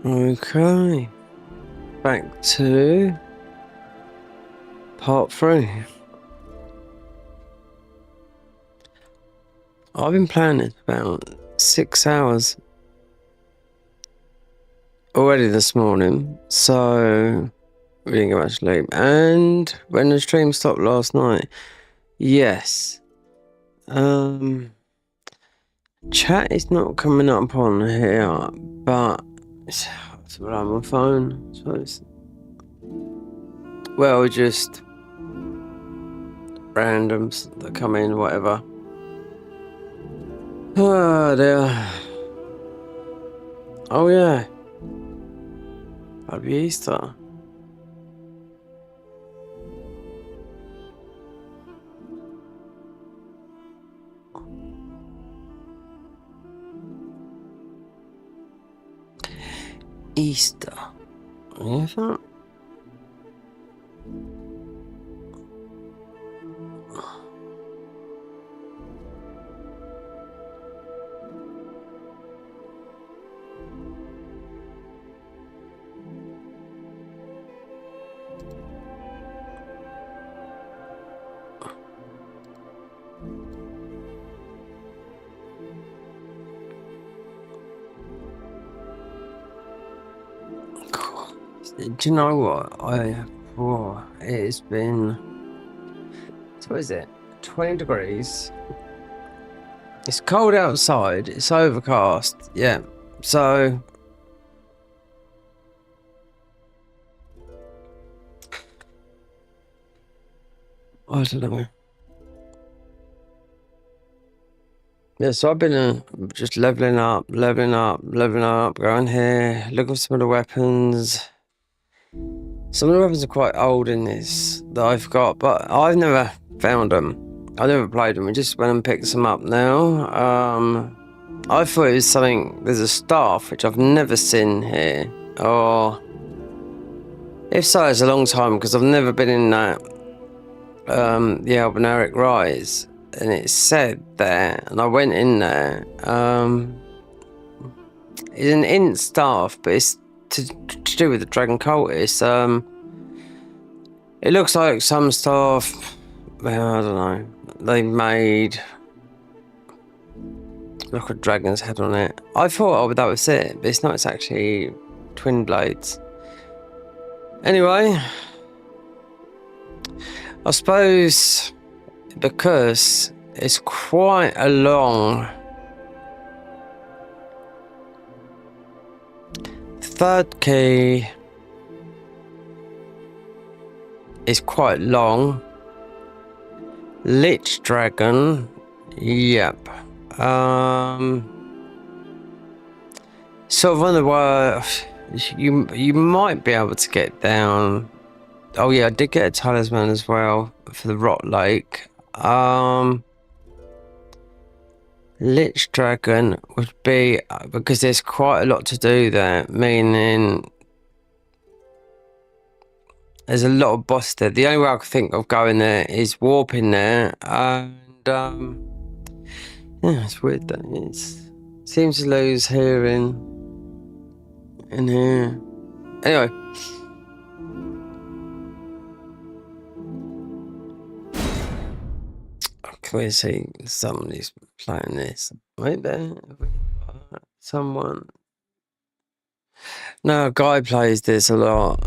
Okay, back to part 3. I've been playing it about 6 hours already this morning, so we didn't get much sleep. And when the stream stopped last night, yes, chat is not coming up on here, but it's on my phone, so it's just randoms that come in, whatever. Oh dear. Oh yeah. Happy Easter. Easter. Yes, that? Do you know what? It's been, so what is it? 20 degrees. It's cold outside. It's overcast. Yeah. So I don't know. Yeah, so I've been just leveling up, going here, looking for some of the weapons. Some of the weapons are quite old in this that I've got, but I've never found them. I never played them. I just went and picked them up now. I thought it was something. There's a staff which I've never seen here, or if so, it's a long time because I've never been in that. The Albinaric Rise, and it said there, and I went in there. It's an int staff, but it's to do with the dragon cultists. It looks like some stuff. Well, I don't know. They made like a dragon's head on it. I thought that was it, but it's not. It's actually twin blades. Anyway, I suppose because it's quite a long. Third key is quite long. Lich Dragon, yep. Sort of on the way, you might be able to get down. Oh yeah, I did get a talisman as well for the Rot Lake. Lich Dragon would be, because there's quite a lot to do there, meaning there's a lot of boss there. The only way I can think of going there is warping there, and yeah, it's weird that it seems to lose hearing in here. Anyway. Can we see somebody's playing this? Right there. Someone. No, a guy plays this a lot.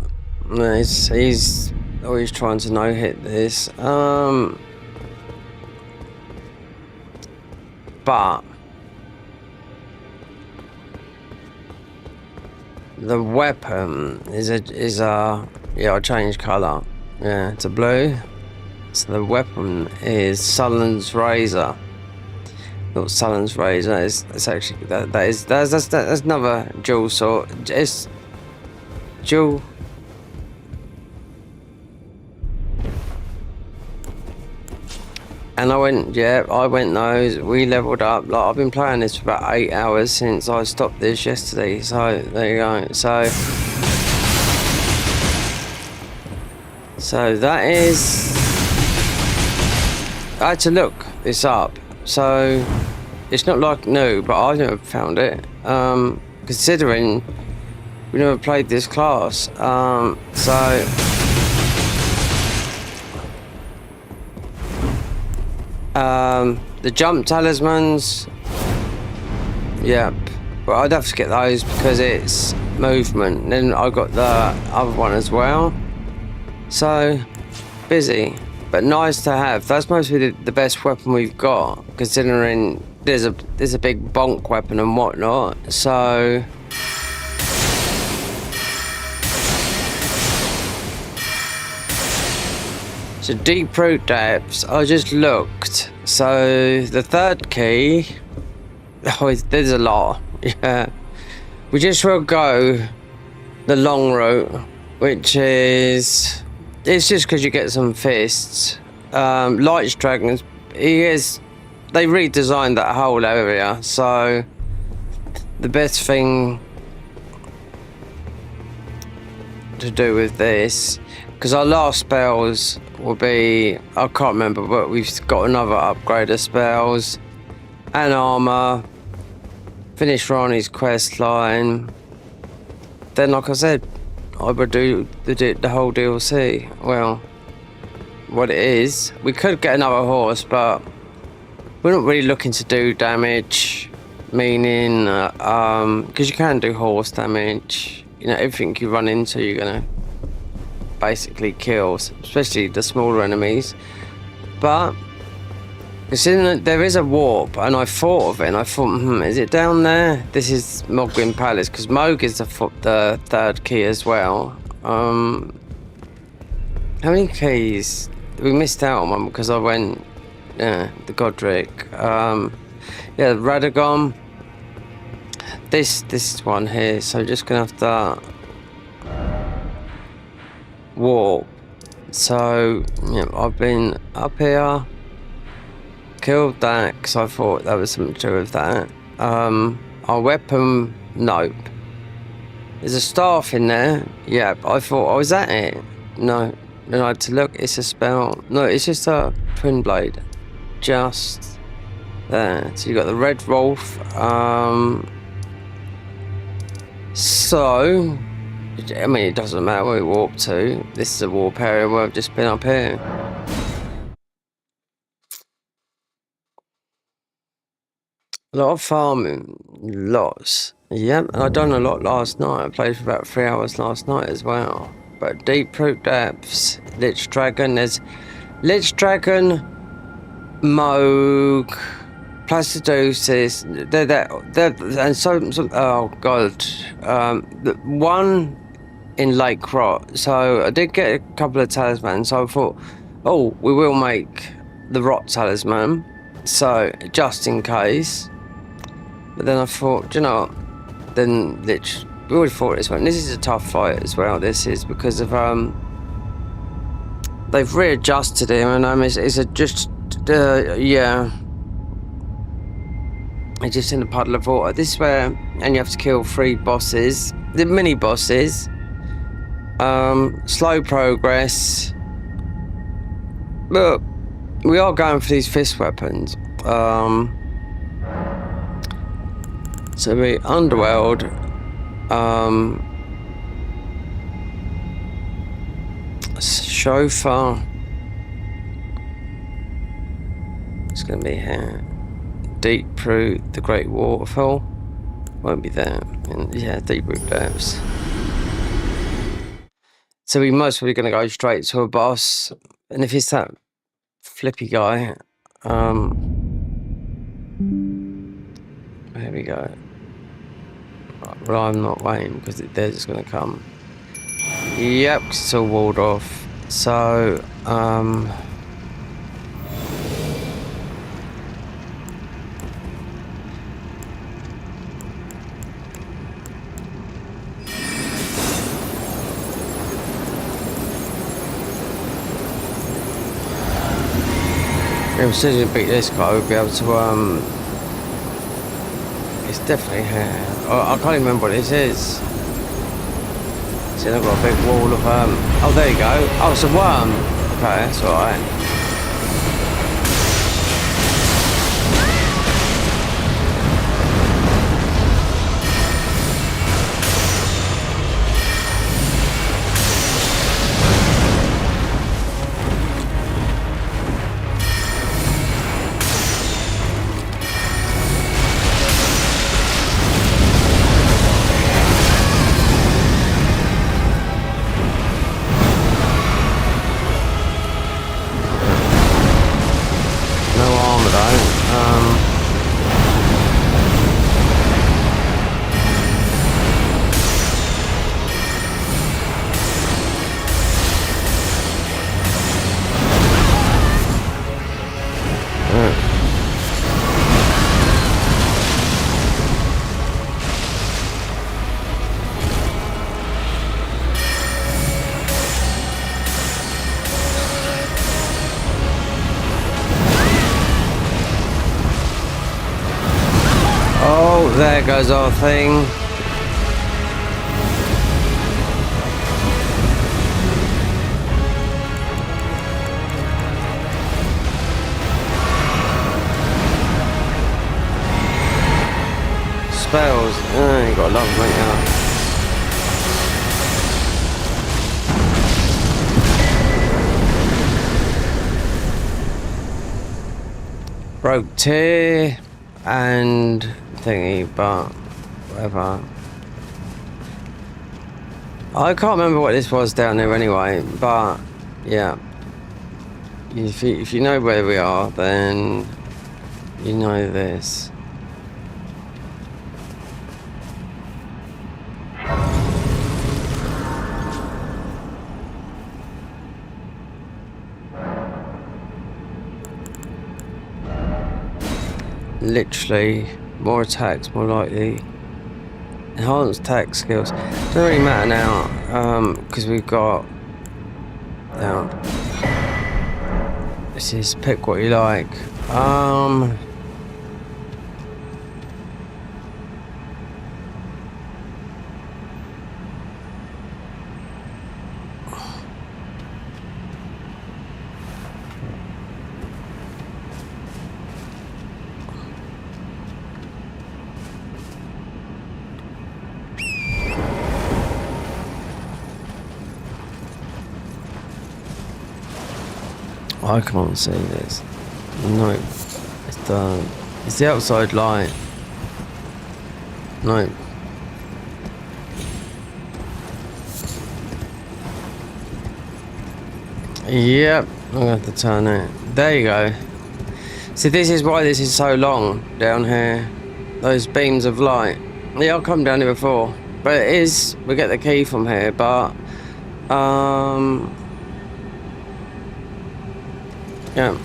He's always trying to no-hit this. But the weapon is a yeah, I changed colour. Yeah, it's a blue. So the weapon is Sullen's Razor. Not Sullen's Razor. It's actually that's another dual sword. It's dual. And I went those. We leveled up. Like I've been playing this for about 8 hours since I stopped this yesterday. So there you go. So that is. I had to look this up, so it's not like new, but I've never found it. Considering we never played this class. So the jump talismans, yep, but I'd have to get those because it's movement. And then I got the other one as well. So busy, but nice to have. That's mostly the best weapon we've got, considering there's a big bonk weapon and whatnot. So deep root depths, I just looked. So the third key, there's a lot. Yeah, we just will go the long route, which is, it's just because you get some fists. Light dragons, they redesigned that whole area, so the best thing to do with this, because our last spells will be, I can't remember, but we've got another upgrade of spells and armor, finish Ronnie's quest line, then like I said, I would do the whole DLC. Well, what it is, we could get another horse, but we're not really looking to do damage, meaning because you can do horse damage, you know, everything you run into you're gonna basically kill, especially the smaller enemies. But there is a warp, and I thought of it, and I thought, is it down there? This is Mogwin Palace, because Mog is the third key as well. How many keys? We missed out on one because I went, the Godric. Radagon. This is one here, so just gonna have to warp. So I've been up here, killed that because I thought there was something to do with that. Our weapon, nope. There's a staff in there, yeah, but I thought, is that it? No. Then I had to look, it's a spell. No, it's just a twin blade. Just there. So you got the red wolf. So I mean, it doesn't matter where we warp to. This is a warp area where I've just been up here. A lot of farming, lots. Yep, and I done a lot last night. I played for about 3 hours last night as well. But deep root depths, Lich Dragon, there's Lich Dragon, Moog, Placidosis, and so oh god, the one in Lake Rot. So I did get a couple of talismans, so I thought, we will make the Rot talisman, so just in case. But then I thought, do you know what, then Lich, we already fought this one. This is a tough fight as well, this is, because of they've readjusted him, and it's just it's just in a puddle of water. This is where, and you have to kill 3 bosses, the mini bosses. Slow progress, but we are going for these fist weapons. So we underworld, chauffeur. It's gonna be here. Deep root, the Great Waterfall. Won't be there. And yeah, deep root depths. So we're most probably gonna go straight to a boss. And if it's that flippy guy, there we go. Right, well, I'm not waiting because they're just gonna come. Yep, it's all walled off. So, as soon as we beat this guy, we'll be able to, it's definitely here. I can't even remember what this is. See, I've got a big wall of, oh, there you go. Oh, it's a worm. Okay, that's alright. Oh, there goes our thing. Spells. Oh, you got a lot of money out. Broke tier and thingy, but whatever. I can't remember what this was down there anyway, but yeah. If you know where we are, then you know this. Literally, more attacks, more likely. Enhanced attack skills. Doesn't really matter now, because we've got. This is pick what you like. I can't see this. No, it's the outside light. No. Yep, I'm gonna have to turn it. There you go. See, this is why this is so long down here. Those beams of light. Yeah, I've come down here before, but it is. We get the key from here, but yeah.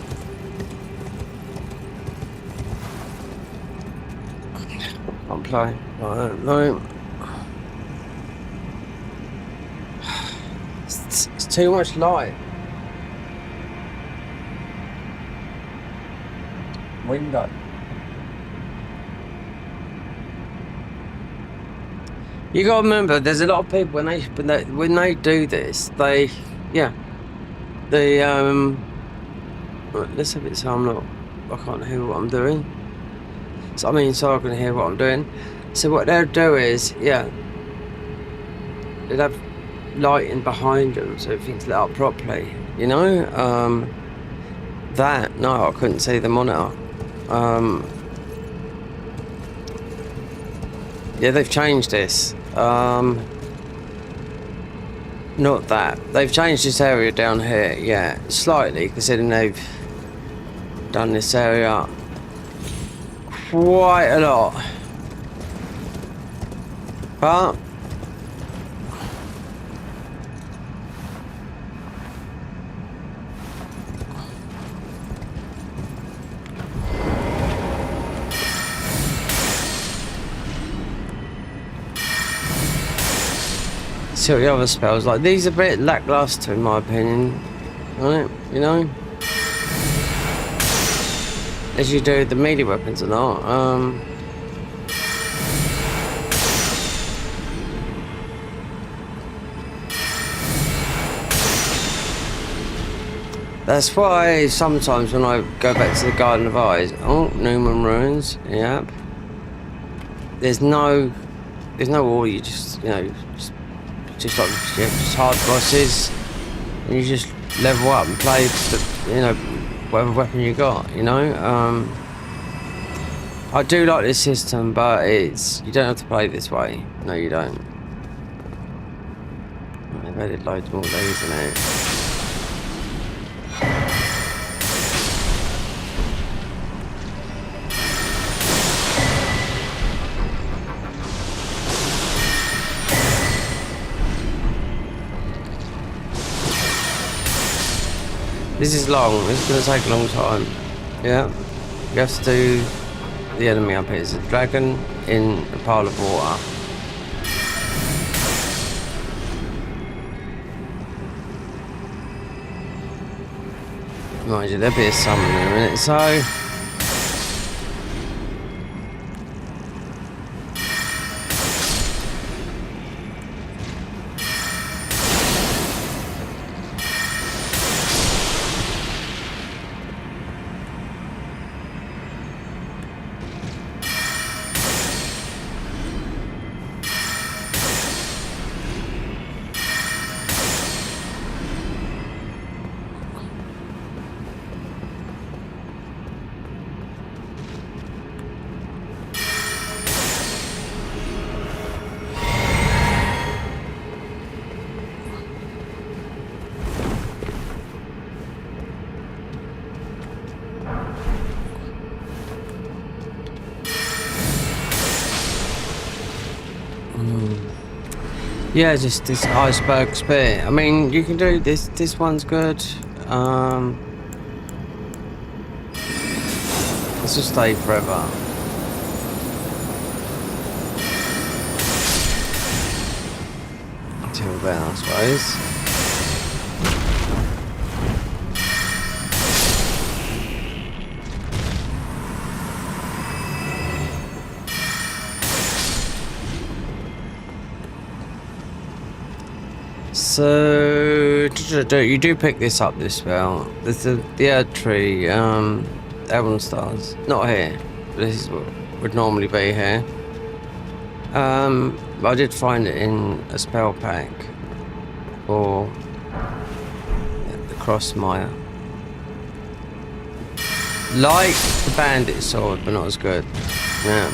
Can't play. No. It's too much light. Window. You gotta remember, there's a lot of people when they do this, they let's have it so I can't hear what I'm doing. So I can hear what I'm doing. So what they'll do is, they'll have lighting behind them so everything's lit up properly. You know, I couldn't see the monitor. Yeah, they've changed this. Not that. They've changed this area down here, slightly, considering they've done this area quite a lot. But see what the other spells like. These are a bit lackluster in my opinion, right? You know, as you do the melee weapons and all. That's why sometimes when I go back to the Garden of Eyes, Newman Ruins, yep. There's no order. You just just hard bosses, and you just level up and play whatever weapon you got. I do like this system, but you don't have to play this way. No, you don't. They've added loads more of these in it. This is long, this is going to take a long time. Yeah, you have to do the enemy up here. It's a dragon in a pile of water. Mind you, there'll be a summon in a minute, so Yeah, just this iceberg spear. I mean, you can do this. This one's good. This will stay forever. Until then, I suppose. So you do pick this up, this spell. There's the Earth Tree, Elven Stars. Not here. This is what would normally be here. I did find it in a spell pack for the Crossmire. Like the Bandit Sword, but not as good. Yeah.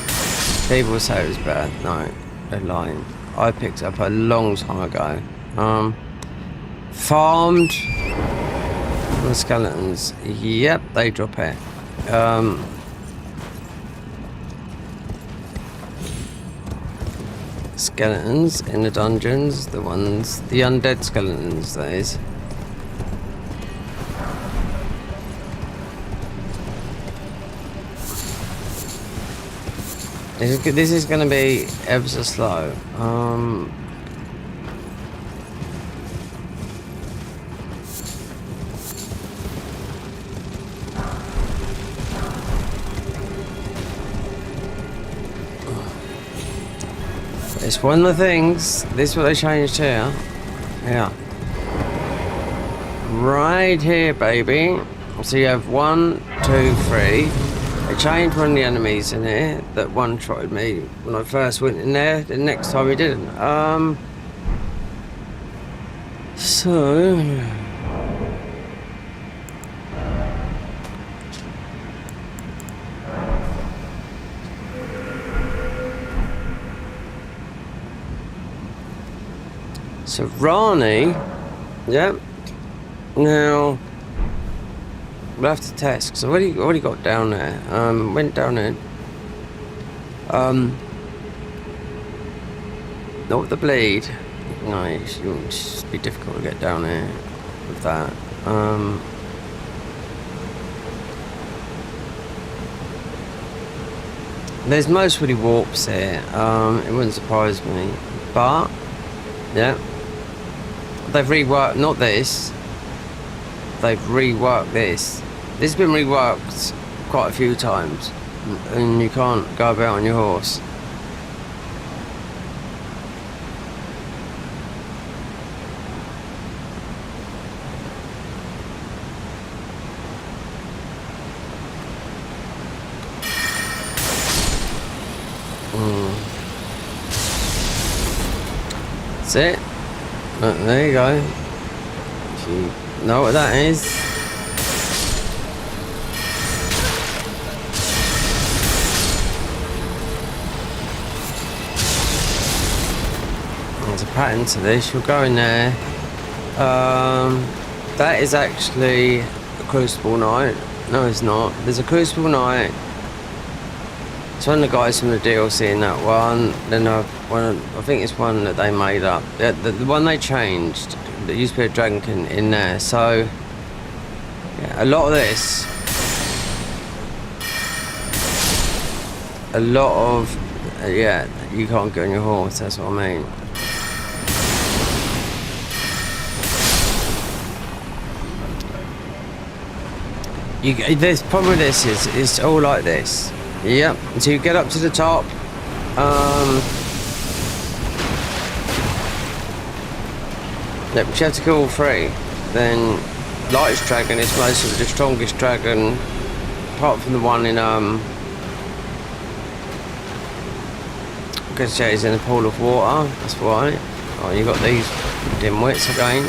People say it was bad. No, they're lying. I picked it up a long time ago. Farmed the skeletons. Yep, they drop it. Skeletons in the dungeons, the undead skeletons, that is. This is going to be ever so slow. It's one of the things. This is what they changed here. Yeah. Right here, baby. So you have 1, 2, 3. They changed one of the enemies in here that one-shotted me when I first went in there. The next time he didn't. So Rani, yep. Now we'll have to test because I've already got down there. Went down there. Not with the bleed. No, it should be difficult to get down there with that. There's mostly warps here. It wouldn't surprise me, but yeah. They've reworked, not this, they've reworked this. This has been reworked quite a few times, and you can't go about on your horse. That's it. There you go. If you know what that is. There's a pattern to this. You'll go in there. That is actually a Crucible Knight. No, it's not. There's a Crucible Knight. It's one of the guys from the DLC in that one. Then I think it's one that they made up. The one they changed. There used to be a dragonkin in there. So yeah, a lot of this. A lot of yeah, you can't get on your horse. That's what I mean. The problem with this is it's all like this. Yep. So you get up to the top. Yep, you have to kill all 3. Then lightest dragon is mostly the strongest dragon, apart from the one in I guess yeah, he's in a pool of water. That's why. Oh, you got these dimwits again.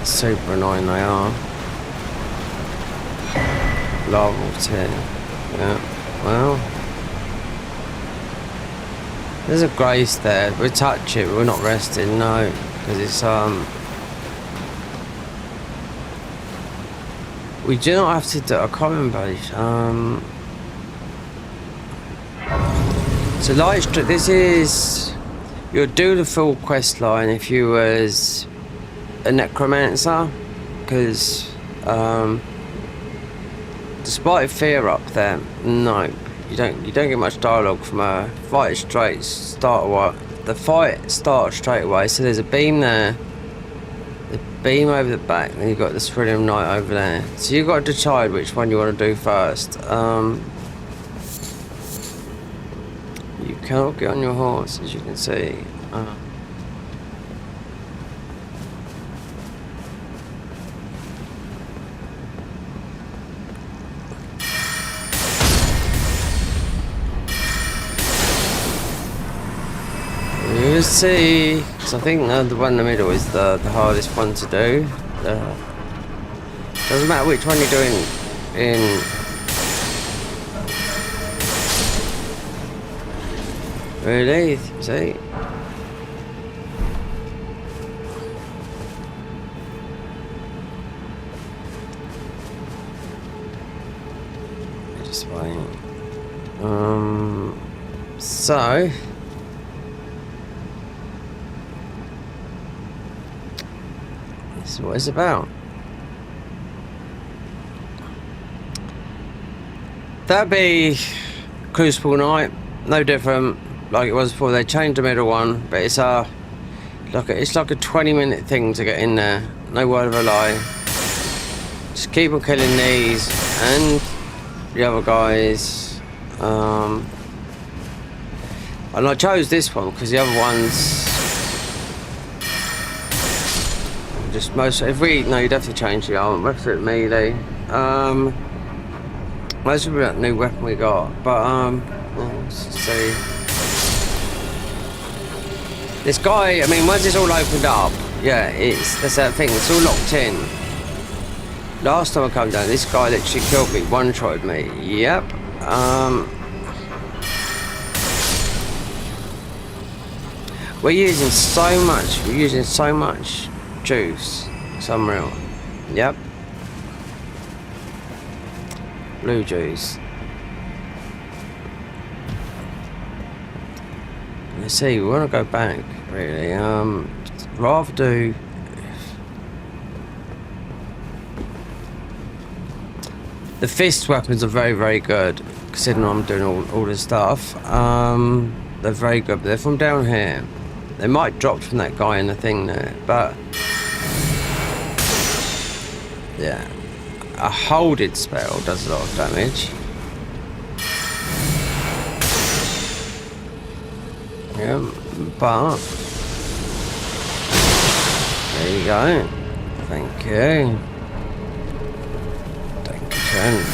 Super annoying they are. Level 10. Yeah. Well. There's a grace there. We touch it, but we're not resting, no. Because it's We do not have to do a common base. So light strip. This is, you'll do the full quest line if you was a necromancer, because despite fear up there, no, you don't get much dialogue from her. Fight straight, the fight starts straight away. So there's a beam there, the beam over the back, and you've got the Cerulean Knight over there. So you've got to decide which one you want to do first. You cannot get on your horse, as you can see. We'll see. So I think the one in the middle is the hardest one to do. Doesn't matter which one you're doing in. Really? See? Just wait. So this is what it's about. That'd be Crucible Night, no different like it was before. They changed the middle one, but it's like a 20-minute thing to get in there. No word of a lie. Just keep on killing these and the other guys. And I chose this one because the other ones just most. If we no, you'd have to change the arm. What's it, melee? Most of that new weapon we got, but let's see. This guy, I mean, once it's all opened up, yeah, that's that thing. It's all locked in. Last time I come down, this guy literally killed me, one-shotted me. Yep. We're using so much. We're using so much juice. It's unreal. Yep. Blue juice. Let's see. We want to go back. Really. Rather do. The fist weapons are very, very good. Considering I'm doing all this stuff. They're very good, but they're from down here. They might drop from that guy in the thing there, but yeah, a holded spell does a lot of damage. Yeah, but there you go. Thank you. Thank you, Trent.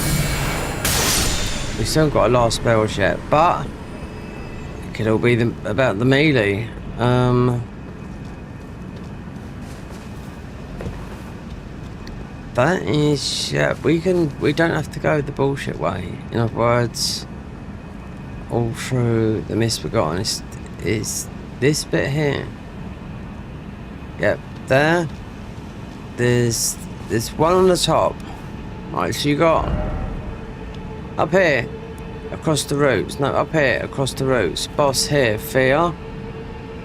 We still haven't got a lot of spells yet, but it could all be about the melee. That is, yeah, we don't have to go the bullshit way. In other words, all through the Misbegotten is this bit here. Yep, there's one on the top. Right, so you got up here across the roots, no, up here across the roots, boss here, fear.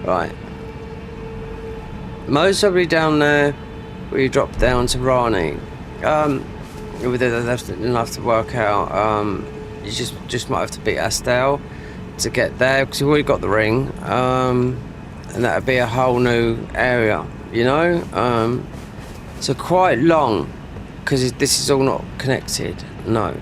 Right. Most probably down there where you drop down to Rani. That's enough to work out. You just might have to beat Astel to get there because you've already got the ring. And that'd be a whole new area, you know? So quite long because this is all not connected. No.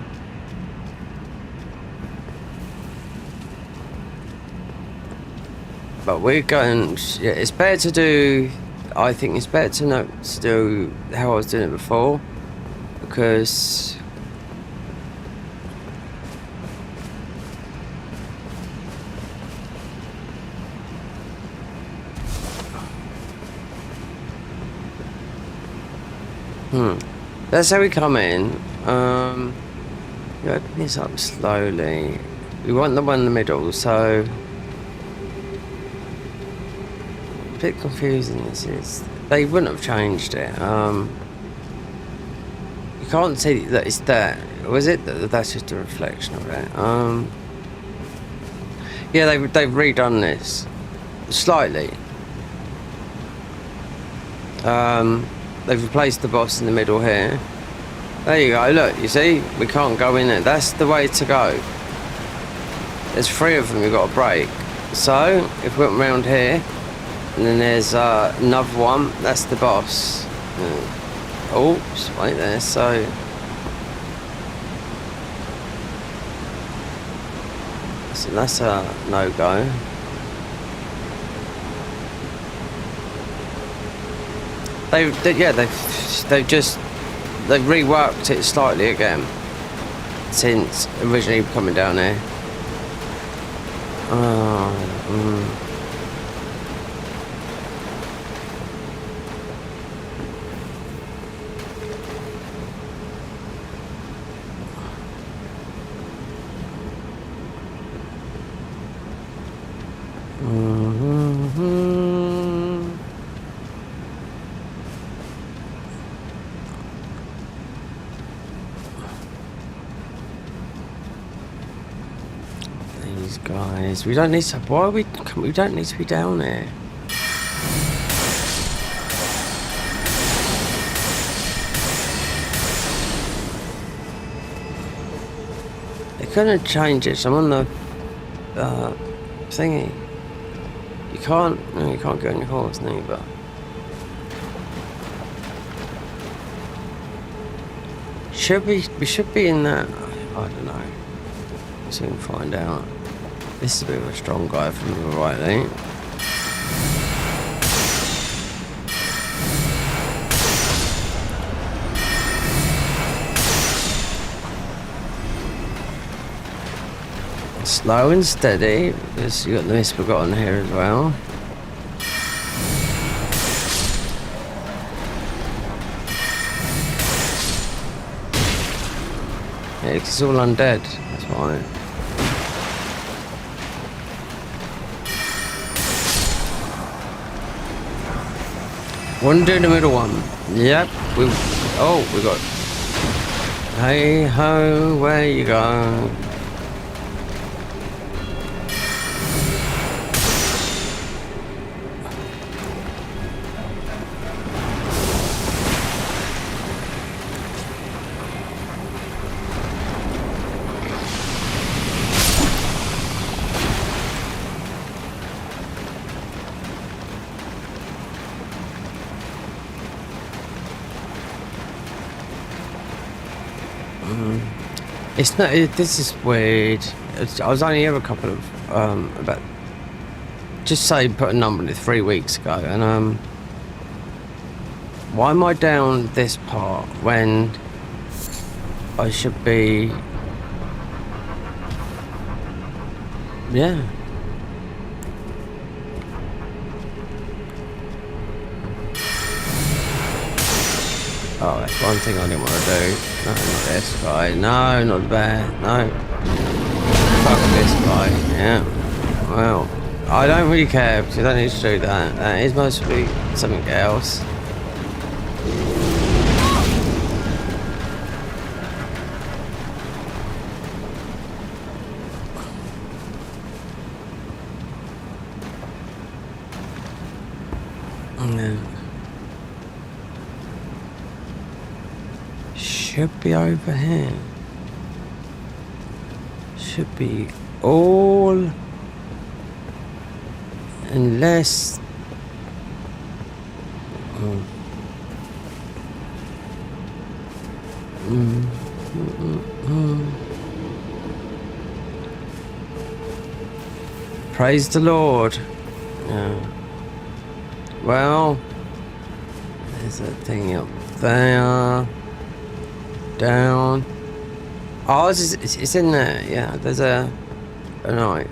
But we're going. Yeah, it's better to do. I think it's better to do how I was doing it before, because that's how we come in. You open this up slowly. We want the one in the middle, so. Bit confusing this is. They wouldn't have changed it. You can't see that it's there. Was it? That's just a reflection of it. Yeah, they've redone this slightly. They've replaced the boss in the middle here. There you go. Look, you see, we can't go in it. That's the way to go. There's 3 of them. We've got a break. So if we went around here, and then there's another one. That's the boss. Oops, wait there. So that's a no-go. They've reworked it slightly again since originally coming down here. These guys, we don't need to. Why are we don't need to be down here. They're gonna change it. So I'm on the thingy. You can't go on your horse, no, but we should be in that. I don't know. Soon find out. This is a bit of a strong guy from the right, eh? Slow and steady, because you got the misbegotten here as well. Yeah, it's all undead, that's why. One do the middle one. Yep, we got. Hey ho, where you go? It's not. This is weird. I was only here a couple of about. Just say put a number in it 3 weeks ago, and why am I down this part when I should be? Yeah. Oh, that's one thing I didn't want to do. No, not this guy. No, not the bear. No. Fuck this guy. Yeah. Well, I don't really care because I don't need to do that. That is mostly something else. Should be over here. Should be all, unless praise the Lord. Yeah. Well, there's a thing up there. Down. Oh, it's in there. Yeah, there's a night.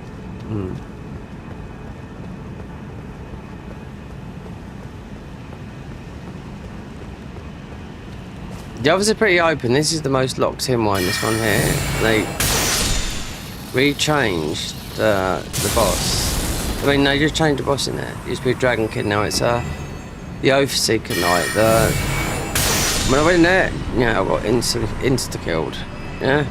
The others are pretty open. This is the most locked in one. This one here. They re-changed the boss. I mean, they just changed the boss in there. It used to be a Dragon Kid. Now it's the Oath Seeker Knight. When I went in there, yeah, I got insta-killed. Yeah?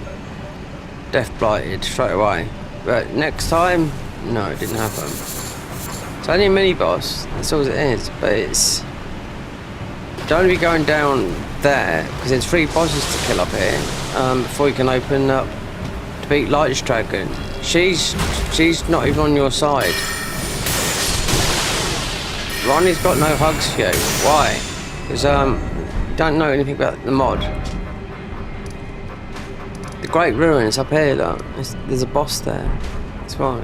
Death blighted straight away. But next time, no, it didn't happen. It's only a mini-boss, that's all it is. But it's... don't be going down there, because there's 3 bosses to kill up here, before you can open up to beat Light's Dragon. She's not even on your side. Ronnie's got no hugs for you. Why? Because you don't know anything about the mod. The Great Ruins up here, though. There's a boss there. That's why.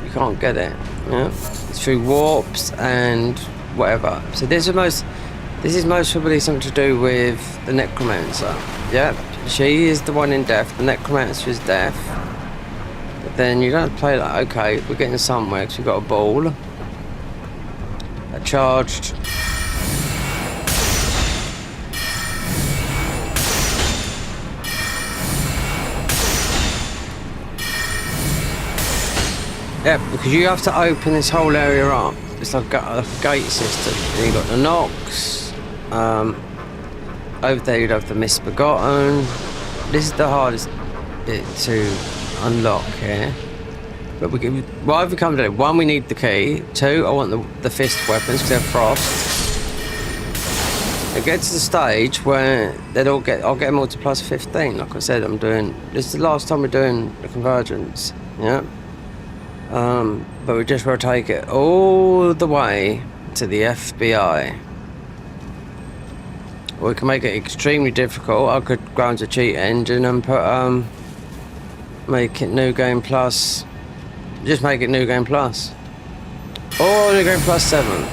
You can't get it. Yeah. It's through warps and whatever. So this is most probably something to do with the Necromancer. Yeah. She is the one in death. The Necromancer is death. But then you don't play like, okay, we're getting somewhere because we've got a ball. A charged. Yeah, because you have to open this whole area up. It's like a gate system. And you've got the Nox. Over there you'd have the Misbegotten. This is the hardest bit to unlock here. But we can, what have we come to do? 1, we need the key. 2, I want the fist weapons because they're frost. It gets to the stage where I'll get them all to plus 15. Like I said, this is the last time we're doing the Convergence. Yeah. But we just want to take it all the way to the FBI. We can make it extremely difficult. I could go into cheat engine and put make it new game plus. Just make it new game plus. Or new game plus 7.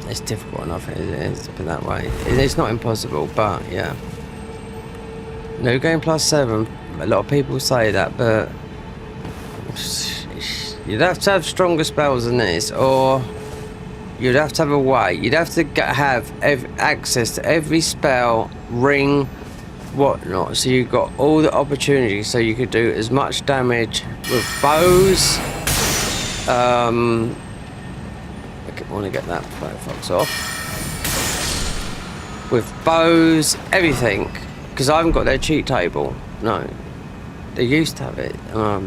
It's difficult enough as it is, put that way. It's not impossible, but yeah. New game plus 7. A lot of people say that, but you'd have to have stronger spells than this, or you'd have to have a way. You'd have to have access to every spell, ring, whatnot, so you've got all the opportunities, so you could do as much damage with bows. I want to get that Firefox off. With bows, everything. Because I haven't got their cheat table. No. They used to have it. No.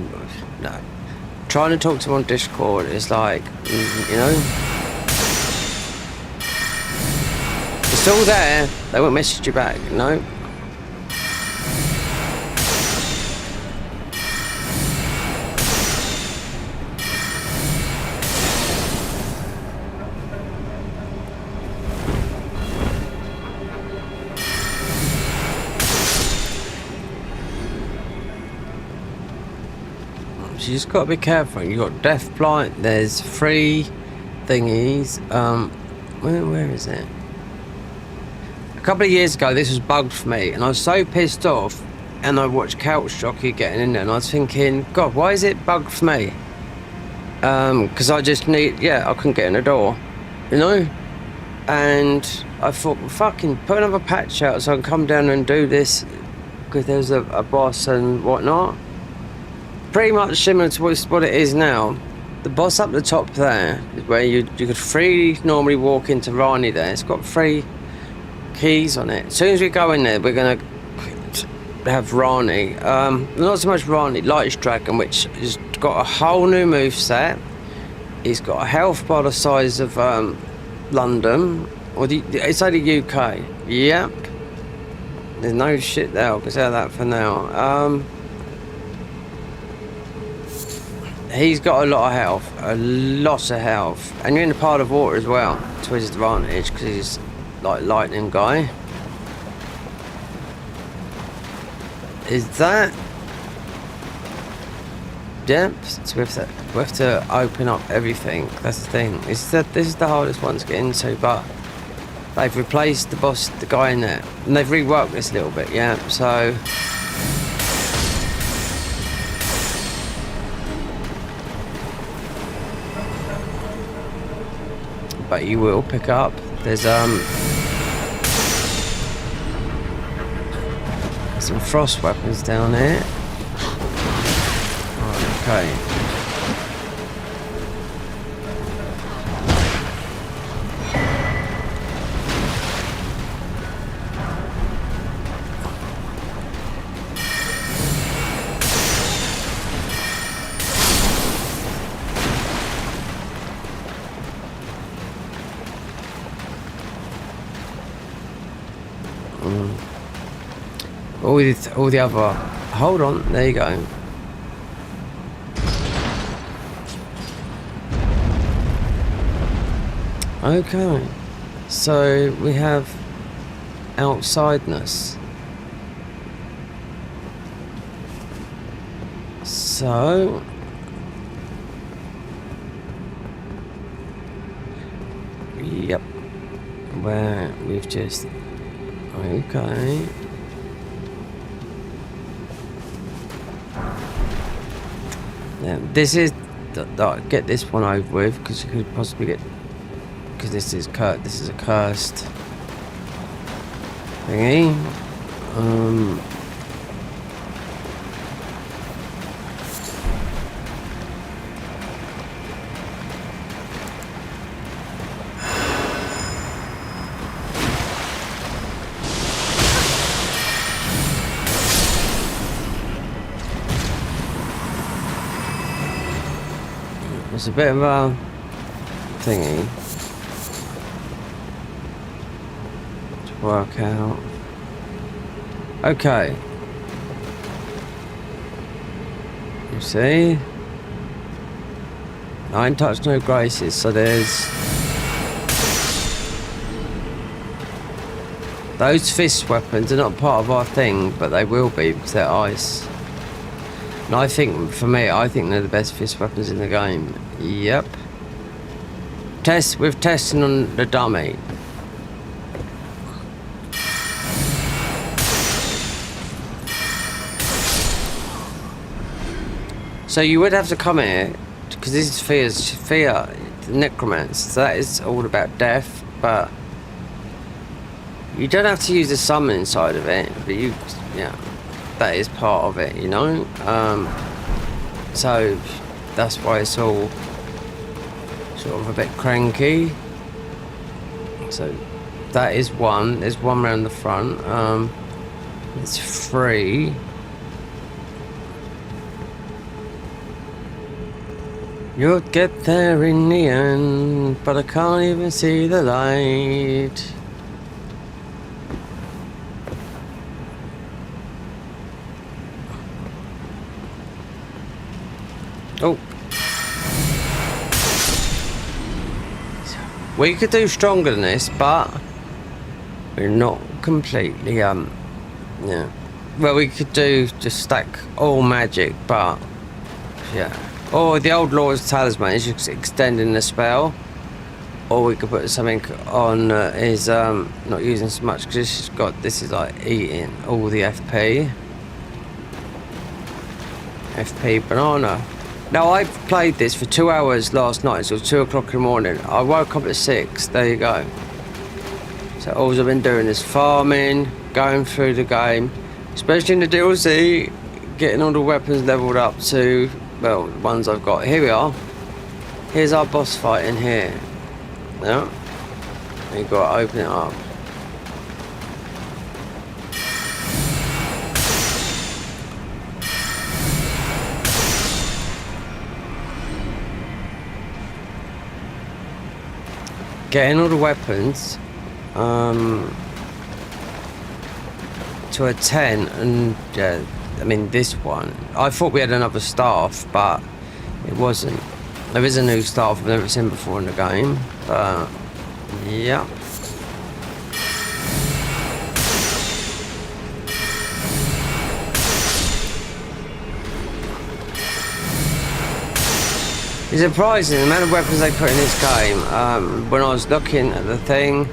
Trying to talk to them on Discord is like, you know. It's all there. They won't message you back, no. You just got to be careful. You got Death Blight. There's 3 thingies. Where is it? A couple of years ago, this was bugged for me, and I was so pissed off. And I watched Couch Jockey getting in there, and I was thinking, God, why is it bugged for me? Because I just I couldn't get in the door, you know. And I thought, well, fucking put another patch out so I can come down and do this, because there's a boss and whatnot. Pretty much similar to what it is now. The boss up the top there is where you could freely normally walk into Rani there. It's got 3 keys on it. As soon as we go in there, we're going to have Rani. Not so much Rani, Light's Dragon, which has got a whole new move set. He's got a health bar the size of London. It's only UK. Yep. There's no shit there. I'll say that for now. He's got a lot of health, and you're in a part of water as well, to his advantage, because he's like lightning guy. Is that? Yep. So we have to open up everything. That's the thing. This is the hardest one to get into, but they've replaced the guy in there, and they've reworked this a little bit. Yeah. So. But you will pick up. There's some frost weapons down here. Oh, okay. All the other... Hold on, there you go. Okay, so we have outsideness. So yep, where we've just okay. Now this is get this one over with, because you could possibly get, because this is a cursed thingy. It's a bit of a thingy to work out. Okay. You see? I ain't touched no graces, so there's... Those fist weapons are not part of our thing, but they will be because they're ice. And I think, for me, I think they're the best fist weapons in the game. Yep. We've tested on the dummy. So you would have to come here, because this is fear, necromancy. So that is all about death, but you don't have to use the summon inside of it, but yeah, that is part of it, you know? So that's why it's all sort of a bit cranky. So that is one. There's one round the front. It's free. You'll get there in the end, but I can't even see the light. Oh. We could do stronger than this, but we're not completely, yeah. Well, we could do just stack all magic, but, yeah. Or the old Lord's Talisman is just extending the spell. Or we could put something on is not using so much, because this is like eating all the FP. FP banana. Now, I played this for 2 hours last night, so 2 o'clock in the morning. I woke up at 6, there you go. So all I've been doing is farming, going through the game, especially in the DLC, getting all the weapons leveled up to, well, the ones I've got. Here we are. Here's our boss fight in here. Yeah. You've got to open it up. Getting all the weapons to a 10, and I mean this one, I thought we had another staff, but it wasn't. There is a new staff I've never seen before in the game, but yeah. It's surprising the amount of weapons they put in this game. When I was looking at the thing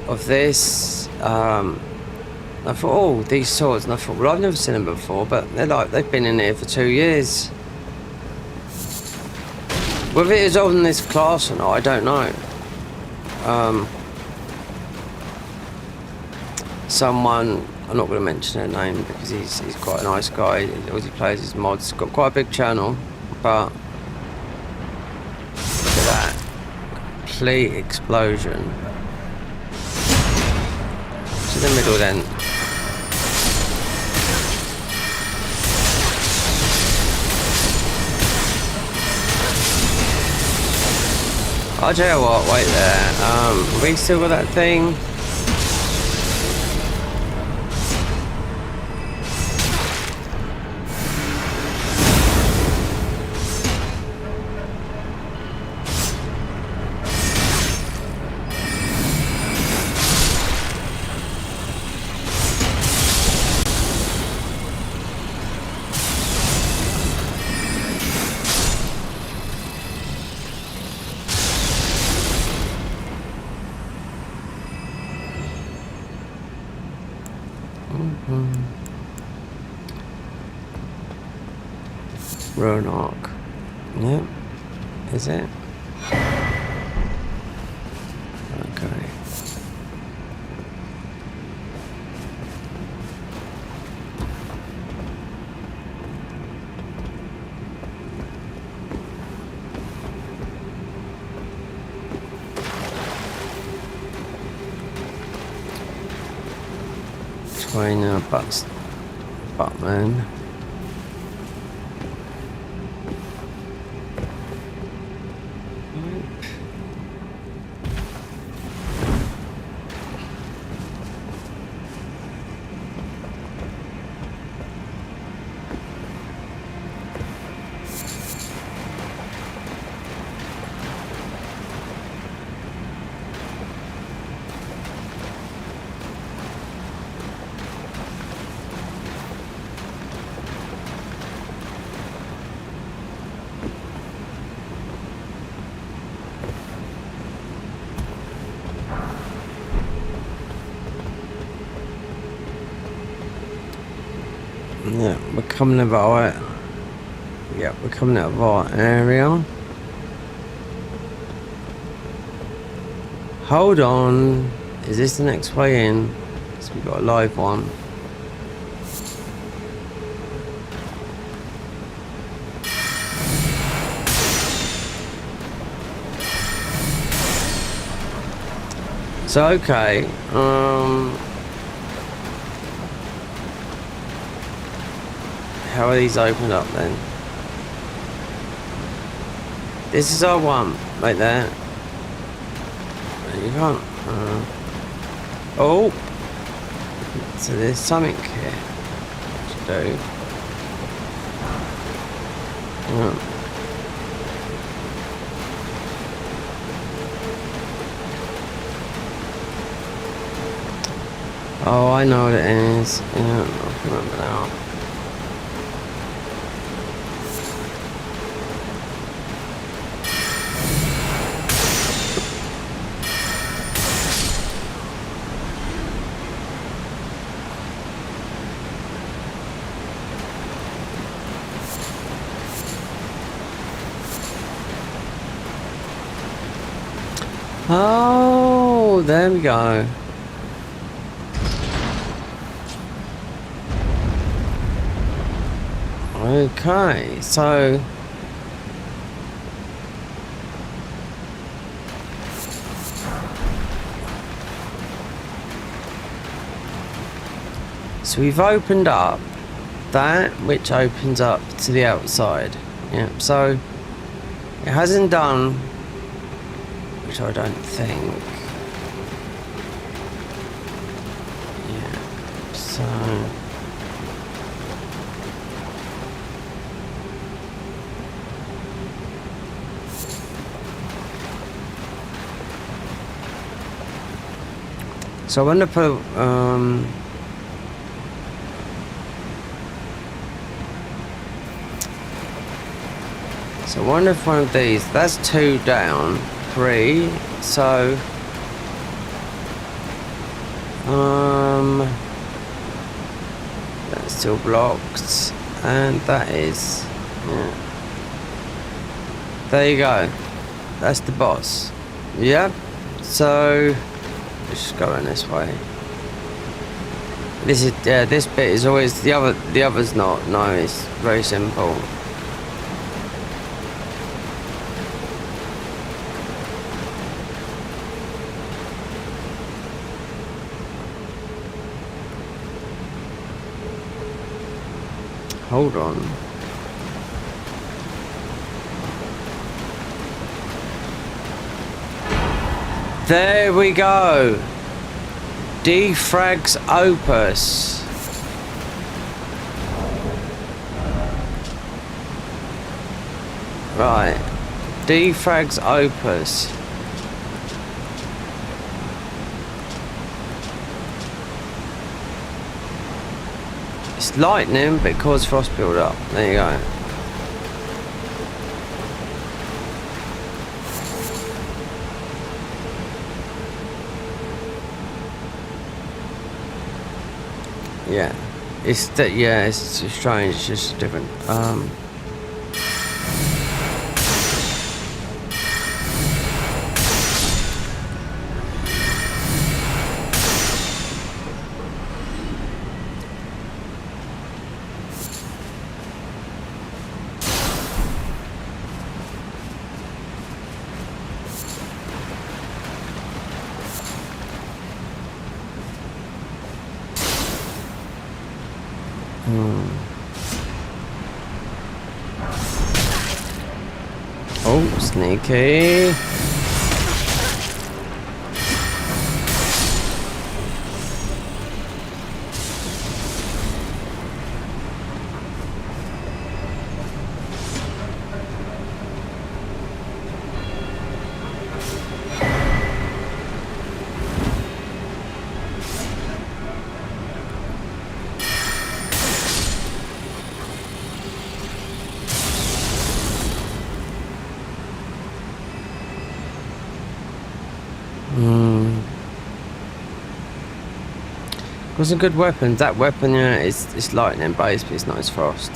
of this, I thought, oh, these swords, and I thought, well, I've never seen them before, but they've been in here for 2 years. Whether it is on this class or not, I don't know. Someone, I'm not going to mention their name because he's quite a nice guy. All he plays is mods. Got quite a big channel, but look at that complete explosion. To the middle then. I'll tell you what, wait there. We still got that thing. Ruin arc. Yep. Is it? Okay. Trainer Buttman. Yeah, we're coming about it. Yeah, we're coming out of our area. Hold on. Is this the next way in? Because we've got a live one. So, okay. How are these opened up then? This is our one, right there. You can't. Oh! So there's something here to do. Oh, I know what it is. Yeah, I remember now. Oh, there we go. Okay, so we've opened up that which opens up to the outside. Yeah, so it hasn't done, which I don't think. Yeah, so I wonder if so I wonder if one of these, that's 2 down, 3, so that's still blocked, and that is, yeah. There you go, that's the boss. Yep, so let's just go in this way. This is, yeah, this bit is always, the other's not, no, it's very simple. Hold on. There we go. Defrags Opus. Right. Defrags Opus. It's lightning, but it caused frost build up. There you go. Yeah, it's strange. It's just different. Oh, sneaky. What's a good weapon? That weapon, yeah, it's lightning based, but it's not as fast.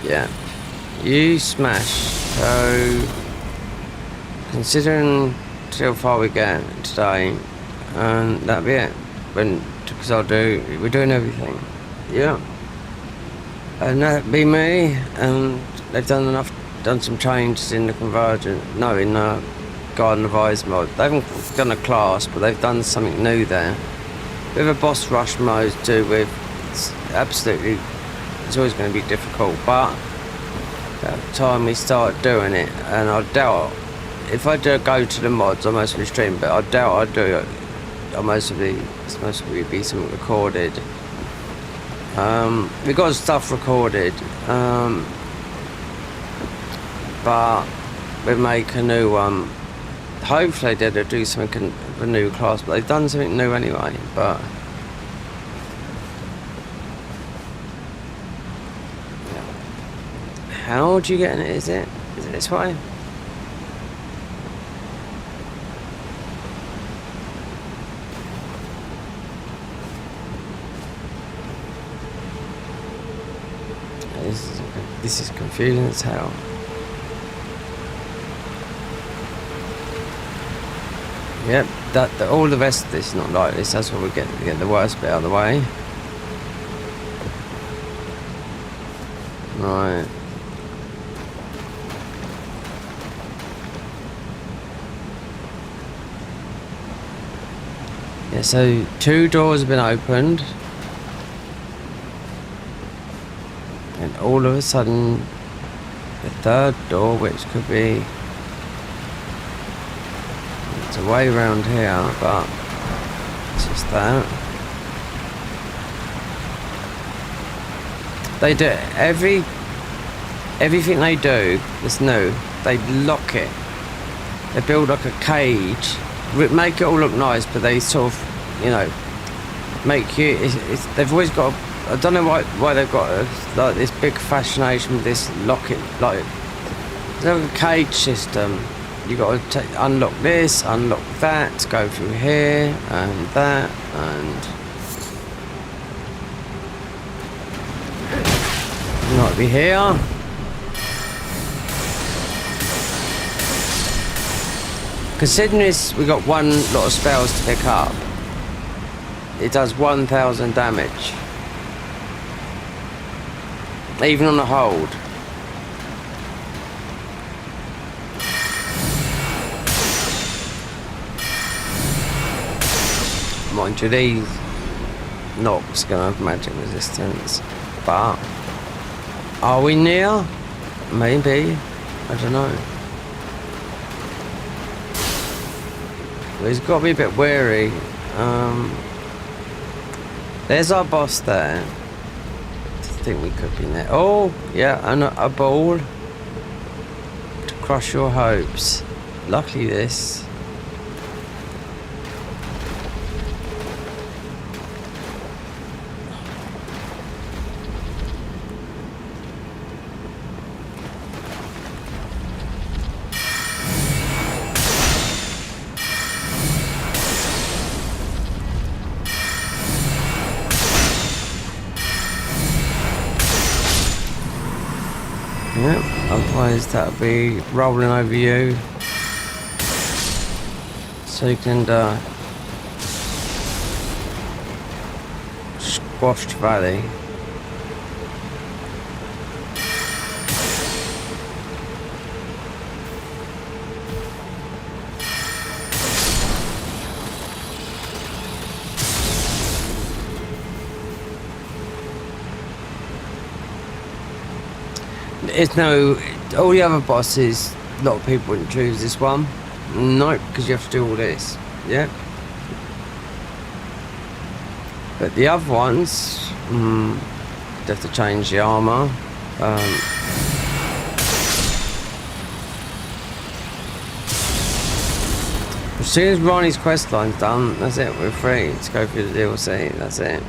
Yeah. You smash. So, considering how far we get today, and that'll be it. Because we're doing everything. Yeah. And that'd be me, and they've done some changes in the Convergence, in the Garden of Eyes mod. They haven't done a class, but they've done something new there. With a boss rush mode to do with, it's always going to be difficult, but at the time we start doing it, and I doubt, if I do go to the mods, I mostly stream, but I doubt I'd do it. It's mostly be something recorded. We got stuff recorded, but we make a new one. Hopefully they'll do something, a new class, but they've done something new anyway, but how do you get in it? Is it this way? This is confusing as hell. Yep, all the rest of this is not like this. That's what we get the worst bit out of the way. Right. Yeah, so 2 doors have been opened. And all of a sudden, the 3rd door, which could be, it's a way around here, but it's just that. They do everything they do that's new. They lock it. They build like a cage, make it all look nice, but they sort of, make you. They've always got. I don't know why they've got like this big fascination with this lock-it, like there's like a cage system. You got to unlock this, unlock that, go through here and that, and might be here. Considering this, we got one lot of spells to pick up. It does 1,000 damage. Even on a hold. Mind you, these knocks gonna have magic resistance, but are we near? Maybe. I don't know. We've got to be a bit wary. There's our boss there. I think we could be there. Oh, yeah, and a ball to crush your hopes. Luckily this. Yep, otherwise that'll be rolling over you. So you can squashed valley. It's no, all the other bosses, a lot of people wouldn't choose this one. Nope, because you have to do all this. Yeah. But the other ones, you have to change the armor. As soon as Ronnie's quest line's done, that's it, we're free to go through the DLC, that's it.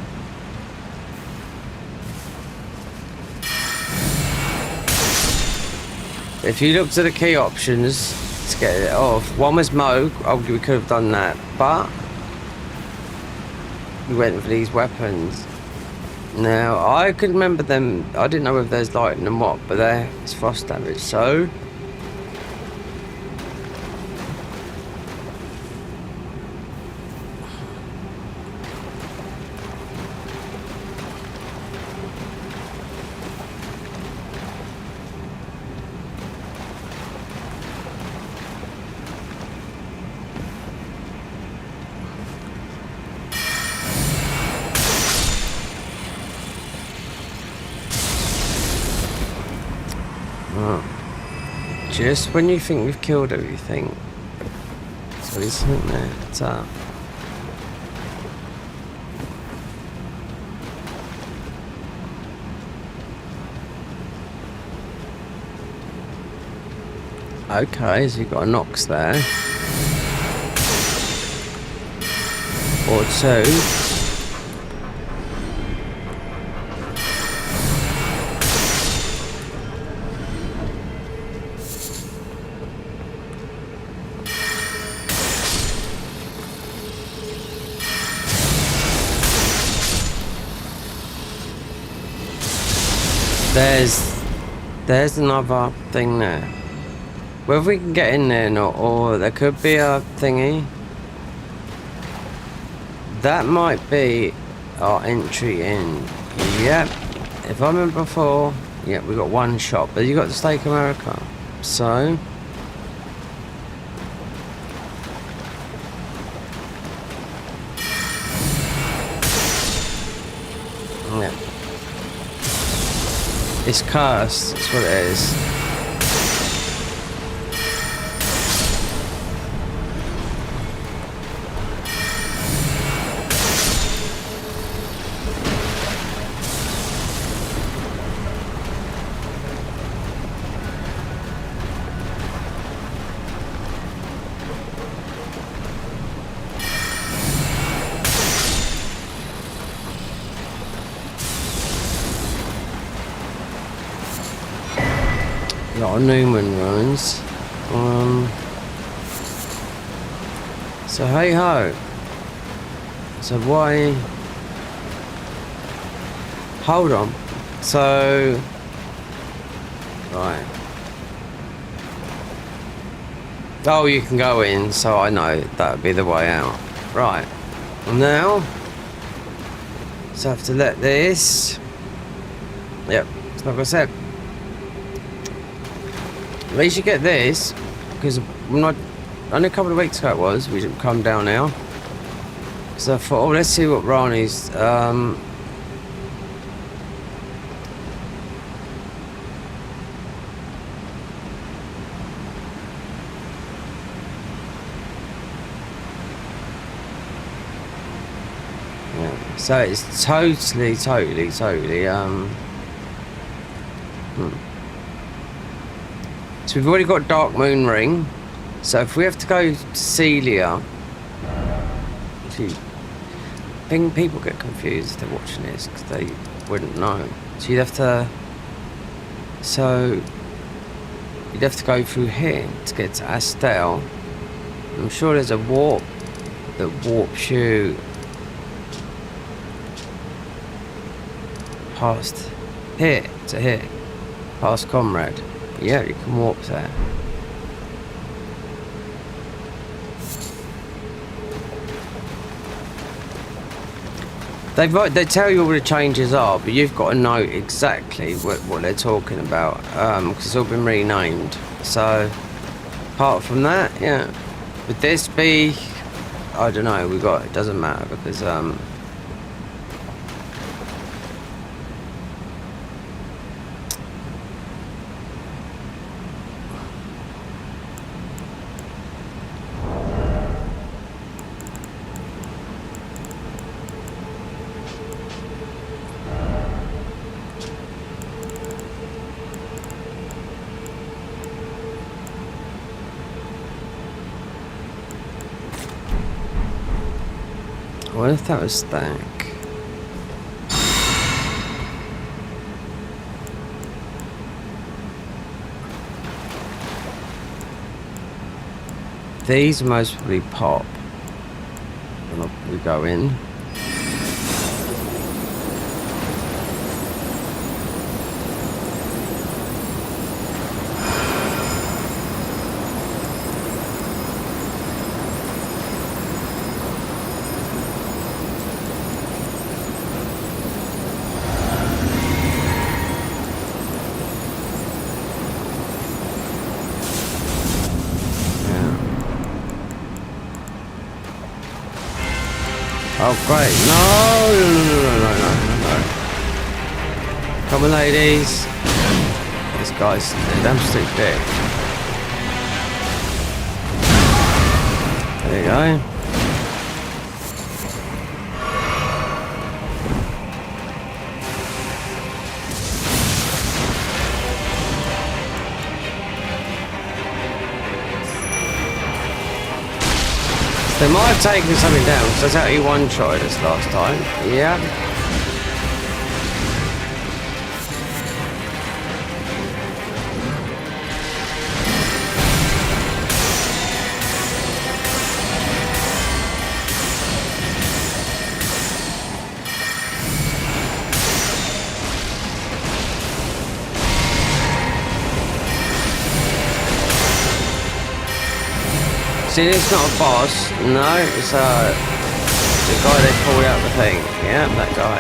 If you look to the key options to get it off, one was Moog, obviously we could have done that, but we went for these weapons. Now, I could remember them, I didn't know if there's lightning and what, but it's frost damage, so... Just when you think we've killed everything, so isn't there? It's up. Okay, so you've got a Nox there. Or two. There's another thing there. Whether we can get in there or not, or there could be a thingy. That might be our entry in. Yep. If I remember before, yep, we got one shot, but you got the Stake America. So yeah. It's cursed, that's what it is. A lot of Newman runes. So hey ho. So why? Hold on. So right. Oh, you can go in. So I know that would be the way out. Right. Now, so I have to let this. Yep. It's like I said. At least you get this, because only a couple of weeks ago it was, we didn't come down now. So I thought, oh, let's see what Rani's, yeah. So it's totally, So we've already got Dark Moon Ring. So if we have to go to Celia, I think people get confused if they're watching this because they wouldn't know. So you'd have to go through here to get to Astel. I'm sure there's a warp that warps you past here to here, past Comrade. Yeah, you can warp there. They tell you all the changes are, but you've got to know exactly what they're talking about, because it's all been renamed. So, apart from that, yeah. Would this be? I don't know. It doesn't matter because What if that was stack? These most probably pop when we go in. Oh great, no. Come on ladies. This guy's a damn stick dick. There you go. They might have taken something down, because that's how he one-shotted us last time. Yeah. See, it's not a boss. No, it's the guy they pulled out the thing. Yeah, that guy.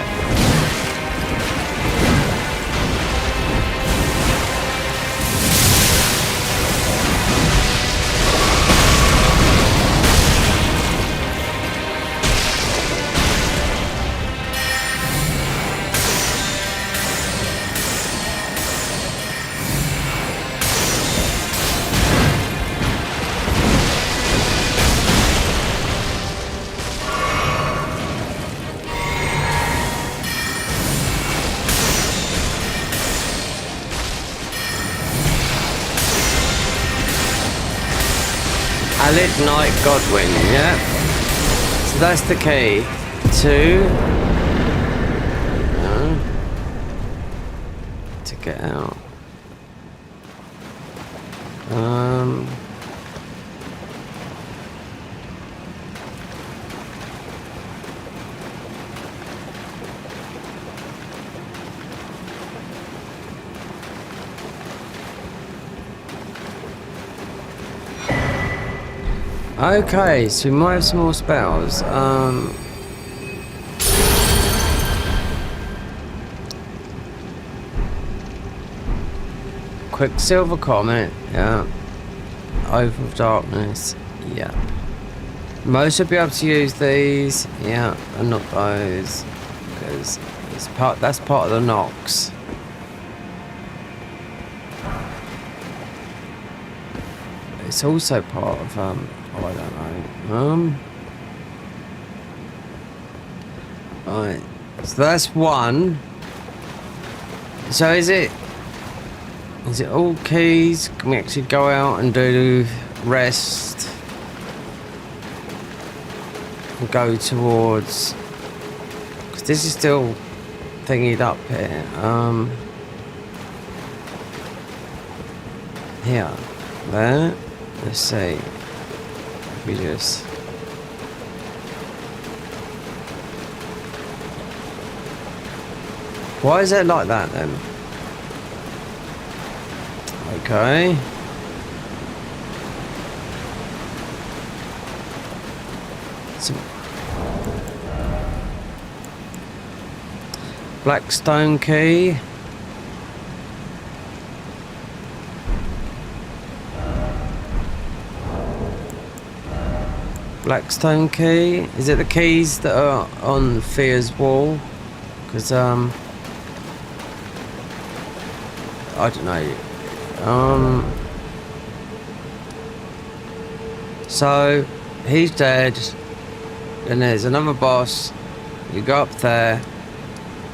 Alid Knight Godwin, yeah. So that's the key to get out. Okay, so we might have some more spells. Quicksilver Comet, yeah. Oath of Darkness, yeah. Most will be able to use these, yeah, and not those, because that's part of the Nox. It's also part of oh, I don't know. Right. So that's one. So is it all keys? Can we actually go out and do rest and go towards? Because this is still thingied up here. Here, there. Let's see. We just. Why is it like that then? Okay. So, Blackstone key. Blackstone key. Is it the keys that are on Fear's wall? Because I don't know. So he's dead, and there's another boss. You go up there.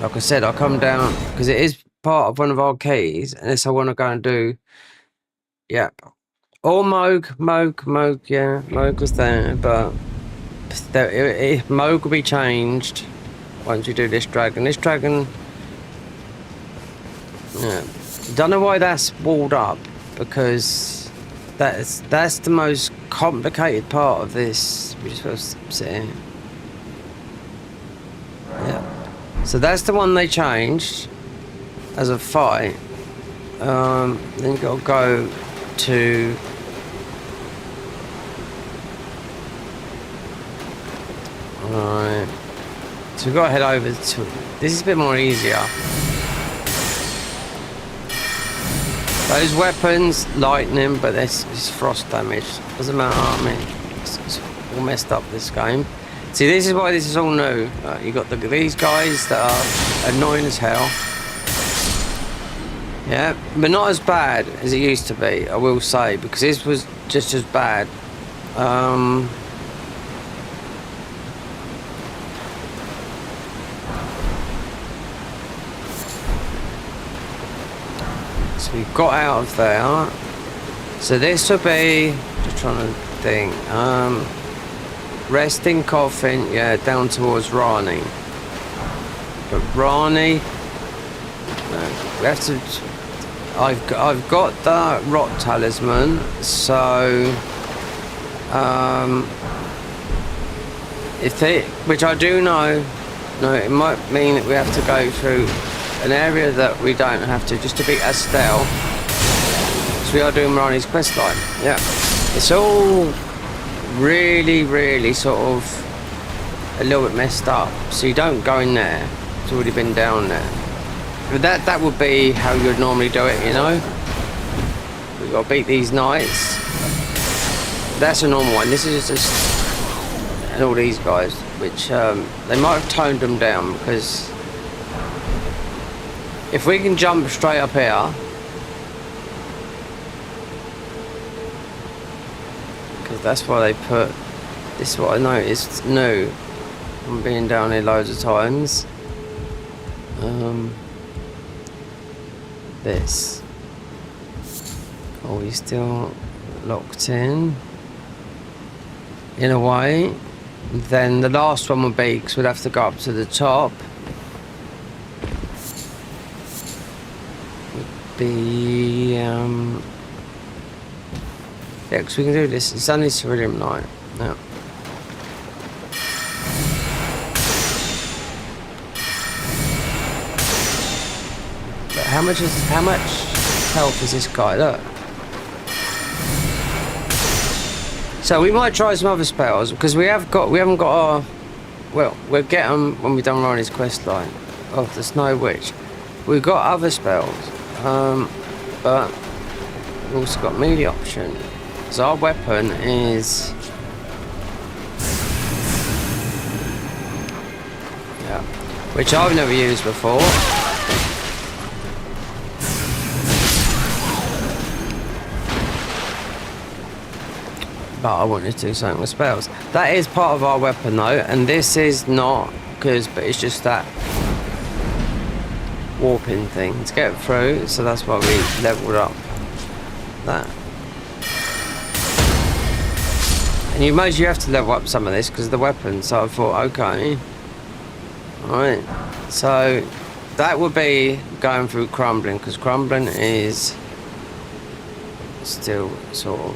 Like I said, I'll come down because it is part of one of our keys, unless I want to go and do. Yeah. Or Moog, yeah, Moog was there, but mode will be changed once you do this dragon. This dragon, yeah, don't know why that's walled up, because that's the most complicated part of this. We're just supposed to sit here. Yeah, so that's the one they changed as a fight. Then you got to go to right. So we've got to head over to. This is a bit more easier. Those weapons, lightning, but this is frost damage. Doesn't matter. I mean, it's all messed up this game. See, this is why this is all new. You got these guys that are annoying as hell. Yeah, but not as bad as it used to be, I will say, because this was just as bad. So we got out of there. So this will be, just trying to think, resting, coughing, yeah, down towards Rani. But Rani, we have to. I've got the rot talisman, so which I do know, it might mean that we have to go through an area that we don't have to, just to beat Estelle. So we are doing Rani's quest line. Yeah, it's all really sort of a little bit messed up. So you don't go in there. It's already been down there. But that would be how you would normally do it, you know. We've got to beat these knights. That's a normal one. This is just, and all these guys, which they might have toned them down, because if we can jump straight up here, because that's why they put. This is what I noticed new. I'm being down here loads of times. This. Are we still locked in a way? Then the last one would be, because we'd have to go up to the top, would be yeah, because we can do this. It's only Cerulean Night. Yeah. How much health is this guy? Look. So we might try some other spells, because we haven't got our. Well, we'll get them when we've done Ronnie's quest line of the Snow Witch. We've got other spells, but we've also got melee option. So our weapon is. Yeah, which I've never used before. But I wanted to do something with spells. That is part of our weapon though, and this is not, but it's just that warping thing to get through, so that's why we leveled up that. And you have to level up some of this because of the weapon, so I thought, okay. Alright, so that would be going through crumbling, because crumbling is still sort of.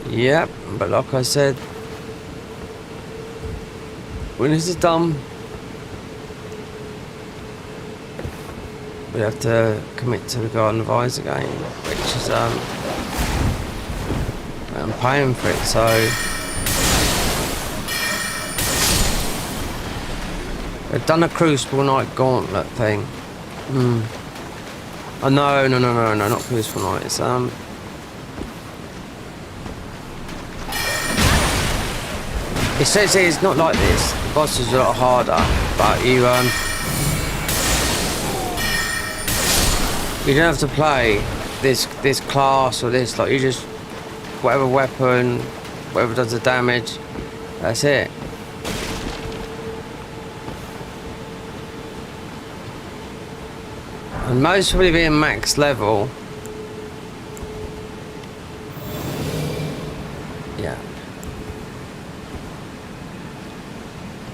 Yep, but like I said, when this is done, we have to commit to the Garden of Eyes again, which is I'm paying for it, so they've done a Crucible Knight Gauntlet thing. Oh no, not Crucible Knight. It's it says here it's not like this. The boss is a lot harder, but you don't have to play this class or this. Like, you just whatever weapon, whatever does the damage. That's it. And most probably being max level. Yeah.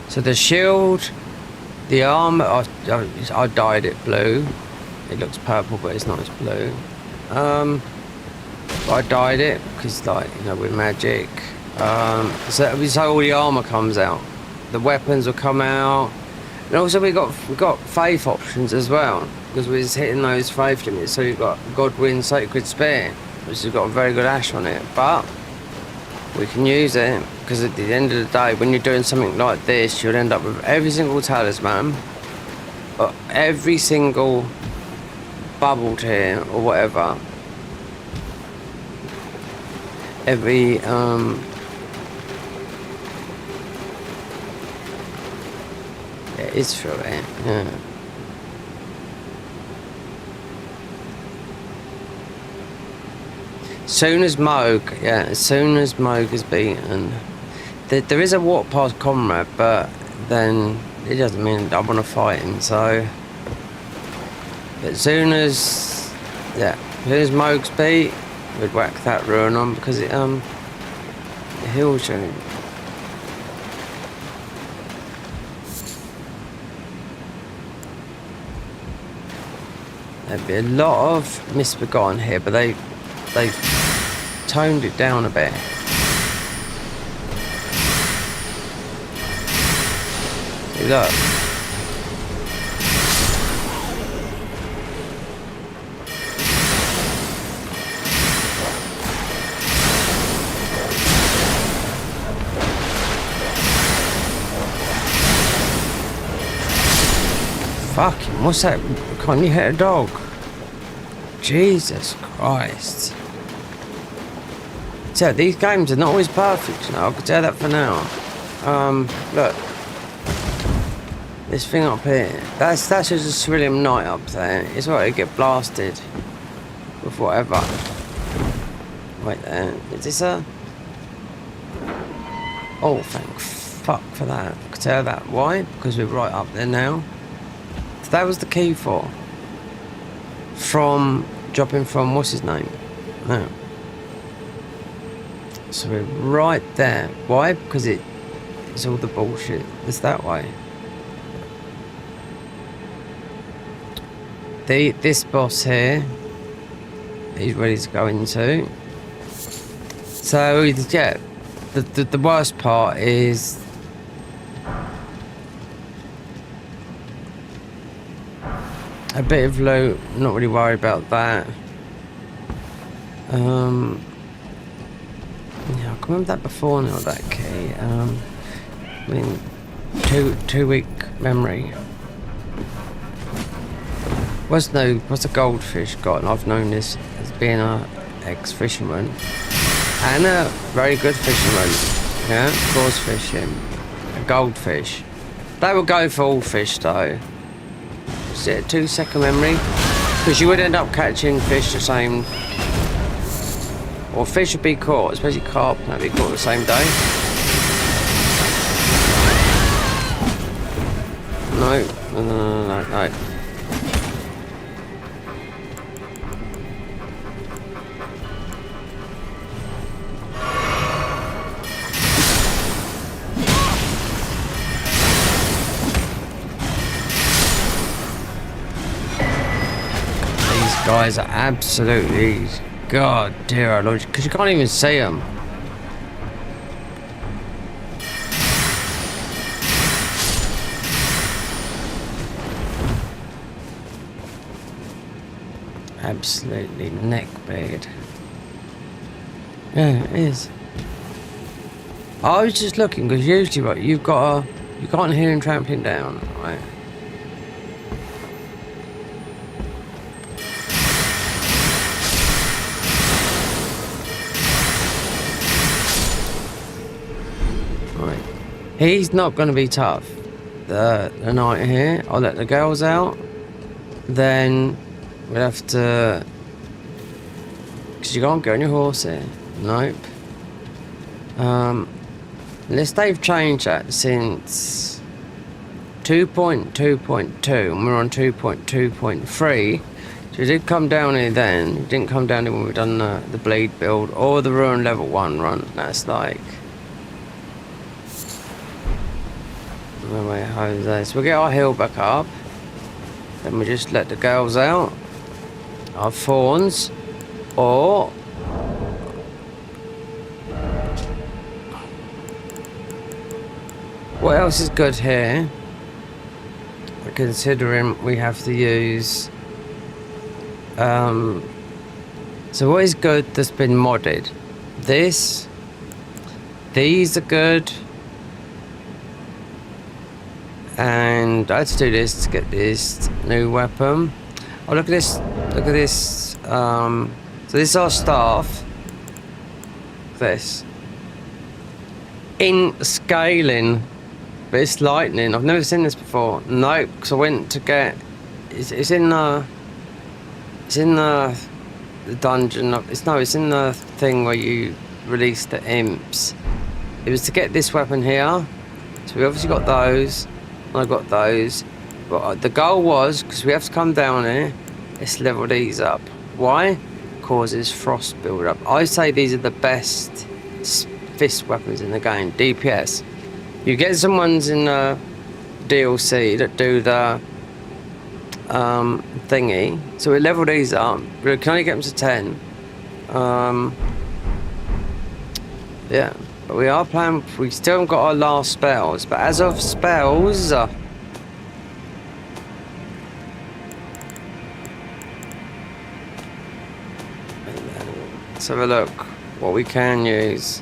So the shield, the armor, I dyed it blue. It looks purple, but it's not, it's blue. I dyed it because, like, you know, with magic. So all the armor comes out. The weapons will come out. And also we got faith options as well, because we're just hitting those faith limits. So you've got Godwin Sacred Spear, which has got a very good ash on it, but we can use it because at the end of the day, when you're doing something like this, you'll end up with every single talisman, or every single bubble tier or whatever, every it is through it, yeah. Soon as Moog is beaten, there is a walk past Comrade, but then it doesn't mean I want to fight him. So, but as soon as Moog's beat, we'd whack that ruin on because it heals you. There'd be a lot of Misbegotten here, but they toned it down a bit. See, look. Fucking, what's that? Can't you hit a dog? Jesus Christ. So these games are not always perfect, you know, I can tell that for now. Look. This thing up here. That's just a Cerulean Knight up there. It's right to get blasted with whatever. Wait there. Is this a... Oh, thank fuck for that. I can tell that. Why? Because we're right up there now. So that was the key for. Dropping from, what's his name? No. So we're right there. Why? Because it's all the bullshit. It's that way. This boss here, he's ready to go into. So yeah, the worst part is a bit of loot. Not really worried about that. Yeah, I can remember that before now, that key. I mean, two week memory. What's a goldfish got? And I've known this as being a ex-fisherman and a very good fisherman. Yeah, course fishing. A goldfish. They would go for all fish though. Is it a 2 second memory? Because you would end up catching fish the same. Or fish would be caught, especially carp, that'd be caught the same day. No. These guys are absolutely... God dear our Lord, because you can't even see them. Absolutely neckbeard. Yeah, it is. I was just looking because usually, right, you can't hear him trampling down, right? He's not going to be tough. The night here, I'll let the girls out. Then we'll have to... Because you can't get on your horse here. Nope. Unless they've changed that since 2.2.2 and we're on 2.2.3. So we did come down here then. We didn't come down here when we done the bleed build or the ruin level 1 run. That's like... Wait, Jose. So we get our heal back up. Then we just let the girls out. Our fawns. Or... What else is good here? Considering we have to use... So what is good that's been modded? This. These are good. And I had to do this to get this new weapon. Oh, look at this. Look at this. So this is our staff. This. In scaling. But it's lightning. I've never seen this before. Nope, because I went to get... It's in the... It's in the dungeon. It's in the thing where you release the imps. It was to get this weapon here. So we obviously got those. And I got those. But the goal was, because we have to come down here, let's level these up. Why? Causes frost build up. I say these are the best fist weapons in the game. DPS. You get some ones in the DLC that do the thingy. So we level these up. We can only get them to 10. Yeah. But we are playing... We still haven't got our last spells. But as of spells... let's have a look what we can use.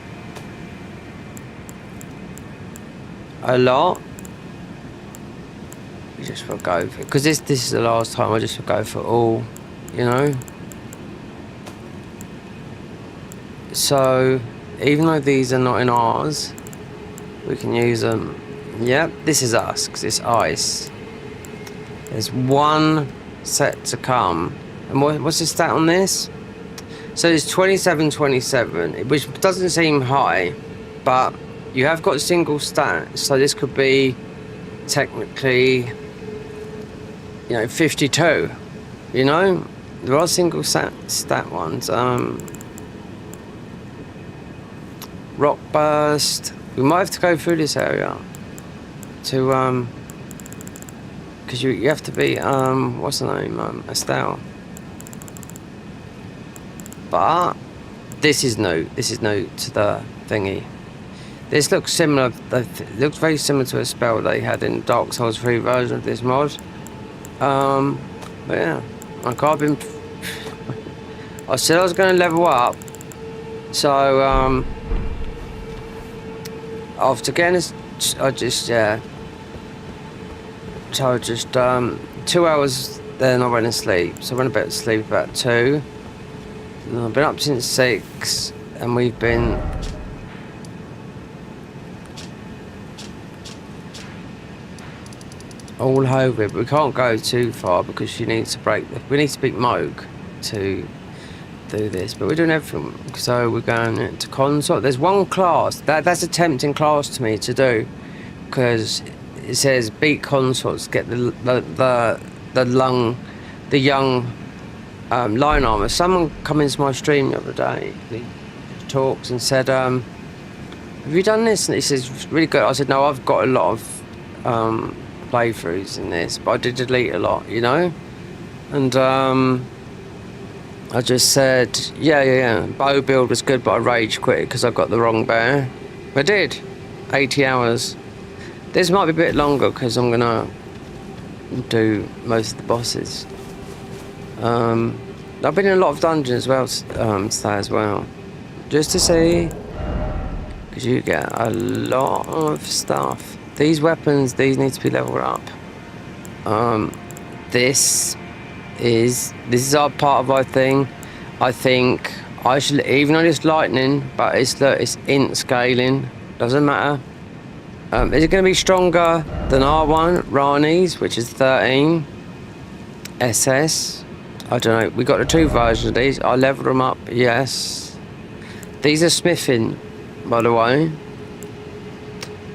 A lot. You just will go for it. Because this is the last time. I just will go for all, you know. So even though these are not in ours, we can use them. Yep, this is us because it's ice. There's one set to come. And what's the stat on this? So it's 27, which doesn't seem high, but you have got single stats, so this could be technically, 52. You know, there are single stat ones. Rock burst. We might have to go through this area to because you have to be what's the name? Estelle. But this is new. This is new to the thingy. This looks similar. It looks very similar to a spell they had in Dark Souls 3 version of this mod. But yeah, like I said I was going to level up. So after getting this, I just So just 2 hours. Then I went to sleep. So I went to bed to sleep about 2. And I've been up since 6, and we've been. All over it, but we can't go too far because she needs to we need to beat Moog to do this, but we're doing everything. So we're going to consort. There's one class that's a tempting class to me to do because it says beat consorts, get the young line armor. Someone come into my stream the other day, he talks and said, have you done this? And he says it's really good. I said no, I've got a lot of playthroughs in this, but I did delete a lot, and I just said yeah, bow build was good, but I rage quit because I got the wrong bear. I did 80 hours. This might be a bit longer because I'm gonna do most of the bosses. I've been in a lot of dungeons as well, just to see, because you get a lot of stuff. These weapons, these need to be leveled up. This is our part of our thing. I think I should, even though it's lightning, but it's int scaling. Doesn't matter. Is it going to be stronger than R1 Rani's, which is 13 SS? I don't know. We got the 2 versions of these. I leveled them up. Yes. These are smithing, by the way.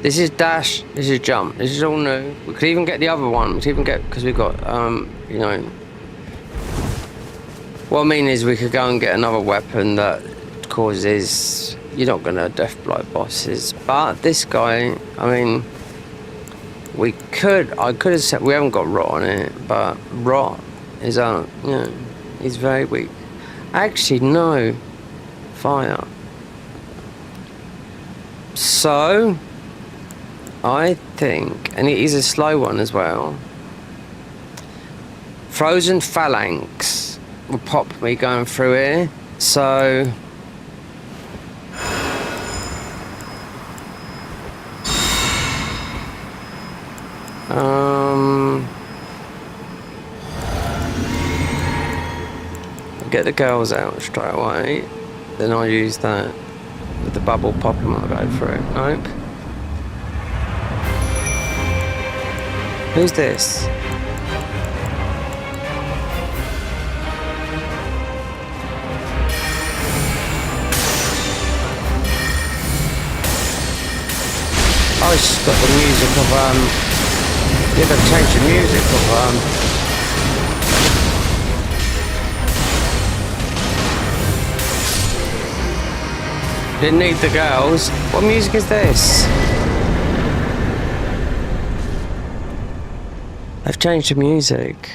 This is dash, this is jump, this is all new. We could even get the other one, we could even get, because we've got, you know. What I mean is we could go and get another weapon that causes, you're not going to death blight bosses. But this guy, I mean, I could have said, we haven't got rot on it, but rot is, you know, he's very weak. Actually, no, fire. So, I think, and he's a slow one as well. Frozen Phalanx will pop me going through here. So, get the girls out straight away. Then I'll use that with the bubble popping when I go through. Nope. Who's this? Oh, it's got the music of, yeah, they've changed the music of, didn't need the girls. What music is this? They've changed the music.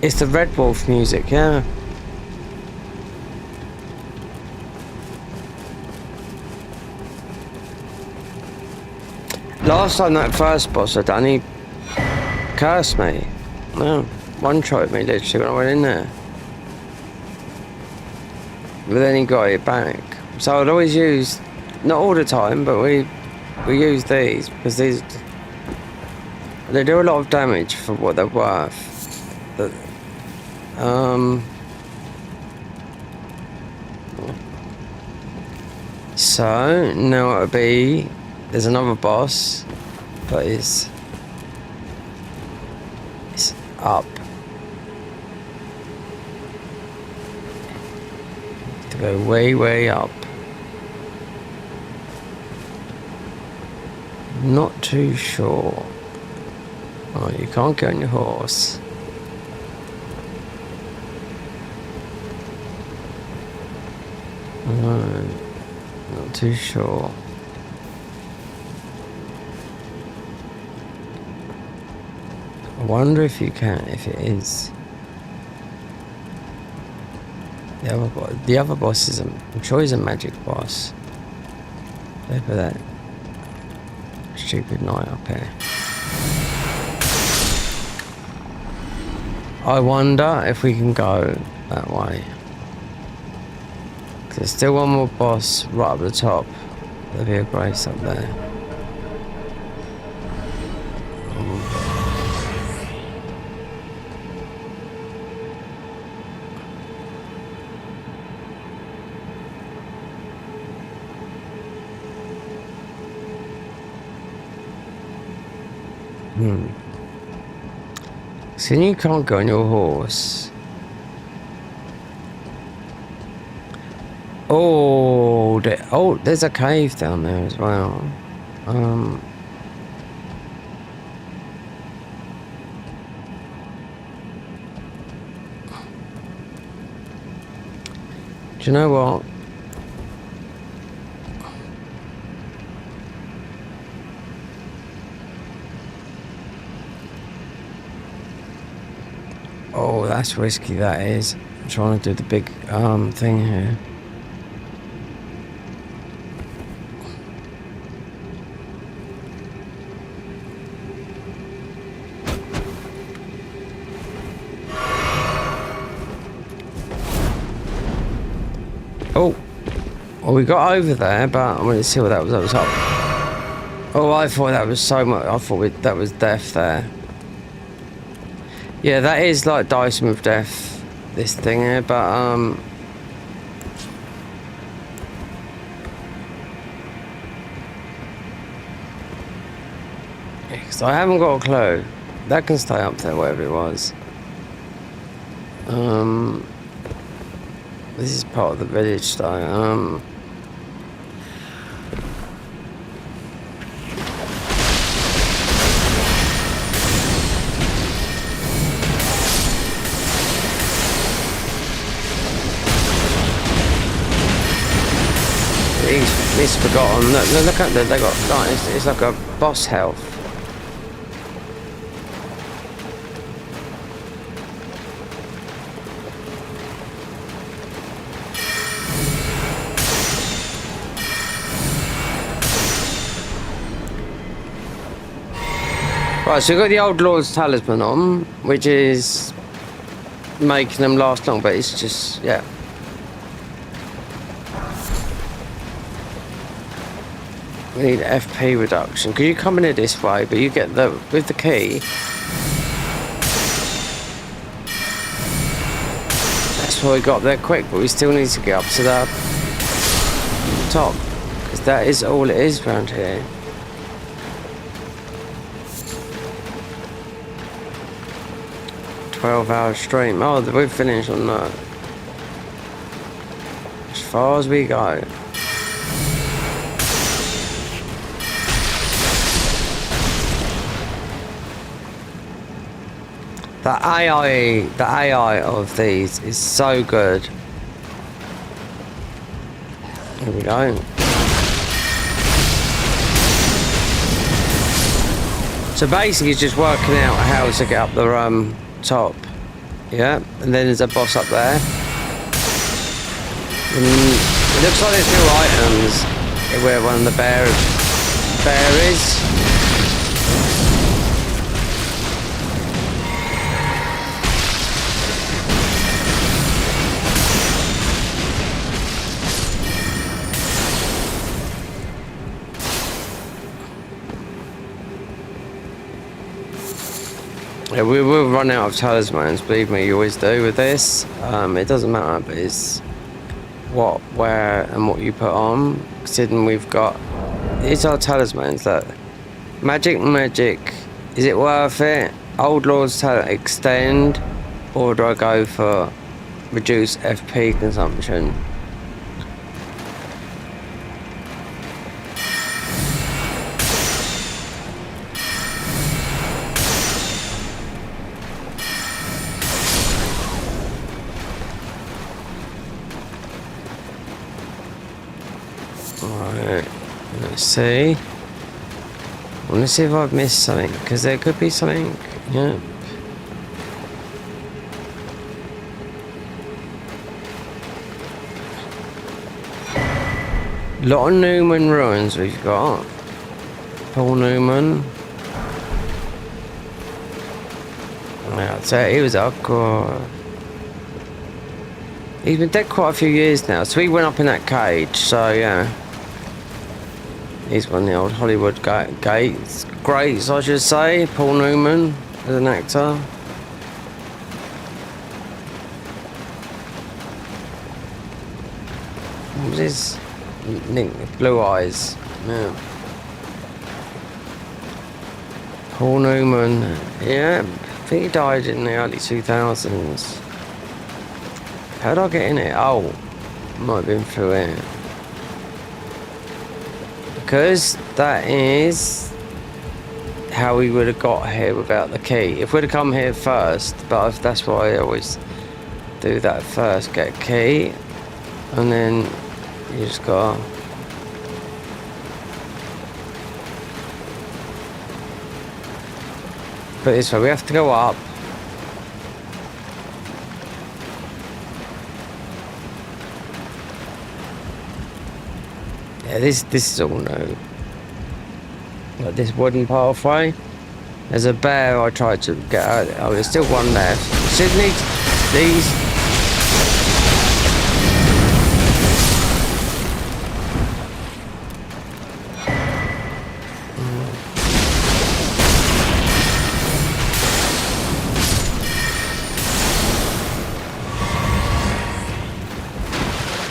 It's the Red Wolf music, yeah. Last time that first boss I done, he cursed me. No, one-shot me literally when I went in there. But then he got it back. So I'd always use, not all the time, but we use these because these, they do a lot of damage for what they're worth. But, so now it'll be, there's another boss, but it's up. To go way up. Not too sure. Oh, you can't go on your horse. No, not too sure. I wonder if you can, if it is. The other boss is, I'm sure he's a magic boss. Look at that stupid knight up here. I wonder if we can go that way. There's still one more boss right up the top. There'll be a grace up there. So you can't go on your horse. Oh, there's a cave down there as well. Do you know what? Oh, that's risky, that is. I'm trying to do the big thing here. Oh, well, we got over there, but I'm going to see what that was up top. Oh, I thought that was so much. I thought that was death there. Yeah, that is like Dyson with death, this thing here, but because I haven't got a clue. That can stay up there, wherever it was. This is part of the village, though. just forgotten. Look at that. They got like it's like a boss health. Right, so we've got the Old Lord's Talisman on, which is making them last long, but it's just, yeah. We need FP reduction. Because you come in it this way, but you get the, with the key, that's why we got there quick, but we still need to get up to the top. Because that is all it is around here. Hour stream. Oh, we've finished on that. As far as we go. The AI of these is so good. Here we go. So basically, it's just working out how to get up the top, yeah, and then there's a boss up there. It looks like there's new items where one of the bear is. Yeah, we will run out of talismans, believe me, you always do with this. It doesn't matter, but it's what, where, and what you put on. Considering we've got, these are talismans that, magic, is it worth it? Old Lord's extend, or do I go for reduce FP consumption? Alright, let's see. I want to see if I've missed something, because there could be something. Yeah. Lot of Newman ruins we've got. Paul Newman. Yeah, so he was hardcore. He's been dead quite a few years now, so he went up in that cage, so yeah. He's one of the old Hollywood greats, I should say. Paul Newman as an actor. What was his nick? Blue Eyes. Yeah. Paul Newman. Yeah, I think he died in the early 2000s. How did I get in it? Oh, might have been through it. Because that is how we would have got here without the key. If we'd have come here first, but that's why I always do that first. Get a key, and then you just gotta put it this way. We have to go up. Yeah, this is all new. Like this wooden pathway. There's a bear I tried to get out. Oh, there's still one left. Sydney, these.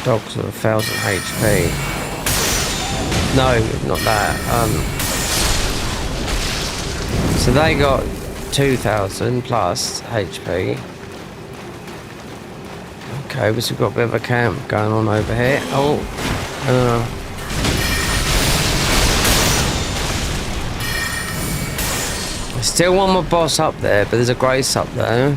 Dogs with 1,000 HP. No, not that. So they got 2,000 plus HP. Okay, we've got a bit of a camp going on over here. Oh, there's still one more boss up there, but there's a Grace up there.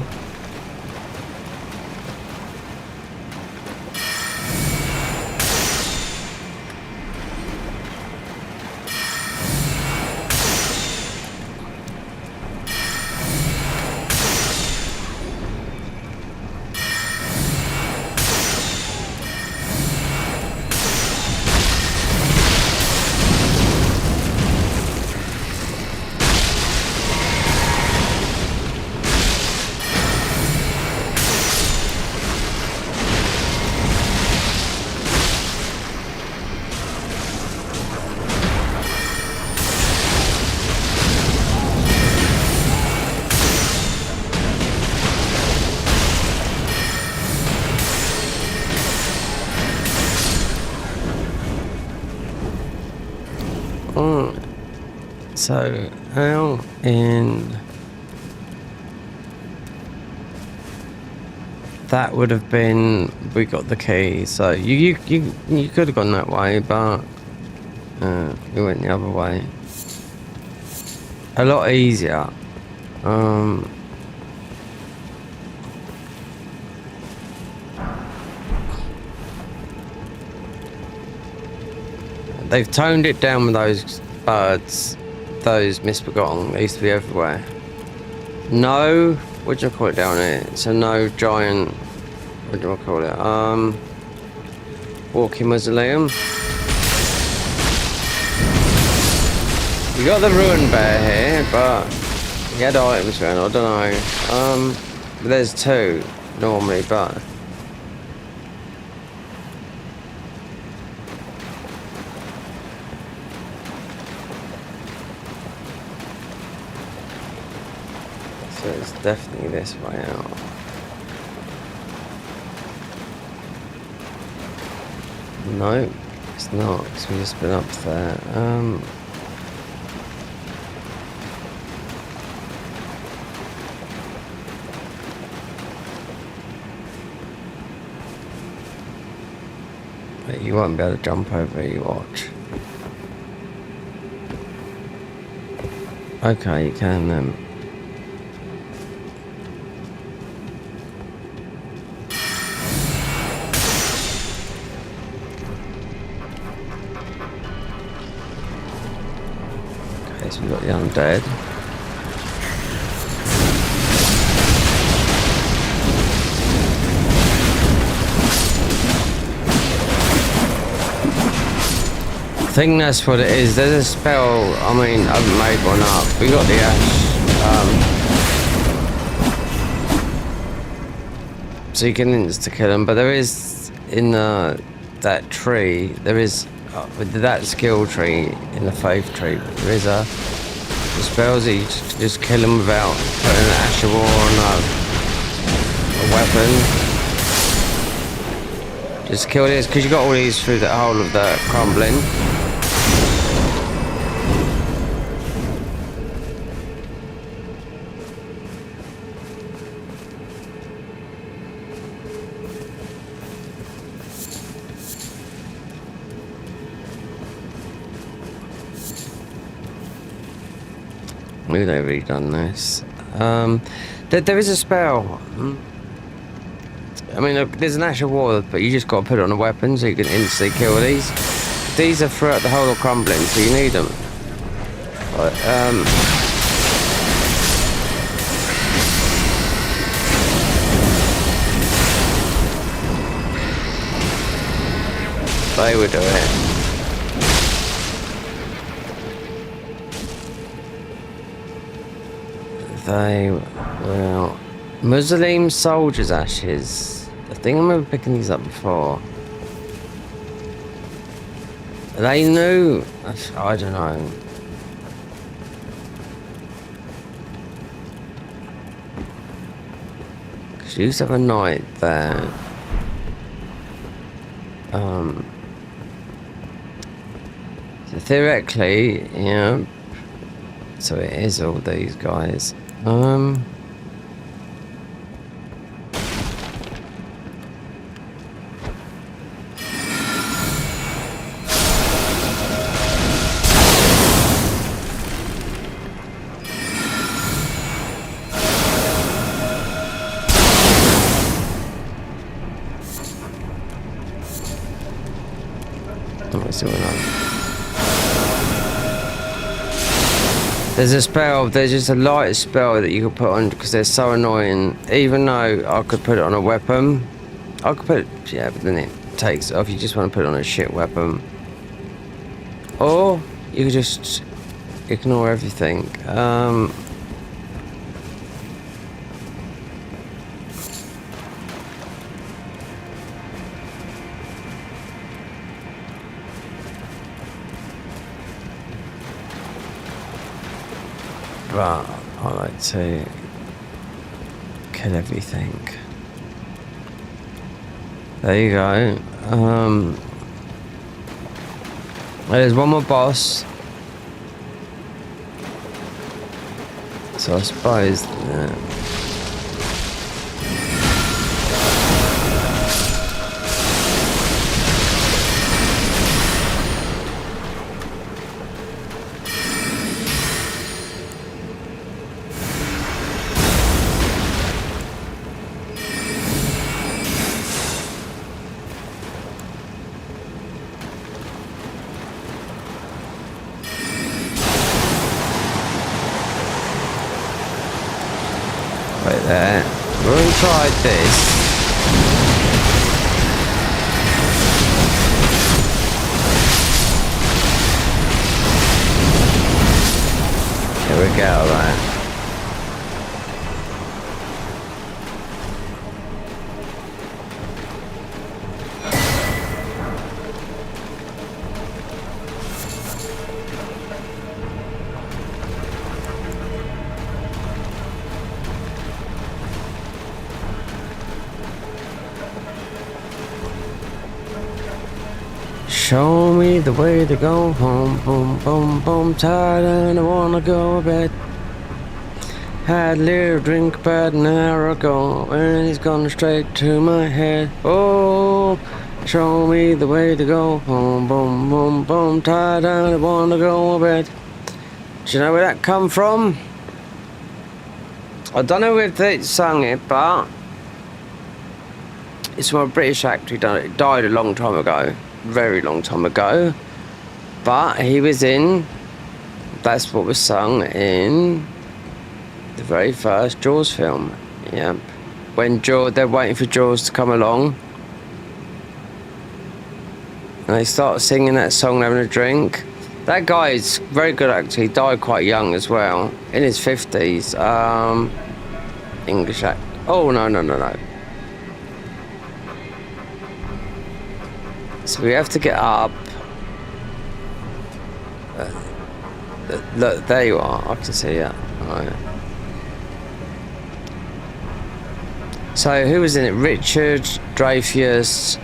So out in that would have been, we got the key. So you could have gone that way, but we went the other way. A lot easier. They've toned it down with those birds, those misbegotten. They used to be everywhere. No, what do you call it down here? So no giant, what do I call it? Walking mausoleum. You got the ruined bear here, but he had items around, I don't know. There's two normally, but so it's definitely this way out. No, it's not, because we just been up there. But you won't be able to jump over it, you watch. Okay, you can then. Okay, so we've got the undead. I think that's what it is. There's a spell, I mean, I haven't made one up. We got the ash. So you can insta-kill them, but there is, in that tree, there is, with that skill tree, in the faith tree, there is the spells that you just kill them without putting an ash of war on a weapon. Just kill this, because you got all these through the whole of the crumbling. We've already done this. There is a spell. I mean, there's an actual wall, but you just got to put it on a weapon so you can instantly kill these. These are throughout the whole of crumbling, so you need them. But, they would do it. They will. Muslim soldiers' ashes. I think I remember picking these up before. Are they new? I don't know. Because you used to have a knight there. So theoretically, yeah. So it is all these guys. What's going on? There's a spell, there's just a light spell that you could put on because they're so annoying. Even though I could put it on a weapon, I could put it, yeah, but then it takes off. You just want to put it on a shit weapon. Or you could just ignore everything. But I like to kill everything. There you go. There's one more boss. So I suppose. Right there. We've already tried this. Here we go, right. Show me the way to go home, boom, boom, boom, tired and I wanna go to bed. Had a little drink about an hour ago and he's gone straight to my head. Oh, show me the way to go home, boom, boom, boom, tired and I wanna go to bed. Do you know where that come from? I don't know if they sung it, but it's from a British actor who died a long time ago. Very long time ago, but he was in, that's what was sung in the very first Jaws film. Yeah, when they're waiting for Jaws to come along and they start singing that song, having a drink. That guy is very good actor. He died quite young as well, in his 50s. English actor. Oh no. So we have to get up. Look, there you are. I can see it. Right. So who was in it? Richard Dreyfuss.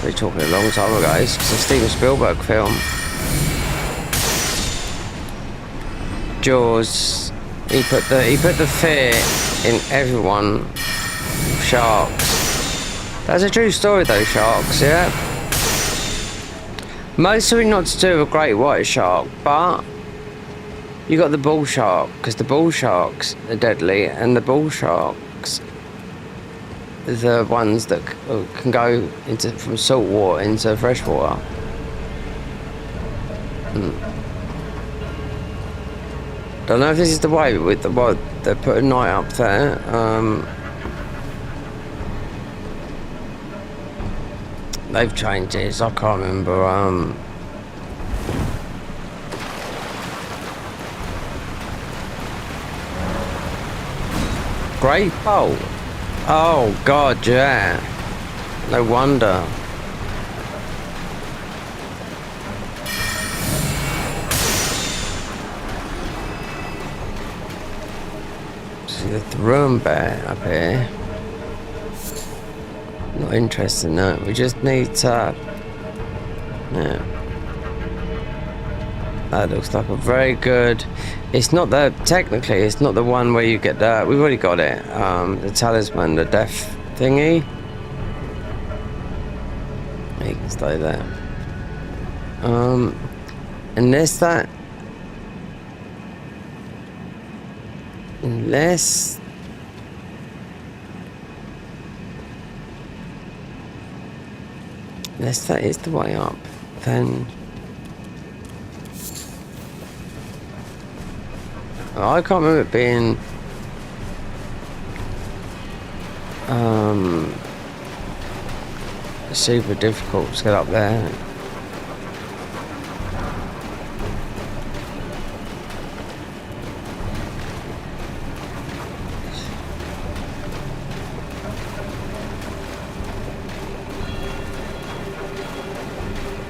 We're talking a long time ago. It's a Steven Spielberg film. Jaws. He put the fear in everyone. Sharks. That's a true story though, sharks, yeah? Most of it not to do with a great white shark, but you got the bull shark, because the bull sharks are deadly, and the bull sharks are the ones that can go from salt water into fresh water. Don't know if this is the way with they put a night up there. They've changed it, so I can't remember. Great bolt. Oh God, yeah. No wonder. See the throne bear up here. Not interested, no. We just need to. Yeah. That looks like a very good. It's not technically, it's not the one where you get the. We've already got it. The talisman, the death thingy. You can stay there. Unless. Unless that is the way up, then I can't remember it being super difficult to get up there.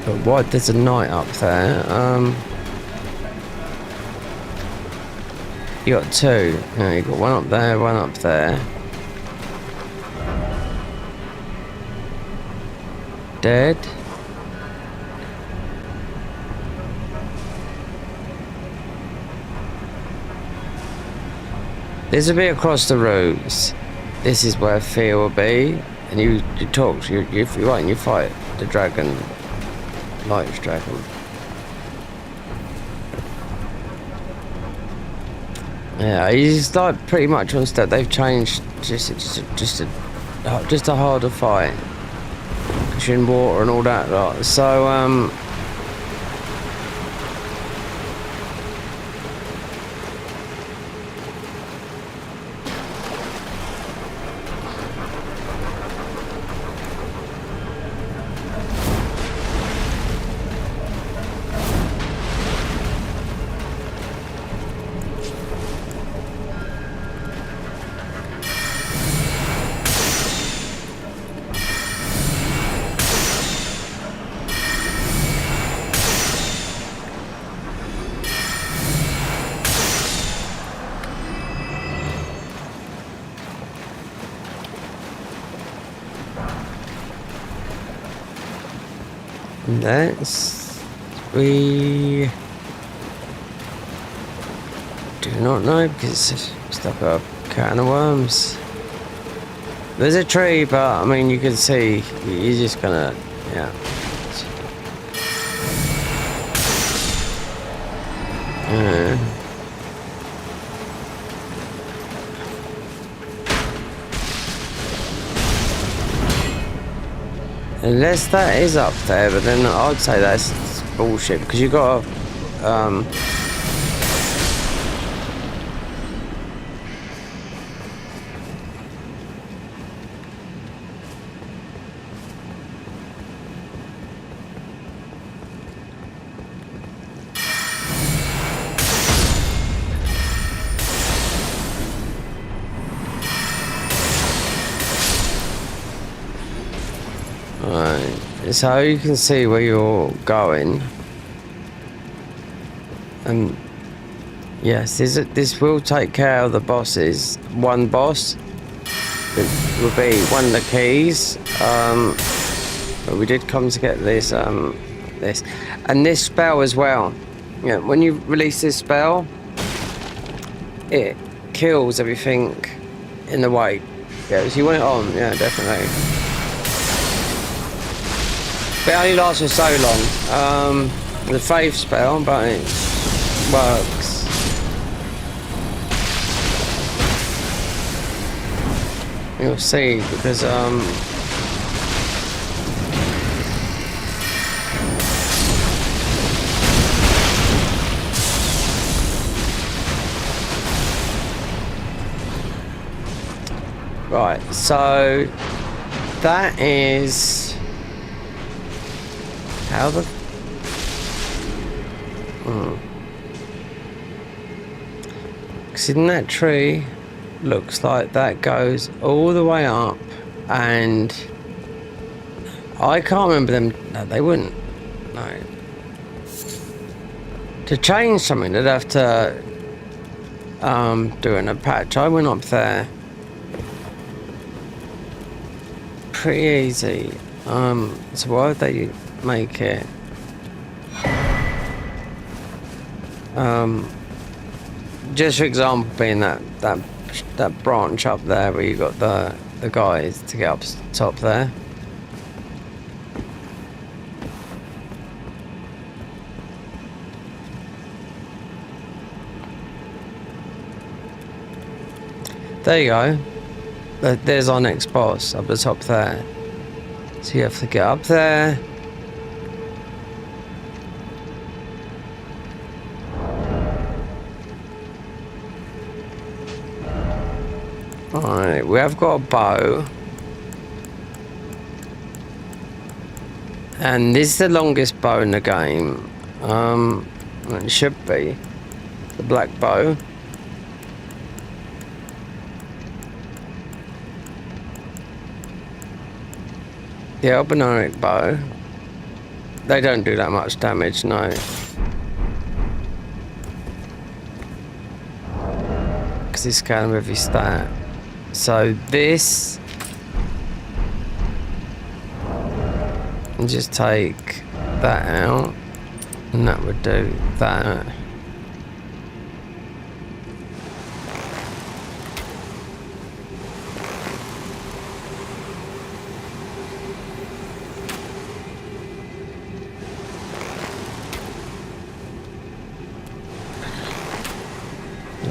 But what? There's a knight up there. You got two. No, you got one up there, one up there. Dead. This will be across the routes. This is where Fear will be, and you talk. You fight the dragon, Light's dragon. Yeah, he's like pretty much on step. They've changed just a harder fight. Cause you're in water and all that lot. So we do not know because it's stuck up a can of worms. There's a tree, but I mean you can see you're just gonna Unless that is up there, but then I'd say that's bullshit because you got to so you can see where you're going, and yes, this will take care of the bosses. One boss that will be one of the keys, but we did come to get this and this spell as well. Yeah, when you release this spell, it kills everything in the way. Yeah, so you want it on, yeah, definitely. But it only lasts for so long. The faith spell, but it works. You'll see, because right, so that is how the because in that tree looks like that goes all the way up, and I can't remember them. No, they wouldn't. No. To change something, they'd have to do in a patch. I went up there. Pretty easy. So why would they make it? Just for example, being that branch up there where you got the guys to get up top there. There you go. There's our next boss up the top there. So you have to get up there. Alright, we have got a bow. And this is the longest bow in the game. It should be. The black bow. The albinonic bow, they don't do that much damage, no. Because it's kind of heavy stat. So this, and just take that out, and that would do that.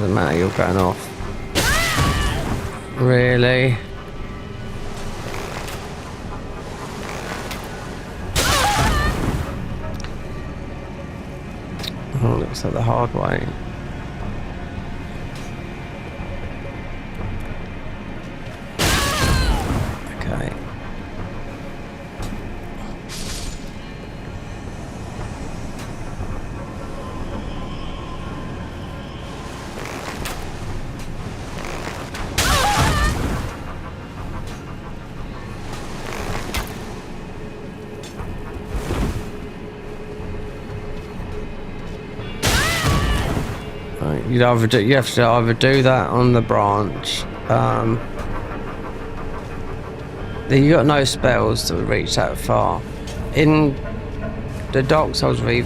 Doesn't matter, you're going off. Really? Oh, looks like the hard way. Okay. You have to either do that on the branch. You got no spells to reach that far. In the Dark Souls free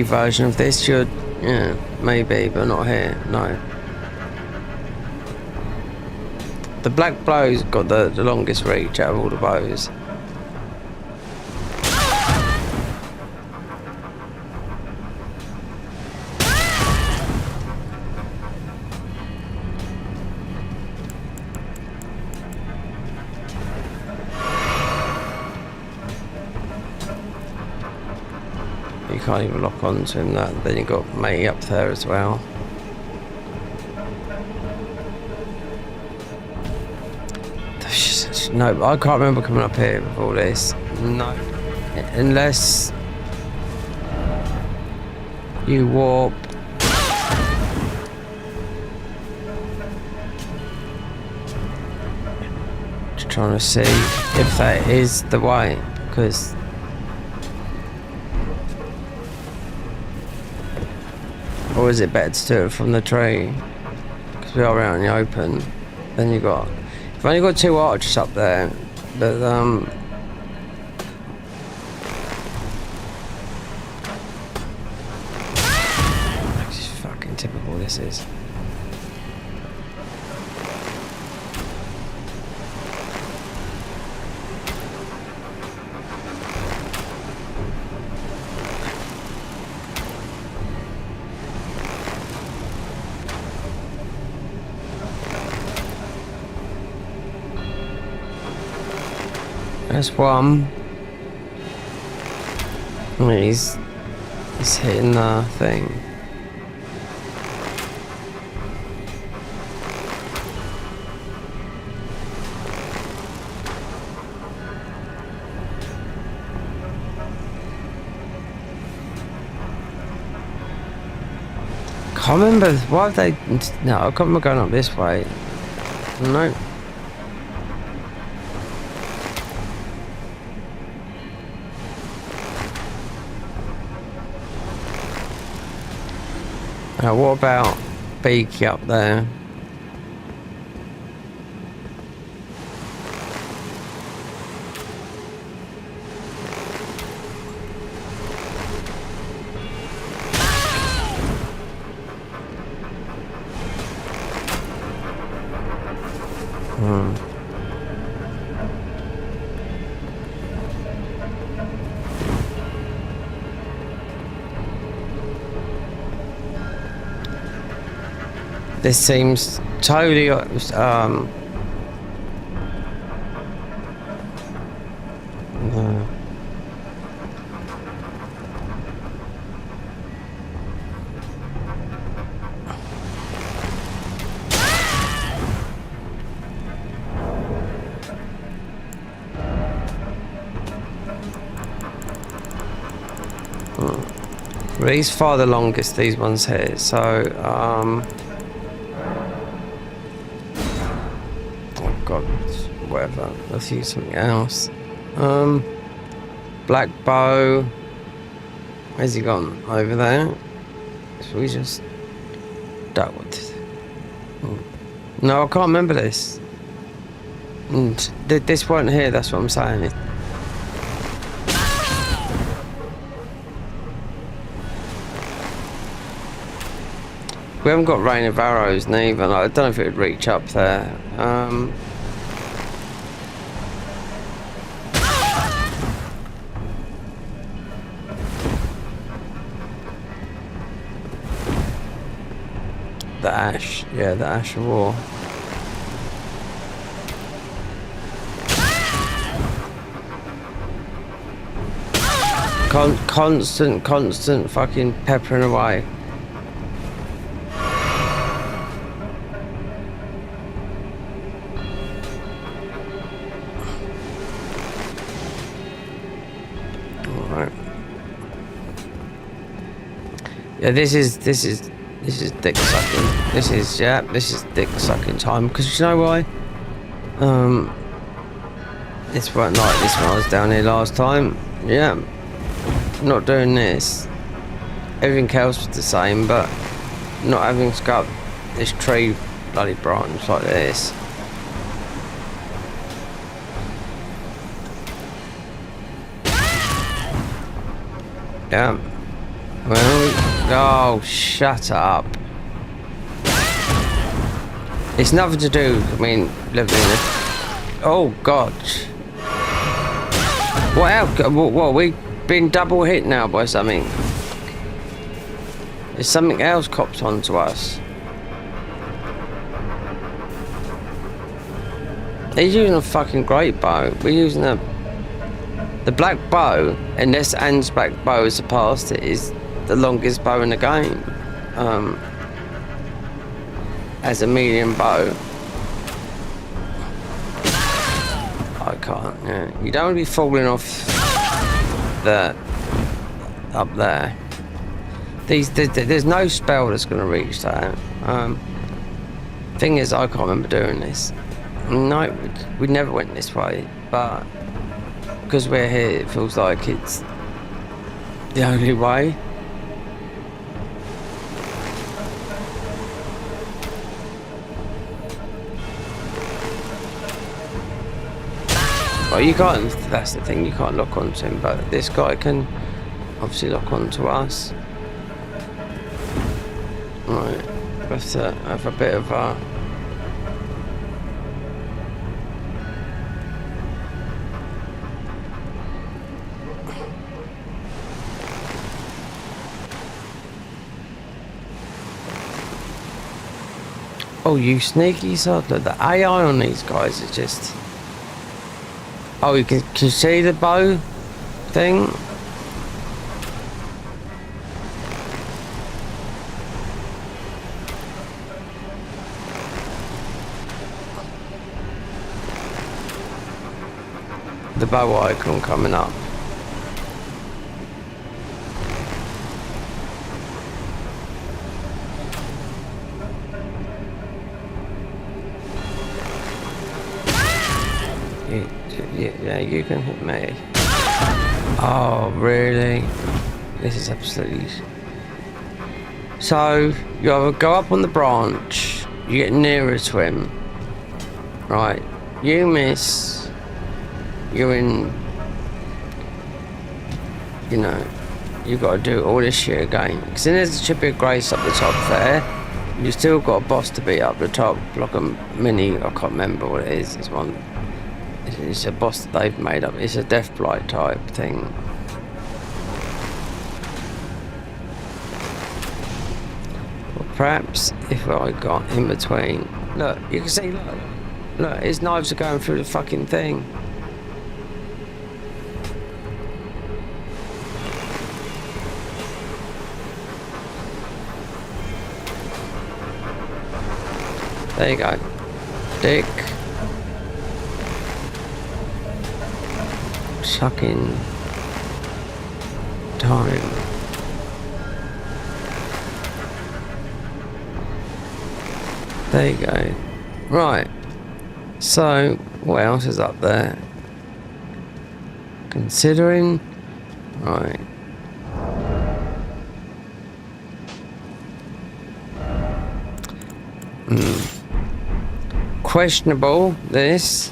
version of this, yeah, maybe, but not here. No. The black blow's got the longest reach out of all the bows. You can't even lock onto him. Then you got May up there as well. No, I can't remember coming up here with all this. No, unless you warp. Just trying to see if that is the way, because. Or is it better to do it from the tree? Because we are out in the open. Then you got... You've only got 2 archers up there. But, this is fucking typical, this is. There's one. He's hitting the thing. Can't remember why have they. No, I can't remember going up this way. No. Now, what about Beaky up there? This seems totally no. These far the longest, these ones here, so God, whatever. Let's use something else. Black bow. Where's he gone? Over there. So we just that what? No, I can't remember this. This weren't here. That's what I'm saying. We haven't got rain of arrows neither. I don't know if it would reach up there. The ash, yeah, the ash of war. Constant fucking peppering away. Alright. Yeah, this is dick sucking. This is dick sucking time, because you know why? This weren't like this when I was down here last time. Yeah. Not doing this. Everything else was the same, but not having to go up this tree bloody branch like this. Yeah. Well, oh, shut up. It's nothing to do, I mean, living in it. Oh, God. What else? What, we been double hit now by something? There's something else copped onto us. They're using a fucking great bow. We're using the black bow, unless Anne's black bow is surpassed, it is the longest bow in the game. As a medium bow. I can't, yeah. You don't want to be falling off up there. There's no spell that's going to reach that. Thing is, I can't remember doing this. No, we never went this way, but because we're here, it feels like it's the only way. Well, you can't, that's the thing, you can't lock onto him, but this guy can obviously lock onto us. Right, we have to have a bit of a... Oh, you sneaky sod, look, the AI on these guys is just... Oh, you can see the bow thing? The bow icon coming up. Yeah, you can hit me. Oh, really? This is absolutely... So, you either go up on the branch, you get nearer to him. Right, you miss, you're in... You know, you've got to do all this shit again. Because then there's a chip of grace up the top there. You still got a boss to beat up the top, like a mini, I can't remember what it is, it's one... It's a boss that they've made up. It's a death blight type thing. Well, perhaps if I got in between... Look, you can see, look, his knives are going through the fucking thing. There you go. Dick. Sucking time. There you go. Right. So, what else is up there? Considering. Right. Questionable, this.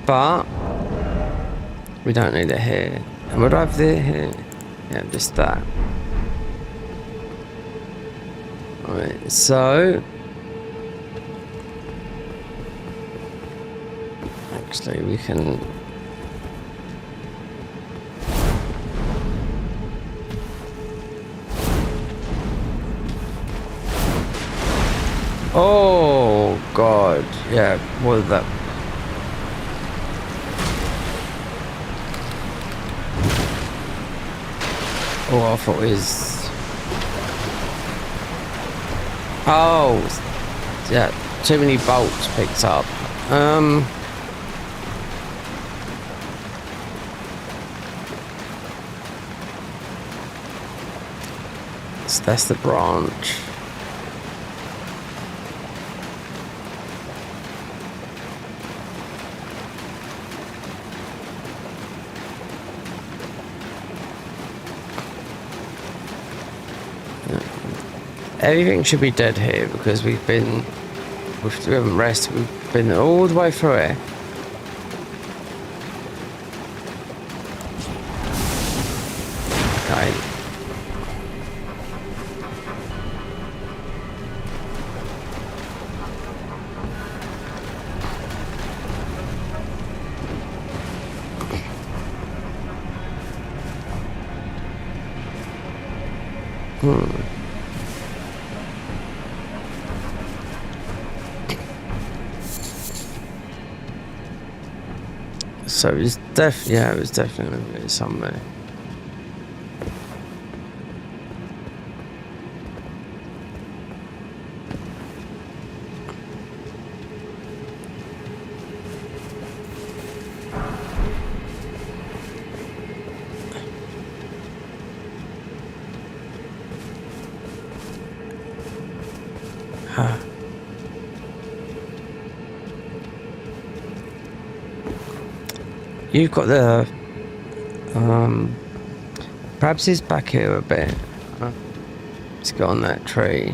But we don't need it here. And what do I have there here? Yeah, just that. Alright, so actually we can Oh god, yeah, what is that? Oh, I thought it was... Oh, yeah, too many bolts picked up. So that's the branch. Everything should be dead here because we haven't rested. We've been all the way through it. Okay. So it's it was definitely somewhere. You've got the perhaps it's back here a bit. Let's go on that tree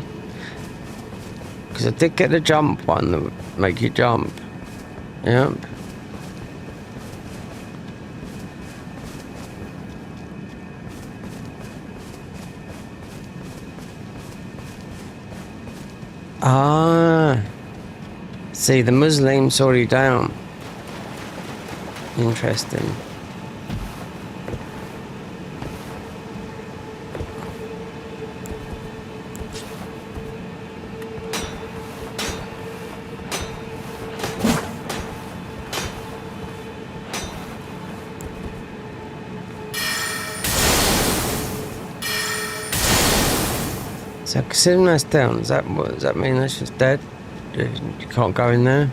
because I did get the jump one that would make you jump. Yep. Ah, see, the Muslim's already down. Interesting. So considering that's down, does that mean that's just dead? You can't go in there?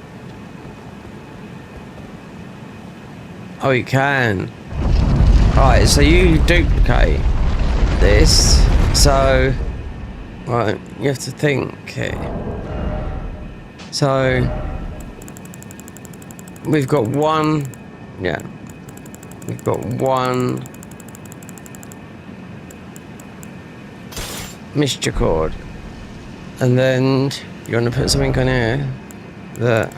Oh, you can. Alright, so you duplicate this. So, right, you have to think here. So, we've got one, yeah. We've got one mixture cord. And then you want to put something on here that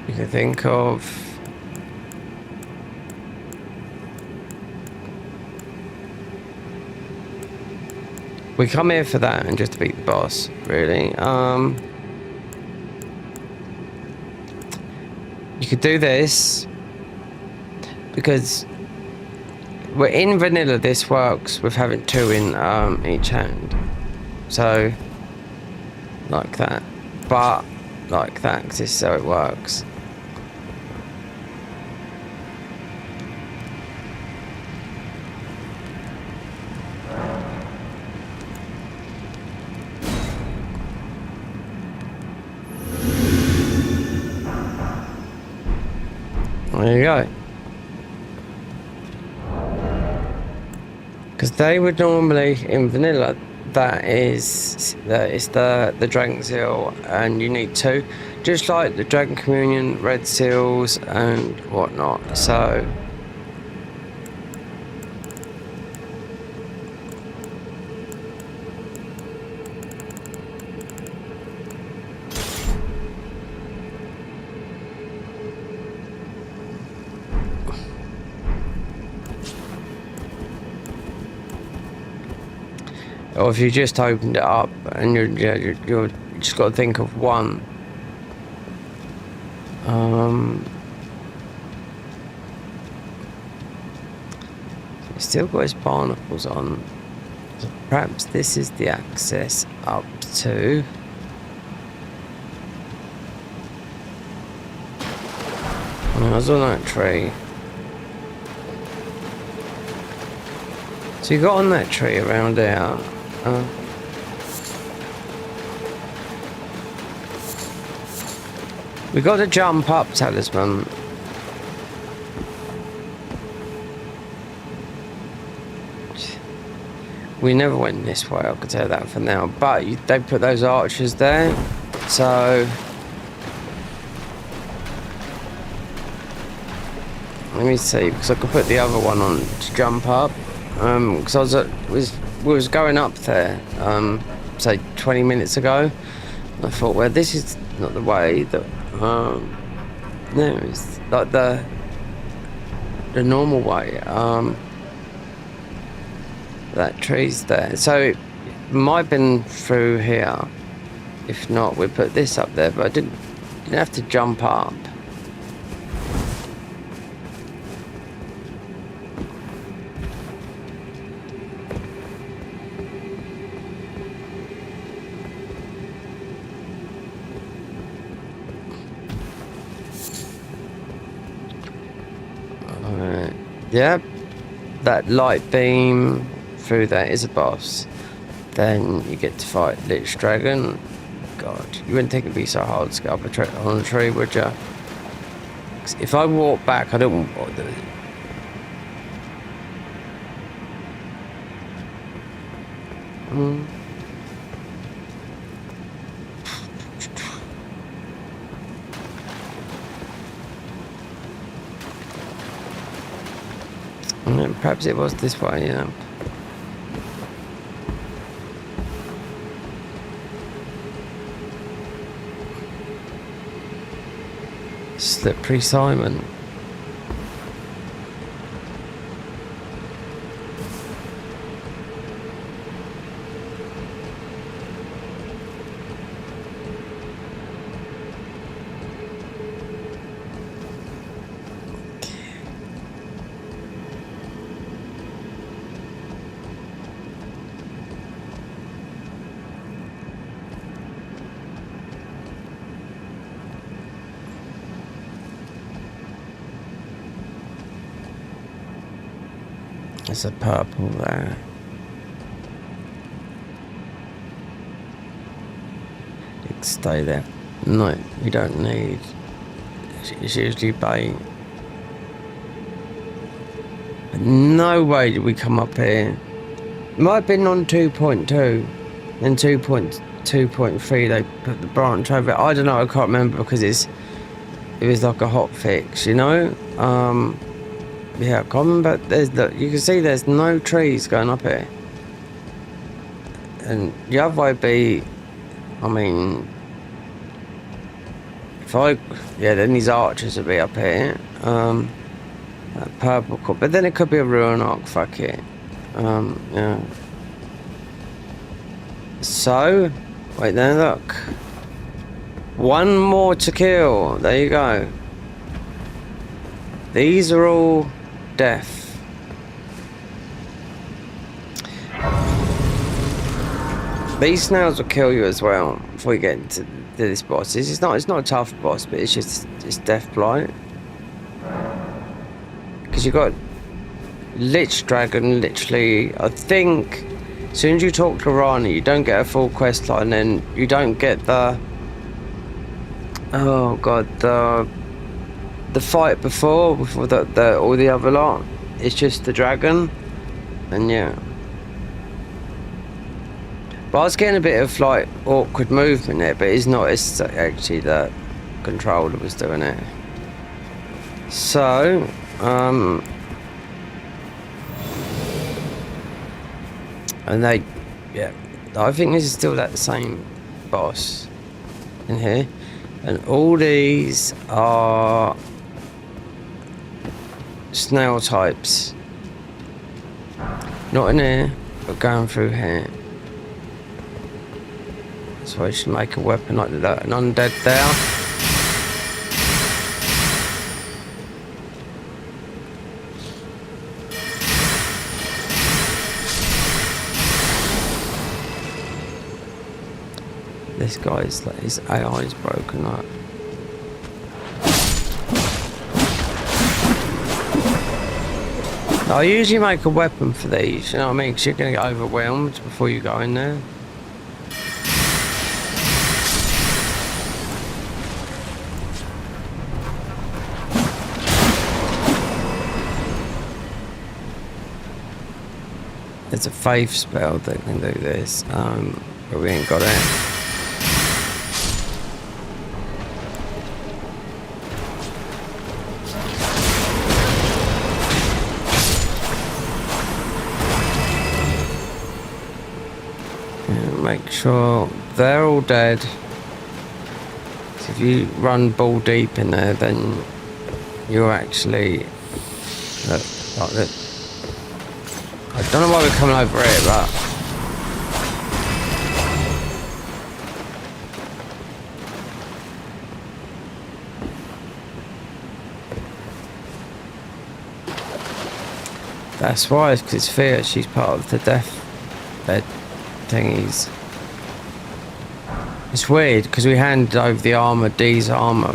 you can think of. We come here for that and just to beat the boss, really. You could do this because we're in vanilla. This works with having two in each hand, so like that, but like that, because this is how it works. There you go. Because they would normally in vanilla, it's the Dragon Seal, and you need two, just like the Dragon Communion, Red Seals, and whatnot. So. Or if you just opened it up and you're just got to think of one. It's still got his barnacles on. So perhaps this is the access up to... I was on that tree. So you got on that tree around there. We got to jump up, talisman. We never went this way, I could tell that for now. But they put those archers there, so let me see, because I could put the other one on to jump up. Because we was going up there, say 20 minutes ago. I thought, well, this is not the way that. No, it's like the normal way. That tree's there, so it might have been through here. If not, we put this up there, but I didn't have to jump up. Yep, that light beam through there is a boss. Then you get to fight Lich Dragon. God, you wouldn't think it'd be so hard to get up on a tree, would you? If I walk back, I don't want to do it. Perhaps it was this way, yeah. Slippery Simon. There's a purple there. You can stay there. No, you don't need. It's usually bait. But no way did we come up here. It might have been on 2.2. Then 2.2.3 they put the branch over it. I don't know, I can't remember because it was like a hot fix, you know? Yeah, I can't remember. You can see there's no trees going up here. And the other way would be, I mean, then these archers would be up here. That purple cup, but then it could be a ruin arc, fuck it. Yeah. So, wait there, look. One more to kill. There you go. These are all death. These snails will kill you as well before you get into this boss. It's not a tough boss, but it's death blight. Because you got Lich Dragon literally, I think as soon as you talk to Rani, you don't get a full quest line, and you don't get the the fight before the all the other lot. It's just the dragon, and yeah. But I was getting a bit of like awkward movement there, but it's not. It's actually the controller was doing it. So, and yeah, I think this is still that same boss in here, and all these are snail types. Not in here, but going through here. So I should make a weapon like that, an undead there. This guy's like, his AI is broken up. I usually make a weapon for these, you know what I mean? Because you're going to get overwhelmed before you go in there. There's a faith spell that can do this, but we ain't got it. Make sure they're all dead. So if you run ball deep in there, then you're actually like that. I don't know why we're coming over here, but that's why. It's because Thea, she's part of the death bed thingies. It's weird because we handed over the armor, D's armor,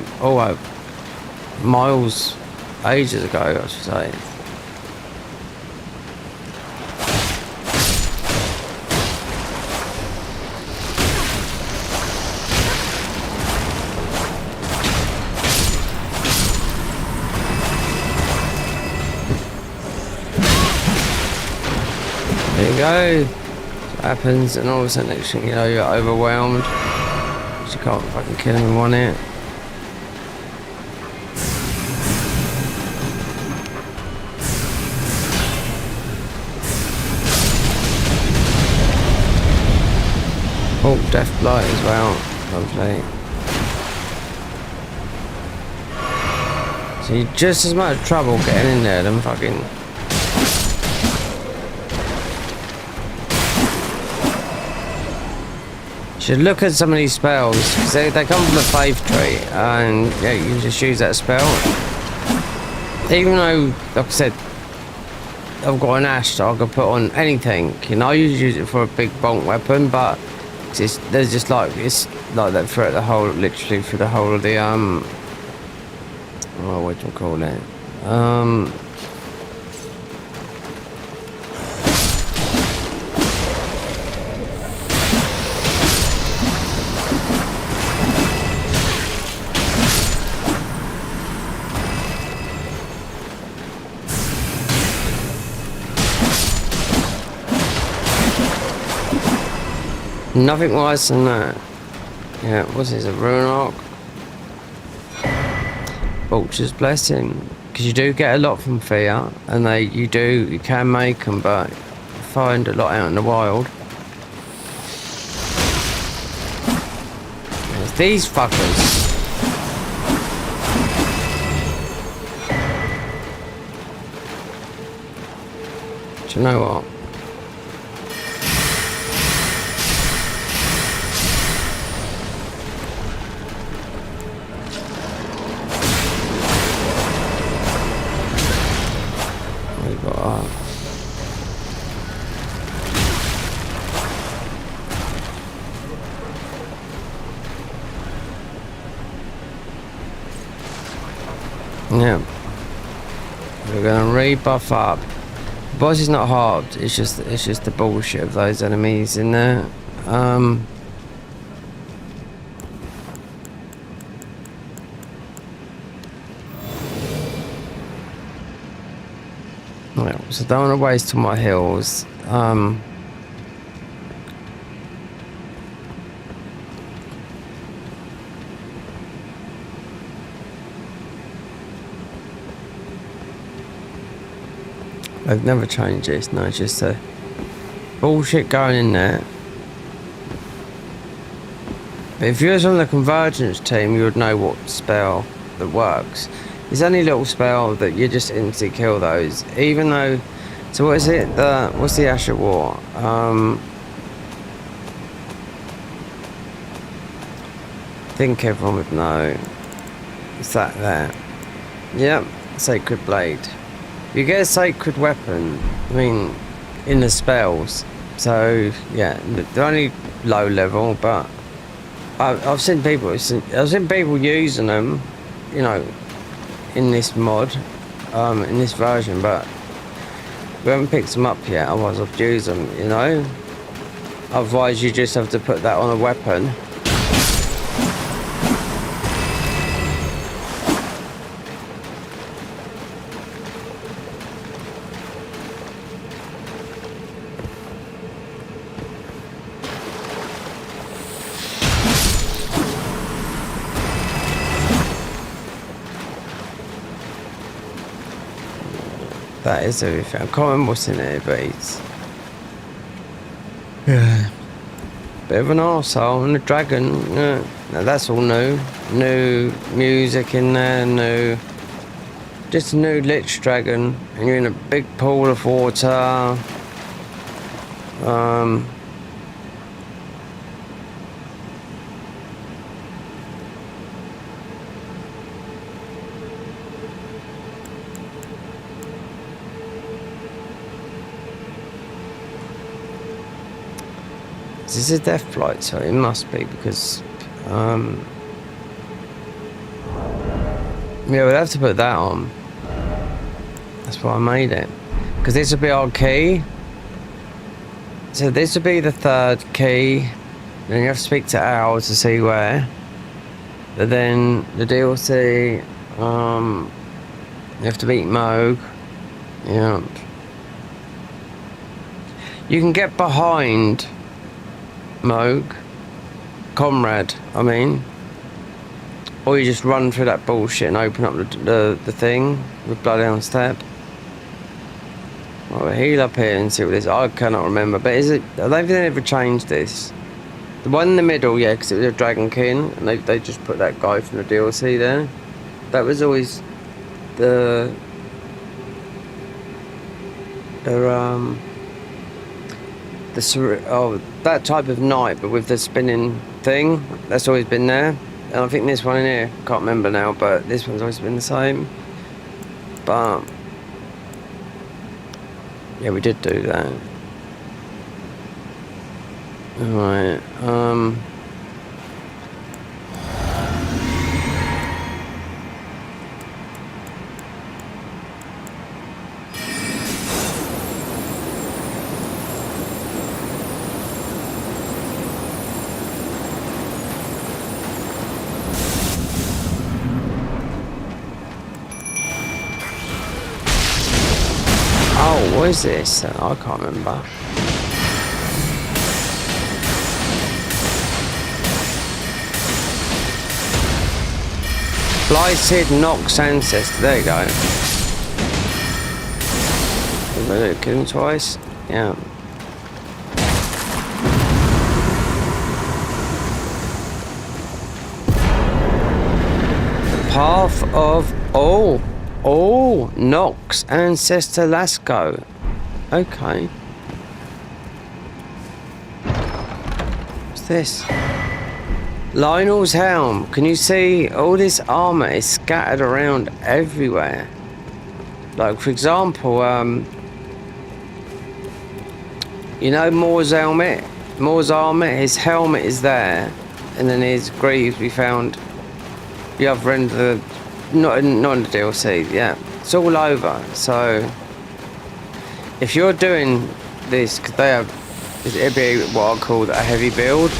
miles, ages ago, I should say. There you go. What happens, and all of a sudden, next thing you know, you're overwhelmed. You can't fucking kill him in one hit. Oh, death blight as well. Lovely. So you're just as much trouble getting in there than fucking. Should look at some of these spells because they come from the faith tree, and yeah, you can just use that spell. Even though, like I said, I've got an ash that I can put on anything. You know, I usually use it for a big bonk weapon, but it's like that throughout the whole, literally through the whole of the what do you call it? Nothing worse than that. Yeah, what's this, a rune arc? Vulture's Blessing. Because you do get a lot from Thea, and you can make them, but you find a lot out in the wild. There's these fuckers. Do you know what? Yeah, we're gonna rebuff up. The boss is not hard. It's just the bullshit of those enemies in there. Right, so don't want to waste all my heals. I've never changed this, no, it's just a bullshit going in there. But if you was on the Convergence team, you would know what spell that works. It's only a little spell that you just instantly kill those, even though. So what is it? What's the Asher War? I think everyone would know. It's that there. Yep, Sacred Blade. You get a sacred weapon, I mean, in the spells. So, yeah, they're only low level, but I've seen people using them, you know, in this mod, in this version, but we haven't picked them up yet. Otherwise, I'd use them, you know. Otherwise, you just have to put that on a weapon. That is everything. I can't remember what's in there, but it's... yeah. Bit of an arsehole and a dragon. Yeah. Now that's all new. New music in there, just a new Lich Dragon. And you're in a big pool of water. This is a death flight, so it must be because, yeah, we'll have to put that on. That's why I made it. Because this will be our key. So this will be the third key. Then you have to speak to Al to see where. But then the DLC, you have to beat Moog. Yeah. You can get behind Moog, Comrade, I mean, or you just run through that bullshit and open up the thing with Bloodhound Step. Well, we'll heal up here and see what this. I cannot remember, but is it? I don't think they ever changed this. The one in the middle, yeah, because it was a Dragon King, and they just put that guy from the DLC there. That was always the that type of knight, but with the spinning thing, that's always been there. And I think this one in here, can't remember now, but this one's always been the same. But yeah, we did do that. Alright, what is this? I can't remember. Blighted Nox Ancestor, there you go. Kill him twice? Yeah. Path of... Oh, Nox Ancestor Lasco. Okay. What's this? Lionel's Helm. Can you see all this armor is scattered around everywhere? Like, for example, you know Moore's helmet? Moore's armor, his helmet is there, and then his greaves we found the other end of the... Not in the DLC, yeah. It's all over, so... If you're doing this, because they have... It'd be what I call a heavy build,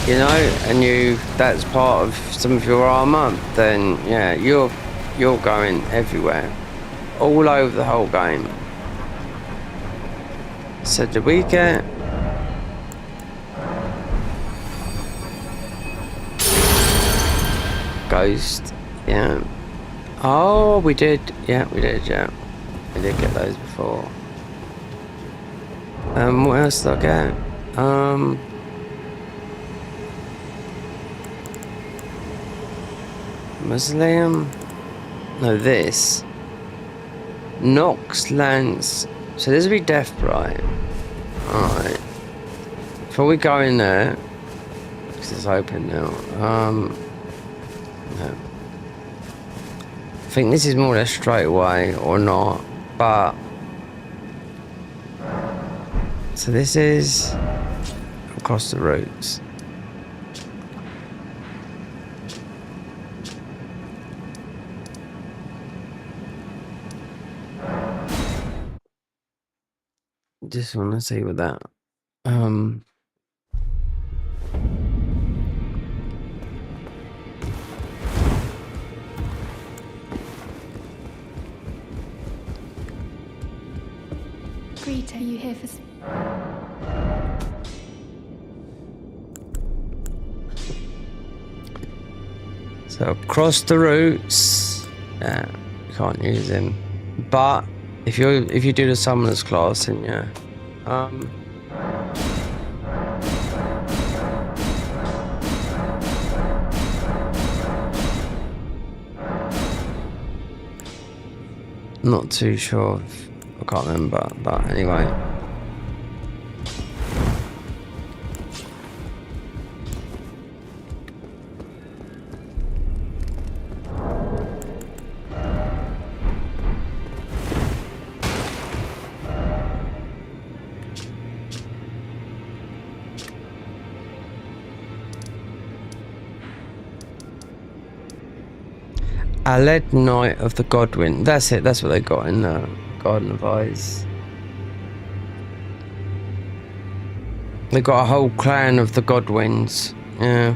you know, and that's part of some of your armor, then, yeah, you're going everywhere. All over the whole game. So, did we get... Ghost? Yeah. Oh, we did. Yeah, we did, yeah. We did get those before. What else did I get? Mausoleum? No, this. Nox Lance. So this will be Deathbright. Alright. Before we go in there, because it's open now. No. I think this is more or less straight away, or not, but... So this is across the routes. just want to see what that. Greet, are you here for? So across the routes, you can't use him. But if you do the summoners class, then yeah. Not too sure. I can't remember, but anyway. Aled Knight of the Godwin. That's it. That's what they got in the Garden of Eyes. They got a whole clan of the Godwins. Yeah.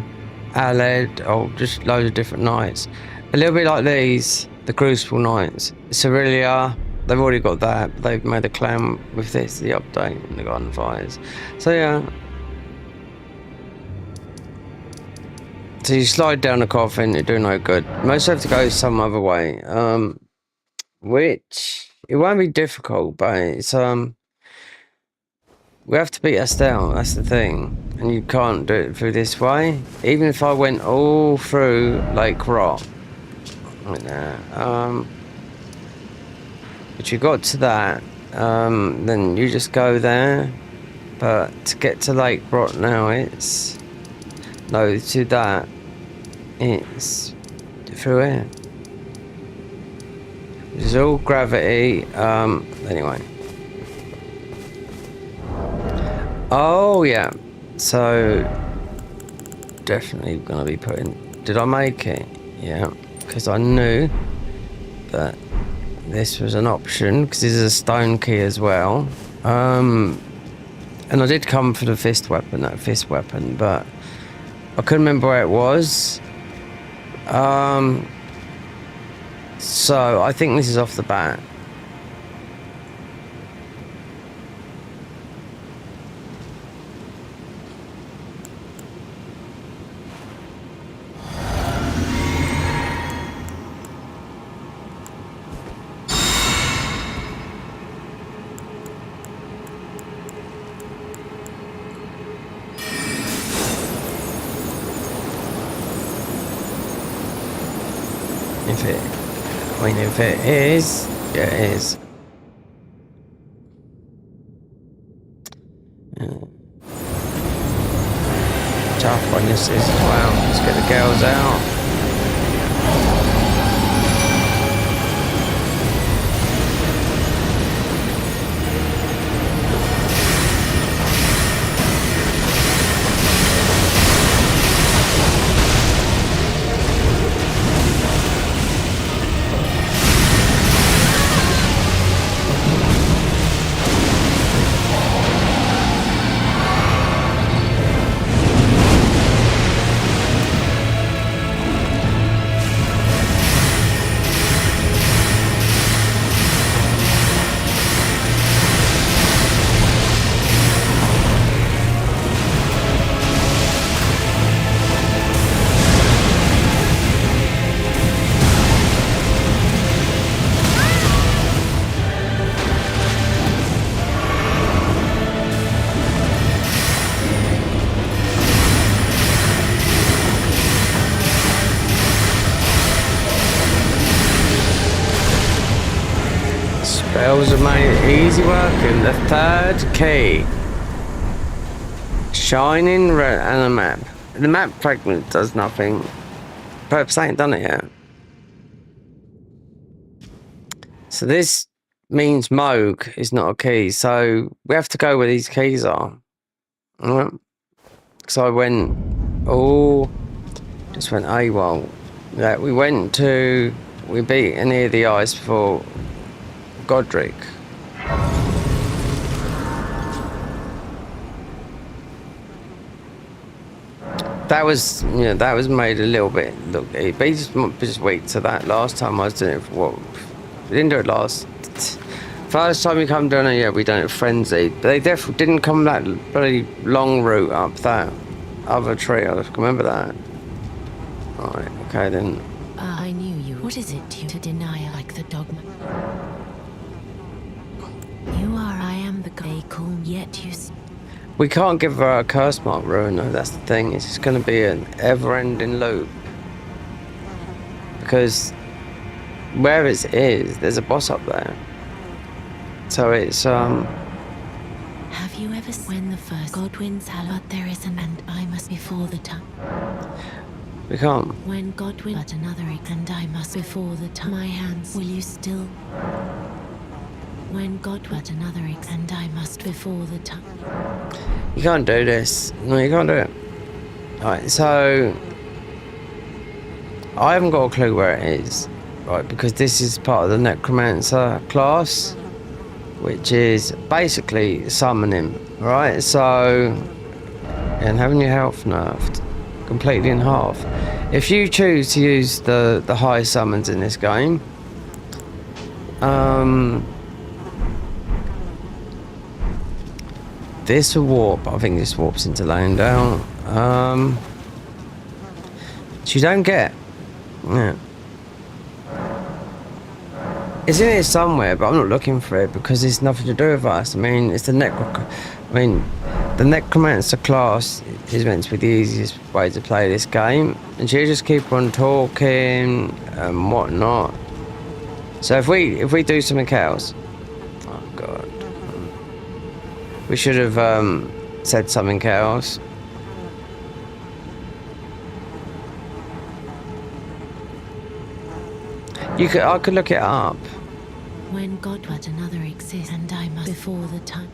Aled. Oh, just loads of different knights. A little bit like these, the Crucible Knights. Cerelia. They've already got that. But they've made a clan with this, the update in the Garden of Eyes. So yeah. So you slide down the coffin, you do no good. Most have to go some other way. Which it won't be difficult, but it's we have to beat Estelle, that's the thing. And you can't do it through this way. Even if I went all through Lake Rot. Right there. But you got to that, then you just go there. But to get to Lake Rot now, it's no to that. It's through here. It's all gravity. Anyway. Oh yeah. So definitely gonna be putting. Did I make it? Yeah, because I knew that this was an option. Because this is a stone key as well. And I did come for the fist weapon, that fist weapon, but I couldn't remember where it was. So I think this is off the bat. If it is, yeah, it is. Yeah. Tough one this is as well. Let's get the girls out. Spells have made it easy working. The third key. Shining red and a map. The map fragment does nothing. Perhaps I ain't done it yet. So this means Moog is not a key. So we have to go where these keys are. Alright. So I went, just went AWOL. Yeah, we beat any of the ice before Godric. that was, that was made a little bit look. But he just weak to that. Last time I was doing it for what? We didn't do it last. First time we come down here, we done it frenzied. But they definitely didn't come that bloody long route up that other tree. I remember that. Right. Okay then. I knew you. What is it to deny like the dogma? You are, I am the guy calm, yet you... We can't give her a curse mark rune though, that's the thing. It's just going to be an ever-ending loop. Because where it is, there's a boss up there. So it's, Have you ever when the first Godwin's hell, but there is an and I must before the time. we can't. When Godwin but another and I must before the time my hands, will you still? When God but another and I must before the time. You can't do this. No, you can't do it. Alright, so I haven't got a clue where it is, right? Because this is part of the Necromancer class, which is basically summoning, right? So, and having your health nerfed completely in half. If you choose to use the high summons in this game, this will warp. I think this warps into laying down. So you don't get. Yeah. It's in here somewhere, but I'm not looking for it because it's nothing to do with us. I mean, it's the the Necromancer class is meant to be the easiest way to play this game, and you just keep on talking and whatnot. So if we do something else, oh god. We should have said something else. I could look it up. When God but another exists and I must before the time.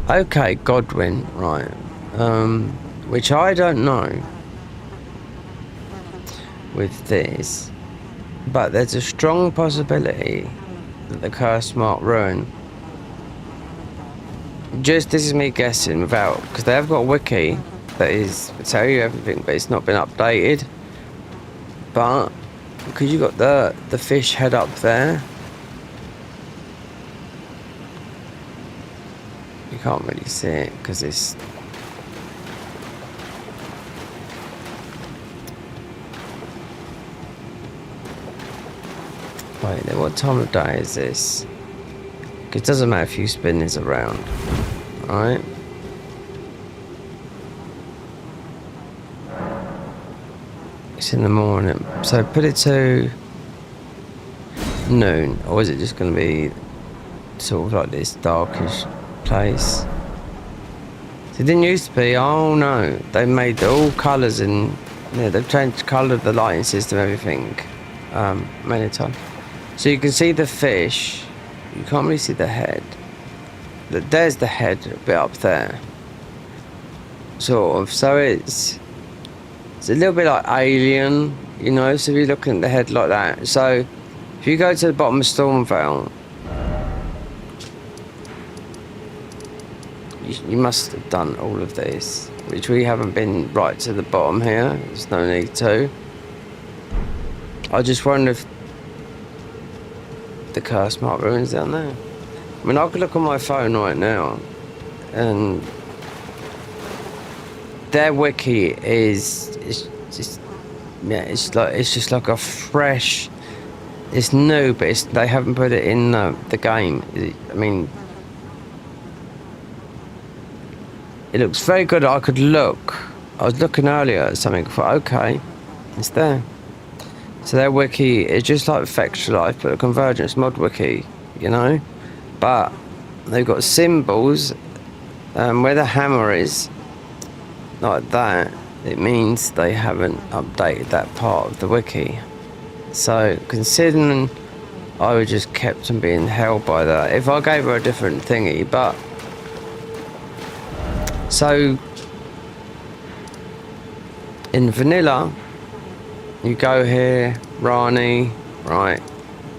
Okay, Godwin, right. Which I don't know with this. But there's a strong possibility that the curse mark rune. Just this is me guessing without, because they have got a wiki that is tell you everything, but it's not been updated. But because you got the fish head up there, you can't really see it because it's wait. Then what time of day is this? It doesn't matter if you spin this around, alright? It's in the morning, so put it to noon, or is it just going to be sort of like this darkish place? It didn't used to be. Oh no, they made all colours and they've changed the colour of the lighting system, everything, many times. So you can see the fish. You can't really see the head. There's the head a bit up there. Sort of. So it's a little bit like Alien, so if you're looking at the head like that. So if you go to the bottom of Stormvale, you must have done all of this, which we haven't been right to the bottom here. There's no need to. I just wonder if the curse mark ruins down there. I mean, I could look on my phone right now, and their wiki is just it's just like a fresh. It's new, but they haven't put it in the game. I mean, it looks very good. I could look. I was looking earlier at something. I thought, okay, it's there. So their wiki is just like Factual Life, but a Convergence mod wiki, But they've got symbols where the hammer is, like that. It means they haven't updated that part of the wiki. So considering I would just kept on being held by that, if I gave her a different thingy, but so in vanilla. You go here, Rani, right.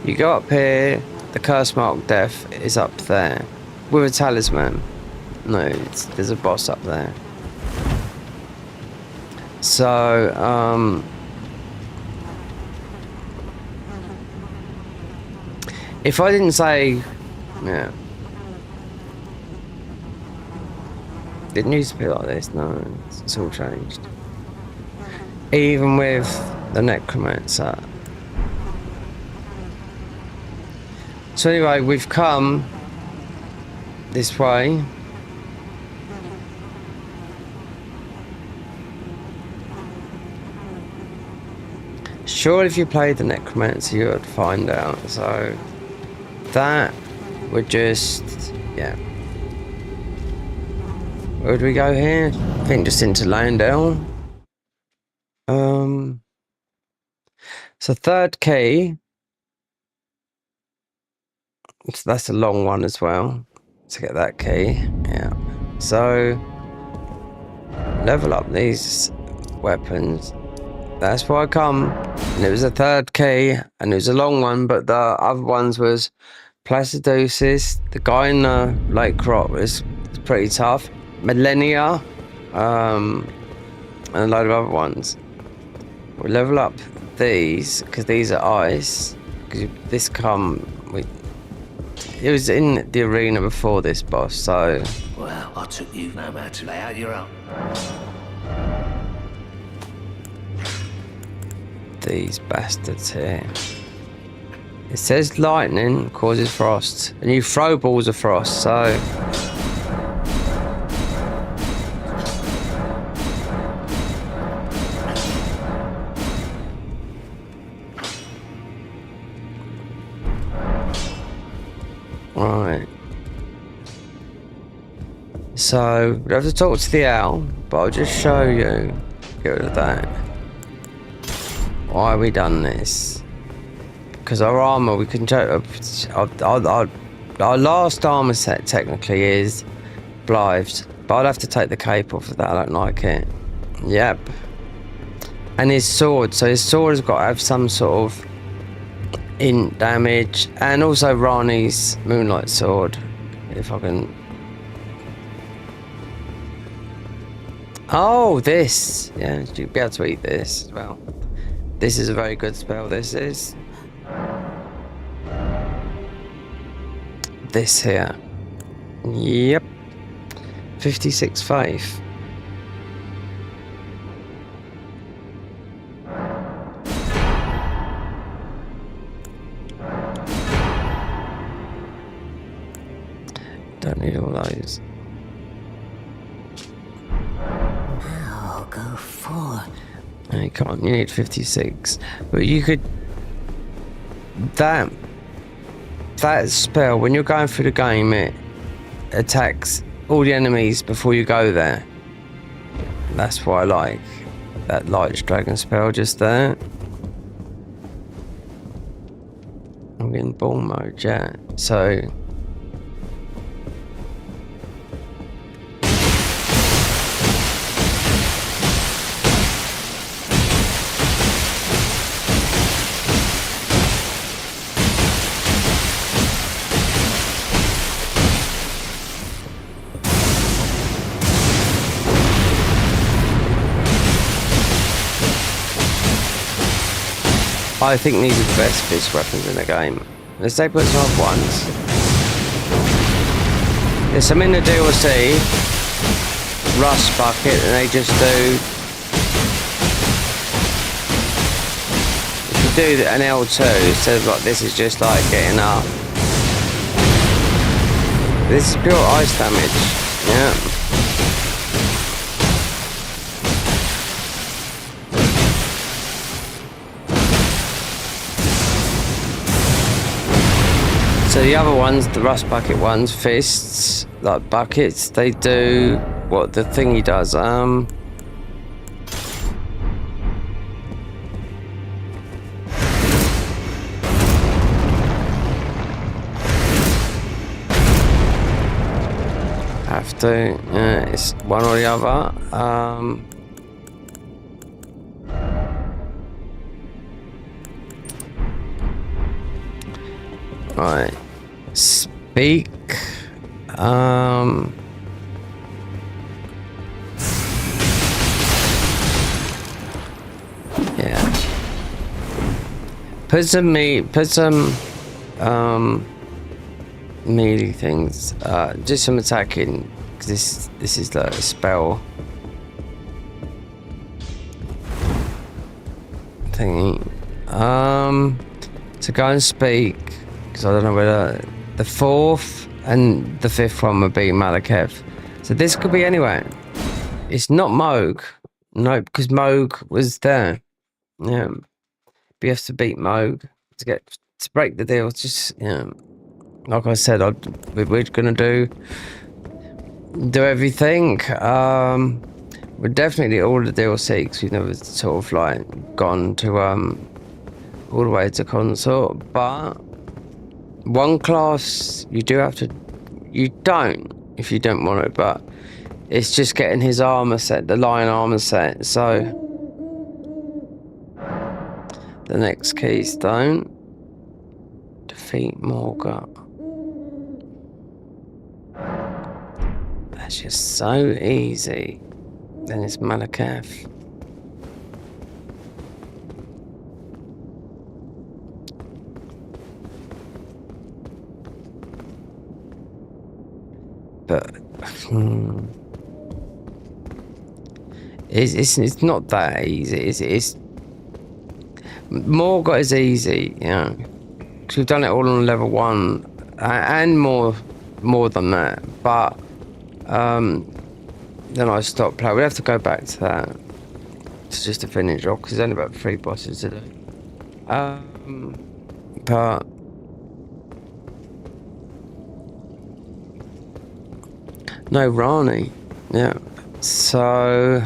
You go up here, the curse mark death is up there. With a talisman. No, there's a boss up there. So, if I didn't say, yeah, didn't used to be like this, no, it's all changed. Even with the necromancer. So anyway, we've come this way. Sure, if you played the necromancer, you would find out. So that would just, yeah. Where would we go here? I think just into Landell. So third key. So that's a long one as well to get that key. Yeah. So level up these weapons. That's why I come. And it was a third key, and it was a long one, but the other ones was Placidosis. The guy in the Lake Rock was pretty tough. Millennia, and a load of other ones. We level up these because these are ice. Because this it was in the arena before this boss, so. Well, I took you no matter to lay out your own. These bastards here. It says lightning causes frost, and you throw balls of frost, so. Right. So, we have to talk to the owl, but I'll just show you. Get rid of that. Why we done this? Because our armor, we can our last armor set technically is Blythe's, but I'll have to take the cape off of that. I don't like it. Yep. And his sword. So his sword has got to have some sort of int damage, and also Rani's Moonlight Sword. If I can. Oh, this. Yeah, you'll be able to eat this as well. This is a very good spell, this is. This here. Yep. 56 faith. Don't need all those. I'll go for. No, you can't. You need 56. But you could. That spell, when you're going through the game, it attacks all the enemies before you go there. That's why I like that Light Dragon spell just there. I'm getting ball mode, yeah. So. I think these are the best fist weapons in the game. Let's say put some other ones. There's some in the DLC. Rust Bucket, and they just do. If you do an L2 instead of like this, is just like getting up. This is pure ice damage. Yeah. So the other ones, the Rust Bucket ones, fists, like buckets, they do what the thingy does. Have to, yeah, it's one or the other. Right. Speak. Yeah. Put some melee things. Just some attacking, because this is like a spell thingy. To go and speak, because I don't know whether the 4th and the 5th one would be Malakath. So this could be anywhere. It's not Moog. No, because Moog was there. Yeah. But you have to beat Moog to break the deal. Just, like I said, we're gonna do everything. We're definitely all the DLC, because we've never sort of like gone to all the way to consort. But one class you do have to. You don't if you don't want it, but it's just getting his armor set, the lion armor set. So the next keystone, defeat Morga. That's just so easy. Then it's Malakath. But it's not that easy. It's Morga is easy, because we've done it all on level 1 and more than that. But then I stopped playing. We have to go back to that. It's just to finish off, because there's only about 3 bosses to do. But no, Rani. Yeah. So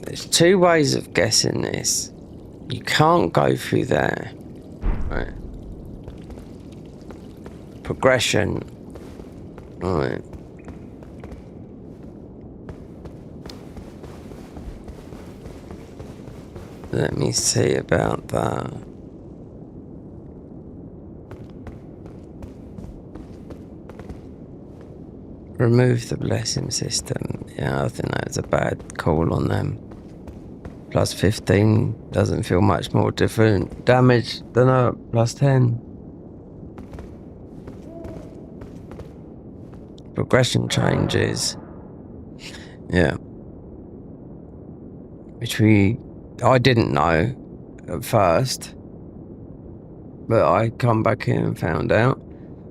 there's 2 ways of guessing this. You can't go through there. Right. Progression. Right. Let me see about that. Remove the blessing system. Yeah, I think that's a bad call on them. Plus 15 doesn't feel much more different damage than a plus 10. Progression changes. Yeah. Which I didn't know at first, but I come back in and found out.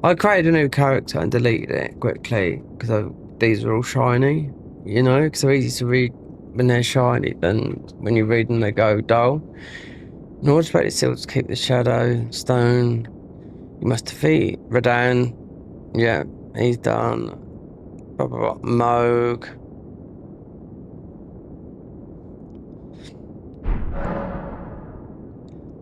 I created a new character and deleted it quickly because these are all shiny, because they're easy to read when they're shiny. Then when you read them, they go dull. In order to break the seal to keep the shadow stone, you must defeat Radan. Yeah, he's done. Blah, blah, blah. Moog.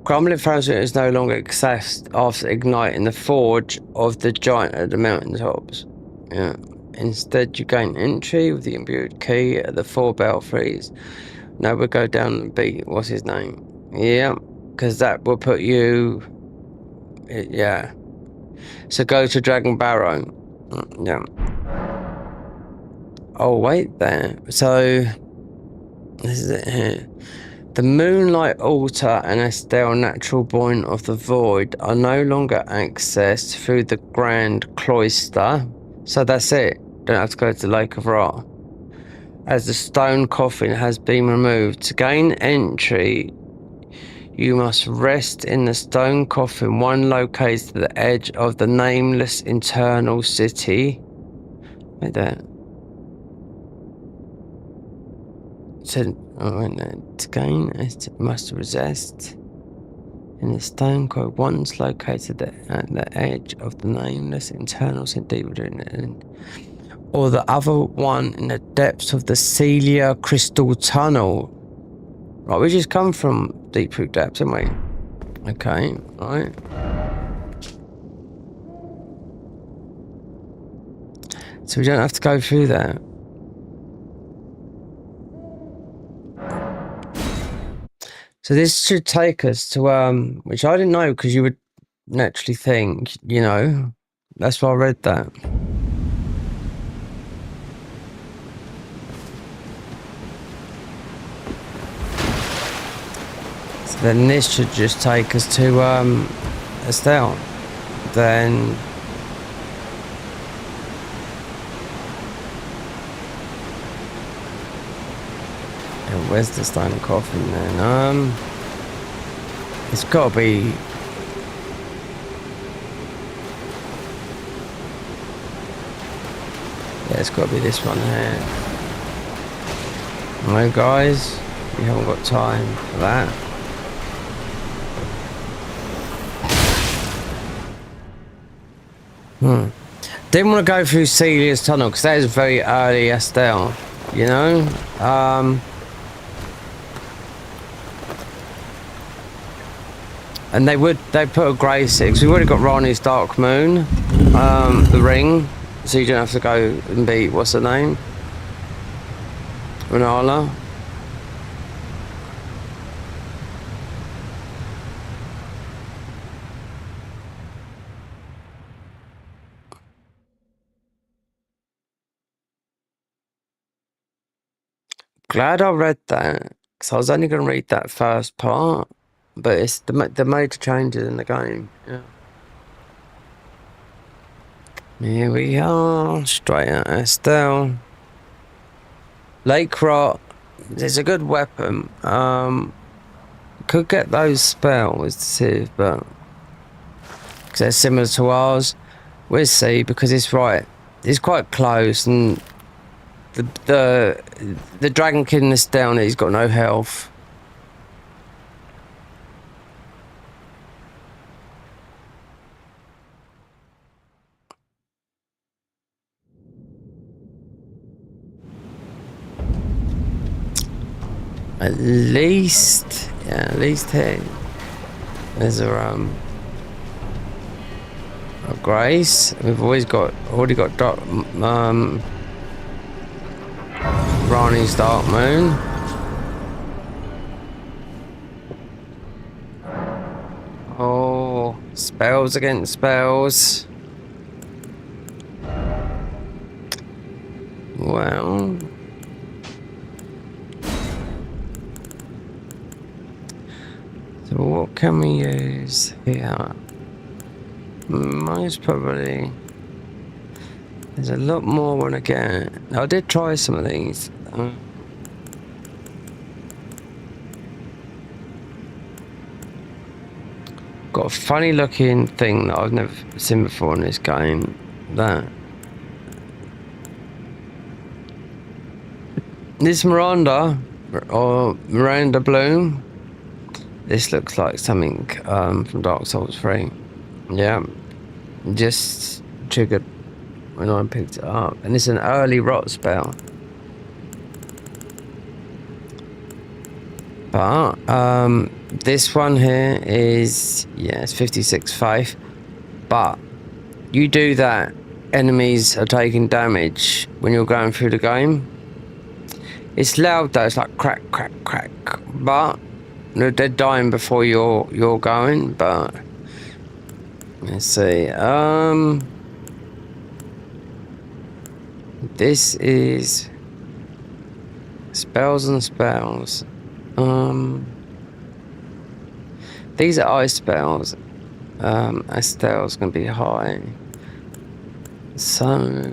Crumbling frozen is no longer accessed after igniting the forge of the giant at the mountaintops. Yeah. Instead, you gain entry with the imbued key at the 4 belfries. Now we'll go down and beat, what's his name? Yeah, because that will put you. Yeah. So go to Dragon Barrow. Yeah. Oh, wait there. So, this is it here. The Moonlight Altar and Estelle Natural Point of the Void are no longer accessed through the Grand Cloister. So that's it. Don't have to go to the Lake of Ra. As the stone coffin has been removed. To gain entry, you must rest in the stone coffin, one located at the edge of the nameless internal city. Wait there. So, to gain, it must resist in the stone coffin, once located at the edge of the nameless internal city, or the other one in the depths of the Celia Crystal Tunnel. Right, we just come from Deep Root Depths, haven't we? Okay, right. So we don't have to go through that. So this should take us to, which I didn't know, because you would naturally think, That's why I read that. So then this should just take us to Estelle. Then and where's the stone coffin then? It's gotta be. Yeah, it's got to be this one here. No, guys, we haven't got time for that. Didn't want to go through Celia's tunnel because that is very early Estelle, you know. And they put a grey 6. We've already got Rani's Dark Moon, the ring. So you don't have to go and beat, what's her name? Renala. Glad I read that, because I was only going to read that first part, but it's the major changes in the game. Yeah. Here we are, straight at Estelle. Lake Rot is a good weapon. Could get those spells too, but because they're similar to ours, we'll see. Because it's quite close, and the Dragon Kid in this down, he's got no health. At least here there's a Grace. We've already got Rani's Dark Moon. Oh, spells against spells. Well, so what can we use here? Most probably there's a lot more when I get. I did try some of these. Got a funny looking thing that I've never seen before in this game. This Miranda or Miranda Bloom. This looks like something from Dark Souls 3. Yeah, just triggered when I picked it up, and it's an early rot spell. But this one here is, yeah, it's 56 faith. But you do that, enemies are taking damage when you're going through the game. It's loud though, it's like crack, crack, crack. But they're dying before you're going. But let's see. This is spells and spells. These are ice spells. Estelle's gonna be high. So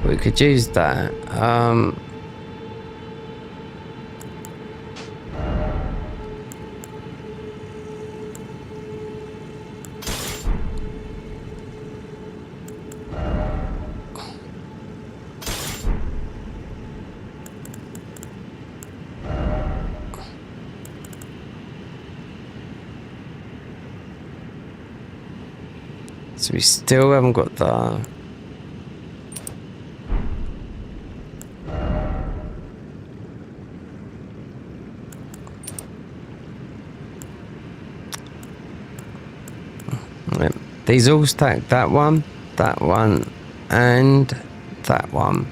we could use that. So we still haven't got the These all stack that one, and that one.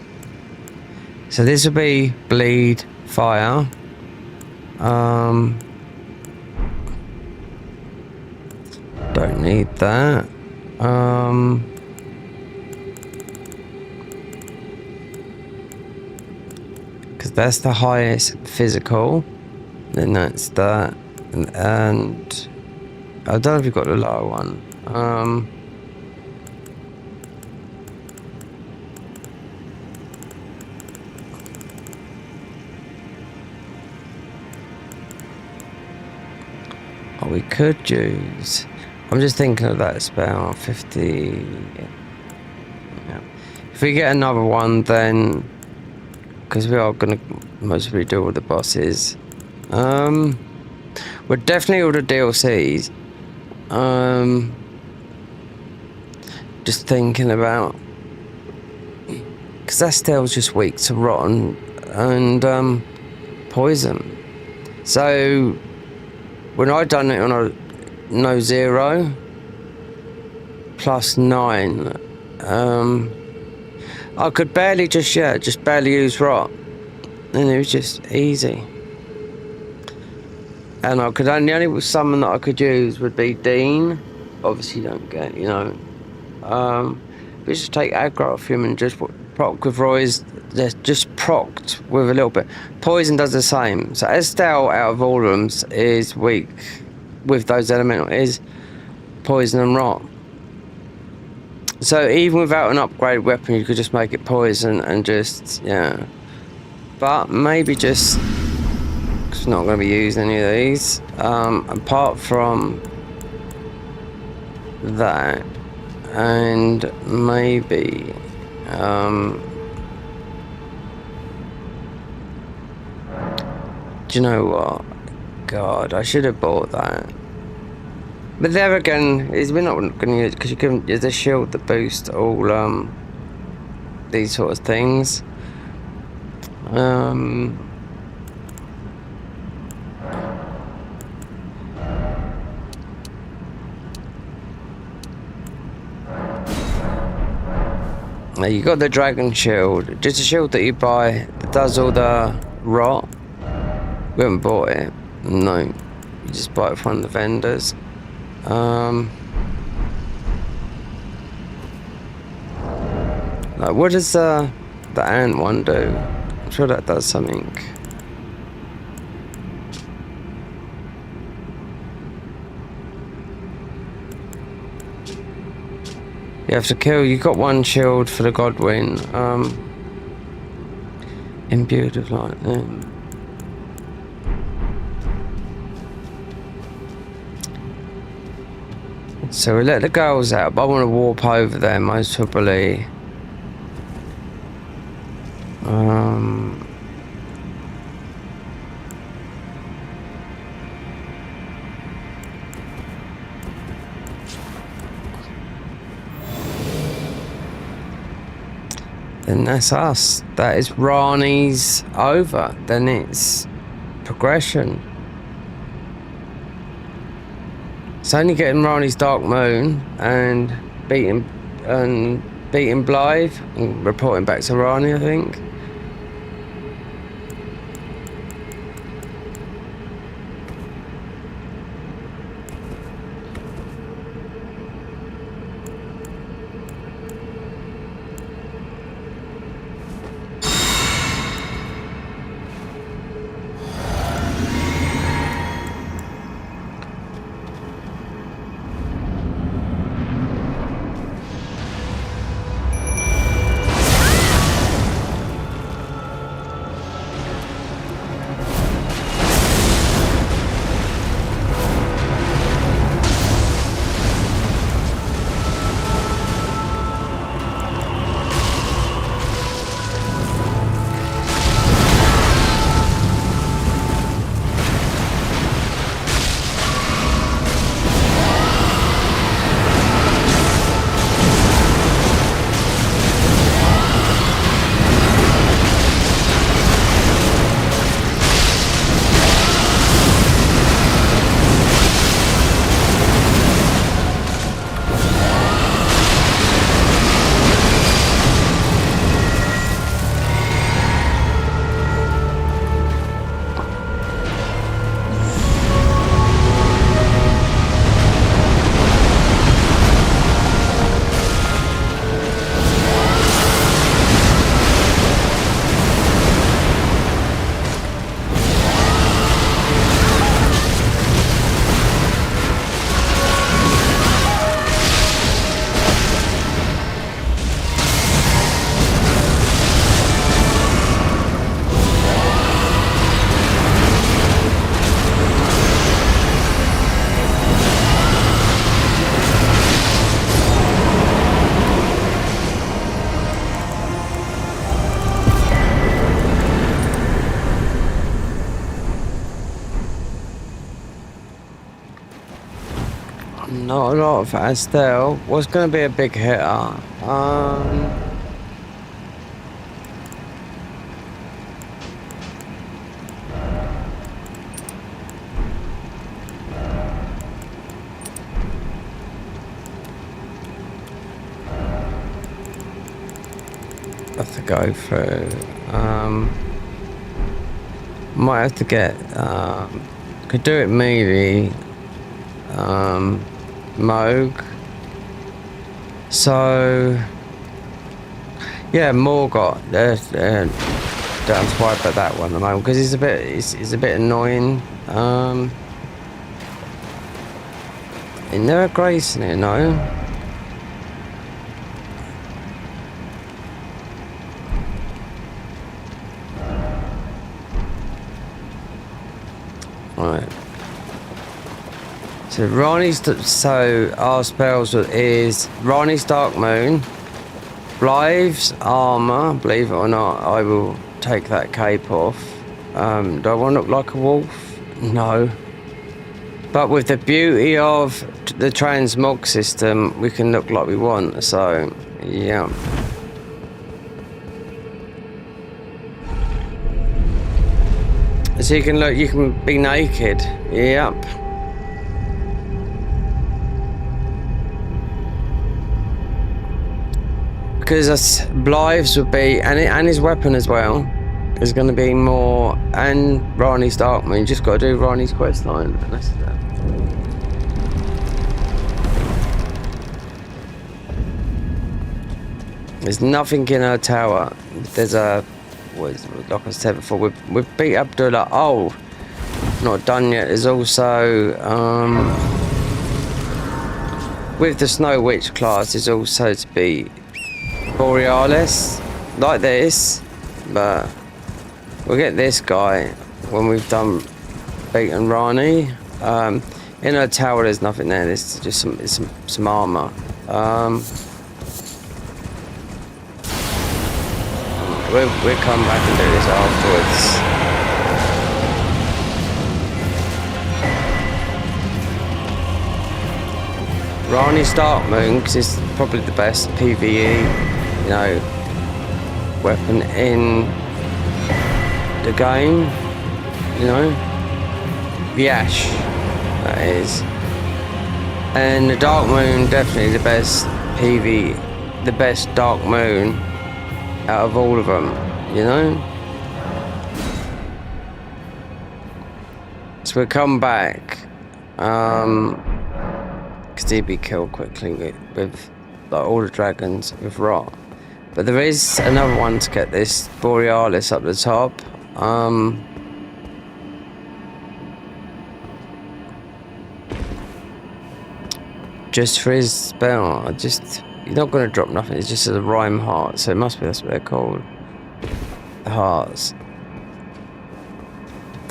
So this will be bleed, fire. Don't need that. Because that's the highest physical. Then that's that. And I don't know if you've got the lower one. Oh, we could use. I'm just thinking of that spell. 50. Yeah. If we get another one, then because we are gonna mostly do all the bosses. We're definitely all the DLCs. Just thinking about, because that still just weak to rotten and poison. So when I done it on a no 0 +9, I could barely just barely use rot, and it was just easy. And I could the only summon that I could use would be Dean. Obviously, you don't get, you know. We just take aggro off him and just proc with Roy's. Just procced with a little bit. Poison does the same. So Estelle out of all of them is weak with those elemental. Is poison and rot. So even without an upgraded weapon, you could just make it poison and just, yeah. But maybe just, cause I'm not going to be using any of these. Apart from that, and maybe, do you know what? God, I should have bought that. But there again, we're not going to use it because you can use a shield that boosts all these sort of things. Now you got the dragon shield, just a shield that you buy that does all the rot. We haven't bought it. No, you just buy it from the vendors. Like, what does the ant one do? I'm sure that does something. You have to kill. You got one shield for the Godwin. Imbued with lightning. So we let the girls out, but I want to warp over there most probably. Then that's us. That is Rani's over. Then it's progression. It's only getting Rani's Dark Moon and beating Blythe and reporting back to Rani, I think. Not a lot of Astel. What's going to be a big hitter? Have to go through. Might have to get. Could do it melee. Moog. So yeah, Morgot. Don't have to worry about that one at the moment because he's a bit annoying. Ain't never grace in it, no. Right. So our spells is Rani's Dark Moon, Blythe's Armour. Believe it or not, I will take that cape off. Do I want to look like a wolf? No. But with the beauty of the transmog system, we can look like we want. So yeah. So you can be naked. Yep. Because Blythe's would be, and his weapon as well, is going to be more, and Rani's Dark Moon. You just got to do Rani's quest line, and that's that. There's nothing in her tower. There's like I said before, we've beat Abdullah. Oh, not done yet. There's also with the Snow Witch class, there's also to be Borealis like this, but we'll get this guy when we've done beaten Rani. In her tower, there's nothing there. There's just some armor. We'll come back and do this afterwards. Rani's Dark Moon, because it's probably the best PvE, weapon in the game, the Ash, that is. And the Dark Moon, definitely the best PvE, the best Dark Moon out of all of them, So we'll come back, because he'd be killed quickly with like all the dragons with rot. But there is another one to get this Borealis up the top. Just for his spell, you're not going to drop nothing. It's just a rhyme heart, so it must be that's what they're called. Hearts.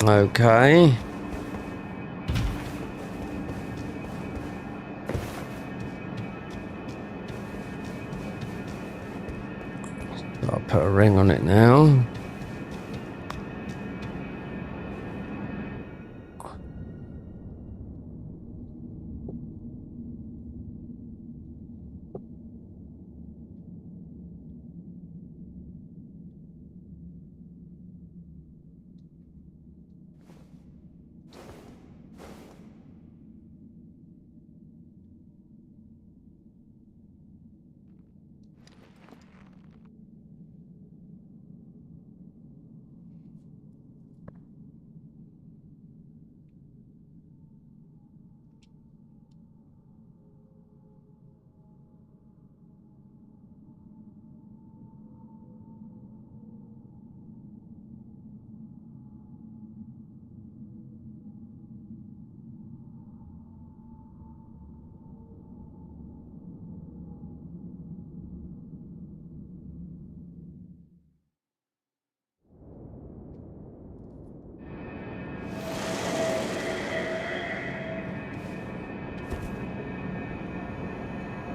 Okay. I'll put a ring on it now.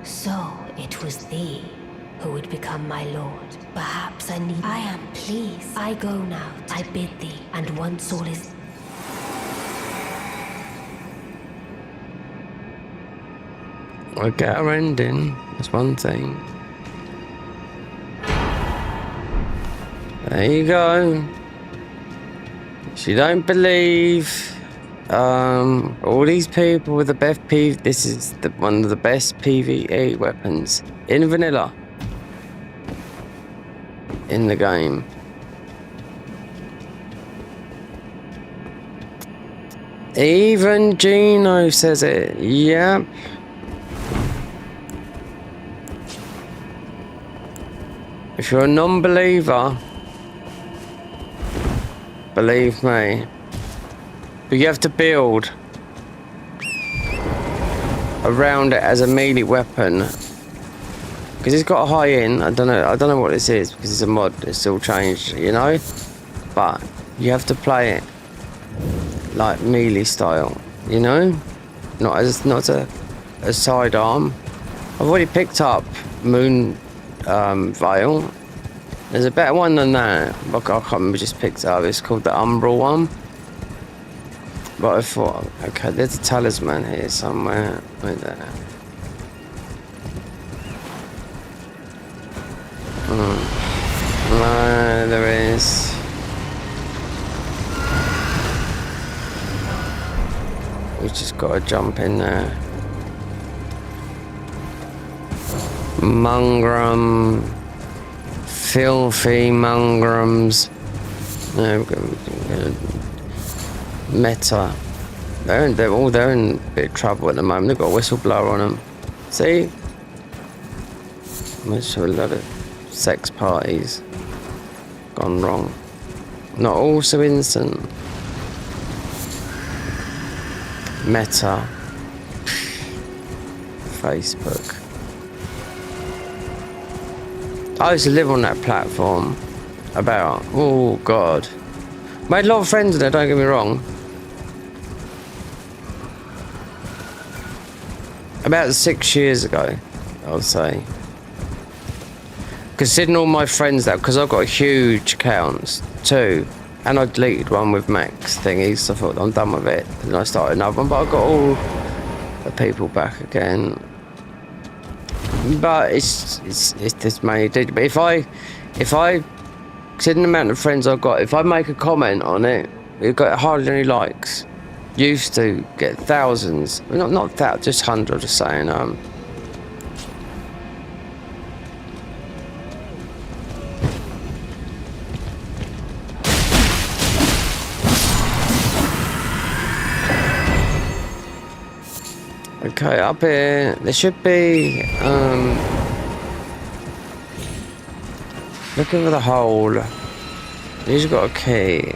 So it was thee who would become my lord. Perhaps I am pleased. I go now. I bid thee, and once all is... We'll get her ending. That's one thing. There you go. She don't believe. All these people with the best this is one of the best PvE weapons in vanilla in the game. Even Gino says it. Yep. If you're a non-believer, believe me. But you have to build around it as a melee weapon, because it's got a high end. I don't know what this is, because it's a mod. It's still changed, you know. But you have to play it like melee style, you know, not a sidearm. I've already picked up Moon Veil. There's a better one than that, but I can't remember. Just picked it up. It's called the Umbral one. But I thought, okay, there's a talisman here somewhere. Right there. No, there is. We just gotta jump in there. Mungrum. Filthy Mungrums. No, Meta. They're in a bit of trouble at the moment. They've got a whistleblower on them. See? I'm sure a lot of sex parties gone wrong. Not all so innocent. Meta. Facebook. I used to live on that platform about, oh god. Made a lot of friends there, don't get me wrong. About 6 years ago, I would say. Considering all my friends that, because I've got huge accounts too, and I deleted one with Max thingies, so I thought I'm done with it. And I started another one, but I got all the people back again. But it's this many. But if I considering the amount of friends I've got, if I make a comment on it, we've got hardly any likes. Used to get thousands, not thousands, just hundreds. Just saying. Okay, up here there should be. Looking for the hole. He's got a key.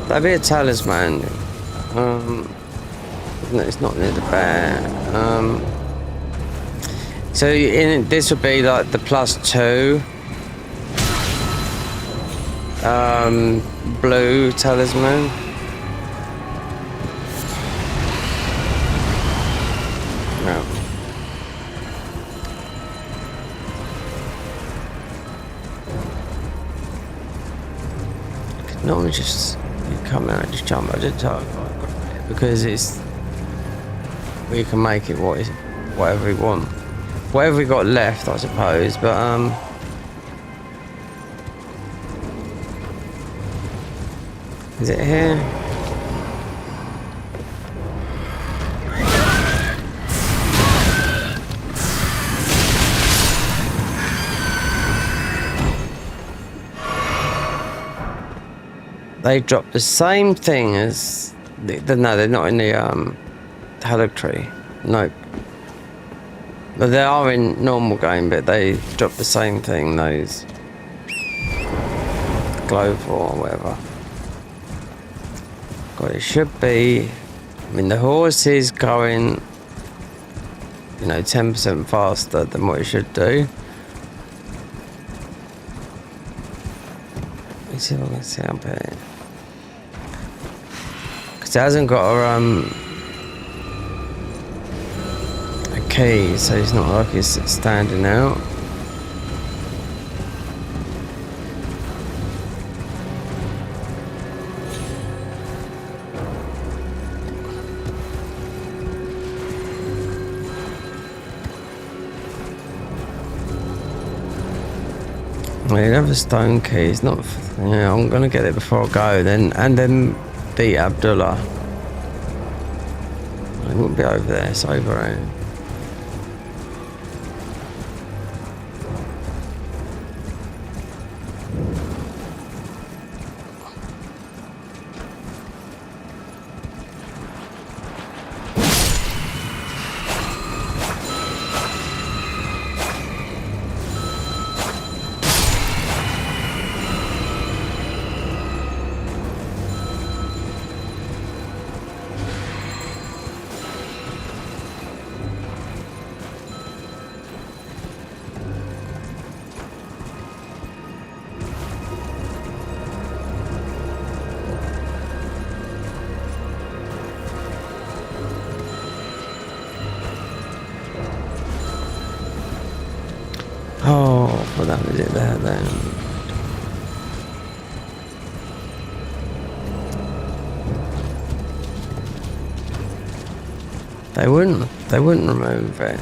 That'd be a talisman. No, it's not near the bear. So this would be like the +2 blue talisman. No. Normally just come out and just jump at the top because we can make it whatever we want, whatever we got left, I suppose. But is it here? They dropped the same thing as no, they're not in the Tree. Nope. But they are in normal game, but they dropped the same thing, those Glove or whatever. God, it should be. I mean, the horse is going, 10% faster than what it should do. Let's see if I can see up here. Because it hasn't got a key, so it's not like it's standing out. You have a stone key. It's not. Yeah, I'm gonna get it before I go. Then beat Abdullah. It wouldn't be over there. It's over here. Oh, well, that was it there then. They wouldn't remove it.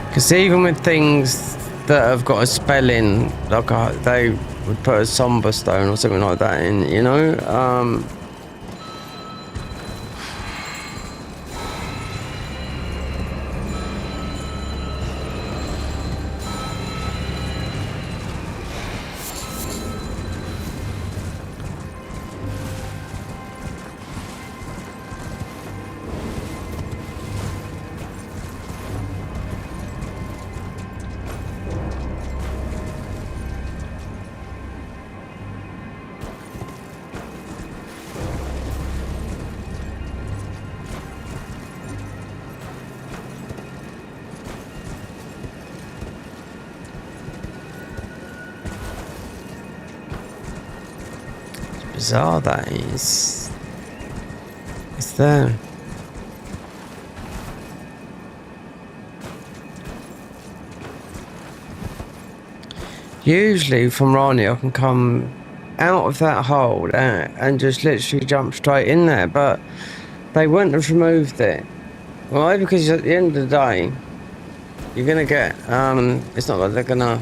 Because even with things that have got a spelling, like they would put a somber stone or something like that in, you know? Bizarre that is. It's there. Usually from Rani I can come out of that hole and just literally jump straight in there, but they wouldn't have removed it. Why? Because at the end of the day you're gonna get it's not like they're gonna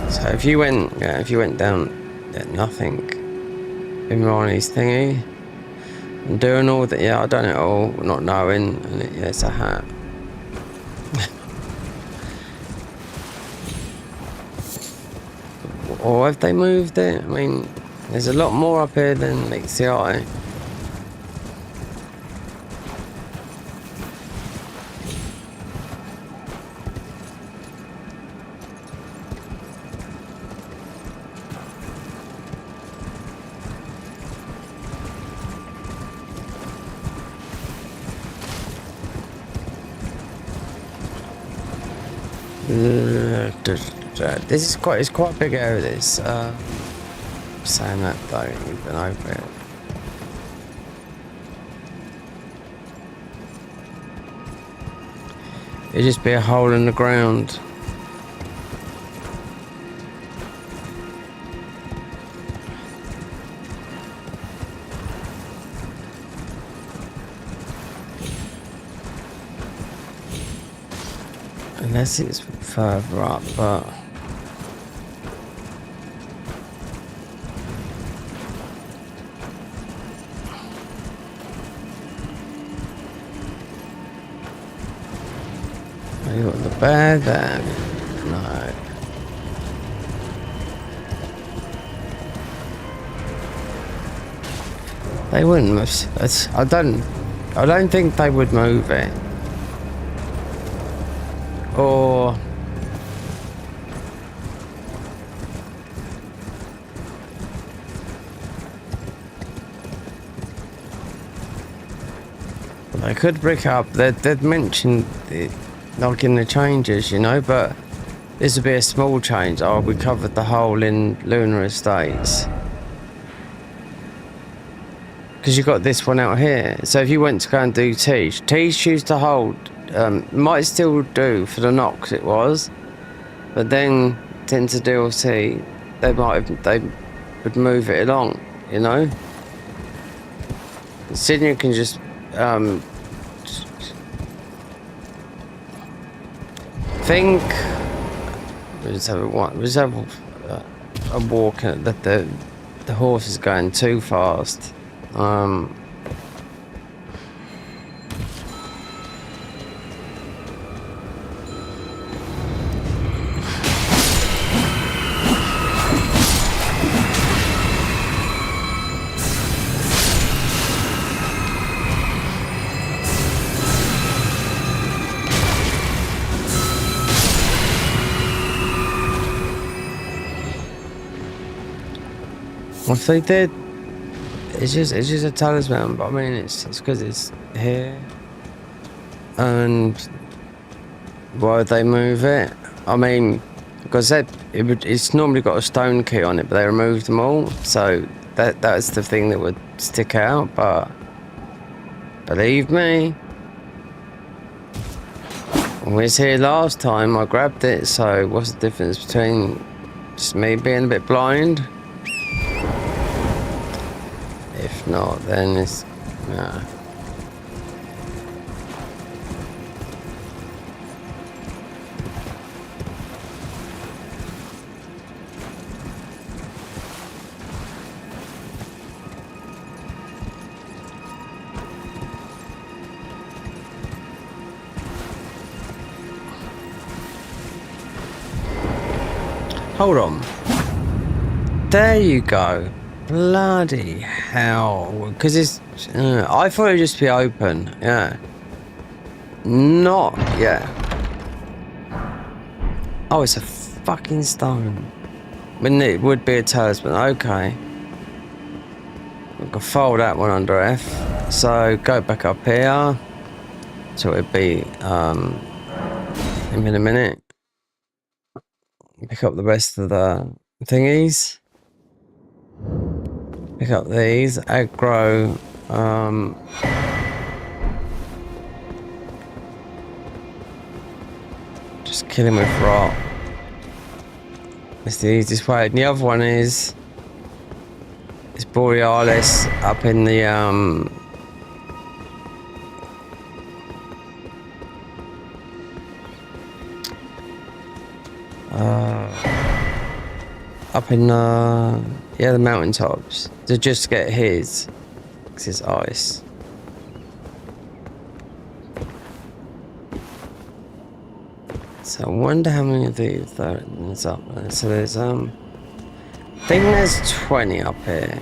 so if you went down at nothing in Ronnie's thingy and doing all that, yeah, I done it all, not knowing, and yeah, it's a hat. Or have they moved it? I mean, there's a lot more up here than meets the eye. This is it's quite a big area, this. Saying that though, you've been over it. It'd just be a hole in the ground. Unless it's further up, but you got the bed then? No. They wouldn't move. I don't think they would move it. Or they could brick up. They'd mentioned it, like in the changes, you know, but this would be a small change. Oh, we covered the hole in Lunar Estates. Because you got this one out here. So if you went to go and do Tees choose to hold, might still do for the knocks it was. But then into DLC, they would move it along, you know. Sydney can just think. Let's have a walk that the horse is going too fast. If they did, it's just a talisman. But I mean, it's because it's here. And why would they move it? I mean, because it's normally got a stone key on it, but they removed them all. So that's the thing that would stick out. But believe me, when we was here last time, I grabbed it. So what's the difference between just me being a bit blind? If not, then it's nah. Hold on. There you go. Bloody hell. Because it's... I thought it would just be open. Yeah. Not... Yeah. Oh, it's a fucking stone. It would be a talisman. Okay. We can fold that one under F. So, go back up here. So it'd be... in a minute. Pick up the rest of the thingies. Pick up these. Aggro. Just kill him with rot. It's the easiest way. And the other one is Borealis up in the up in yeah, the mountaintops to just get his, because it's ice. So I wonder how many of these there's up there. So there's I think there's 20 up here.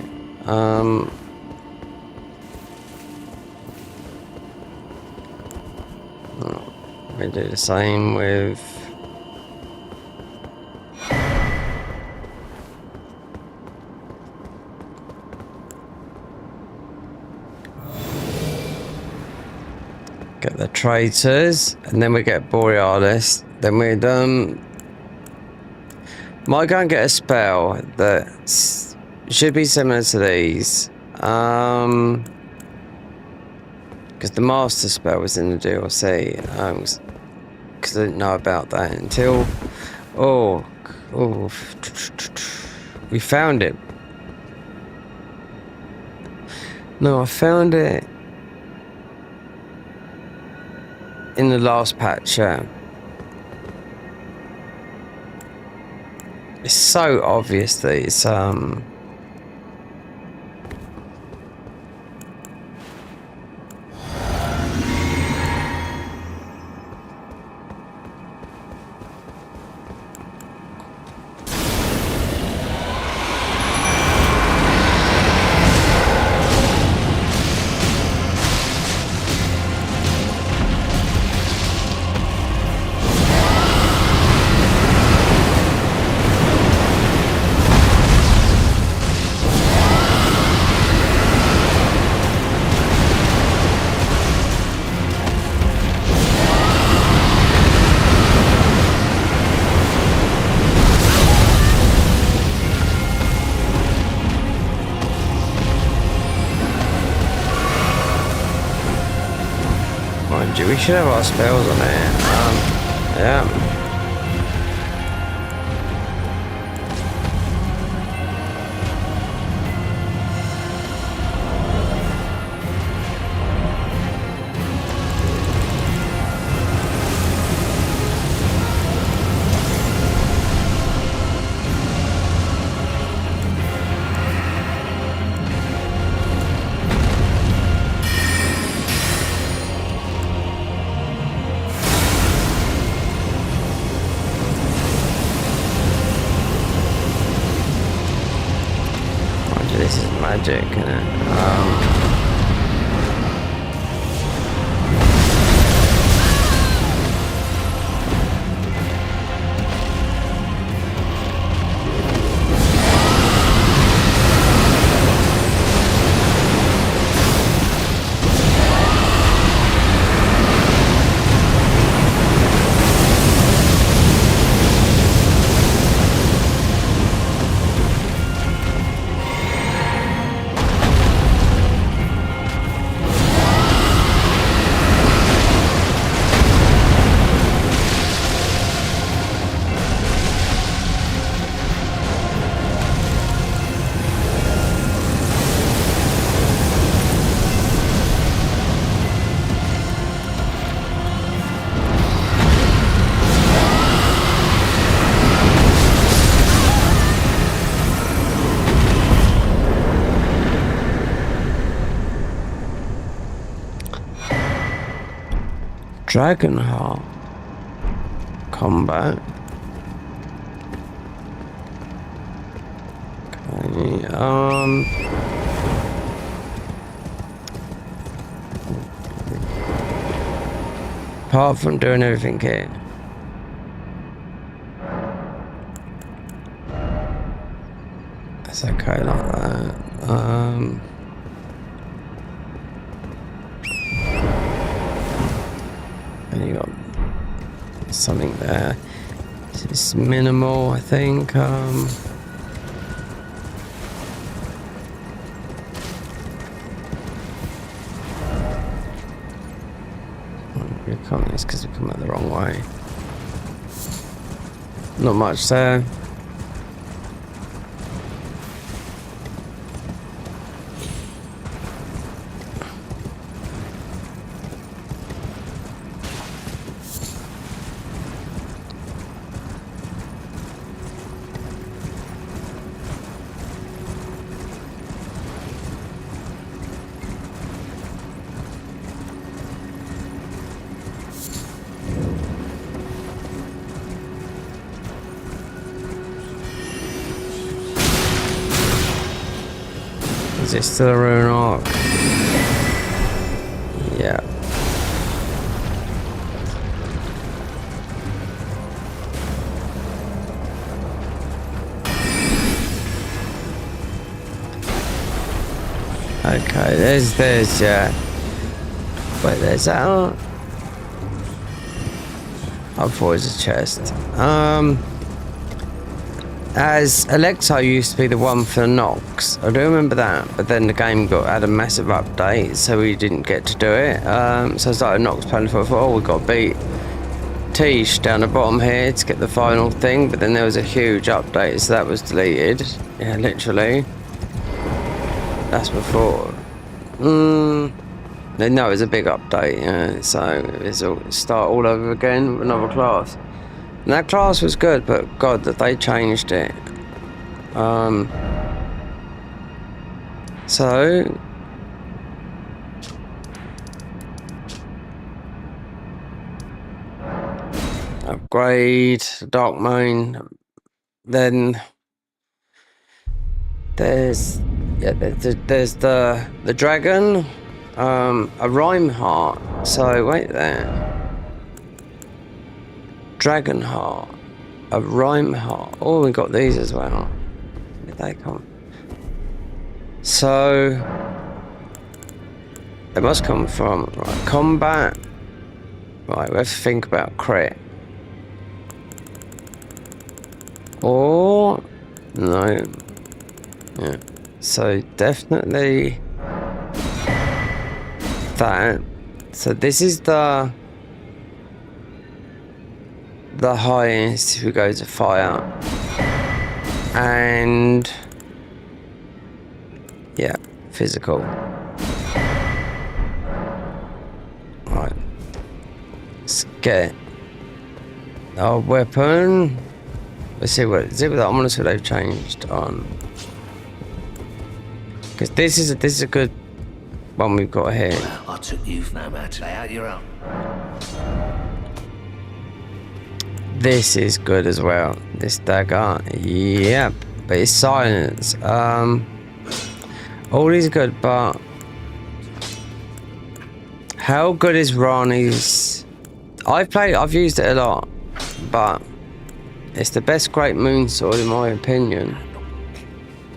We do the same with get the traitors, and then we get Borealis. Then we'd might go and get a spell that should be similar to these. Because the master spell was in the DLC. Because I didn't know about that until we found it. No, I found it in the last patch. It's so obvious that it's we should have our spells on there. Yeah. magic, innit? Dragon Heart combat. Okay, apart from doing everything here. That's okay like that. And you got something there. It's minimal, I think. We can't, it's because we come out the wrong way. Not much there. Is it still a rune arc? Yeah. Okay, there's, yeah. Wait, there's that. I thought it was a chest. As Electro used to be the one for Nox, I do remember that, but then the game had a massive update, so we didn't get to do it. So I started Nox playing for. I thought, oh, we got to beat Tish down the bottom here to get the final thing, but then there was a huge update, so that was deleted. Yeah, literally. That's before. No, it was a big update, yeah, so it's all start all over again with another class. And that class was good, but God, that they changed it. So upgrade Dark Main. Then there's the dragon, a rhyme heart. So wait there. Dragon heart, a rhyme heart. Oh, we got these as well. Where did they come? So they must come from combat. Right, we have to think about crit. Or no. Yeah. So definitely that. So this is the highest who goes to fire, and yeah, physical. Right, let's get our weapon. Let's see what is it with that. I'm gonna see what they've changed on, because this is a good one we've got here. I took you no matter. Lay out your own. This is good as well. This dagger, yeah, but it's silence. All these are good, but how good is Rani's? I've used it a lot, but it's the best Great Moon Sword in my opinion.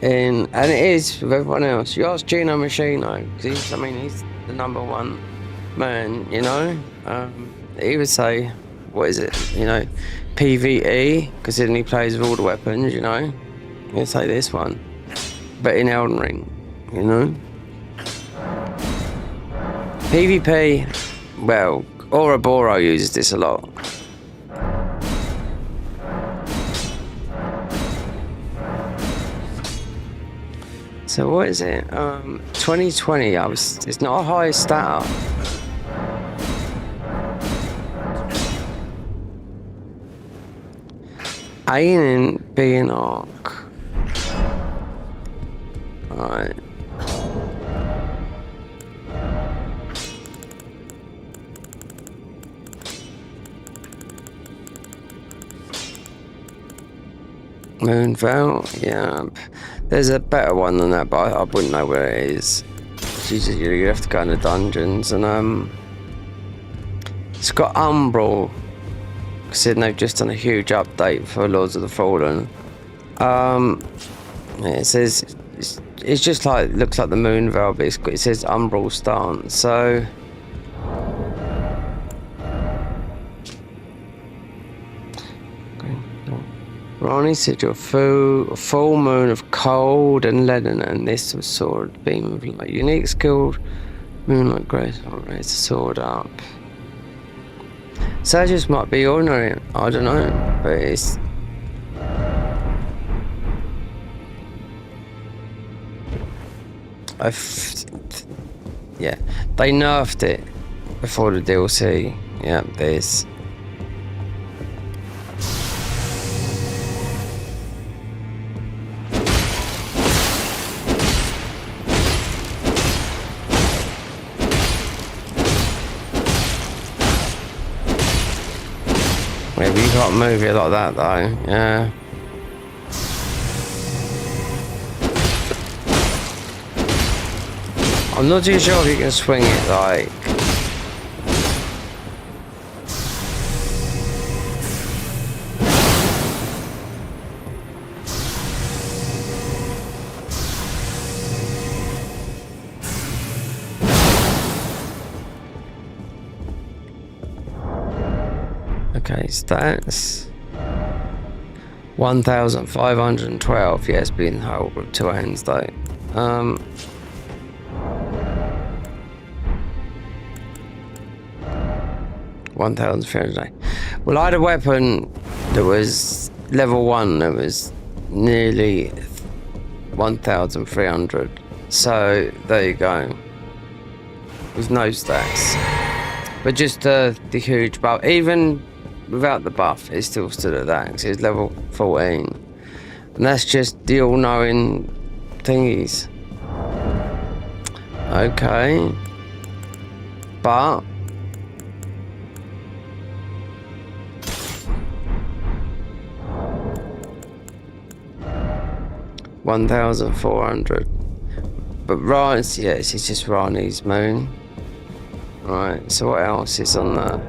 And it is with everyone else. You ask Gino Machino, because he's the #1 man, you know. He would say, what is it, you know, PvE, considering he plays with all the weapons, you know. He'd say this one, but in Elden Ring, you know. PvP, well, Ouroboros uses this a lot. So what is it? 2020. It's not a high stat. Aiden being arc. Alright. Moonveil, yeah. There's a better one than that, but I wouldn't know where it is. You have to go in the dungeons, and it's got Umbral, considering they've just done a huge update for Lords of the Fallen. It says it's just like, looks like the Moonveil, but it says Umbral Stance, so. Ronnie said your full moon of cold and leaden, and this was sword beam of light. Unique skilled moonlight grace. I'll raise the sword up. So that just might be ordinary. I don't know, but it's. Yeah, they nerfed it before the DLC. Yeah, there's. Maybe you can't move it like that though, yeah. I'm not too sure if you can swing it like. Okay, stats 1,512. Yes, being held with 2 hands though. 1,300. Well, I had a weapon that was level 1 that was nearly 1,300. So there you go. With no stats, but just the huge buff. Even without the buff, it still stood at that because it's level 14, and that's just the all-knowing thingies. Okay, but $1,400. But right, yes, it's just Rani's moon. Right, so what else is on there?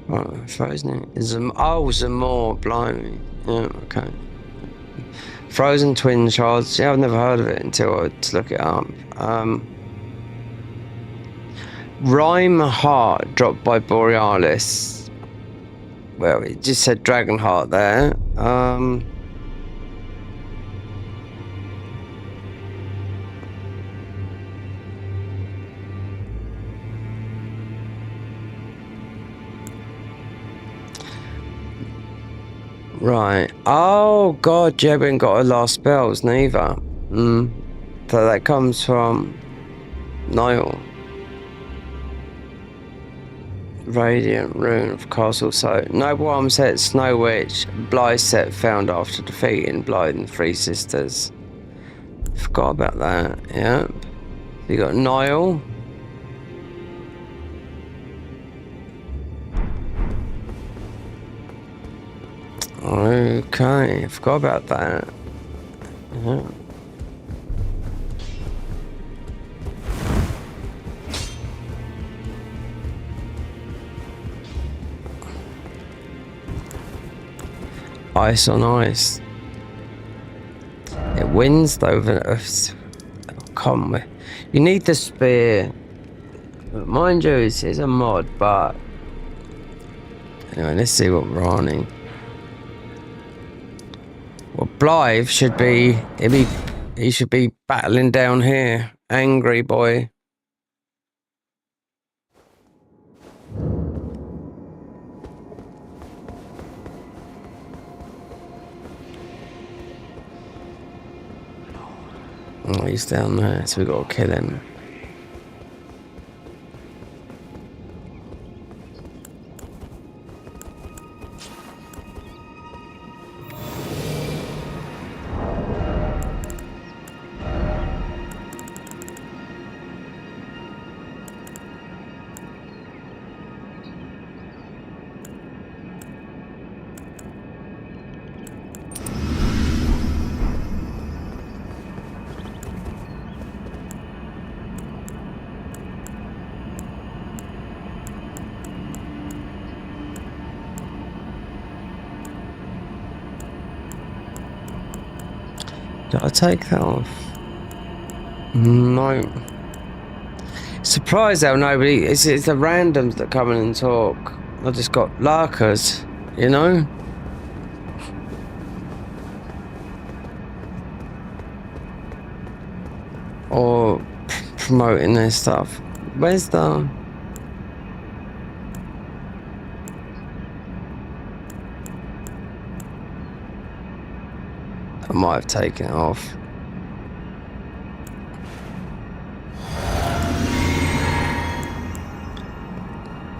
Right, frozen. Zamor, blimey. Yeah, okay. Frozen Twin Shards. Yeah, I've never heard of it until I had to look it up. Rhyme Heart dropped by Borealis. Well, it just said Dragon Heart there. Right. Oh god, you haven't got a last spells neither. So that comes from Niall. Radiant Rune of Castle So. Noble Arm set Snow Witch. Blythe set found after defeating Blythe and 3 sisters. Forgot about that. Yep. You got Niall. Okay, forgot about that. Yeah. Ice on ice. It wins though. Come on, you need the spear. Mind you, it's a mod, but anyway, let's see what we're running. Well, Blythe should be. He should be battling down here. Angry boy. Oh, he's down there, so we gotta kill him. Did I take that off? No. Surprised how nobody. It's the randoms that come in and talk. I just got lurkers, you know? Or promoting their stuff. Where's the. I might have taken it off.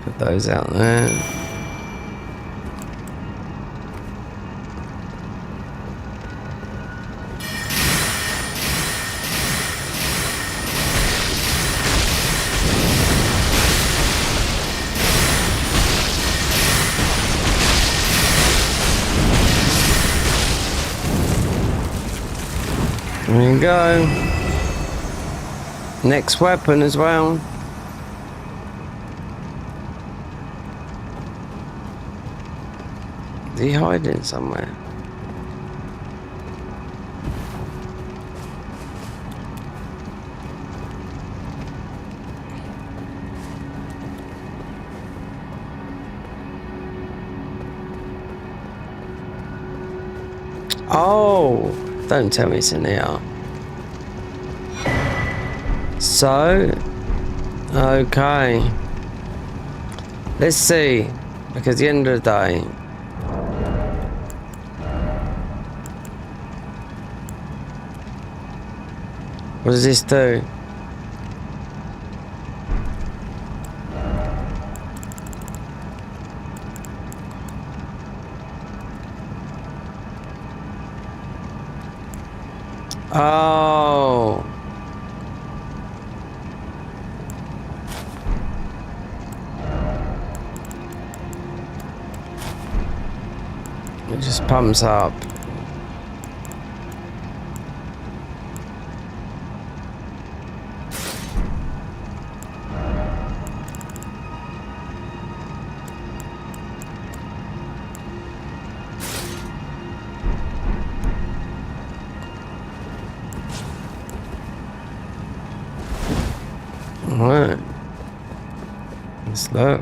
Put those out there. There you go. Next weapon as well. Is he hiding somewhere? Oh, don't tell me it's in here. So, okay. Let's see. Because at the end of the day, what does this do? Oh. It just pumps up. Alright. Let's look.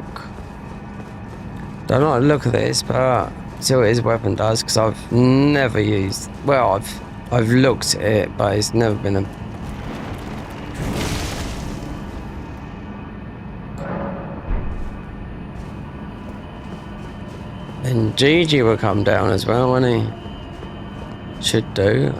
Don't like the look of this, but see what his weapon does, because I've never used. Well, I've looked at it, but it's never been a. And Gigi will come down as well, won't he? Should do.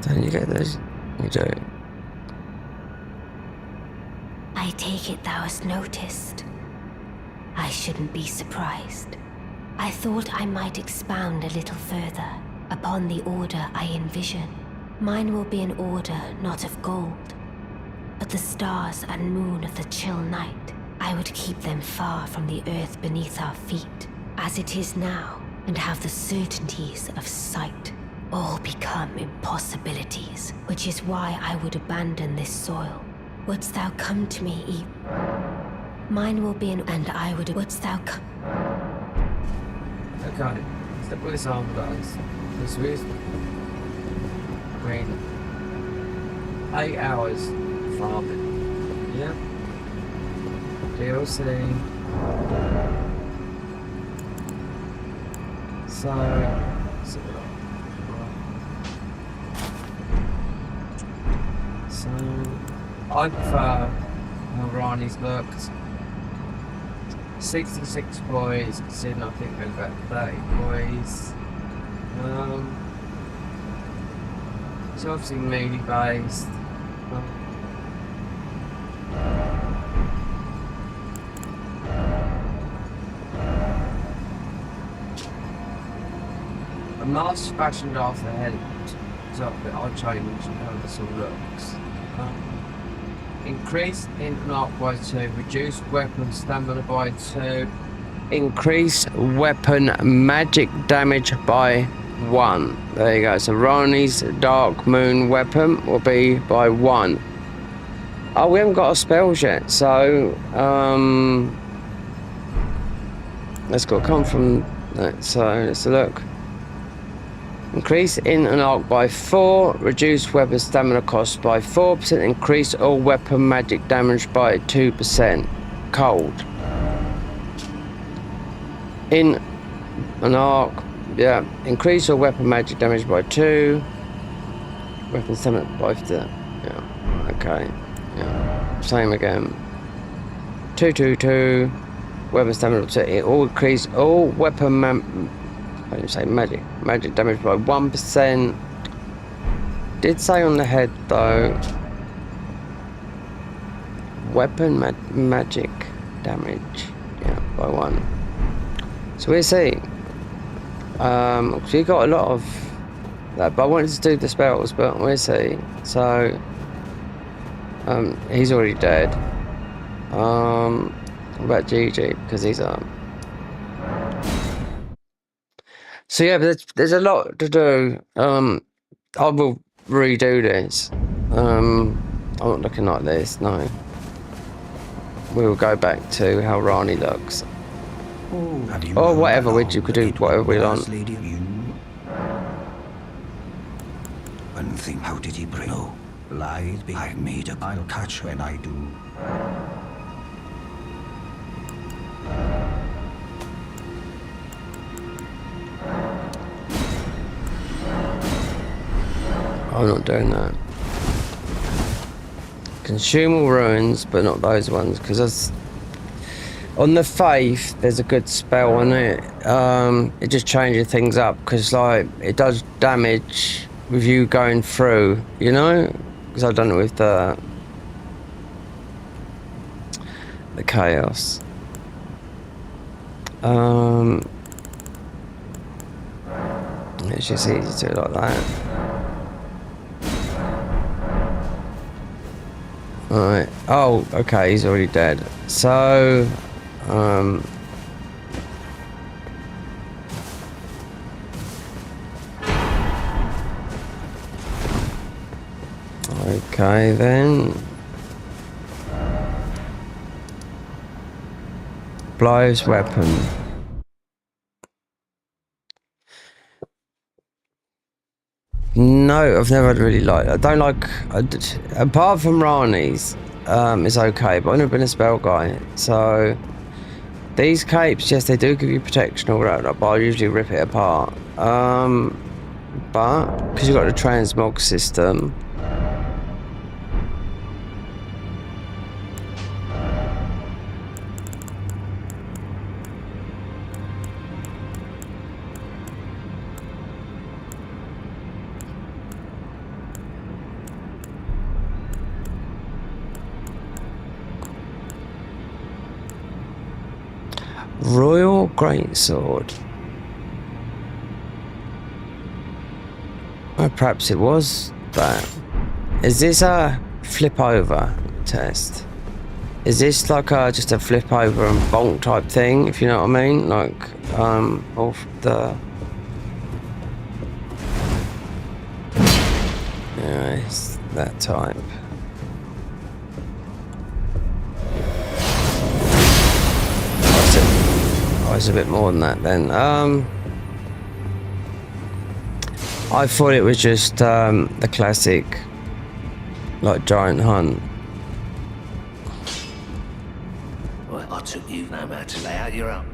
Don't you get this? You do. I take it thou hast noticed. I shouldn't be surprised. I thought I might expound a little further upon the order I envision. Mine will be an order not of gold, but the stars and moon of the chill night. I would keep them far from the earth beneath our feet, as it is now, and have the certainties of sight all become impossibilities, which is why I would abandon this soil. Wouldst thou come to me, Eve? Mine will be an... and I would... Wouldst thou come... Okay, so what this arm does, this is, I mean, 8 hours farming, yeah? DLC. So I prefer how Rani's looked. 66 boys, considering I think we're about 30 boys. It's obviously melee based. A mask fashioned off the head top that I'll change how this all looks. Increase in arc by 2, reduce weapon stamina by 2, increase weapon magic damage by 1. There you go. So Rani's Dark Moon weapon will be by 1. Oh, we haven't got our spells yet, so let's go. Come from that. So let's look. Increase in an arc by 4, reduce weapon stamina cost by 4%, increase all weapon magic damage by 2%. Cold. In an arc, yeah, increase all weapon magic damage by 2, weapon stamina by 3, yeah, okay, yeah, same again. 2, weapon stamina, it all increase all weapon I didn't say magic damage by 1%. Did say on the head though, weapon magic damage, yeah, by 1. So we'll see. We got a lot of that, but I wanted to do the spells, but we'll see. So he's already dead. What about GG, because he's so yeah, but there's a lot to do. I will redo this. I'm not looking like this, no. We will go back to how Rani looks. Or whatever, which you could do whatever we want. One thing, how did he bring? No, lied behind me. I'll catch when I do. I'm not doing that. Consume all ruins, but not those ones, because that's on the faith. There's a good spell on it. It just changes things up because like it does damage with you going through, you know. Because I've done it with the chaos. It's just easy to do it like that. Alright. Oh, okay, he's already dead. So, okay then. Blows weapon. No, I've never really liked. I don't like. Apart from Rani's, it's okay. But I've never been a spell guy. So these capes, yes, they do give you protection all that, but I usually rip it apart. But because you've got the transmog system. Royal Greatsword. Well, perhaps it was that. Is this a flip over test? Is this like just a flip over and bonk type thing, if you know what I mean? Like, off the... Yeah, it's that type. Oh, it's a bit more than that then. I thought it was just the classic, like, giant hunt. Well, I took you no matter to lay out your own.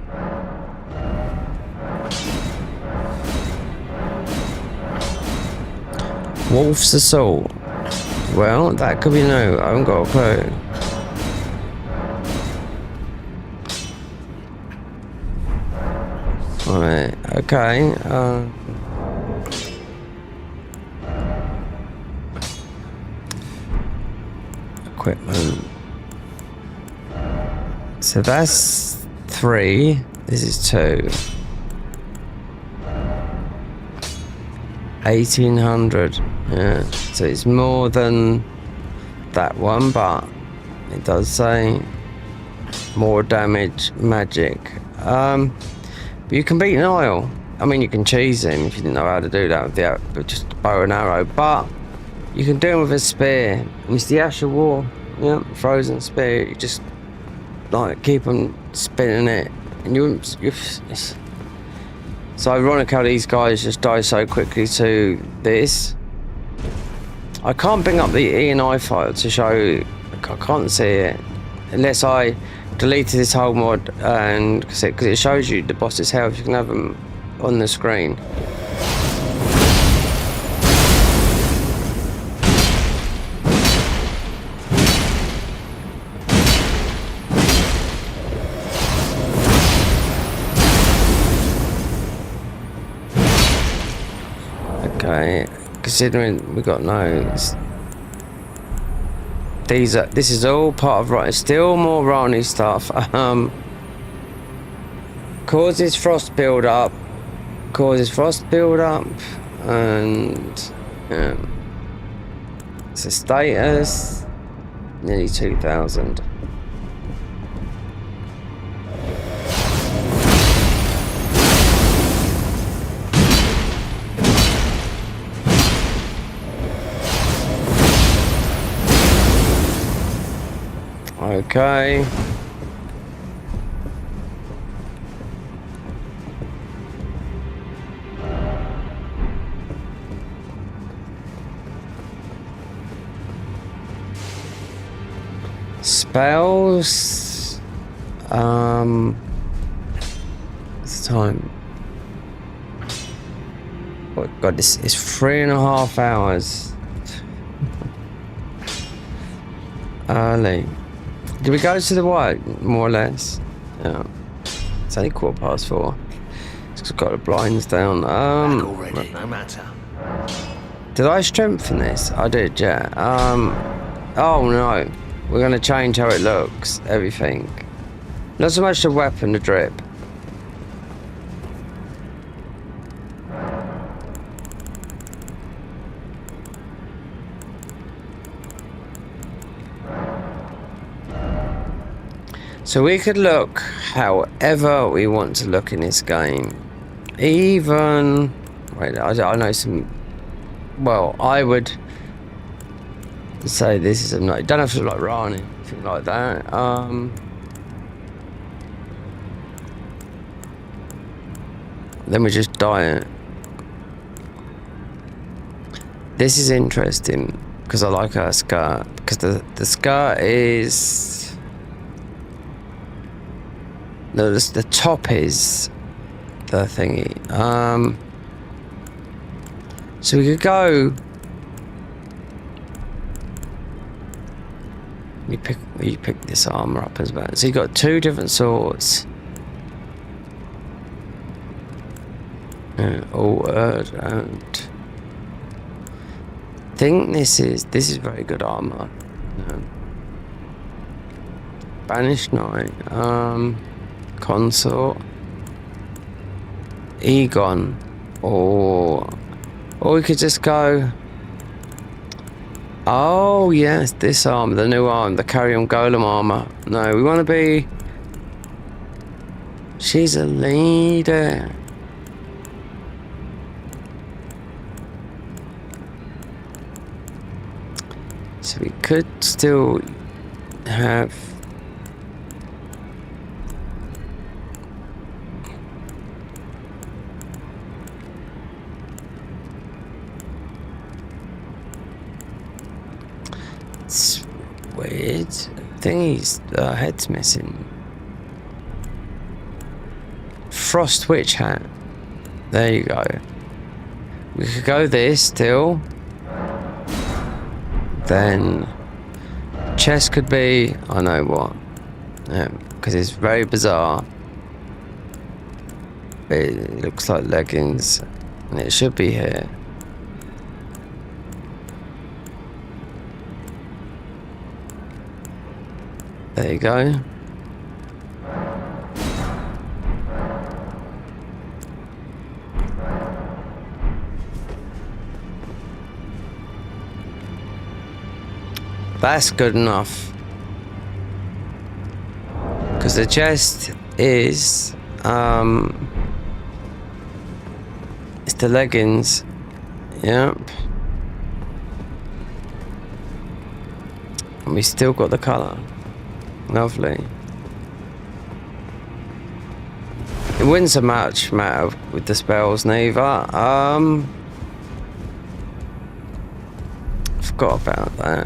Wolf's Assault. Well, that could be new. I haven't got a clue. Alright, okay. Equipment. So that's 3. This is 2. 1800. Yeah. So it's more than that one, but it does say more damage, magic. But you can beat Niall. I mean, you can cheese him if you didn't know how to do that with just a bow and arrow, but you can do him with a spear. And it's the Ash of War. Yeah, frozen spear. You just like keep on spinning it, and it's ironic how these guys just die so quickly to this. I can't bring up the E&I file to show you. I can't see it unless I deleted this whole mod, and because it shows you the boss's health. You can have them on the screen. Okay, considering we got no's. This is all part of right. Still more Rani stuff. Causes frost build up, and it's a status nearly 2000. Okay. Spells. It's time. Oh God, this is 3.5 hours. Early. Did we go to the white, more or less? Yeah. It's only 4:15. It's got the blinds down. Back already, no matter. Did I strengthen this? I did, yeah. Oh no. We're gonna change how it looks, everything. Not so much the weapon, the drip. So we could look however we want to look in this game. Even... Wait, I know some... Well, I would say this is a... No, don't have to look like Rani, anything like that. Then we just dye it. This is interesting, because I like her skirt. Because the skirt is... No, the top is the thingy. So we could go. You pick this armor up as well. So you got 2 different swords. All and I think this is very good armor. Banished Knight. Consort. Egon. Or we could just go... Oh, yes, this armor, the new arm, the Carrion Golem armor. No, we want to be... She's a leader. So we could still have... It's weird. Thingy's head's missing. Frost Witch hat. There you go. We could go this still. Then chest could be, I know what. Because it's very bizarre. But it looks like leggings. And it should be here. There you go. That's good enough. Because the chest is it's the leggings. Yep. And we still got the colour. Lovely. It wouldn't so much matter with the spells neither. Forgot about that.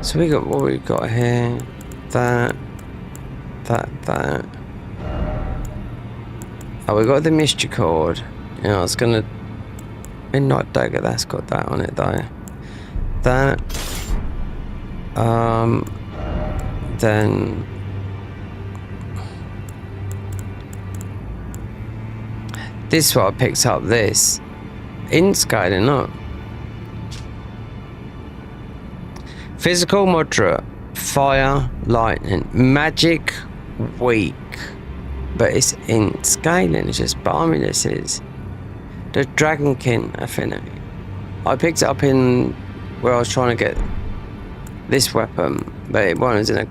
So we got what we got here. That. Oh, we got the mystery cord. Yeah, I was gonna Midnight Dagger, that's got that on it though. That. Then this one picks up this. In scaling, not. Physical moderate, fire, lightning, magic weak, but it's in scaling. It's just balmy. This is the Dragonkin affinity. I picked it up in where I was trying to get this weapon, but it was in a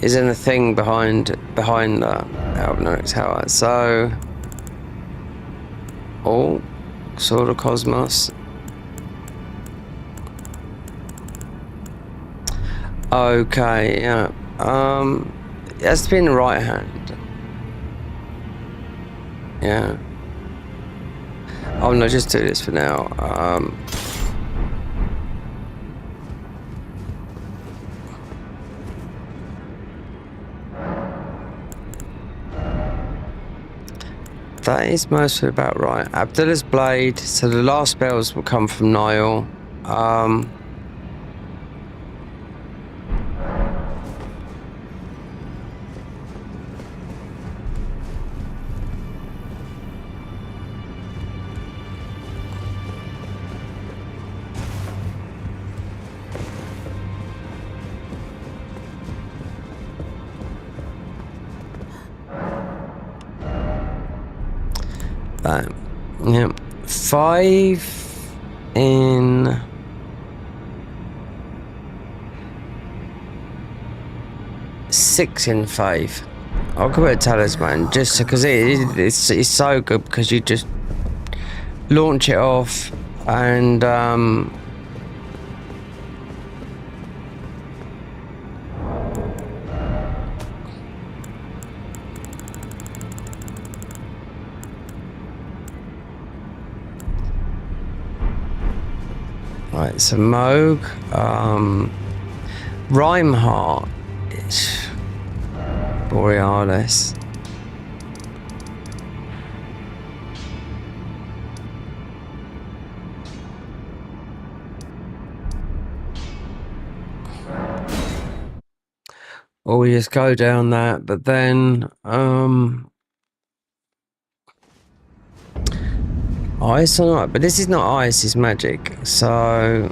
is in a thing behind the Albinoric Tower. So, oh, Sword of Cosmos. Okay, yeah. It has to be in the right hand. Yeah. Oh no, just do this for now. That is mostly about right. Abdullah's Blade. So the last spells will come from Niall. Yeah, 5 in 6 in 5. I'll go with Talisman just because it's so good because you just launch it off and right, so Moog, Rhymeheart, Borealis. Or we just go down that, but then ice or not? But this is not ice, it's magic. So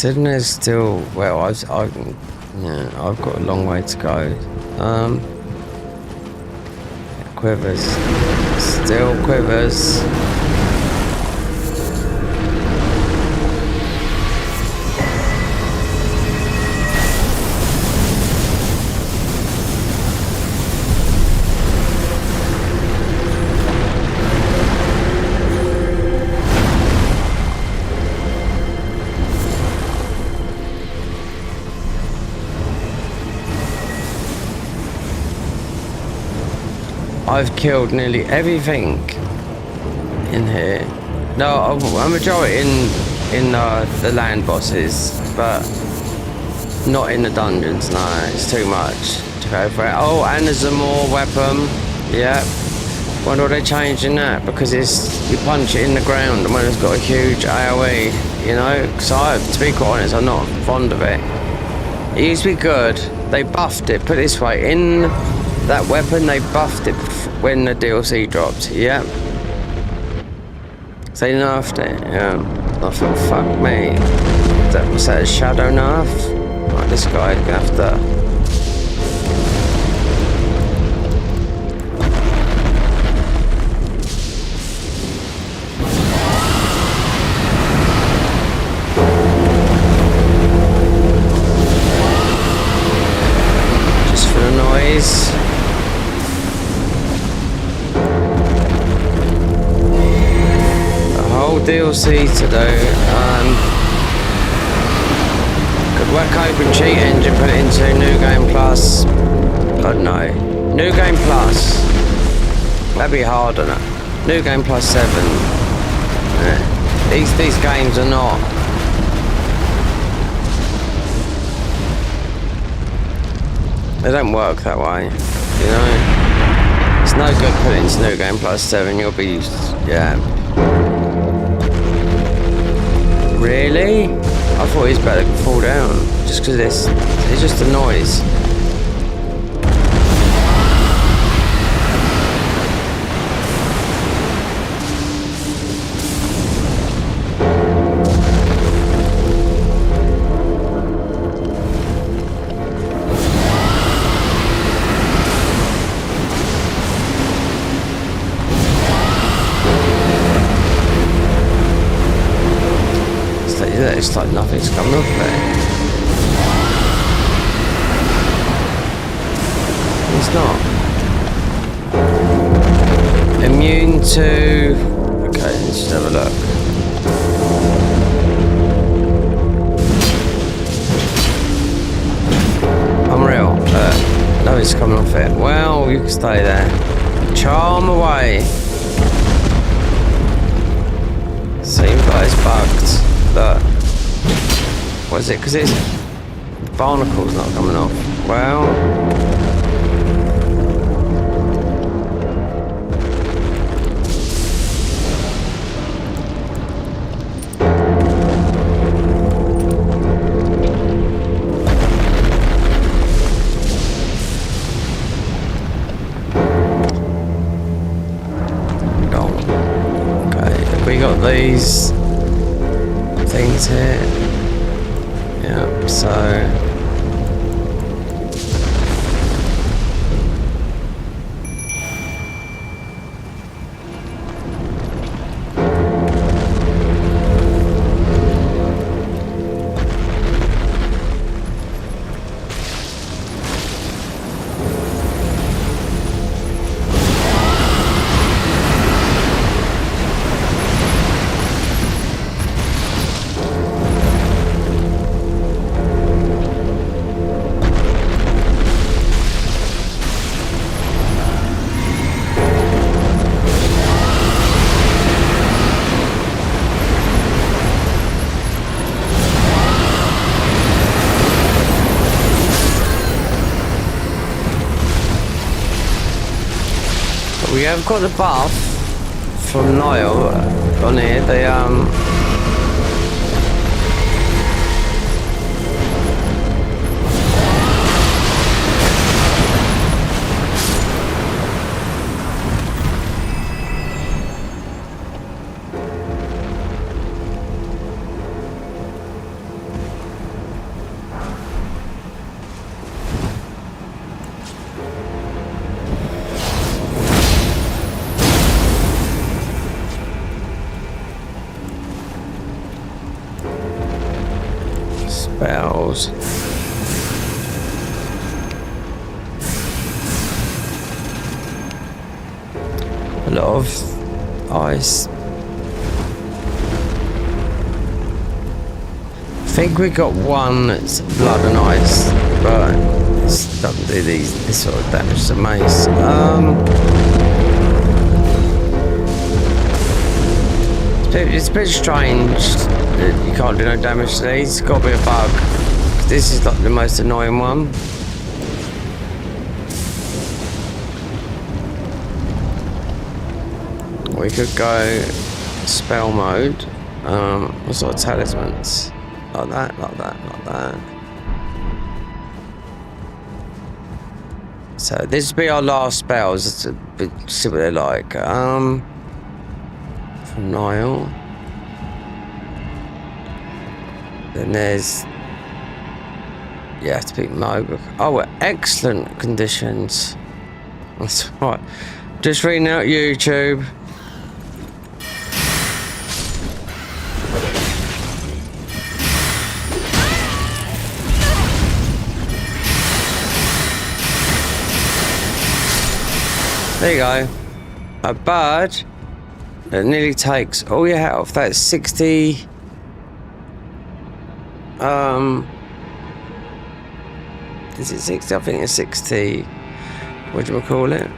Considering there's still, well, I've got a long way to go. Quivers, still quivers. I've killed nearly everything in here. No, a majority in the land bosses, but not in the dungeons. No, it's too much to go for it. Oh, and there's a more weapon. Yeah. Wonder what they're changing that, because it's you punch it in the ground and when it's got a huge AOE, you know. So to be quite honest, I'm not fond of it. It used to be good. They buffed it. Put it this way, in that weapon they buffed it when the DLC dropped. Yeah. So they nerfed it. Yeah. I thought, fuck me. Was that a shadow nerf? Right, this guy's gonna have to. Just for the noise. DLC to do. Could whack open cheat engine, put it into New Game Plus. I don't know. New Game Plus. That'd be hard on it. New Game Plus 7. Yeah. These games are not. They don't work that way. You know. It's no good putting it into New Game Plus 7. You'll be yeah. Really? I thought he's better to fall down. Just because it's just a noise. It's like nothing's coming up there. It's not. Immune to... Okay, let's just have a look. Unreal. Nothing's coming off it. Well, you can stay there. Charm away. Seems like it's bugged. Look. What is it? Because it's barnacle's not coming off. Well, okay. We got these things here. Yeah, so we have got the buff from Niall on here. They lot of ice. I think we got one that's blood and ice, but it doesn't do this sort of damage to mace. It's a bit strange that you can't do no damage to these. It's got to be a bug. This is like the most annoying one. We could go spell mode. What sort of talismans? Like that, like that, like that. So this would be our last spells. See what they're like. From Nile. Then there's... You have to pick Moog. Oh, we're excellent conditions. That's right. Just reading out YouTube. There you go. A bird that nearly takes all your health. That's 60. Is it 60? I think it's 60. What do we call it?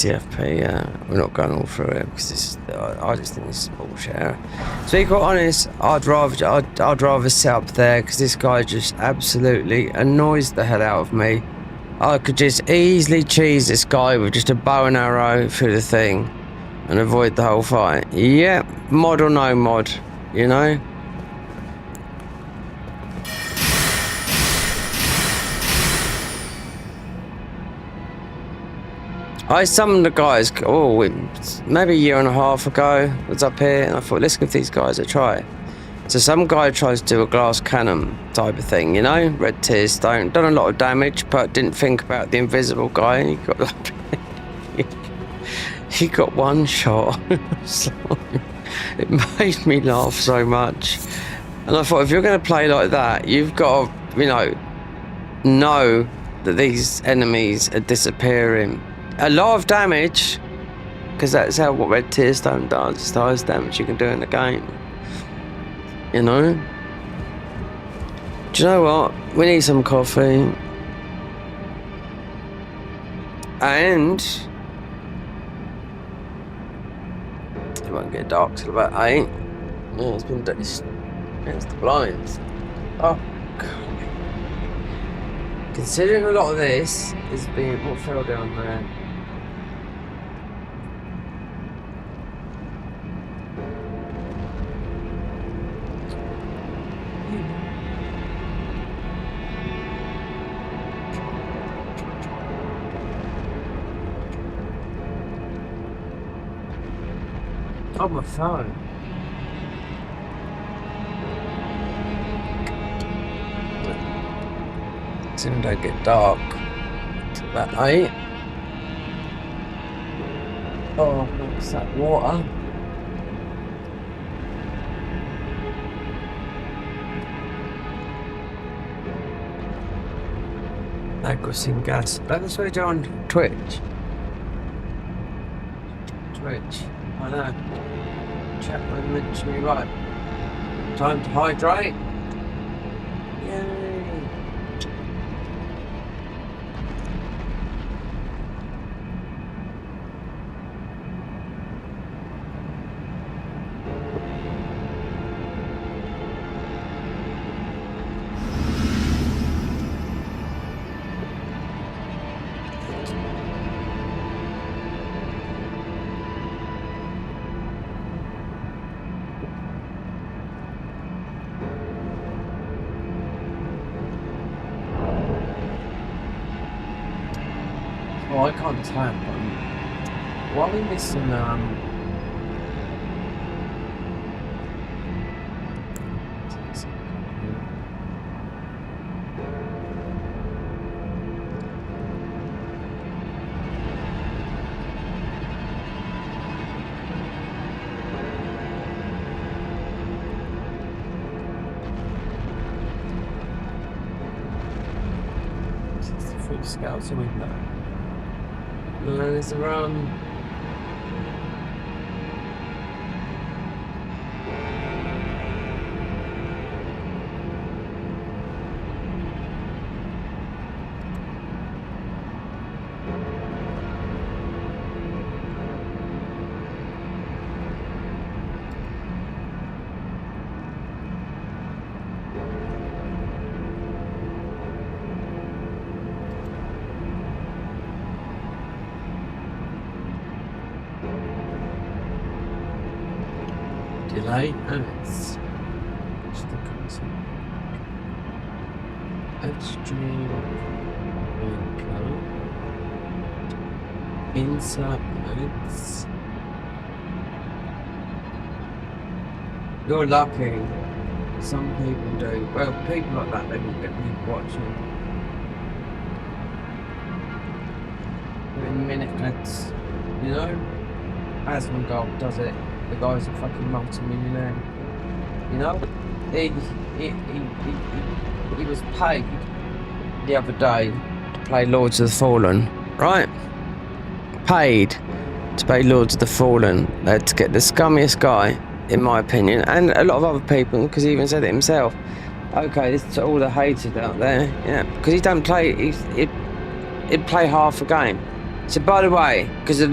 FP, yeah. We're not going all through it because this is, I just think this is bullshit. To be quite honest, I'd rather sit up there because this guy just absolutely annoys the hell out of me. I could just easily cheese this guy with just a bow and arrow through the thing and avoid the whole fight. Yep, mod or no mod, you know? I summoned the guys, maybe a year and a half ago, I was up here and I thought, let's give these guys a try. So some guy tries to do a glass cannon type of thing, you know, red tear stone, done a lot of damage, but didn't think about the invisible guy, and he got like, he got one shot. It made me laugh so much. And I thought, if you're going to play like that, you've got to, know that these enemies are disappearing. A lot of damage, because that's what red tear stone does. It's the highest damage you can do in the game. You know? Do you know what? We need some coffee. And it won't get dark till about 8. Yeah, it's been it's the blinds. Oh God. Considering a lot of this is being what fell down there. Oh, my phone. Soon don't get dark. It's about 8. Oh, what's that? Water. Agrocin gas. That's what I do on Twitch. I know. Chat room mentioned me right. Time to hydrate. Yay. Oh, I can't tap. Why are we missing, Scouter window. No, there's a delay, and it's extreme insert notes. You're lucky. Some people do. Well, people like that, they will get me watching. In minutes, you know? As one goal does it. The guy's a fucking multi-millionaire. You know? He was paid the other day to play Lords of the Fallen, right? Paid to play Lords of the Fallen. To get the scummiest guy, in my opinion, and a lot of other people, because he even said it himself. Okay, this is to all the haters out there, yeah, because he don't play. He'd play half a game. So by the way, because the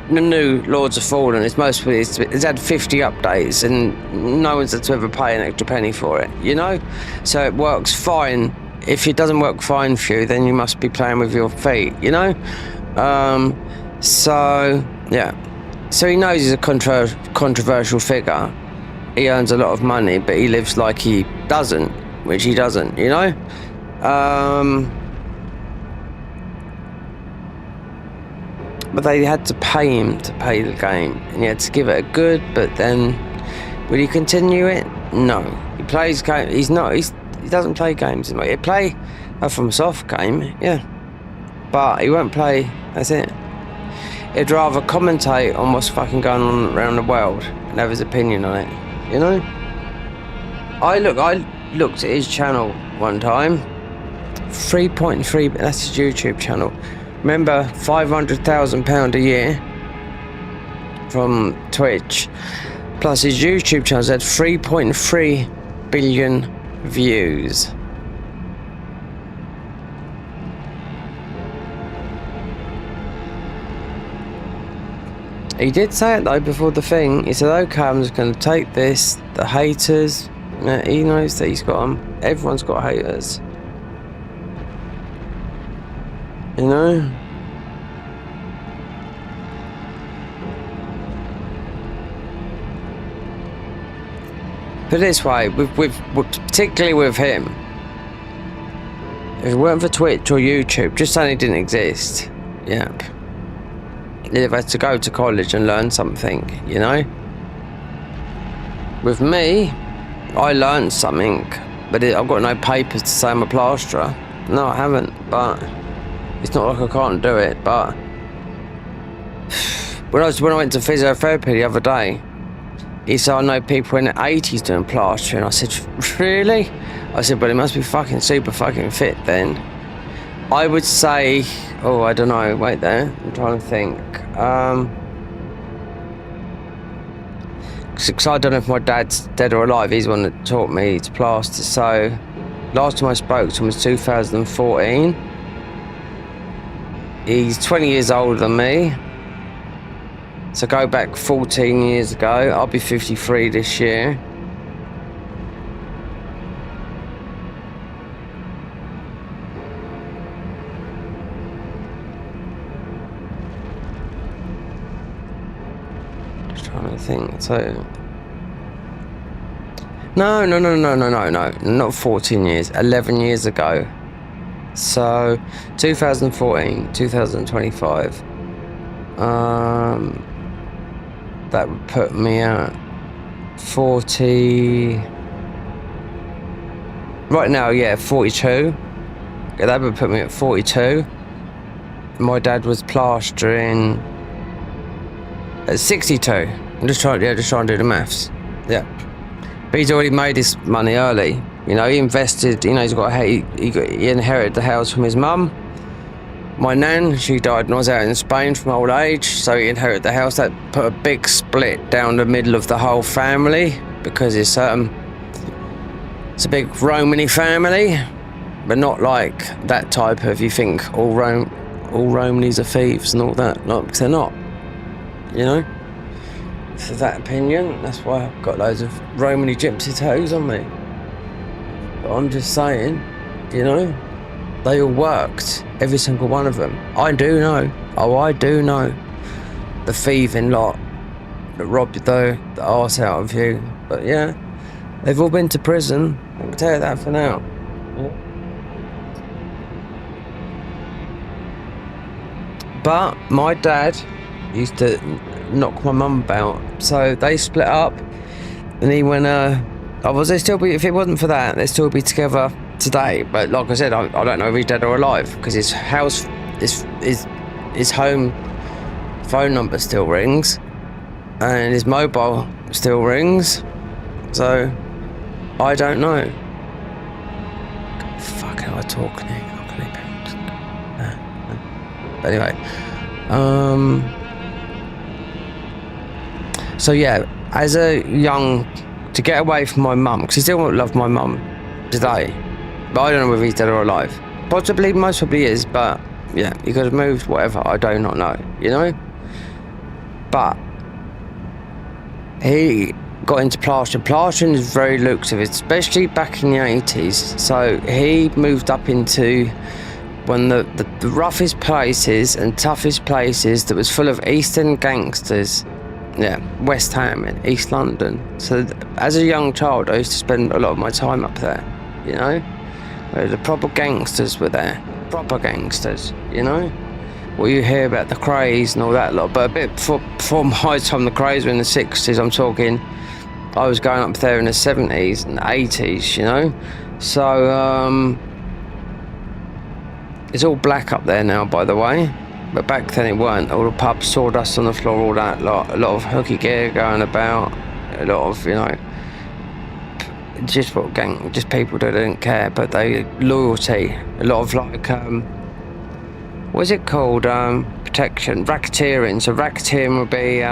new Lords of Fallen it's had 50 updates and no one's had to ever pay an extra penny for it, you know? So it works fine. If it doesn't work fine for you, then you must be playing with your feet, you know? So, yeah. So he knows he's a controversial figure. He earns a lot of money, but he lives like he doesn't, which he doesn't, you know? But they had to pay him to play the game, and he had to give it a good. But then, will he continue it? No. He plays game. He doesn't play games. He'll play a From Soft game, yeah, but he won't play. That's it. He'd rather commentate on what's fucking going on around the world and have his opinion on it. You know. I looked at his channel one time. 3.3. That's his YouTube channel. Remember, £500,000 a year from Twitch, plus his YouTube channel had 3.3 billion views. He did say it though before the thing. He said, "Okay, I'm just going to take this. The haters." He knows that he's got them. Everyone's got haters. You know? Put it this way, particularly with him, if it weren't for Twitch or YouTube, just saying it didn't exist, yeah, you'd have had to go to college and learn something, you know? With me, I learned something, but I've got no papers to say I'm a plasterer. No, I haven't, but it's not like I can't do it. But when I went to physiotherapy the other day, he said, "I know people in their 80s doing plastering." I said, "Really?" I said, "But he must be fucking super fucking fit then." I would say, I don't know, wait there, I'm trying to think. Because I don't know if my dad's dead or alive. He's the one that taught me to plaster. So last time I spoke to him was 2014. He's 20 years older than me. So go back 14 years ago. I'll be 53 this year. Just trying to think. So no, not 14 years, 11 years ago. So 2014, 2025. That would put me at 40. Right now, yeah, 42. Yeah, that would put me at 42. My dad was plastering at 62. I'm just trying to do the maths. Yeah. But he's already made his money early. You know, he invested, you know, he inherited the house from his mum. My nan, she died when I was out in Spain from old age, so he inherited the house. That put a big split down the middle of the whole family, because it's a big Romany family, but not like that type of, you think all Romanies are thieves and all that. No, because they're not, you know? For that opinion, that's why I've got loads of Romany gypsy tattoos on me. But I'm just saying, you know, they all worked, every single one of them. I do know the thieving lot that robbed the arse out of you. But yeah, they've all been to prison. I can tell you that for now. Yeah. But my dad used to knock my mum about, so they split up, and he went, if it wasn't for that, they'd still be together today. But like I said, I don't know if he's dead or alive, because his house, his home phone number still rings, and his mobile still rings, so I don't know. Fucking I talk now. But anyway, so yeah, as a young, to get away from my mum, because he still won't love my mum today, but I don't know whether he's dead or alive. Possibly, most probably is, but yeah, he could have moved, whatever, I do not know, you know? But he got into plastering. Plastering is very lucrative, especially back in the 80s. So he moved up into one of the roughest places and toughest places that was full of East End gangsters. Yeah, West Ham in East London. So as a young child, I used to spend a lot of my time up there, you know? Where the proper gangsters were there. Proper gangsters, you know? Well, you hear about the Crays and all that lot, but a bit before my time, the Crays were in the 60s, I'm talking. I was going up there in the 70s and 80s, you know? So, it's all black up there now, by the way. But back then it weren't. All the pubs, sawdust on the floor, all that lot. A lot of hooky gear going about. A lot of, you know, just people that didn't care, but they loyalty. A lot of like, what's it called? Protection, racketeering. So racketeering would be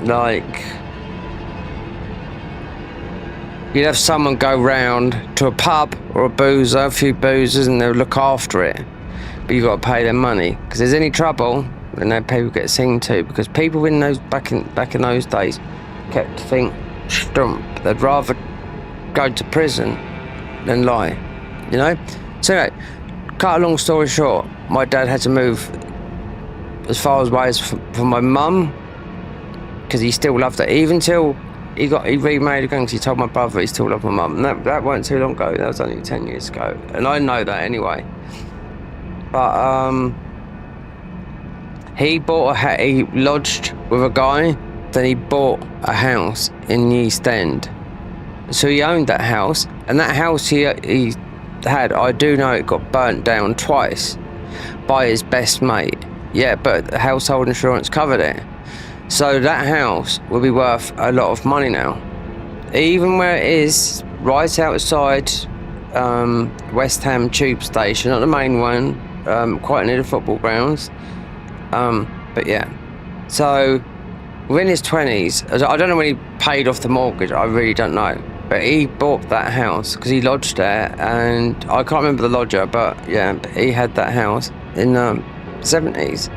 like, you'd have someone go round to a pub or a few boozers, and they'll look after it. But you got to pay them money, because there's any trouble, then their people get seen to. Because people in those back in those days kept to think, stump, they'd rather go to prison than lie, you know. So anyway, cut a long story short, my dad had to move as far away as from my mum, because he still loved her, even till he remarried again, because he told my brother he still loved my mum. And that wasn't too long ago. That was only 10 years ago, and I know that anyway. But he lodged with a guy, then he bought a house in the East End. So he owned that house, and that house he had, I do know, it got burnt down twice by his best mate. Yeah, but the household insurance covered it. So that house will be worth a lot of money now. Even where it is, right outside West Ham tube station, not the main one, quite near the football grounds. But yeah, so within his 20s, I don't know when he paid off the mortgage, I really don't know. But he bought that house because he lodged there, and I can't remember the lodger, but yeah, he had that house in the 70s.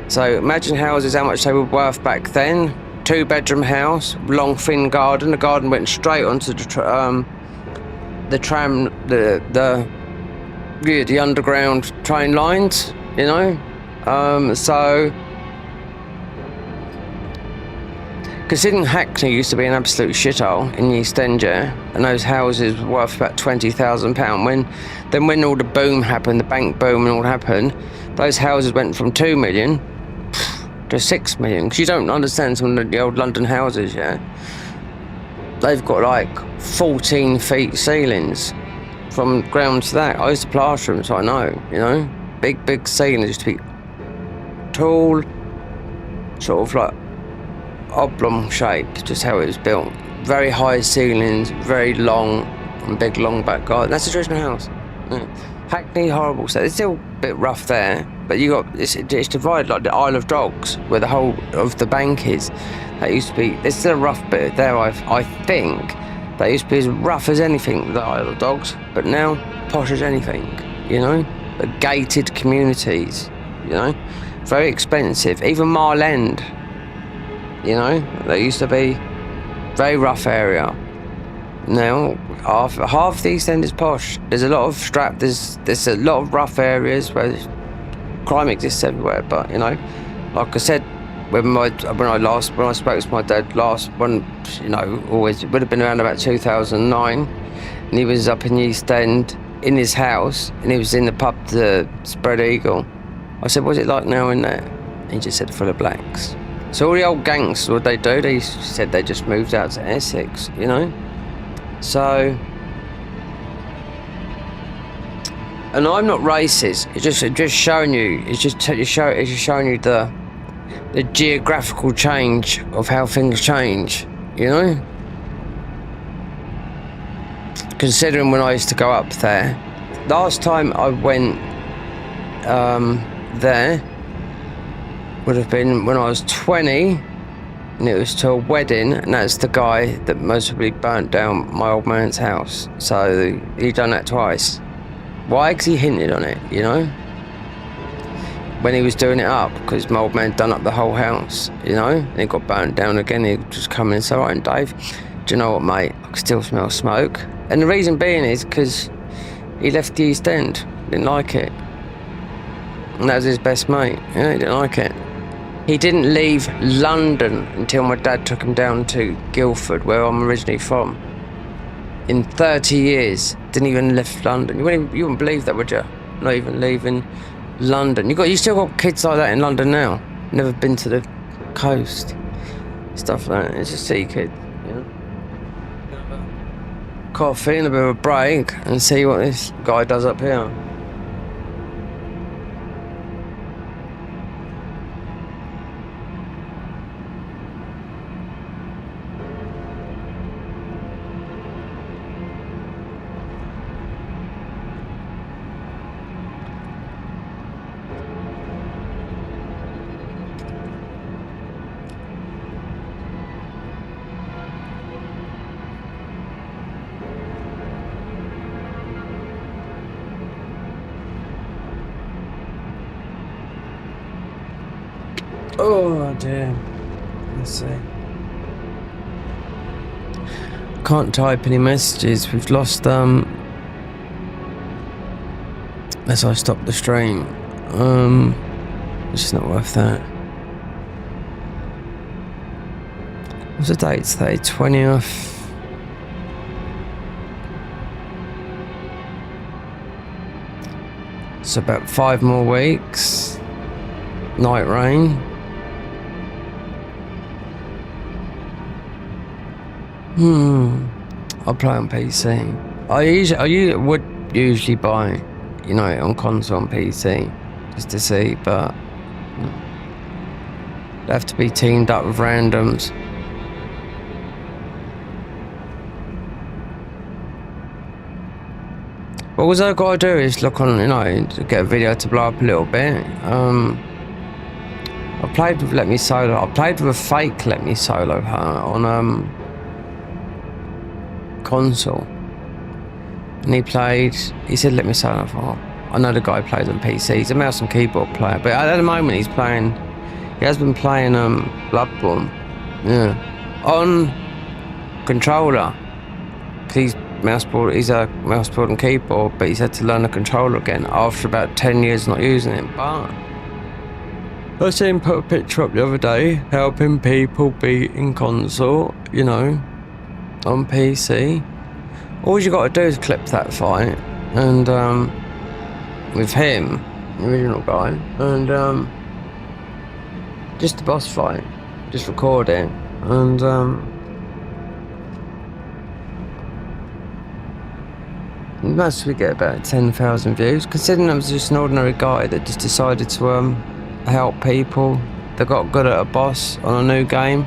So imagine houses, how much they were worth back then. 2-bedroom house, long thin garden. The garden went straight onto the underground train lines, you know. So considering Hackney used to be an absolute shithole in the East End, yeah, and those houses were worth about £20,000. When all the boom happened, the bank boom and all happened, those houses went from 2 million to 6 million. Because you don't understand some of the old London houses, yeah. They've got like 14 feet ceilings from ground to that. I used to plaster them, so I know, you know. Big ceilings used to be tall, sort of like oblong shaped, just how it was built. Very high ceilings, very long, and big long back garden. That's a traditional house. Yeah. Hackney, horrible set. It's still a bit rough there, but you got it's divided like the Isle of Dogs, where the whole of the bank is. That used to be. There's still a rough bit there. I think that used to be as rough as anything, the Isle of Dogs, but now posh as anything. You know, but gated communities. You know, very expensive. Even Mile End. You know, that used to be very rough area. Now half the East End is posh. There's a lot of there's a lot of rough areas where crime exists everywhere. But you know, like I said, when I spoke to my dad last, when you know, always it would have been around about 2009, and he was up in the East End in his house, and he was in the pub, the Spread Eagle. I said, "What's it like now in there?" And he just said, "Full of blacks." So all the old gangs, what they do, they said they just moved out to Essex, you know. So, and I'm not racist. It's just showing you. It's just showing you the geographical change of how things change. You know. Considering when I used to go up there, last time I went there would have been when I was 20. And it was to a wedding, and that's the guy that most probably burnt down my old man's house. So he done that twice. Why? Because he hinted on it, you know? When he was doing it up, because my old man done up the whole house, you know? And it got burnt down again. He just come in and said, "Alright, Dave, do you know what, mate? I can still smell smoke." And the reason being is because he left the East End. Didn't like it. And that was his best mate. Yeah, he didn't like it. He didn't leave London until my dad took him down to Guildford, where I'm originally from. In 30 years, didn't even leave London. You wouldn't believe that, would you? Not even leaving London. You still got kids like that in London now. Never been to the coast, stuff like that. It's a sea kid, you know. Coffee and a bit of a break, and see what this guy does up here. Oh dear. Let's see. Can't type any messages. We've lost unless I stop the stream. It's just not worth that. What's the date today? 20th. So about 5 more weeks. Night rain. I'll play on PC. I would usually buy, you know, on console on PC just to see, but they have to be teamed up with randoms. But all I gotta do is look on, you know, to get a video to blow up a little bit. I played with Let Me Solo. I played with a fake Let Me Solo on console, and he said Let Me Solo. I thought, I know the guy plays on PC. He's a mouse and keyboard player, but at the moment he has been playing Bloodborne, yeah, on controller. He's a mouse board and keyboard, but he's had to learn the controller again after about 10 years not using it. But I seen him put a picture up the other day, helping people beat in console, you know, on PC. All you got to do is clip that fight, and with him, the original guy, and just the boss fight, just record it, and must we get about 10,000 views, considering I was just an ordinary guy that just decided to help people that got good at a boss on a new game,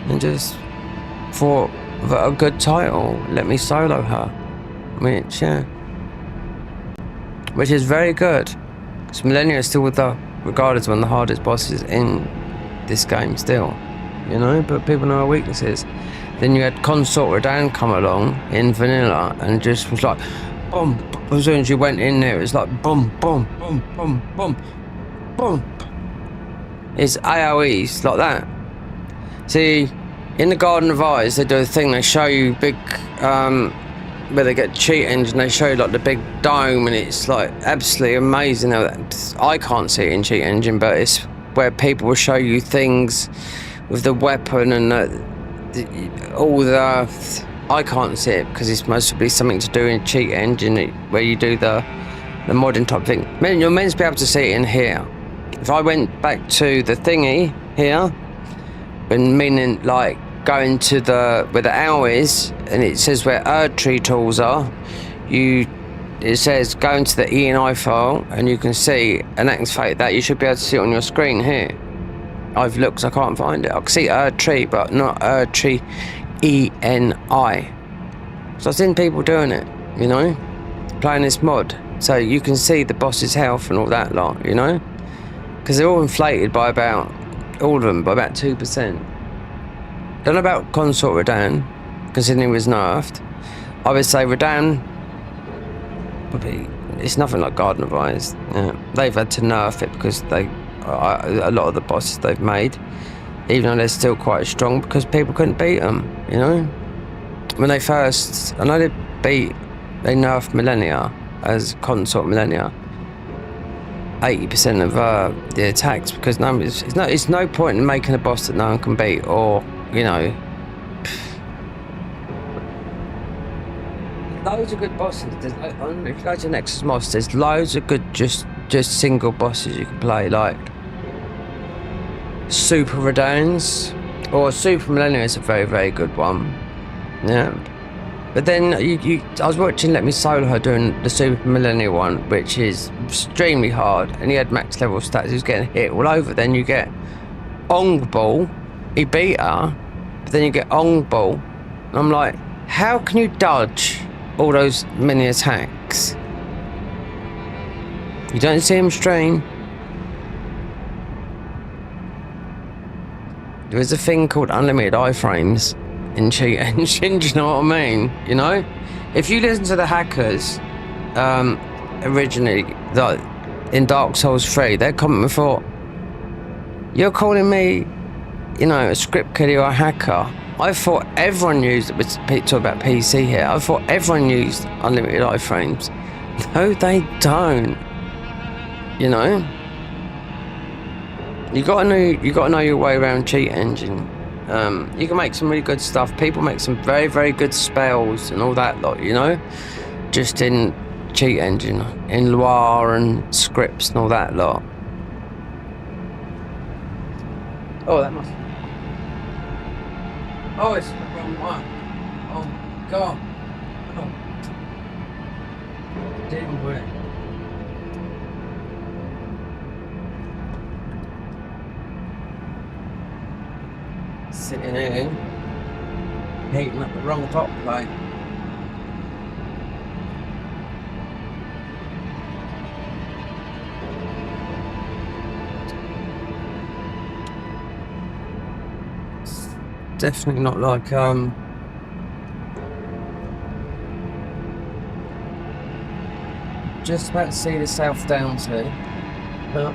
and just thought that a good title, Let Me Solo Her, which is very good. Because Millennia is still regarded as one of the hardest bosses in this game still, you know, but people know our weaknesses. Then you had Consort Radahn come along in vanilla and just was like, boom, as soon as you went in there, it was like, boom, boom, boom, boom, boom, boom. It's AoEs like that. See, in the Garden of Eyes, they do a thing, they show you big, where they get cheat engine, they show you like the big dome, and it's like absolutely amazing. I can't see it in cheat engine, but it's where people will show you things with the weapon and all the. I can't see it because it's mostly something to do in cheat engine where you do the modding type thing. You're meant to be able to see it in here. If I went back to the thingy here, and meaning like going to where the owl is, and it says where Erdtree tools are, it says go into the ENI file and you can see and activate that. You should be able to see it on your screen here. I've looked, I can't find it. I can see Erdtree, but not Erdtree ENI. So I've seen people doing it, you know, playing this mod, so you can see the boss's health and all that lot, you know, because they're all inflated by about, all of them, by about 2%. Don't know about Consort Radahn, considering it was nerfed. I would say Radahn, probably, it's nothing like Garden of Eyes. Yeah. They've had to nerf it because a lot of the bosses they've made, even though they're still quite strong, because people couldn't beat them, you know? When they first, I know they nerfed Millennia as Consort Millennia. 80% of the attacks, because it's no point in making a boss that no one can beat, or, you know, loads of good bosses. If you go to Nexus Moss, there's loads of good just single bosses you can play, like Super Radahns, or Super Millennia is a very, very good one. Yeah. But then I was watching Let Me Solo her doing the Super Millennia one, which is extremely hard, and he had max level stats, he was getting hit all over. Then you get Ong Ball, he beat her, but then you get Ong Ball, and I'm like, how can you dodge all those many attacks? You don't see him strain. There is a thing called unlimited iframes in cheat engine, do you know what I mean? You know, if you listen to the hackers originally, like in Dark Souls 3, they're commenting for, you're calling me, you know, a script kiddie or a hacker. I thought everyone used it. We're talking about PC here. I thought everyone used unlimited iframes. No, they don't. You know, you gotta know your way around cheat engine. You can make some really good stuff. People make some very, very good spells and all that lot, you know, just in cheat engine, in Loire and scripts and all that lot. Oh, that must. Oh, it's the wrong one. Oh, God. Oh. Didn't work. Sitting here, heating up the wrong top plate. It's definitely not like just about to see the South Downs here, but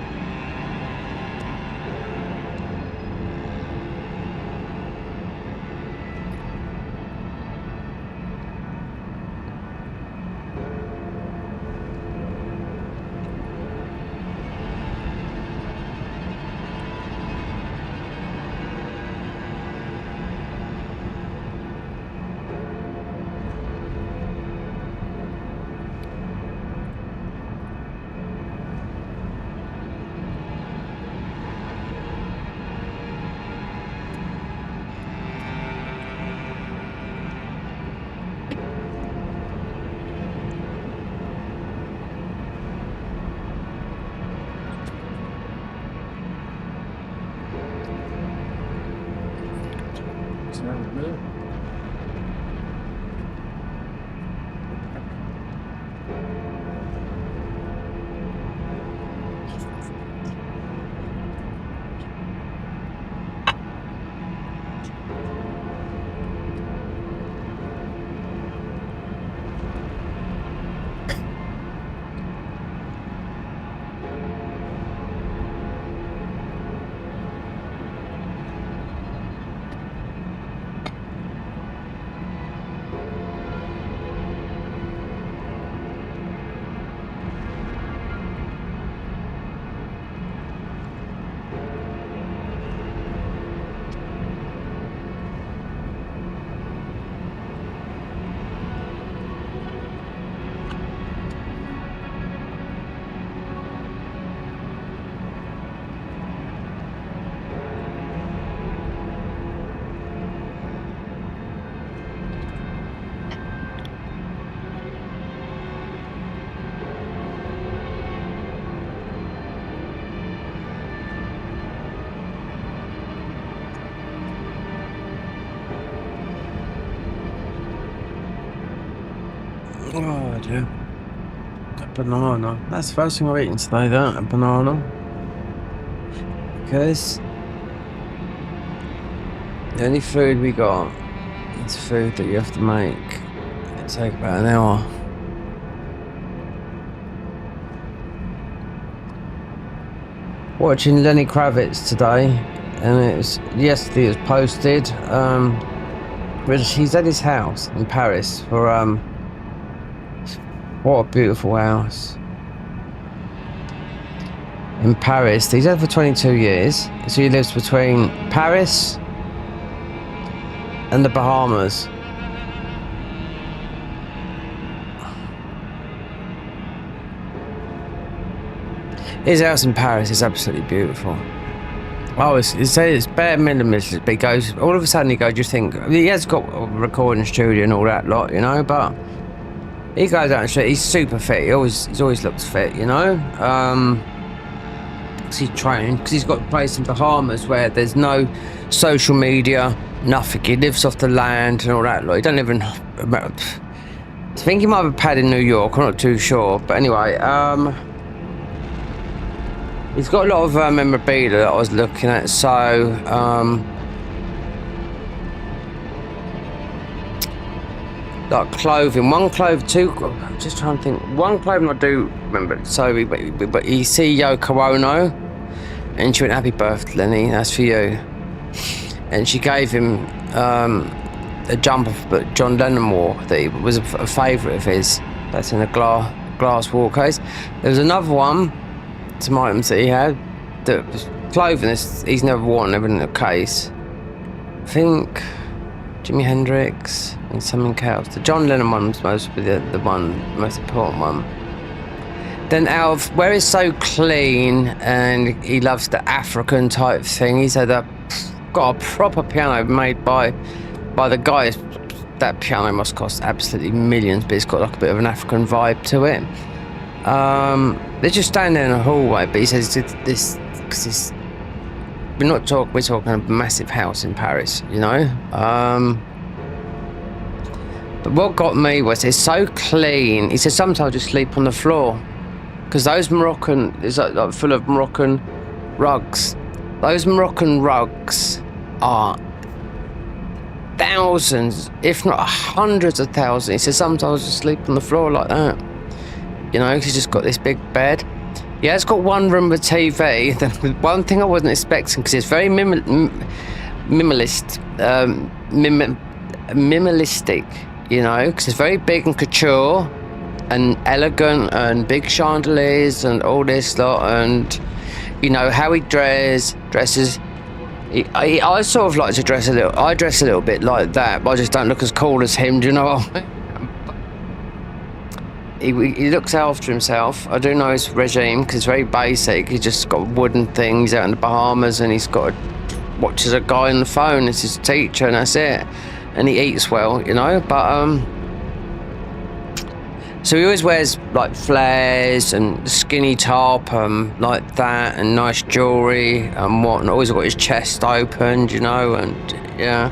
Oh dear. A banana. That's the first thing I've eaten today, that, a banana. Because the only food we got is food that you have to make. It'll take about an hour. Watching Lenny Kravitz today, and yesterday it was posted. He's at his house in Paris for what a beautiful house in Paris. He's had for 22 years, so he lives between Paris and the Bahamas. His house in Paris is absolutely beautiful. Oh, it's bare minimalist, but he goes, all of a sudden he goes, you think, he has got a recording studio and all that lot, you know, but he goes out and shit, he's super fit, he's always looked fit, you know, because he's trained, because he's got a place in Bahamas where there's no social media, nothing, he lives off the land and all that lot, he don't even, I think he might have a pad in New York, I'm not too sure, but anyway, he's got a lot of memorabilia that I was looking at, so like clothing, I'm just trying to think, one clothing I do remember, so but you see Yoko Ono, and she went, happy birthday Lenny, that's for you, and she gave him a jumper that John Lennon wore that was a favourite of his, that's in a glass wall case. There was another one, some items that he had, that was clothing he's never worn, never in a case. I think Jimi Hendrix and something else. The John Lennon one was most important one. Then out of where it's so clean and he loves the African type thing, he's got a proper piano made by the guy. That piano must cost absolutely millions, but it's got like a bit of an African vibe to it. They're just standing there in a hallway, but he says this because we're talking a massive house in Paris, you know. But what got me was it's so clean. He said sometimes I just sleep on the floor because those Moroccan is like full of Moroccan rugs. Those Moroccan rugs are thousands, if not hundreds of thousands. He said sometimes I just sleep on the floor like that. You know, he's just got this big bed. Yeah, it's got one room with TV. One thing I wasn't expecting, because it's very minimalistic, you know, because it's very big and couture and elegant and big chandeliers and all this lot, and you know how he dresses. I sort of like to dress a little. I dress a little bit like that, but I just don't look as cool as him. Do you know what I mean? He looks after himself. I do know his regime because it's very basic. He's just got wooden things out in the Bahamas, and he's watches a guy on the phone as his teacher, and that's it. And he eats well, you know. But so he always wears like flares and skinny top, like that, and nice jewelry and whatnot. Always got his chest opened, you know, and yeah.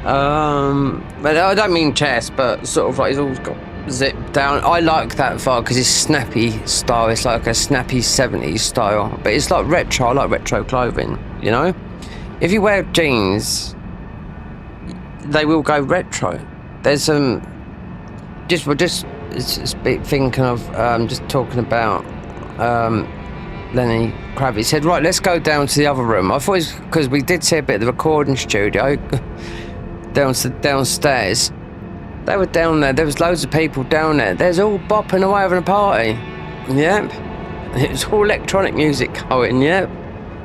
But I don't mean chest, but sort of like he's always got zip down. I like that vibe because it's snappy style. It's like a snappy 70s style, but it's like retro. I like retro clothing, you know. If you wear jeans, they will go retro. There's just thinking of just talking about Lenny Kravitz. He said, right, let's go down to the other room. I thought it was because we did see a bit of the recording studio downstairs. They were down there. There was loads of people down there. There's all bopping away having a party. Yep. It was all electronic music going. Yep.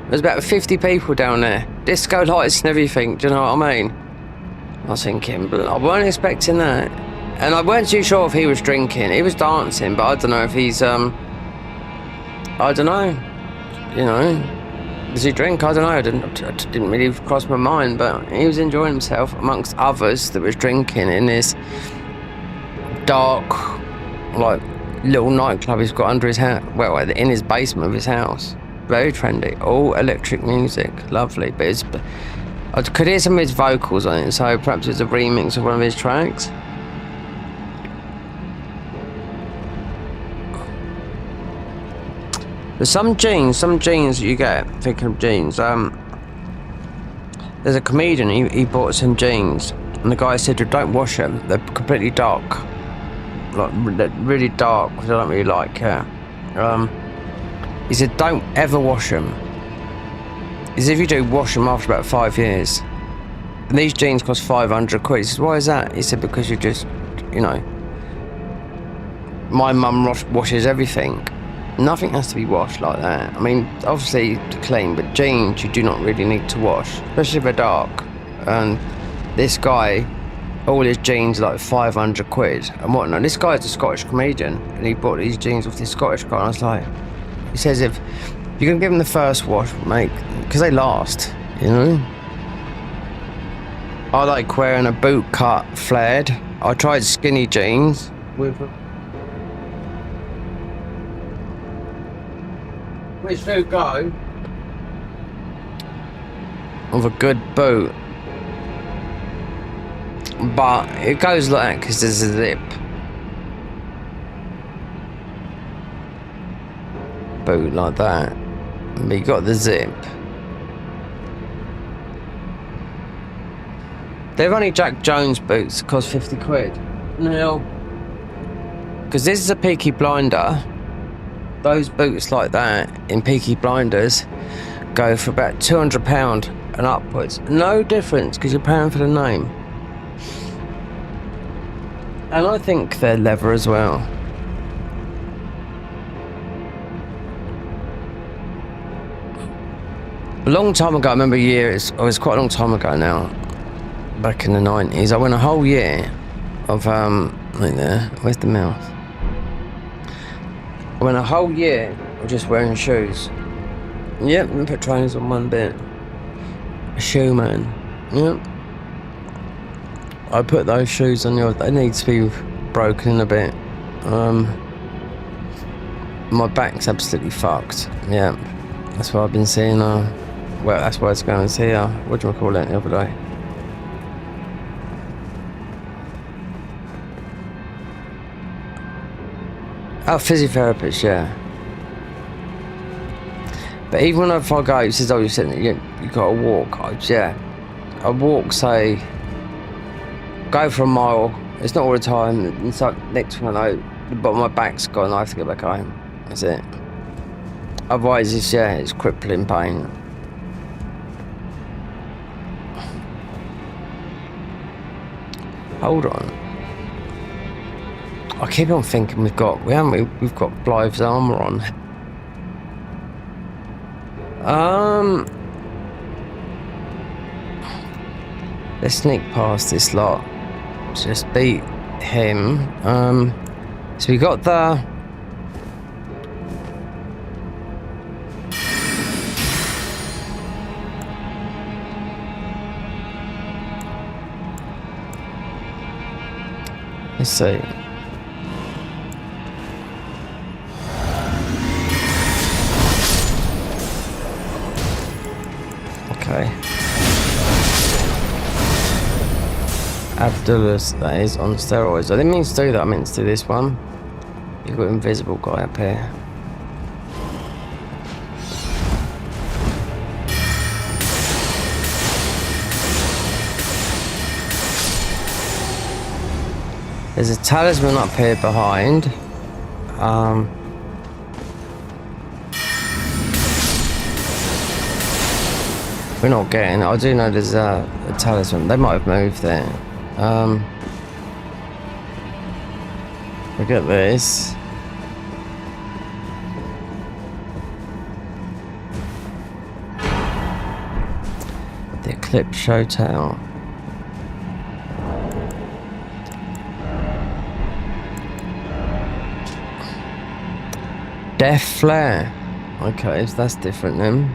There's about 50 people down there. Disco lights and everything. Do you know what I mean? I was thinking, but I weren't expecting that. And I weren't too sure if he was drinking. He was dancing, but I don't know if he's I don't know. You know. Does he drink? I don't know. It didn't really cross my mind, but he was enjoying himself amongst others that was drinking in this dark, like, little nightclub he's got under his house. Well, in his basement of his house. Very trendy. All electric music. Lovely. But I could hear some of his vocals on it, so perhaps it's a remix of one of his tracks. There's some jeans that you get, thinking of jeans, there's a comedian, he bought some jeans, and the guy said, don't wash them, they're completely dark. Like, really dark, which I don't really like, he said, don't ever wash them. He said, if you do, wash them after about 5 years. And these jeans cost 500 quid. He said, why is that? He said, because you just, you know, my mum washes everything. Nothing has to be washed like that. I mean, obviously to clean, but jeans you do not really need to wash, especially if they're dark. And this guy, all his jeans are like 500 quid and whatnot. This guy's a Scottish comedian, and he bought these jeans off this Scottish guy. And I was like, he says, if you can give them the first wash, mate, because they last, you know. I like wearing a boot cut flared. I tried skinny jeans with, which do go with a good boot, but it goes like that because there's a zip. Boot like that, but you got the zip. They're only Jack Jones boots, cost 50 quid. Now, because this is a Peaky Blinder, those boots like that in Peaky Blinders go for about £200 and upwards. No difference because you're paying for the name. And I think they're leather as well. A long time ago, I remember it was quite a long time ago now, back in the 90s, I went a whole year of, right there, where's the mouth? I went a whole year of just wearing shoes. Yep, and put trainers on one bit. A shoe man. Yep. I put those shoes on the other, they need to be broken a bit. My back's absolutely fucked. Yeah. That's what I've been seeing, well, that's why it's going to see, what do I call it the other day? Oh, physiotherapist, yeah. But even if I go, he says, oh, you got to walk. I walk, say, go for a mile. It's not all the time. It's like next one I know, but my back's gone. I have to get back home. That's it. Otherwise, it's crippling pain. Hold on. I keep on thinking we've got Blythe's armour on. Let's sneak past this lot. Just beat him. So we got the let's see. Okay. Abdullah's, that is on steroids. I didn't mean to do that, I meant to do this one. You've got invisible guy up here. There's a talisman up here behind. We're not getting it. I do know there's a talisman. They might have moved there. Look at this. The Eclipse Hotel. Death Flare. Okay, so that's different then.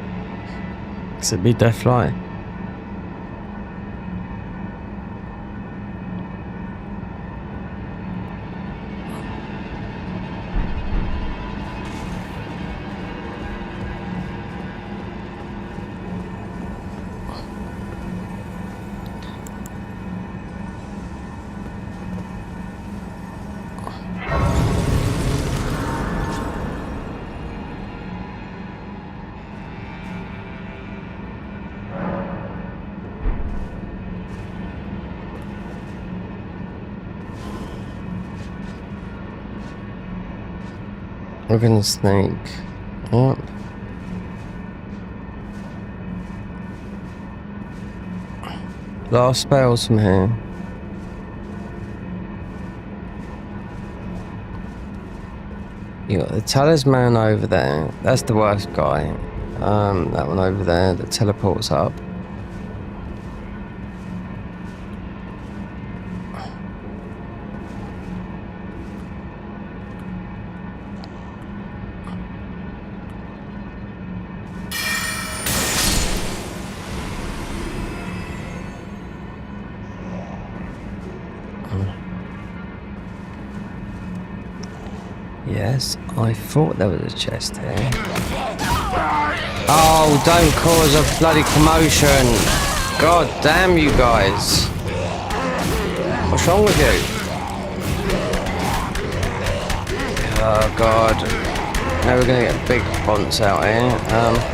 It'd be Death Fly. We're gonna sneak. Yep. Last spells from here. You got the talisman over there. That's the worst guy. That one over there that teleports up. Yes, I thought there was a chest here. Oh, don't cause a bloody commotion. God damn you guys. What's wrong with you? Oh God. Now we're gonna get big fonts out here.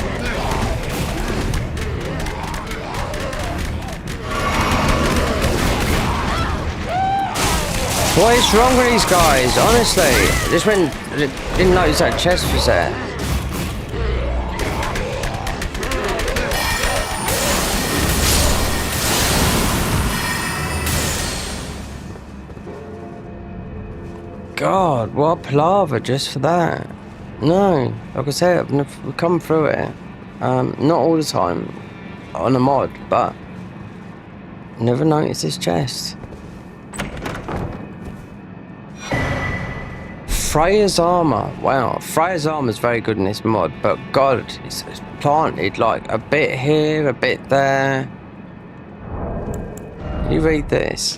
What is wrong with these guys? Honestly, didn't notice that chest was there. God, what a palaver just for that. No, like I said, we've come through it. Not all the time on a mod, but never noticed this chest. Freya's armor. Wow, Freya's armor is very good in this mod, but God, it's planted like a bit here, a bit there. You read this.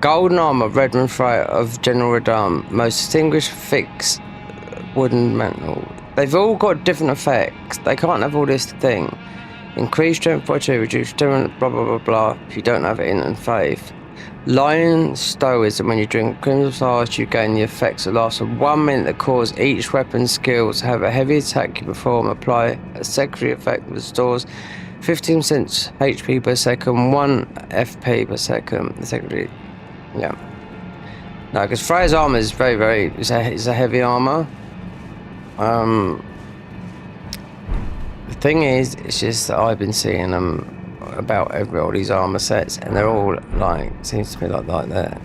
Golden armor, Redmond Freya of General Radam, most distinguished fixed wooden mantle. They've all got different effects. They can't have all this thing. Increased strength by 2, reduced strength, blah blah blah blah. If you don't have it in faith. Lion Stoicism, when you drink Crimson Flask, you gain the effects that last for 1 minute that cause each weapon skill to have a heavy attack you perform. Apply a secondary effect that restores 15% HP per second, 1 FP per second. The secondary, yeah. No, because Freya's armor is very, it's a heavy armor. The thing is, it's just that I've been seeing them about all these armor sets, and they're all like, seems to be like that.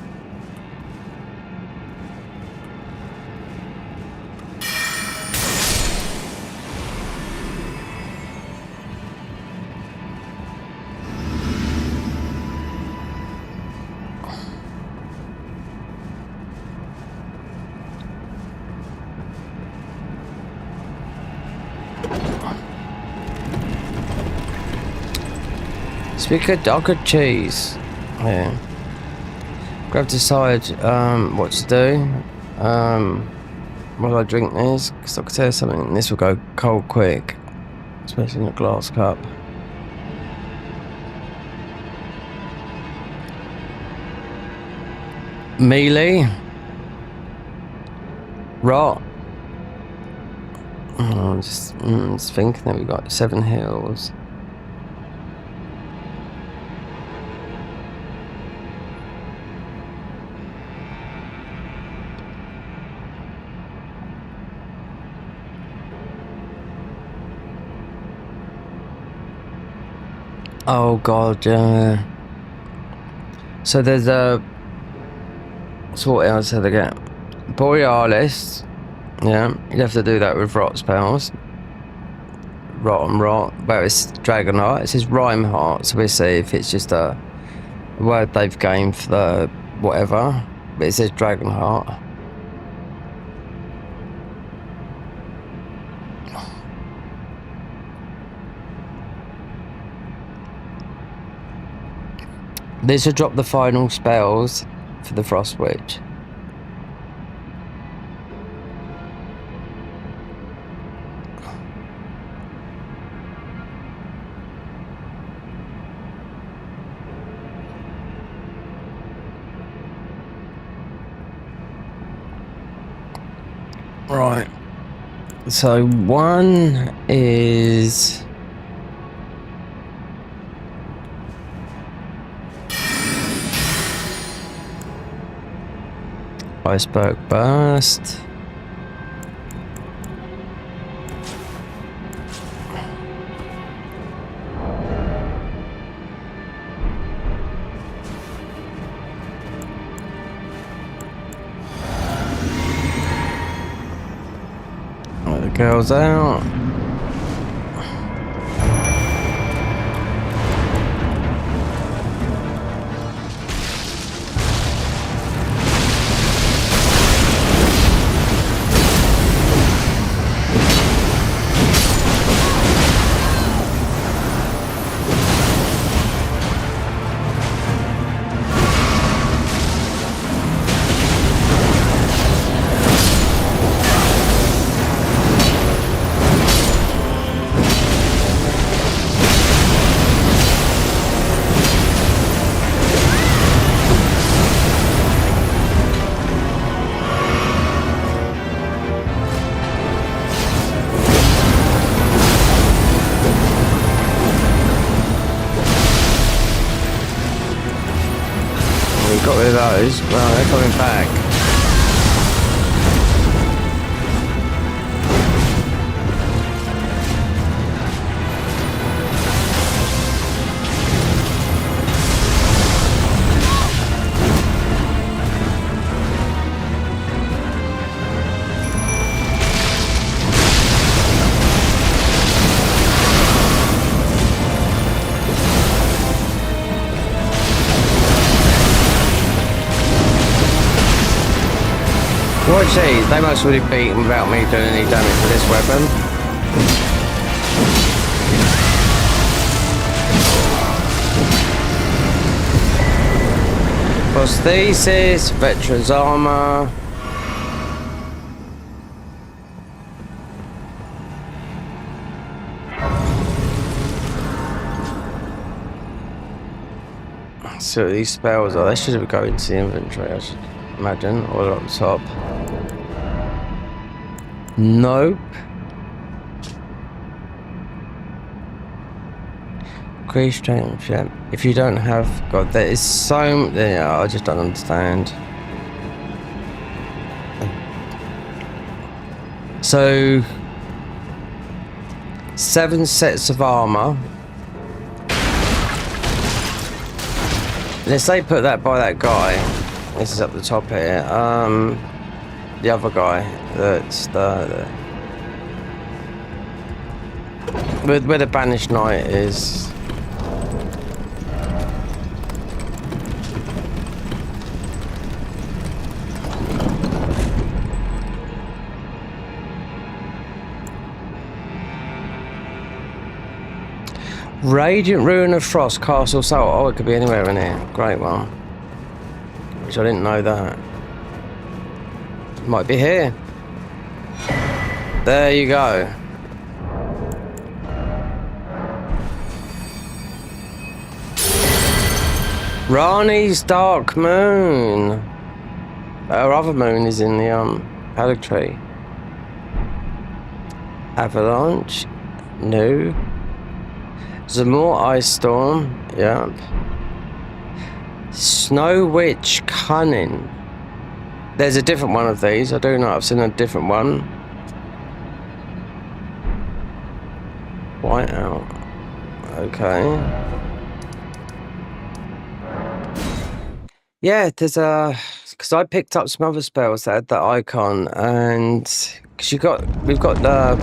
Speak of dogged cheese. Yeah. Grab decide what to do. While I drink this, because I can tell you something, this will go cold quick, especially in a glass cup. Melee. Rot. I'm just thinking that we've got 7 hills. Oh God, yeah. So there's a... So what else did I get? Borealis. Yeah, you'd have to do that with rot spells. Rot and rot. Well, it's Dragon Heart. It says Rhyme Heart, so we'll see if it's just a word they've gained for the whatever. But it says Dragon Heart. This will drop the final spells for the Frost Witch. Right. So one is... Iceberg Burst. girls out. Got rid of those. Well, they're coming back. Watch these, they must really beat them without me doing any damage with this weapon. Prosthesis, veteran's armor. Let's see what these spells are. They should go into the inventory, I should imagine, or up top. Nope. Increase strength, yeah. If you don't have, God, there is so, yeah, I just don't understand. So, 7 sets of armor. Let's say put that by that guy. This is up the top here. The other guy, that's where the banished knight is. Radiant Ruin of Frost, Castle Salt. Oh, it could be anywhere in here. Great one. Which I didn't know that. Might be here. There you go. Rani's Dark Moon. Her other moon is in the Paddock Tree. Avalanche. No. Zamor Ice Storm. Yep. Snow Witch Cunning. There's a different one of these. I do know I've seen a different one. Whiteout. Okay. Yeah, there's a... Because I picked up some other spells that had that icon, and... Because we've got the...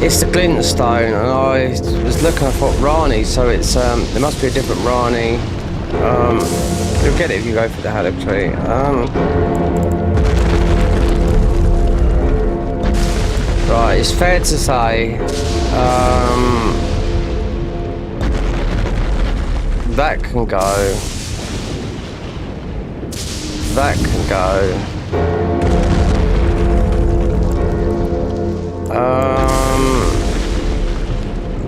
It's the glintstone, and I was looking, I thought Rani, so it's there must be a different Rani. You'll get it if you go for the Haddock Tree. Right, it's fair to say that can go. That can go.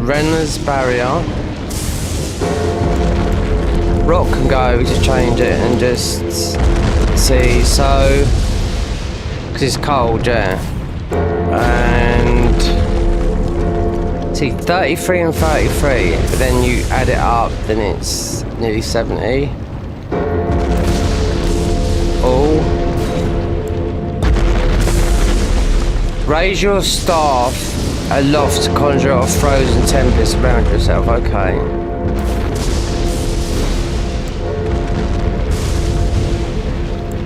Renner's Barrier. Rock can go, we just change it and just see, so, because it's cold, yeah. And, see, 33 and 33, but then you add it up, then it's nearly 70. Oh. Raise your staff aloft to conjure a frozen tempest around yourself. Okay.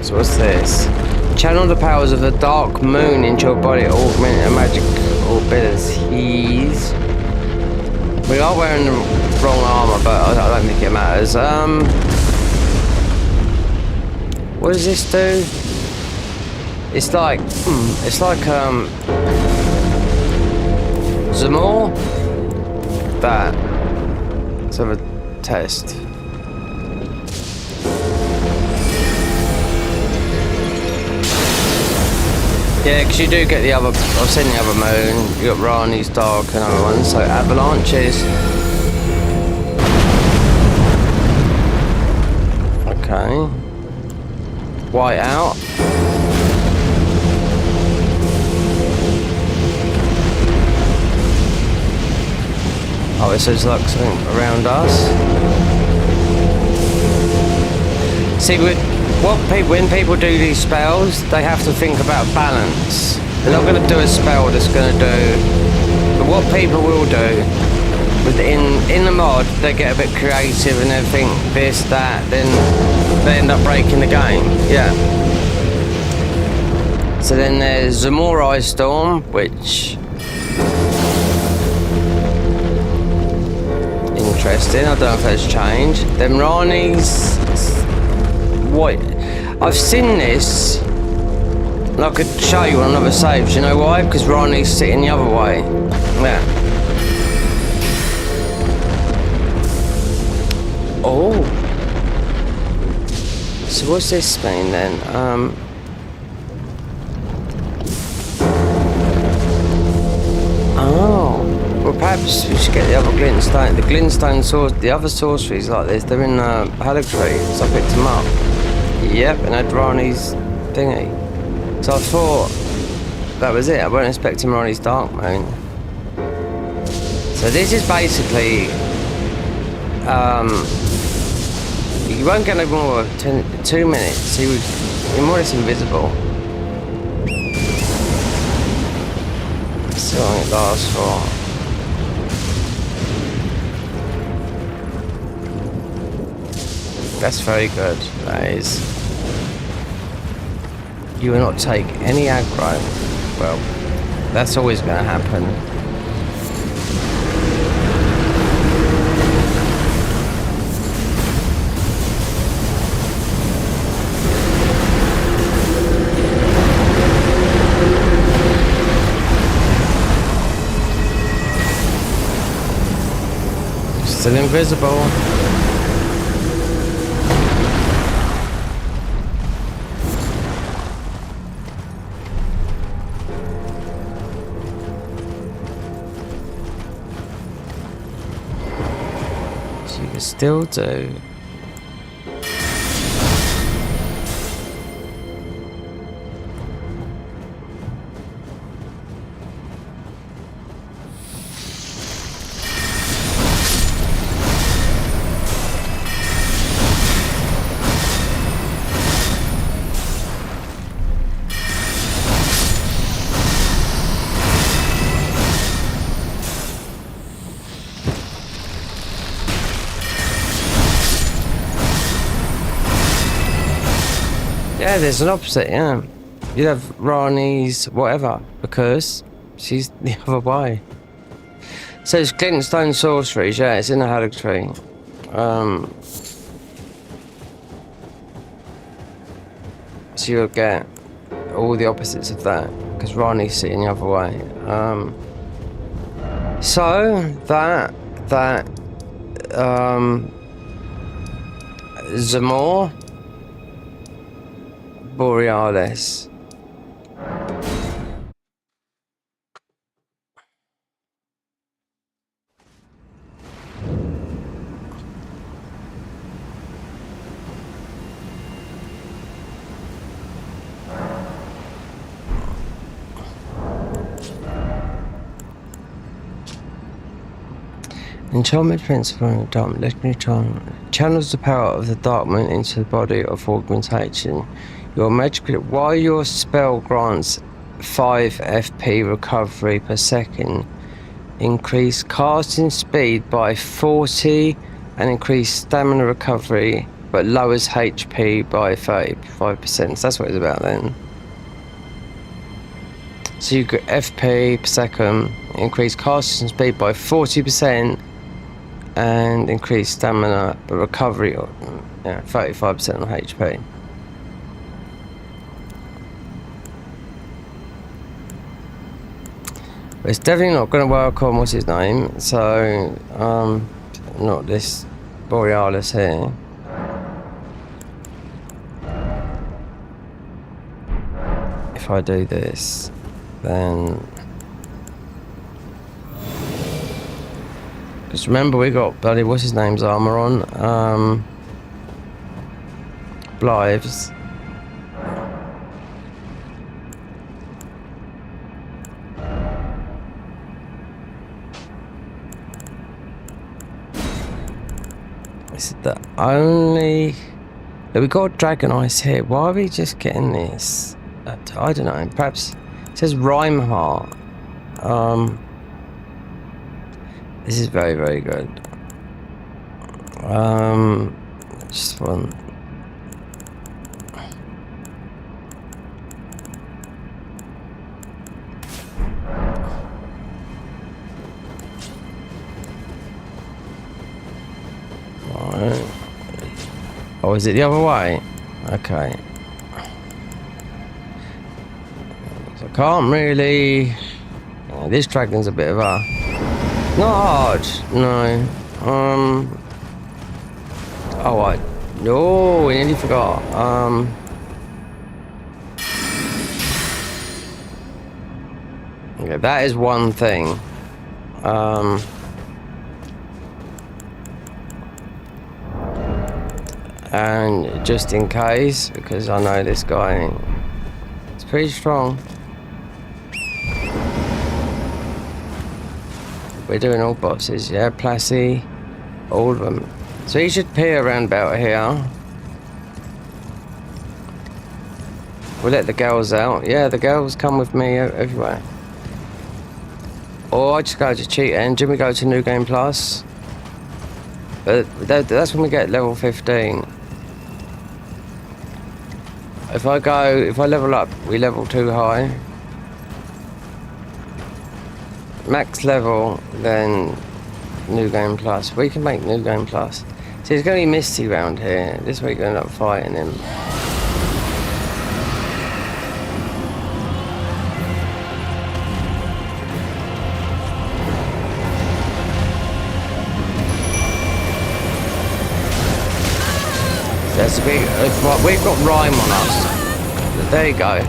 So what's this? Channel the powers of the dark moon into your body, augment your magical abilities. We are wearing the wrong armor, but I don't think it matters. What does this do? It's like Zamor. That. Let's have a test. Yeah, because you do get the other. I've seen the other moon. You got Rani's dark and other ones. So avalanches. Okay. White out. Oh, it says like something around us. See, when people do these spells, they have to think about balance. They're not going to do a spell that's going to do. But what people will do, in the mod, they get a bit creative and they think this, that, then they end up breaking the game. Yeah. So then there's Zamorai Storm, which. Interesting, I don't know if that's changed. Then Rani's white. I've seen this, and I could show you on another save. Do you know why? Because Rani's sitting the other way. Yeah. Oh. So what's this mean then? Oh. Well, perhaps we should get the other glintstone. The glintstone the other sorceries like this, they're in Haligtree, so I picked them up. Yep, and had Rani's thingy. So I thought that was it. I wasn't expecting Rani's dark moon. So this is basically, you won't get no more 2 minutes. You're more or less invisible. Let's see how long it lasts for. That's very good, that is. You will not take any aggro. Well, that's always going to happen. Still invisible. Still do. Yeah, there's an opposite, yeah. You'd have Rani's whatever, because she's the other way. So it's glintstone sorceries, yeah, it's in the Haligtree. So you'll get all the opposites of that, because Rani's sitting the other way. So Zamor Borealis. Enchantment principle in the dark legendary charm channels the power of the dark moon into the body of augmentation. Your magical while your spell grants 5 FP recovery per second, increase casting speed by 40 and increase stamina recovery, but lowers HP by 35%. So that's what it's about then. So you get FP per second, increase casting speed by 40%, and increase stamina but recovery, 35% on HP. But it's definitely not going to work on what's his name. So not this Borealis here. If I do this, then because remember we got bloody what's his name's armor on, Blythe's. This is the only. We got Dragon Ice here. Why are we just getting this? I don't know. Perhaps it says Rhymeheart. This is very, very good. Just one. Right. Oh, is it the other way? Okay. So I can't really. This dragon's a bit of a. Not hard, no. Oh, no, we nearly forgot. Okay, that is one thing. And just in case, because I know this guy, it's pretty strong. We're doing all bosses, yeah, Plassy, all of them. So you should peer around about here. We'll let the girls out. Yeah, the girls come with me everywhere. Or I just go to Cheat Engine, we go to New Game Plus. But that's when we get level 15. If I level up, we level too high. Max level, then New Game Plus. We can make New Game Plus. See, it's going to be misty around here. This week we're going to end up fighting him. That's a big. We've got Rhyme on us. There you go.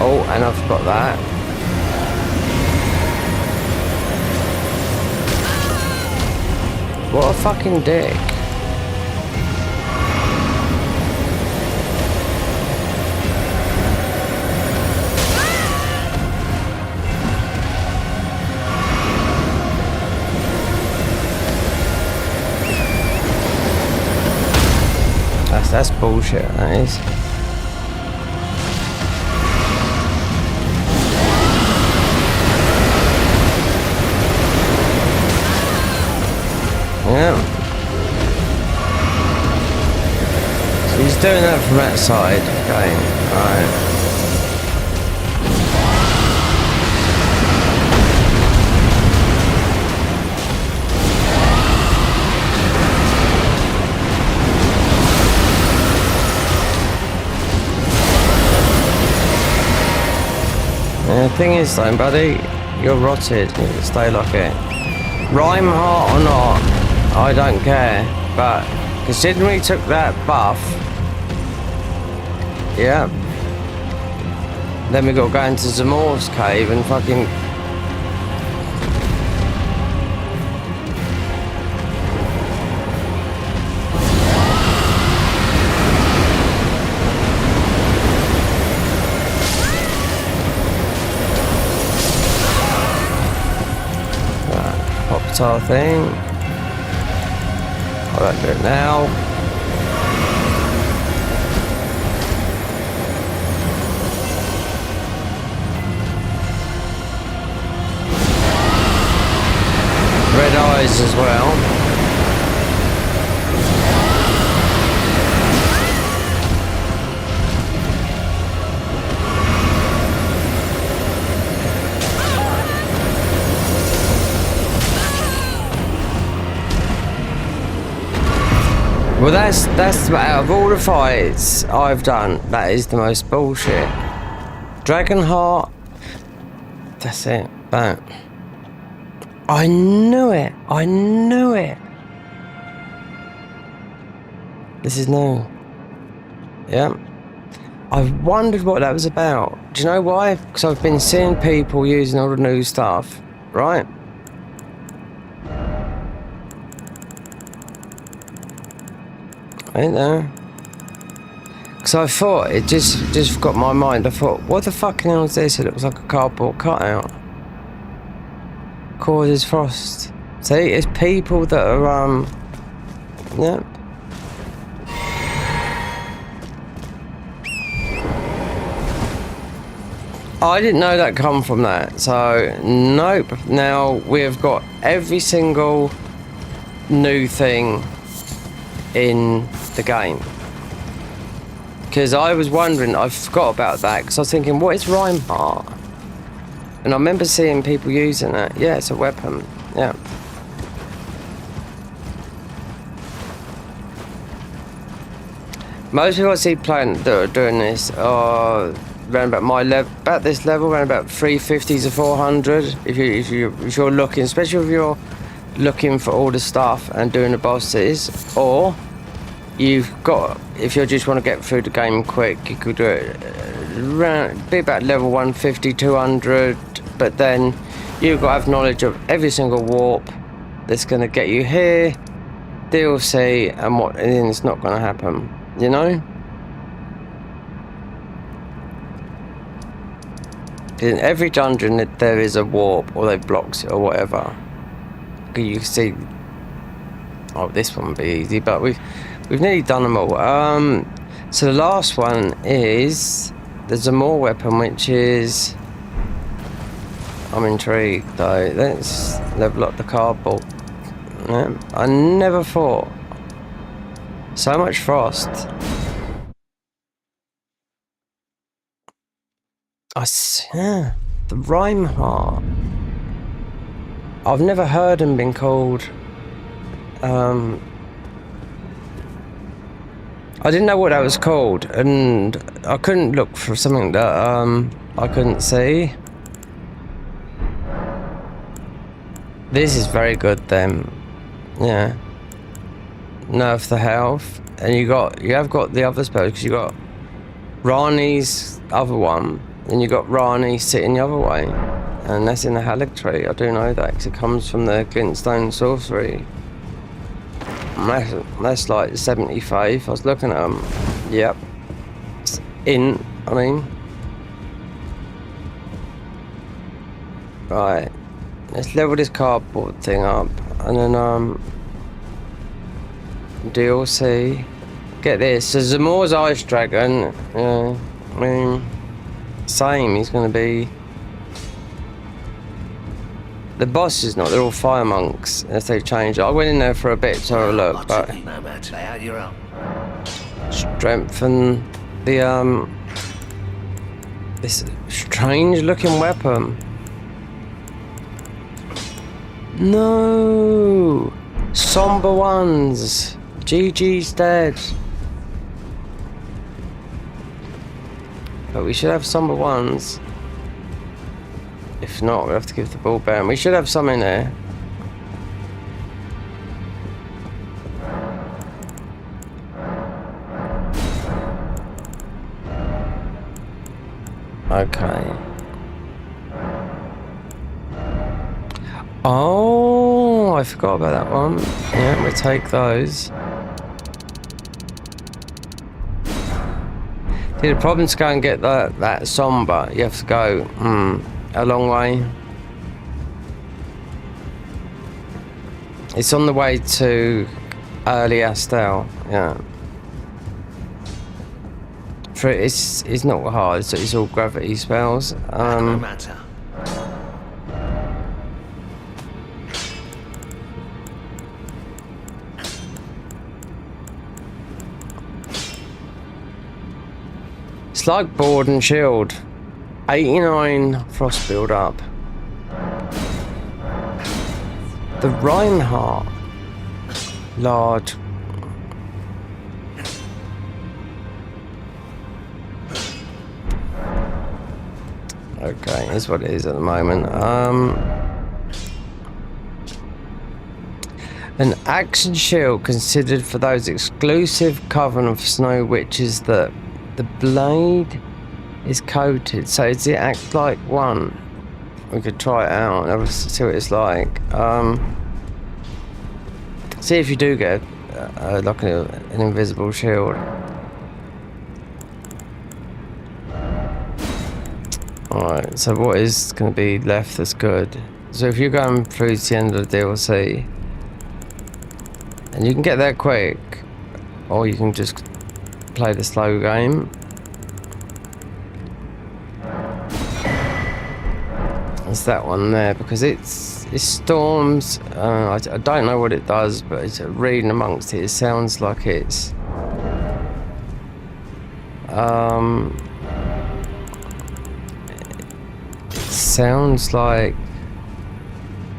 Oh, and I forgot that. What a fucking dick. That's bullshit, that is. Yeah. So he's doing that from that side. Okay, alright. The thing is though, buddy, you're rotted. You can stay like it. Rhyme heart or not, I don't care. But considering we took that buff, yeah. Then we got to go into Zamor's cave and fucking. Our thing. I won't do it now. Red eyes as well. Well, that's out of all the fights I've done, that is the most bullshit. Dragonheart. That's it. That. I knew it. I knew it. This is new. Yeah. I've wondered what that was about. Do you know why? Because I've been seeing people using all the new stuff, right? Ain't there? Because I thought, it just got my mind. I thought, what the fucking hell is this? It looks like a cardboard cutout. Causes frost. See, it's people that are, yeah. I didn't know that come from that, so nope. Now we've got every single new thing in the game. Because I was wondering, I forgot about that, because I was thinking, what is Reinhardt? And I remember seeing people using it. Yeah, it's a weapon. Yeah. Most people I see playing that are doing this are around about my level, about this level, around about 350 to 400. If you're looking, especially if you're looking for all the stuff and doing the bosses, or you've got, if you just want to get through the game quick, you could do it around, be about level 150, 200, but then you've got to have knowledge of every single warp that's going to get you here, DLC, and then it's not going to happen, you know? In every dungeon there is a warp, or they blocks it or whatever. You can see, oh, this one would be easy, but we've nearly done them all. So the last one is the Zamor weapon, which is, I'm intrigued though. Let's level up the cardboard. Yeah, I never thought so much frost. Yeah, the Reinhardt. I've never heard him been called. I didn't know what that was called, and I couldn't look for something that I couldn't see. This is very good then. Yeah. Nerf the health, and you have got the other spells, because you got Rani's other one. Then you got Rani sitting the other way, and that's in the Halleck tree. I do know that, because it comes from the Glintstone sorcery. And that's like 75. I was looking at them. Yep. It's I mean. Right. Let's level this cardboard thing up, and then DLC. Get this. So Zamor's Ice Dragon. Yeah. I mean. Same, he's going to be... The boss is not, they're all fire monks, unless they change it. I went in there for a bit to have a look, but... Strengthen the, this strange looking weapon. No! Somber ones! GG's dead. But we should have somber ones. If not, we'll have to give the ball back. We should have some in there. Okay. Oh, I forgot about that one. Yeah, we'll take those. See, the problem to go and get that somber, you have to go a long way. It's on the way to early Astel, yeah. For it's not hard, it's all gravity spells. No matter. It's like Board and Shield. 89 frost build up. The Reinhardt. Large. Okay, it's what it is at the moment. An action shield considered for those exclusive coven of snow witches that the blade is coated. So does it act like one? We could try it out and see what it's like. See if you do get like an invisible shield. Alright, so what is going to be left that's good? So if you're going through to the end of the DLC, and you can get there quick, or you can just play the slow game. It's that one there, because it storms. I don't know what it does, but it's reading amongst it. It sounds like it's sounds like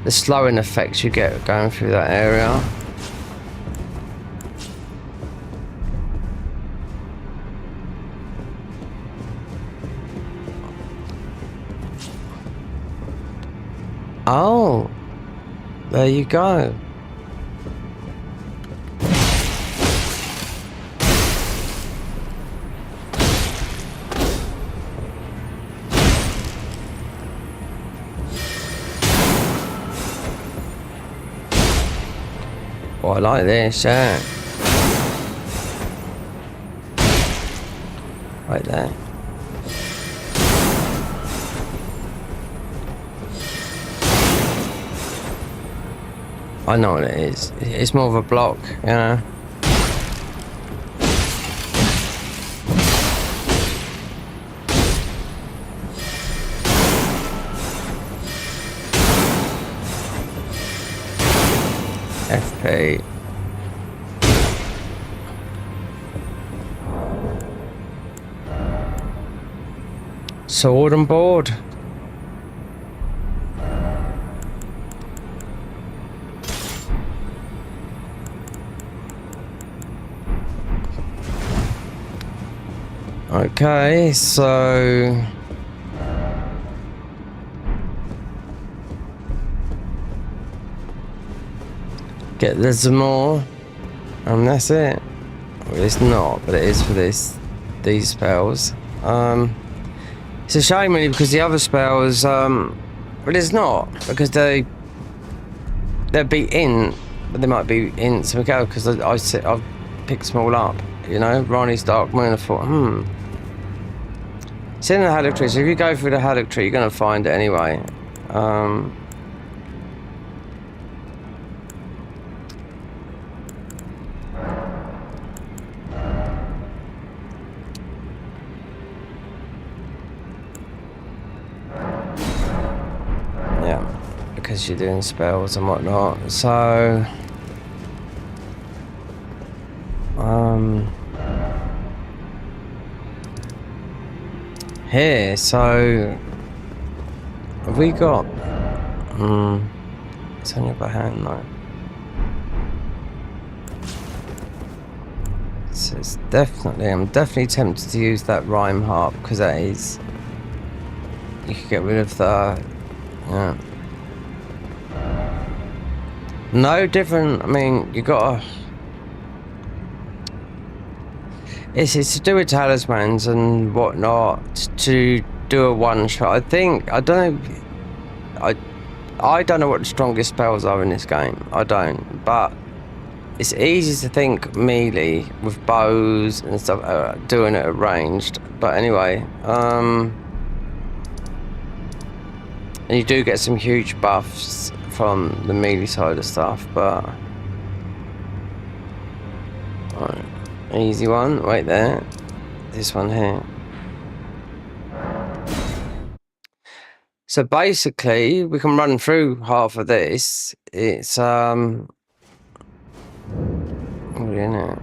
the slowing effects you get going through that area. Oh, there you go. Oh, I like this, yeah. Right there. I know what it is. It's more of a block, you know. FP. Sword and board. Okay, so get the Zamor, and that's it. Well, it's not, but it is for these spells. It's a shame really, because the other spells, well, it's not, because they'll be in, but they might be in some go, because I've picked them all up, you know. Rani's Dark Moon. I thought, it's in the Haddock Tree, so if you go through the Haddock Tree, you're going to find it anyway. Yeah, because you're doing spells and whatnot. So, here, so have we got it's on your hand though. So it's definitely, I'm definitely tempted to use that rhyme harp, because that is, you could get rid of the, yeah. No different, I mean, you gotta, it's to do with talismans and whatnot, to do a one shot. I think, I don't know what the strongest spells are in this game. I don't, but it's easy to think melee with bows and stuff, doing it at ranged. But anyway, and you do get some huge buffs from the melee side of stuff, but right, easy one right there. This one here. So basically, we can run through half of this. It's what in it?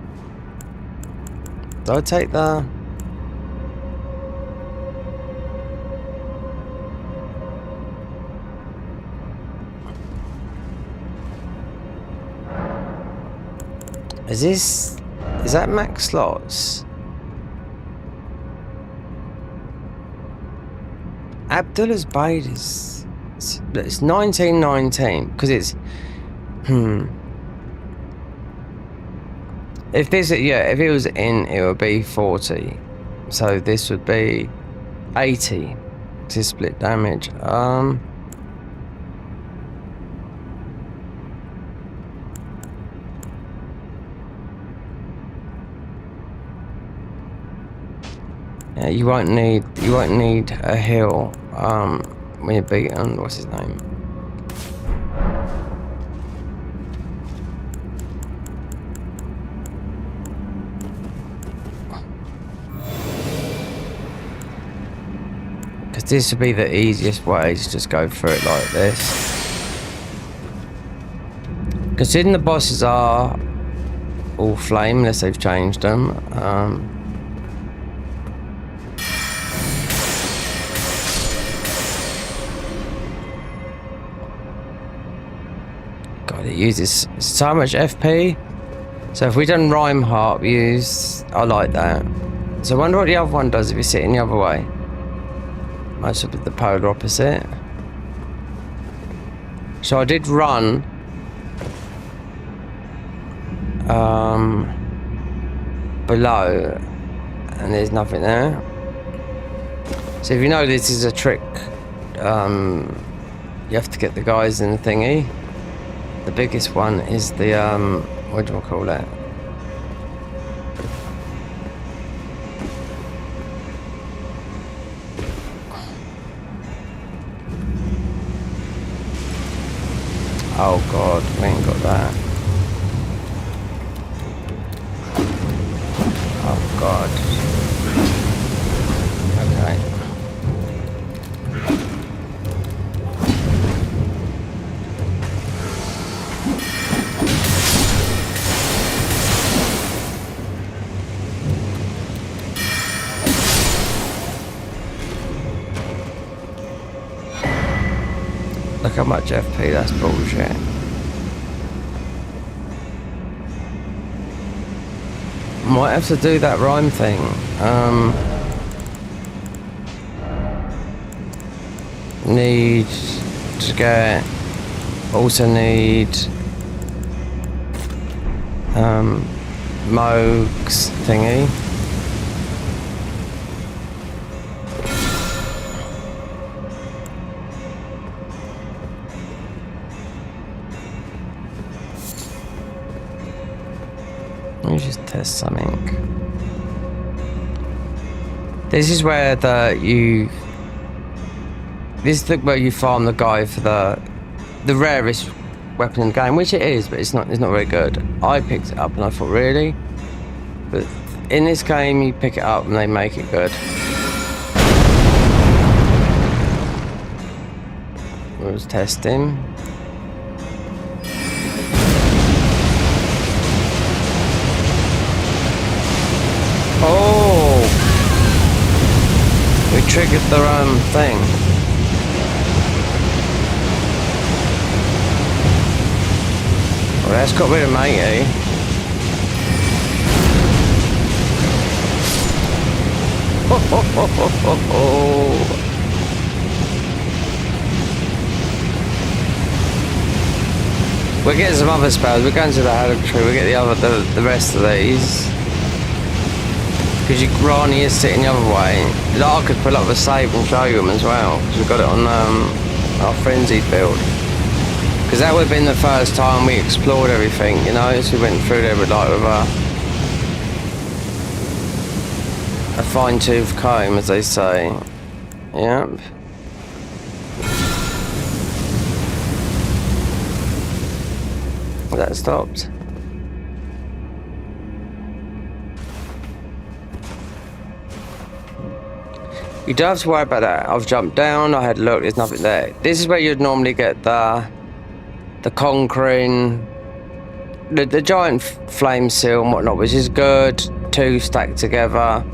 Do I take the? Is that max slots? Abdullah's Blade is... It's 1919, because it's... If this... Yeah, if it was in, it would be 40. So this would be 80 to split damage. Yeah, you won't need a heal when you're beaten. What's his name? Because this would be the easiest way to just go through it like this. Considering the bosses are all flame, unless they've changed them. God, it uses so much FP. So if we done Rhymeheart, we use... I like that. So I wonder what the other one does if you're sitting the other way. Might be the polar opposite. So I did run. Below. And there's nothing there. So if you know this is a trick, you have to get the guys in the thingy. The biggest one is the, what do I call that? Oh god, we ain't got that. Oh god. Okay. Look how much FP, that's bullshit. Might have to do that rhyme thing. Need to get... Also need... Moog's thingy. Let me just test something. This is where this is where you farm the guy for the rarest weapon in the game, which it is, but it's not very good. I picked it up and I thought, really? But in this game, you pick it up and they make it good. I was testing. Oh! We triggered the thing. Well, that's got rid of matey. Ho ho ho ho ho ho! We're getting some other spells. We're going to the Haddock Tree. We get the rest of these. Because Rani is sitting the other way. Like, I could pull up the save and show you them as well. Because we've got it on our frenzied build. Because that would have been the first time we explored everything, you know. So we went through there with a fine-tooth comb, as they say. Yep. That stopped. You don't have to worry about that. I've jumped down, I had a look, there's nothing there. This is where you'd normally get the conquering, the giant flame seal and whatnot, which is good. 2 stacked together.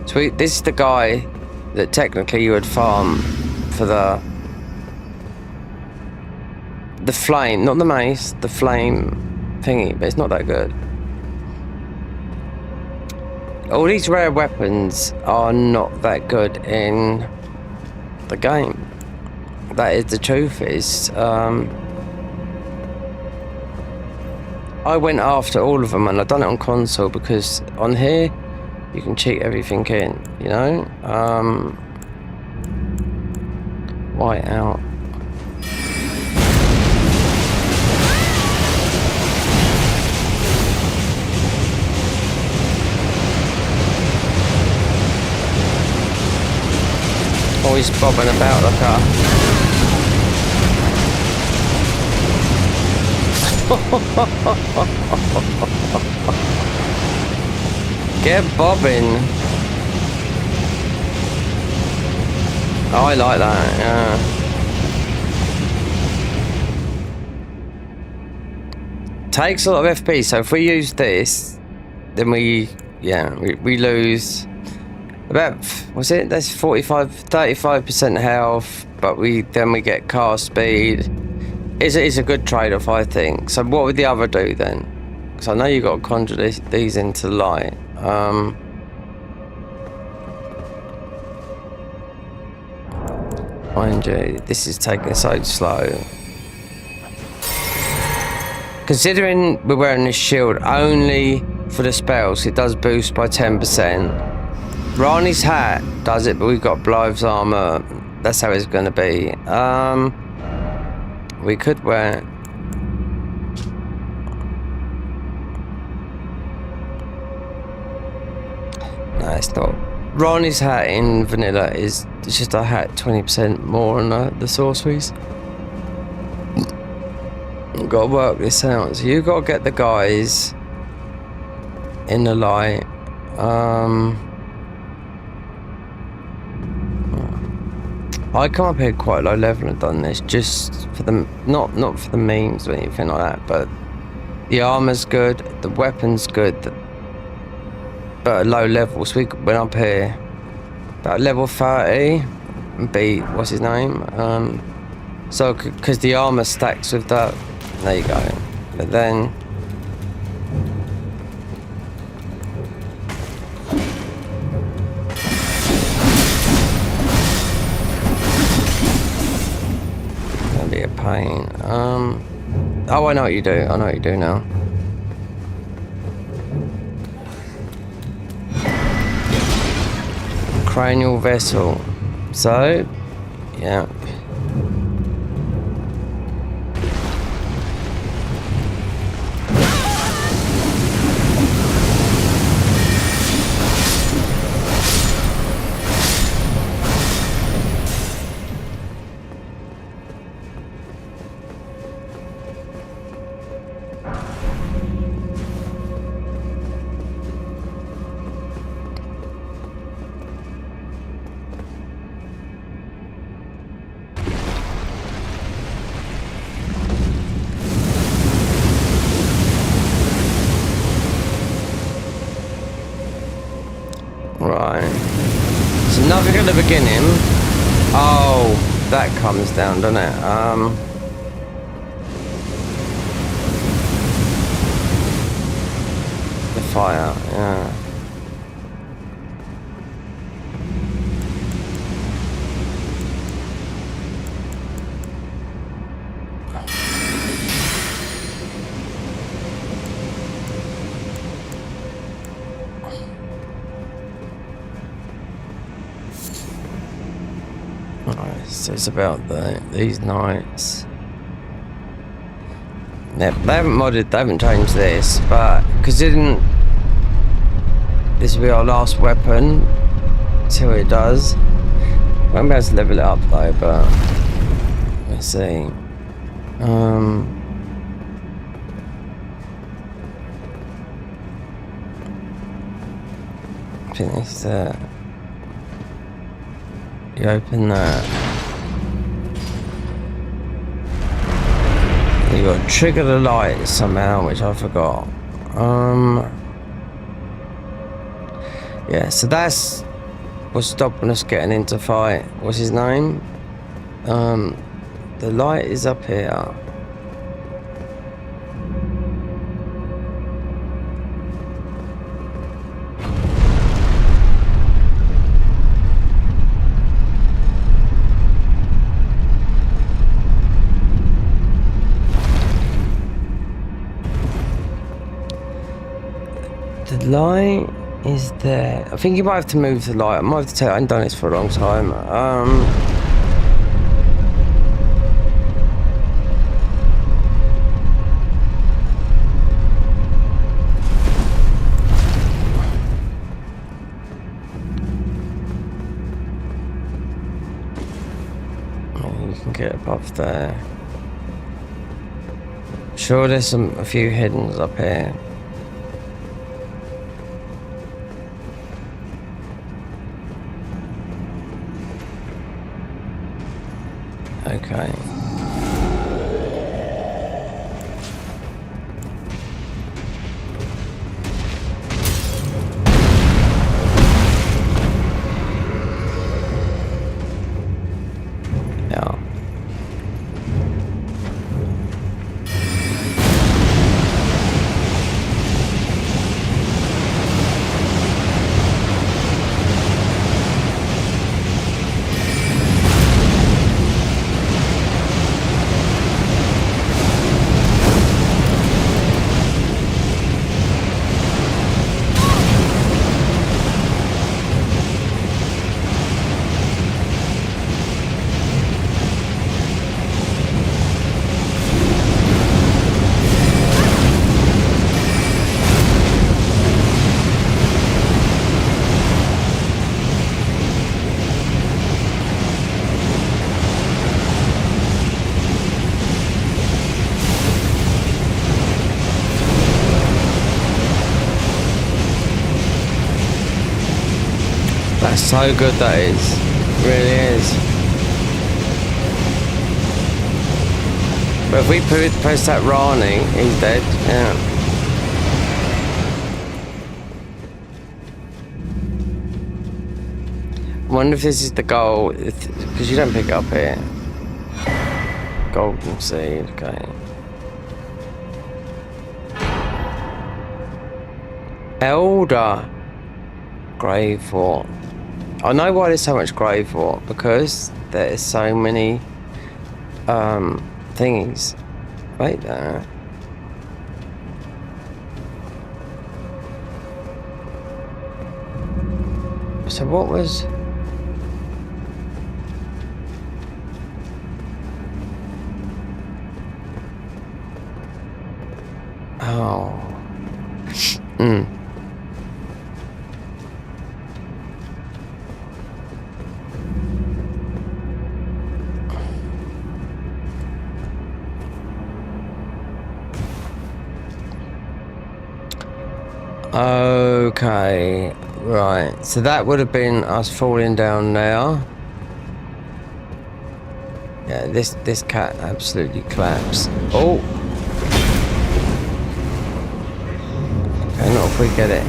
So this is the guy that technically you would farm for the flame, not the mace, the flame thingy, but it's not that good. All these rare weapons are not that good in the game. That is the truth. Is I went after all of them, and I've done it on console because on here you can cheat everything in, you know. White out. Always bobbing about like a get bobbing. Oh, I like that, yeah. Takes a lot of FP, so if we use this, then we lose about, what's it? That's 35% health, but we get car speed. It's a good trade-off, I think. So what would the other do then? Because I know you got to conjure these into light. Mind you, this is taking so slow. Considering we're wearing this shield only for the spells, it does boost by 10%. Rani's hat does it, but we've got Blythe's armor. That's how it's going to be. We could wear... No, it's not. Rani's hat in vanilla is just a hat 20% more on the sorceries. We've got to work this out. So you've got to get the guys in the light. I come up here quite low level and done this just for the not for the memes or anything like that, but the armor's good, the weapon's good, but at low level. So we went up here about level 30 and beat what's his name. So because the armor stacks with that, there you go. But then be a pain. Oh, I know what you do. I know what you do now. Cranial vessel. So, yeah. Right. So nothing at the beginning. Oh, that comes down, doesn't it? The fire, yeah. So it's about these knights. Yeah, they haven't changed this, but considering this will be our last weapon until it does. Won't be able to level it up though, but let's see. I think this you open that. You got to trigger the light somehow, which I forgot. Yeah, so that's what's stopping us getting into fight. What's his name? The light is up here. light is there. I think you might have to move the light. I might have to tell. I haven't done this for a long time. You can get above there. Sure, there's a few hiddens up here. Okay. Yeah. That's so good, that is. It really is. But if we press that Rani, he's dead. Yeah. I wonder if this is the goal, because you don't pick it up here. Golden seed, okay. Elder Grave Fort. I know why there's so much Grave Fort, because there's so many thingies right there. So what was... Oh. Okay, right. So that would have been us falling down there. Yeah, this cat absolutely collapsed. Oh. Okay, not if we get it.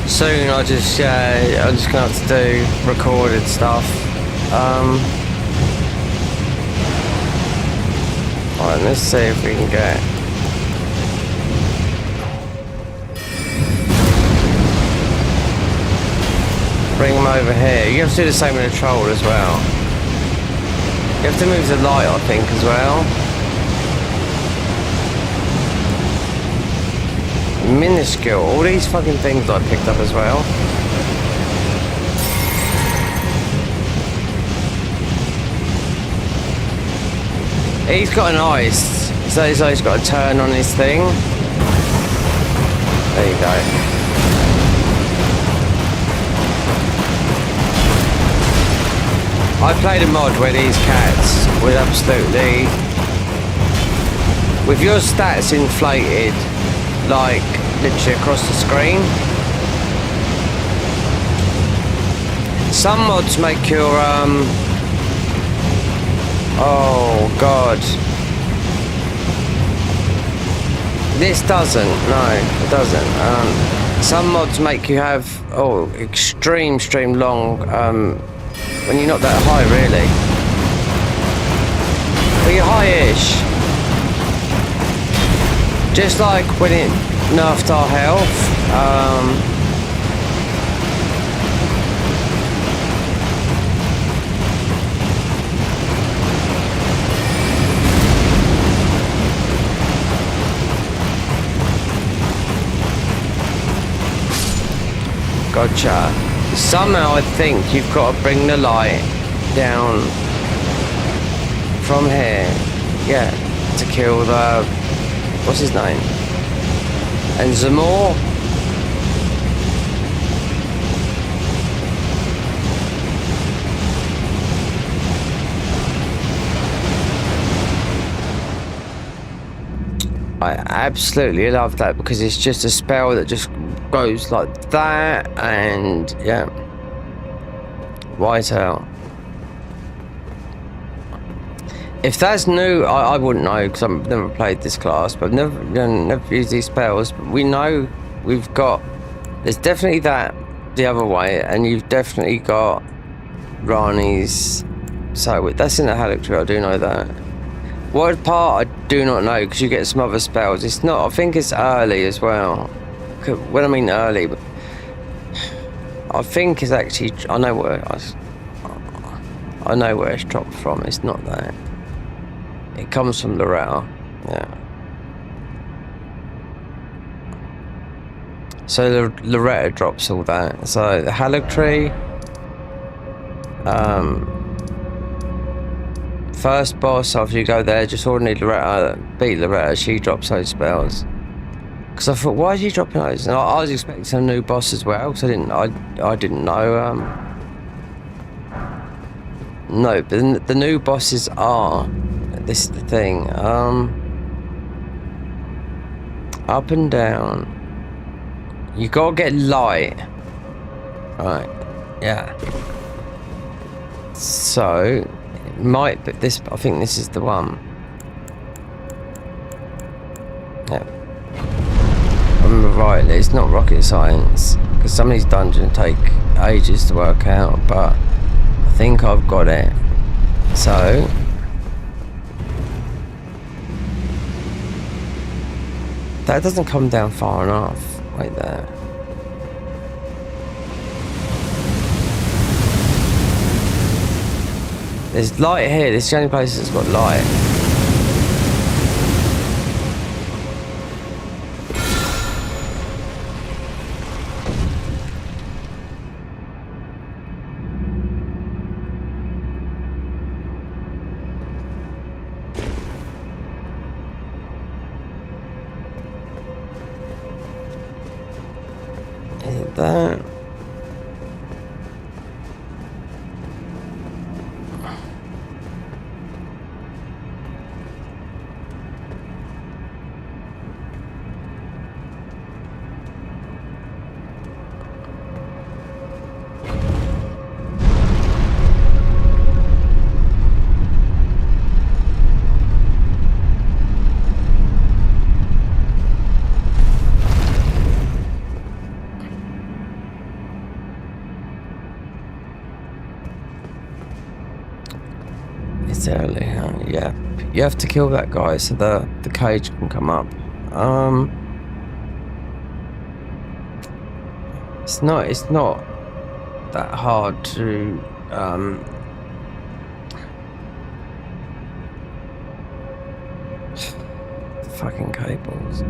Soon I'm just gonna have to do recorded stuff. Alright, let's see if we can get... Bring them over here. You have to do the same with the troll as well. You have to move the light, I think, as well. Minuscule. All these fucking things I picked up as well. He's got an ice. So he's got a turn on his thing. There you go. I played a mod where these cats would absolutely, with your stats inflated, like literally across the screen. Some mods make your oh god. This doesn't, no, it doesn't. Some mods make you have extreme long when you're not that high really. But you're high-ish. Just like when it nerfed our health. Gotcha. Somehow I think you've got to bring the light down from here. Yeah, to kill the... what's his name? And Zamor? I absolutely love that because it's just a spell that just goes like that, and yeah, white out. If that's new, I wouldn't know because I've never played this class, but I've never used these spells. But we know we've got, there's definitely that the other way, and you've definitely got Rani's. So that's in the Halleck tree, I do know that. What part I do not know because you get some other spells. It's not, I think it's early as well. When I mean early, but I think it's actually, I know where it's dropped from. It's not that. It comes from Loretta. Yeah. So the Loretta drops all that. So the Halleck tree. First boss, after you go there, just ordinary Loretta, beat Loretta, she drops those spells. Because I thought, why is he dropping those? And I was expecting a new boss as well, because I didn't know. No, but the new bosses are, this is the thing, up and down. You gotta get light. Right, yeah. So, it might, but this, I think this is the one. Yeah. Remember rightly, it's not rocket science because some of these dungeons take ages to work out, but I think I've got it. So that doesn't come down far enough. Wait there. There's light here. This is the only place that's got light. That. It's early, huh? Yeah. You have to kill that guy so the cage can come up. It's not that hard to fucking cables.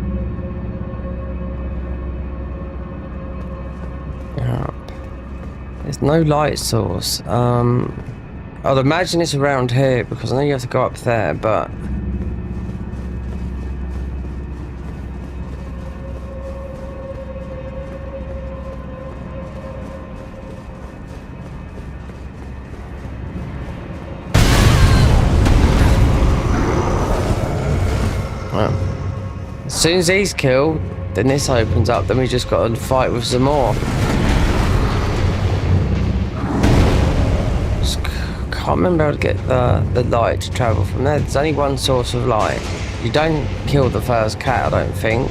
Yeah. There's no light source. I'd imagine it's around here because I know you have to go up there, but well, as soon as he's killed, then this opens up, then we just got to fight with some more. Can't remember how to get the light to travel from there. There's only one source of light. You don't kill the first cat, I don't think.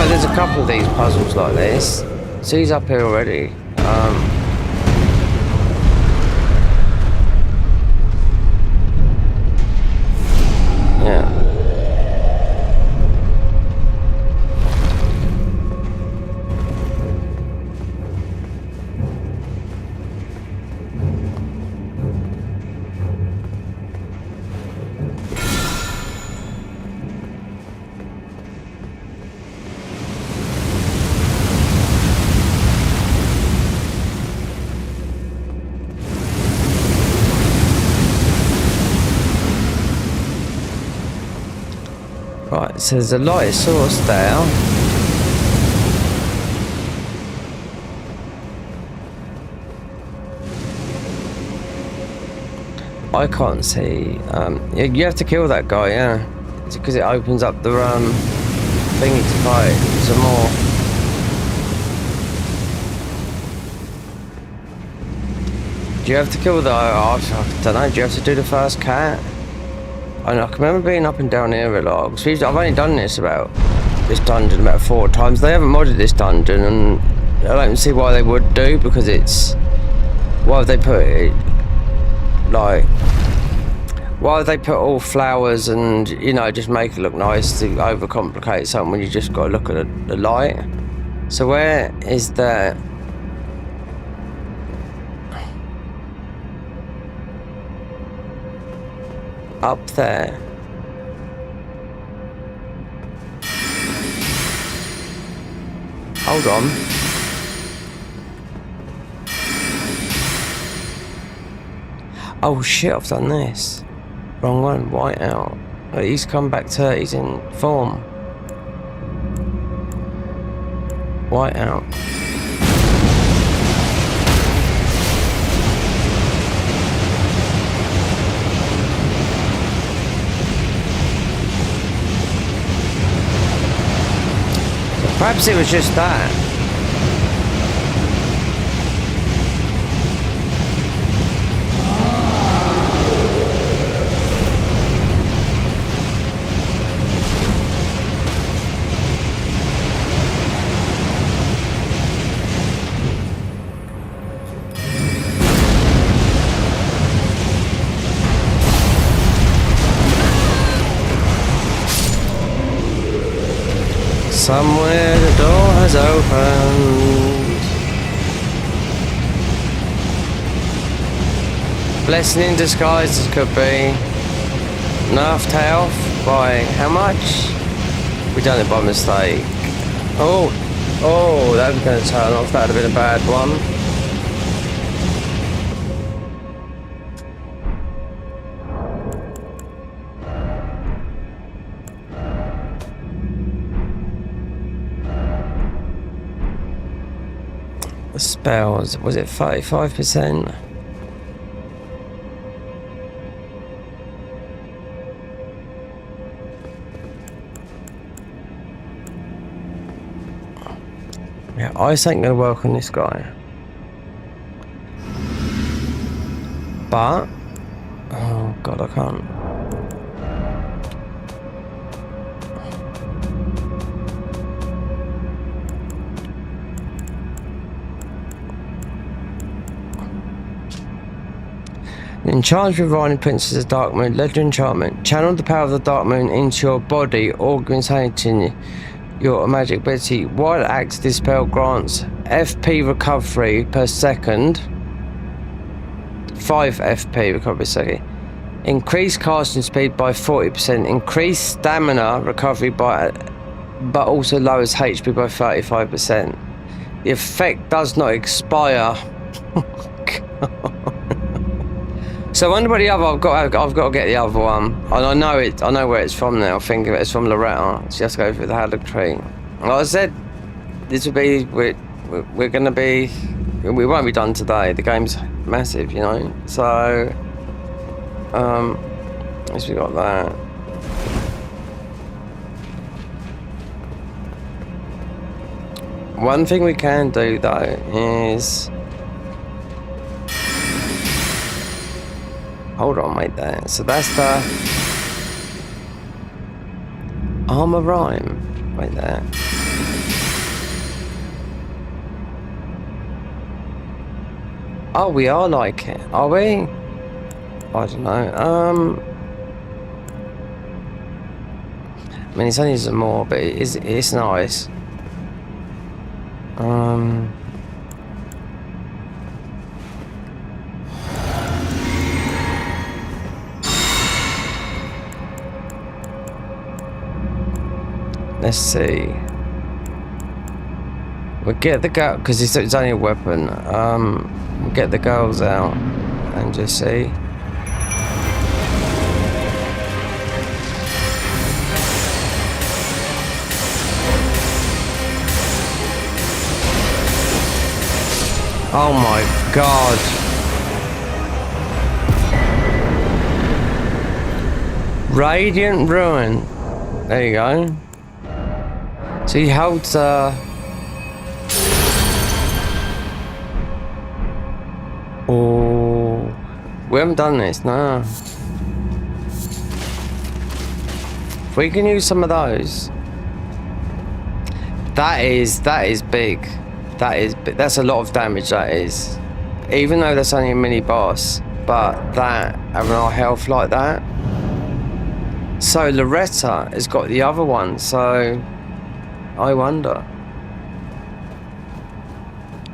There's a couple of these puzzles like this. So he's up here already. Yeah. Right, so there's a light source there. I can't see. You have to kill that guy, yeah. It's because it opens up the thingy to fight some more. Do you have to kill the? I don't know. Do you have to do the first cat? I can remember being up and down here a lot. I've only done this dungeon about 4 times. They haven't modded this dungeon, and I don't see why they would do, because it's... Why would they put it... Like... Why would they put all flowers and, you know, just make it look nice to overcomplicate something when you just got to look at the light? So where is that? Up there. Hold on. Oh shit, I've done this. Wrong one, white out. He's come back to, he's in form. White out. Perhaps it was just that. Somewhere the door has opened. Blessing in disguise as could be. Nerfed health by how much? We done it by mistake. Oh, that was going to turn off. That would have been a bad one. The spells, was it 35%? Yeah, ice ain't gonna work on this guy. But, oh god, I can't. Enchant Reviving Princess of Dark Moon, Legend Enchantment. Channel the power of the Dark Moon into your body, augmenting your magic ability. While it acts, this spell grants FP recovery per second. 5 FP recovery per second. Increase casting speed by 40%. Increase stamina recovery but also lowers HP by 35%. The effect does not expire. So I wonder what the other. I've got to get the other one, and I know where it's from now. I think it's from Loretta. So just go through the Haddock Tree. Like I said, this will be we're going to be. We won't be done today. The game's massive, you know. So, at least we got that. One thing we can do though is. Hold on, wait there. So that's the armor rhyme. Wait there. Oh, we are like it, are we? I don't know. I mean, it's only some more, but it's nice. Let's see. We'll get the girl, because it's only a weapon. We'll get the girls out and just see. Oh my god. Radiant Ruin. There you go. So he holds oh, we haven't done this, no. If we can use some of those. That is big. That's a lot of damage, that is. Even though that's only a mini boss, but that having our health like that. So Loretta has got the other one, so I wonder.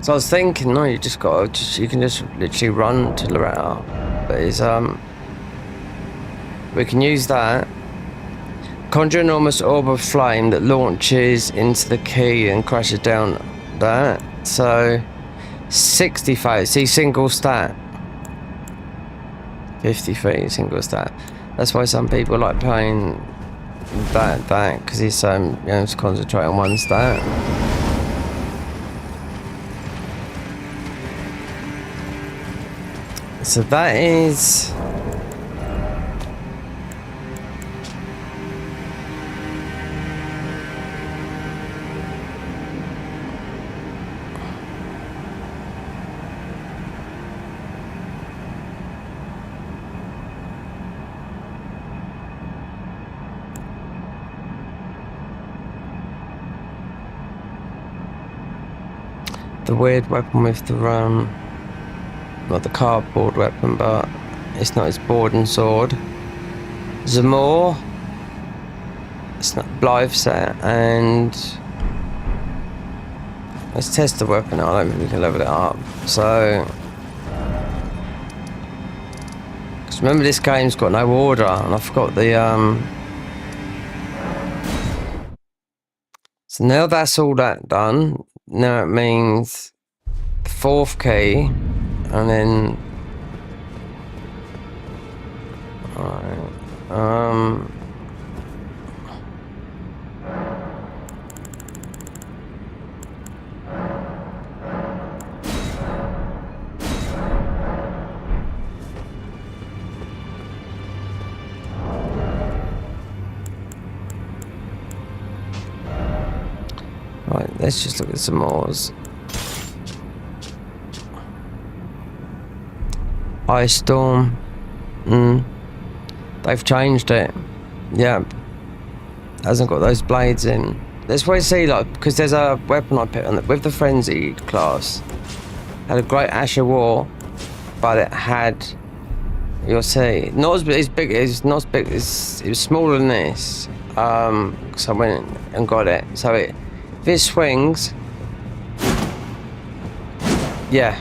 So I was thinking, no, you can just literally run to Loretta. But it's we can use that. Conjure enormous orb of flame that launches into the key and crashes down that. So 60 feet, see, single stat. 50 feet, single stat. That's why some people like playing that because he's you know, to concentrate on one stat. So that is the weird weapon with the not the cardboard weapon, but it's not his board and sword. Zamor, it's not Blythe set, and let's test the weapon. I don't think we can level it up. So, because remember this game's got no order, and I forgot the So now that's all that done. Now it means the fourth key, and then right, let's just look at some more. Ice Storm. They've changed it. Yeah. Hasn't got those blades in. That's why I see, like, because there's a weapon I put on it with the Frenzy class. Had a great Asher War, but it had, you'll see, not as big, it's not as big, it was smaller than this. So I went and got it. So if it swings, yeah.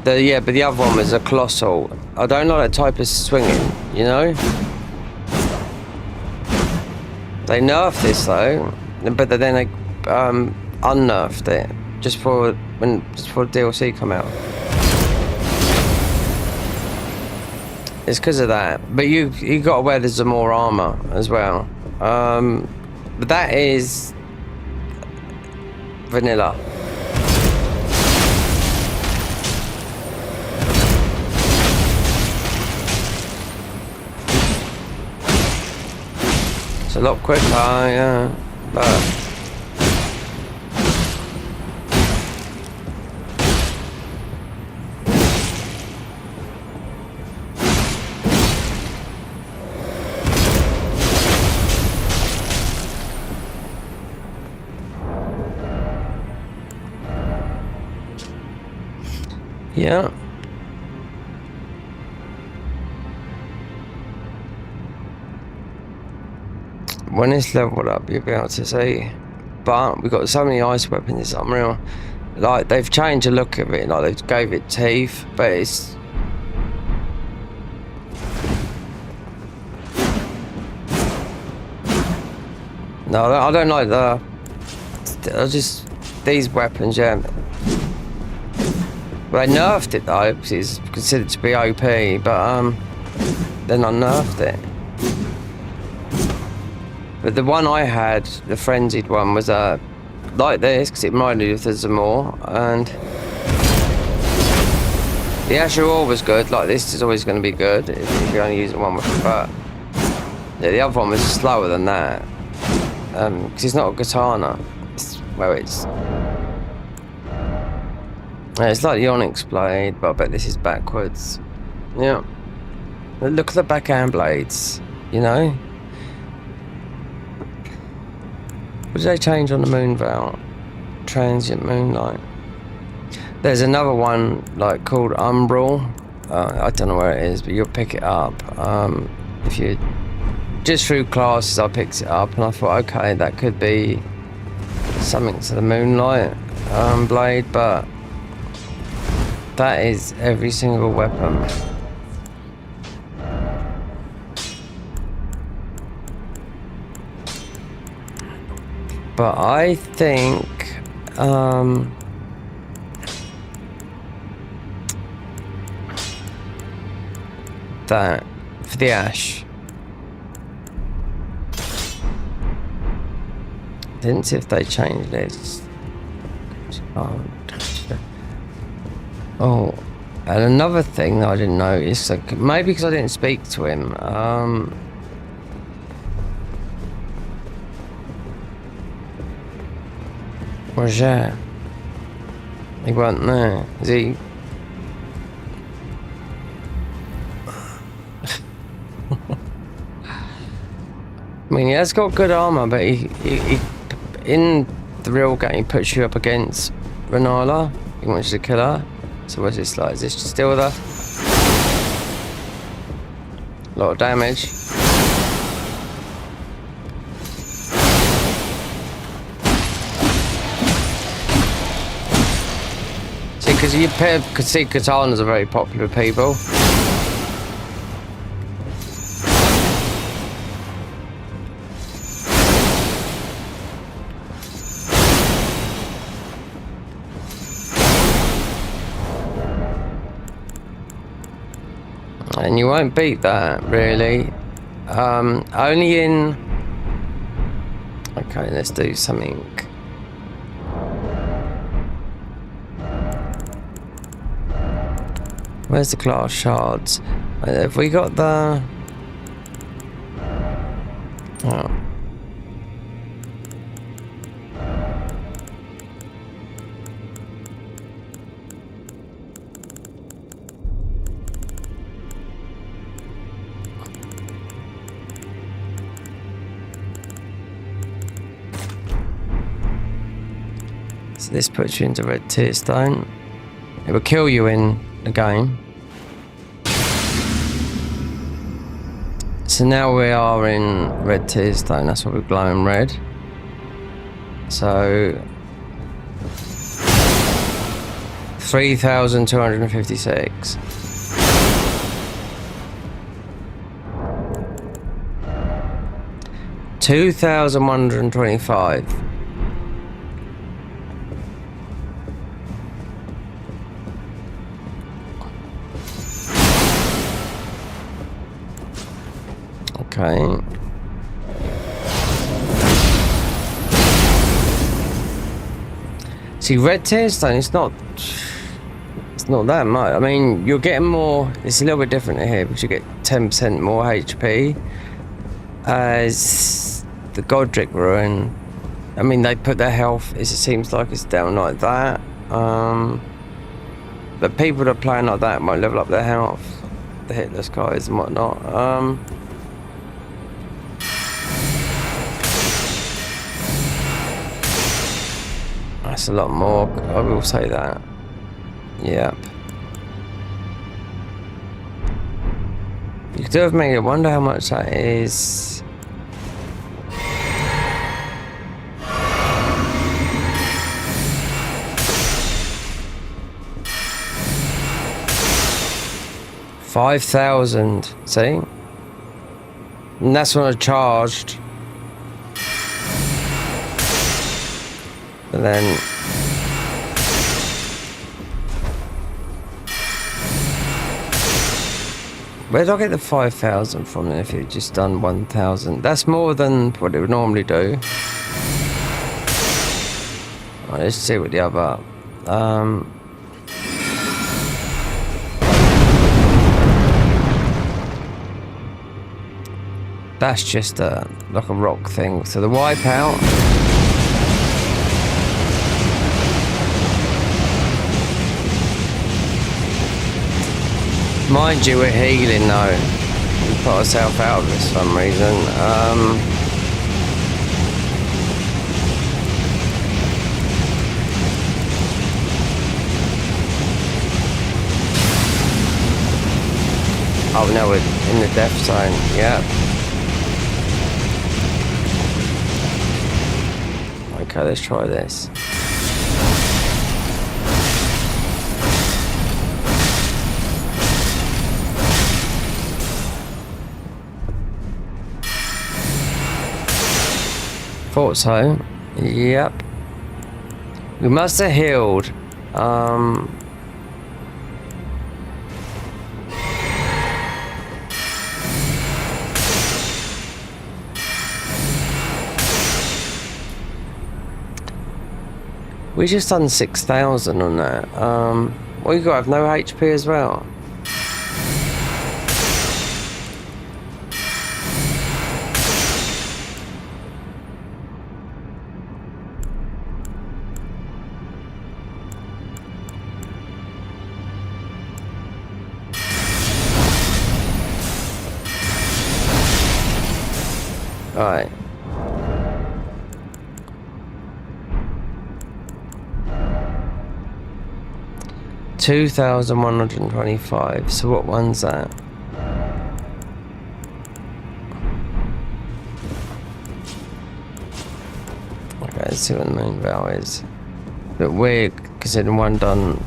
Yeah, but the other one was a colossal. I don't like that type of swinging, you know? They nerfed this though, but then they unnerfed it just for DLC come out. It's because of that. But you got to wear the Zamor armor as well. But that is vanilla. It's a lot quicker, yeah, but yeah. When it's leveled up, you'll be able to see. But we've got so many ice weapons, it's unreal. Like, they've changed the look of it, like, they gave it teeth, but it's... No, I don't like the... These weapons, yeah. Well, they nerfed it, though, because it's considered to be OP, but, then I nerfed it. But the one I had, the frenzied one, was like this, because it reminded me of the Zamor, and the Azure Ore was good. Like, this is always going to be good if you only use one with it, but yeah, the other one was slower than that, because it's not a katana. It's like the Onyx blade, but I bet this is backwards. Yeah, but look at the backhand blades, you know. What did they change on the moon veil? Transient moonlight. There's another one like called Umbral. I don't know where it is, but you'll pick it up. If you just through classes, I picked it up and I thought, okay, that could be something to the moonlight blade, but that is every single weapon. But I think that for the Ash, didn't see if they changed this. Oh, and another thing that I didn't notice, like, maybe because I didn't speak to him. Roger. He wasn't there. Is he? I mean, he has got good armor, but he in the real game, he puts you up against Renala. He wants you to kill her. So what's this like? Is this still there? A lot of damage. Because you could see katanas are very popular with people. And you won't beat that, really. Only in... Okay, let's do something. Where's the glass shards? Have we got the... Oh. So this puts you into red tier stone. It will kill you in the game. So now we are in red tier stone, that's why we're glowing red. So 3,256. $2,125. Okay. See, red tearstone, it's not that much. I mean, you're getting more, it's a little bit different here because you get 10% more HP as the Godric Ruin. I mean, they put their health, it seems like it's down like that. But people that are playing like that might level up their health, the hitless guys and whatnot. That's a lot more, I will say that. Yep. You could do have made it, wonder how much that is. $5,000, see? And that's when I charged. And then where did I get the 5,000 from then if you'd just done 1,000? That's more than what it would normally do. Right, let's see what the other that's just like a rock thing. So the wipeout. Mind you, we're healing though. We put ourselves out of it for some reason. Oh no, we're in the death zone. Yeah. Okay, let's try this. Thought so. Yep. We must have healed. We just done 6,000 on that. Well, you got to have no HP as well. Alright. $2,125. So what one's that? Okay, let's see what the moon vow is. But weird considering one done.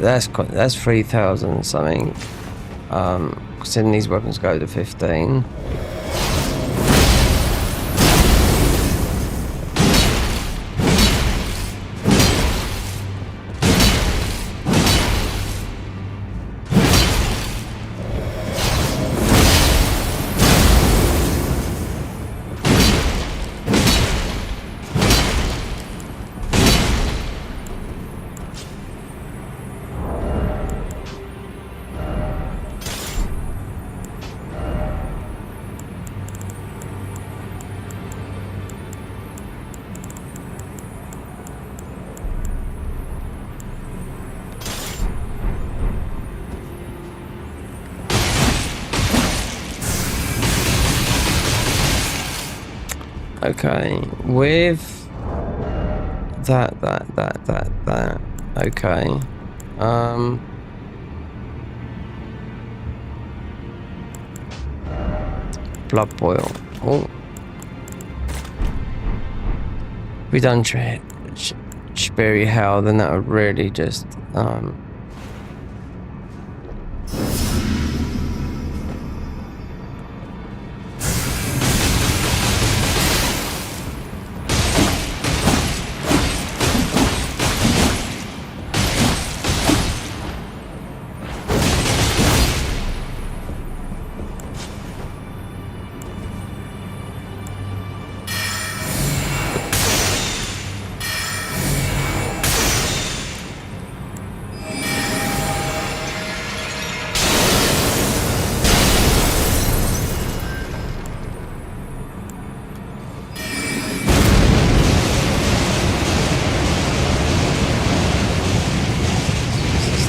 That's 3,000 something. Considering these weapons go to 15. Okay, with that, okay. Blood boil. Oh, we done Sperry Hell, then that would really just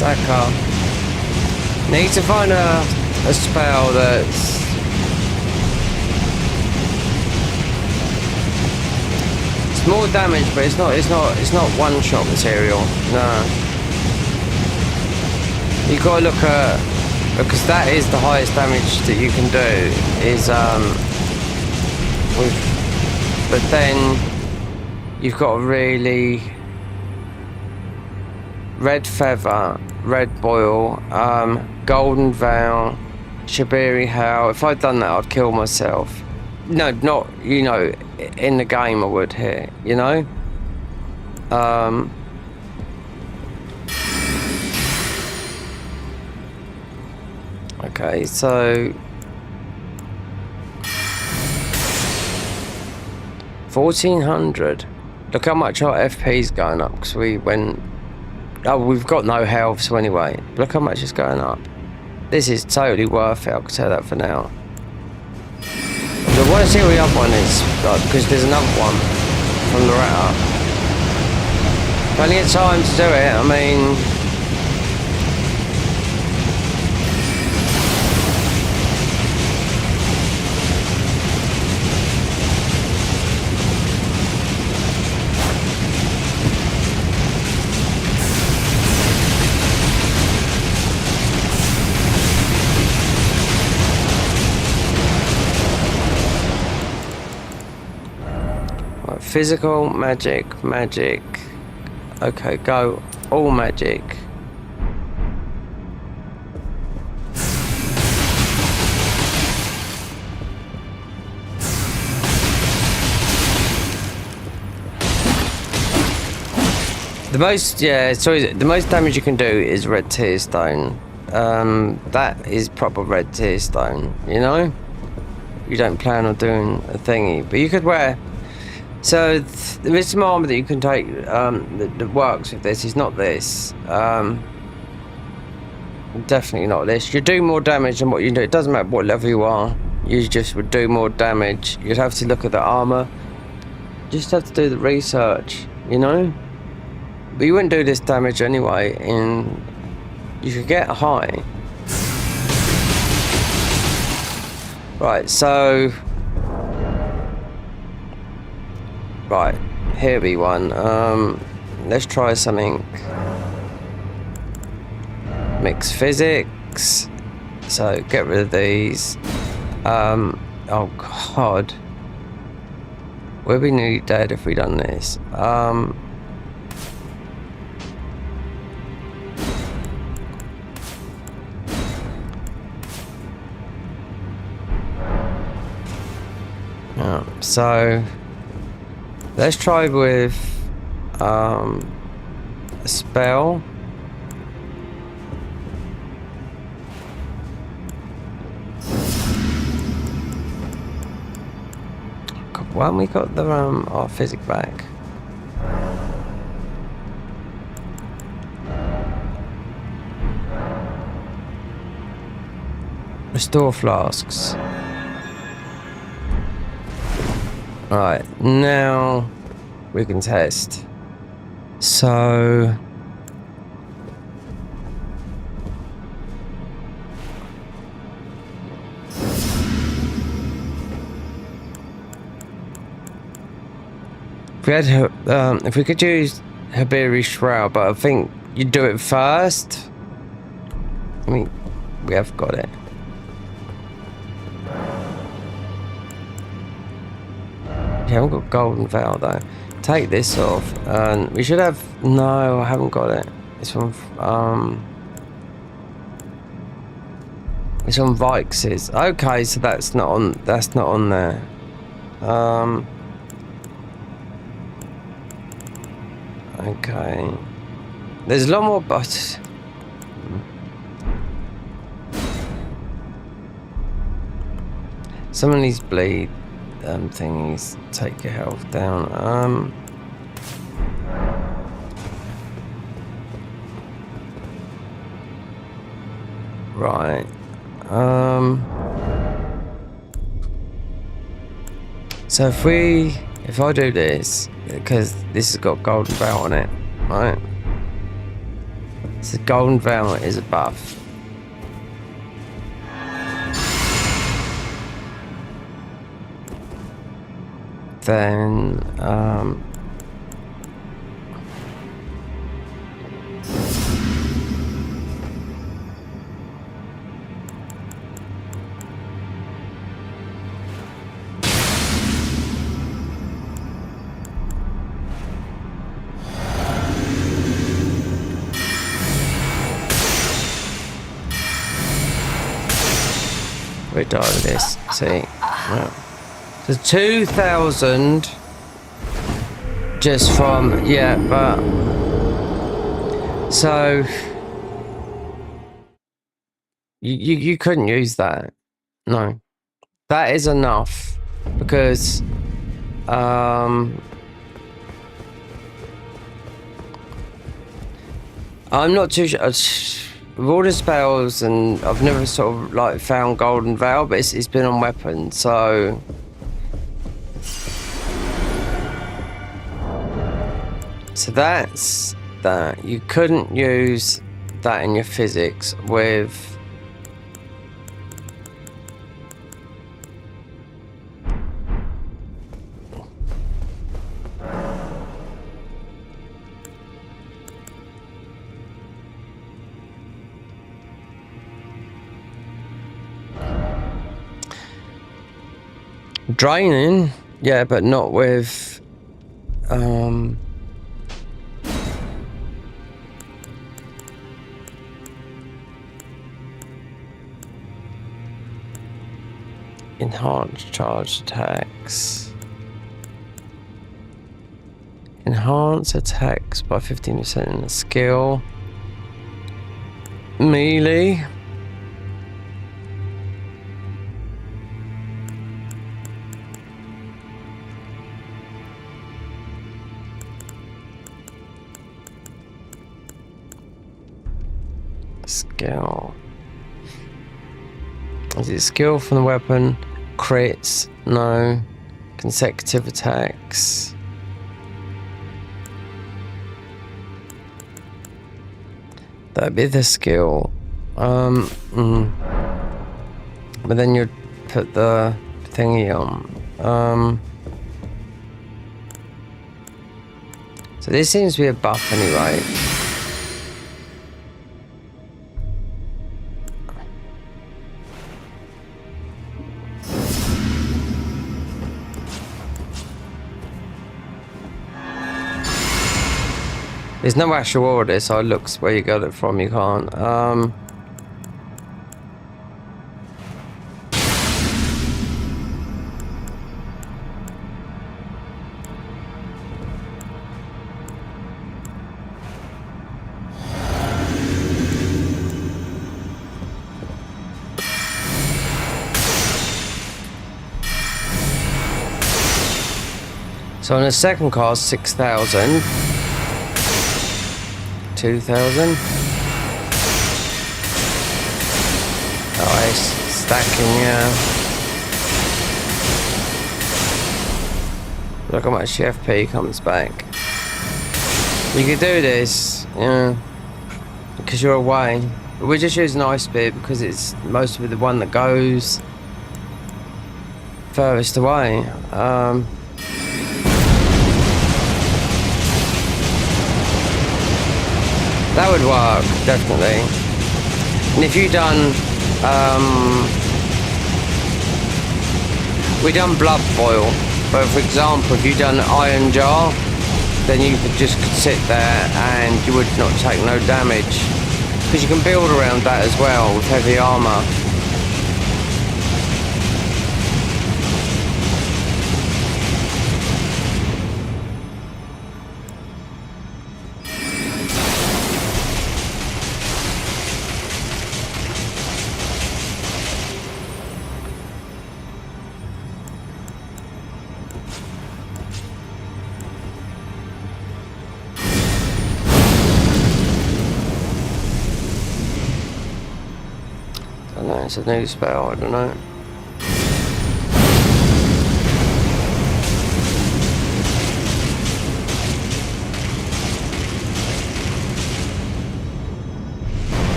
stack up. Need to find a spell that's it's more damage, but it's not one shot material. No. You gotta look at, because that is the highest damage that you can do is with, but then you've got a really red feather, red boil, golden vow, Shabiri Howl. If I'd done that, I'd kill myself. No, not, you know, in the game I would here, you know? Okay, so 1400. Look how much our FP's going up, because we went. Oh, we've got no health, so anyway. Look how much it's going up. This is totally worth it, I can tell that for now. I want to see what the other one is, because there's another one from Loretta. Plenty of time to do it, I mean. Physical, magic. Okay, go. All magic. The most damage you can do is red tear stone. That is proper red tear stone, you know? You don't plan on doing a thingy, but you could wear. So there is some armor that you can take that works with this. It's not this. Definitely not this. You do more damage than what you do. It doesn't matter what level you are. You just would do more damage. You'd have to look at the armor. Just have to do the research, you know? But you wouldn't do this damage anyway, and you could get high. Right, so. Right, here we one. Let's try something. Mix physics. So get rid of these. Oh god. We'd be nearly dead if we done this. So let's try with a spell. God, why haven't we got the our physic back? Restore flasks. Right, now we can test. So if we had if we could use Habiri Shroud, but I think you'd do it first. I mean, we have got it. You haven't got Golden Veil though. take this off, and we should have. No, I haven't got it. It's from It's on Vixes. Okay, so that's not on. That's not on there. Okay. There's a lot more buttons. Some of these bleed thingies take your health down. Right. So if I do this, because this has got golden veil on it, right? So golden veil is a buff. Then we die with this. See, right. So 2,000 just from but so you couldn't use that. No, that is enough because I'm not too sure. With all the spells, and I've never sort of like found golden veil, but it's been on weapons, so. So that's that. You couldn't use that in your physics with draining, yeah, but not with enhanced charge attacks. Enhance attacks by 15% in the skill. Melee. Skill. Is it skill from the weapon? Crits? No. Consecutive attacks. That'd be the skill. But then you'd put the thingy on. So this seems to be a buff anyway. There's no actual order, so it looks where you got it from. You can't. So on the second cast, 6,000. 2,000. Nice. Stacking, yeah. Look how much FP comes back. You could do this, yeah, because you're away. But we're just using Ice Spear because it's mostly the one that goes furthest away. That would work, definitely. And if you done, we done blood boil, but for example, if you done iron jar, then you could just sit there and you would not take no damage. Because you can build around that as well with heavy armour. I don't know, it's a new spell, I don't know.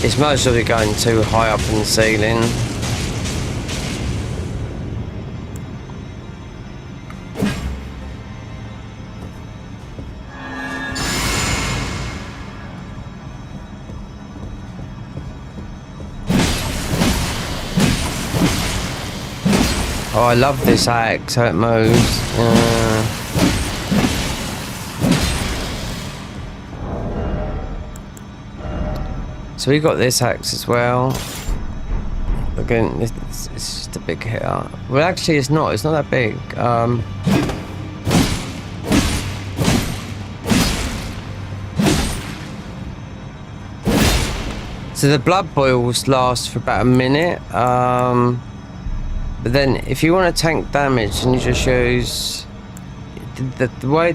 It's mostly going too high up in the ceiling. Oh, I love this axe, how it moves. So we got this axe as well. Again, it's just a big hitter. Well, actually, it's not that big. So the blood boils last for about a minute. But then if you want to tank damage, and you just use the way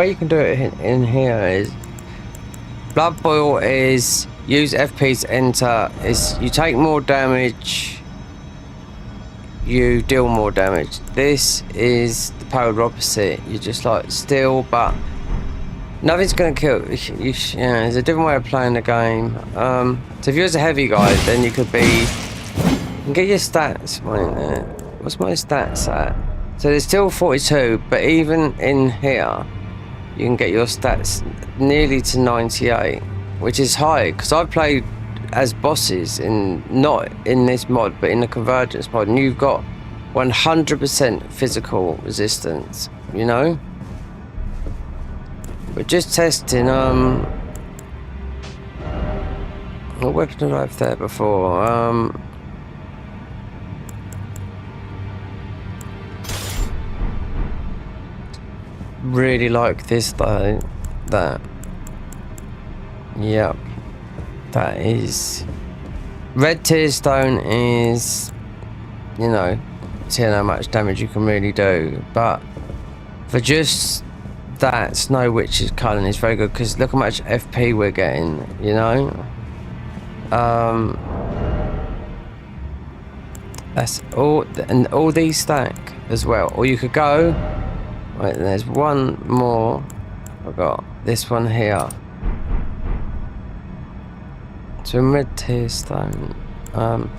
you can do it in here is blood boil is use FP to enter, is you take more damage, you deal more damage. This is the polar opposite. You just like still, but nothing's gonna kill you. Yeah, it's a different way of playing the game. So if you're a heavy guy, then you could be. You can get your stats. What's my stats at? So there's still 42, but even in here, you can get your stats nearly to 98, which is high. Because I played as bosses not in this mod, but in the Convergence mod, and you've got 100% physical resistance. You know. We're just testing. What weapon did I have there before? Really like this though. Yep, that is red tear stone is, you know, seeing how much damage you can really do, but for just that Snow Witch's Cullen is very good because look how much FP we're getting, you know. That's all, and all these stack as well. Or you could go. Right, there's one more. I've got this one here. So red tear stone. Oh,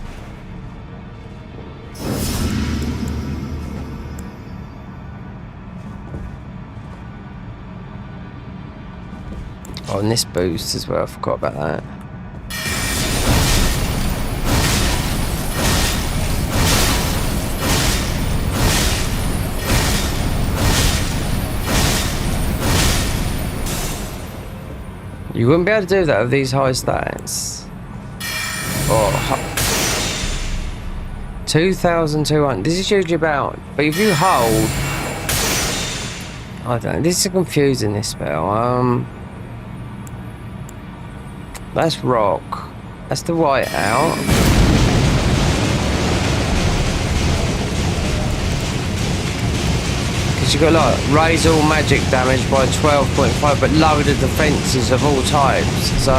and this boost as well. I forgot about that. You wouldn't be able to do that with these high stats. Or 2,200. This is usually about. But if you hold, I don't know. This is confusing. This spell. That's rock. That's the white out. You got like raise all magic damage by 12.5, but lower the defences of all types. So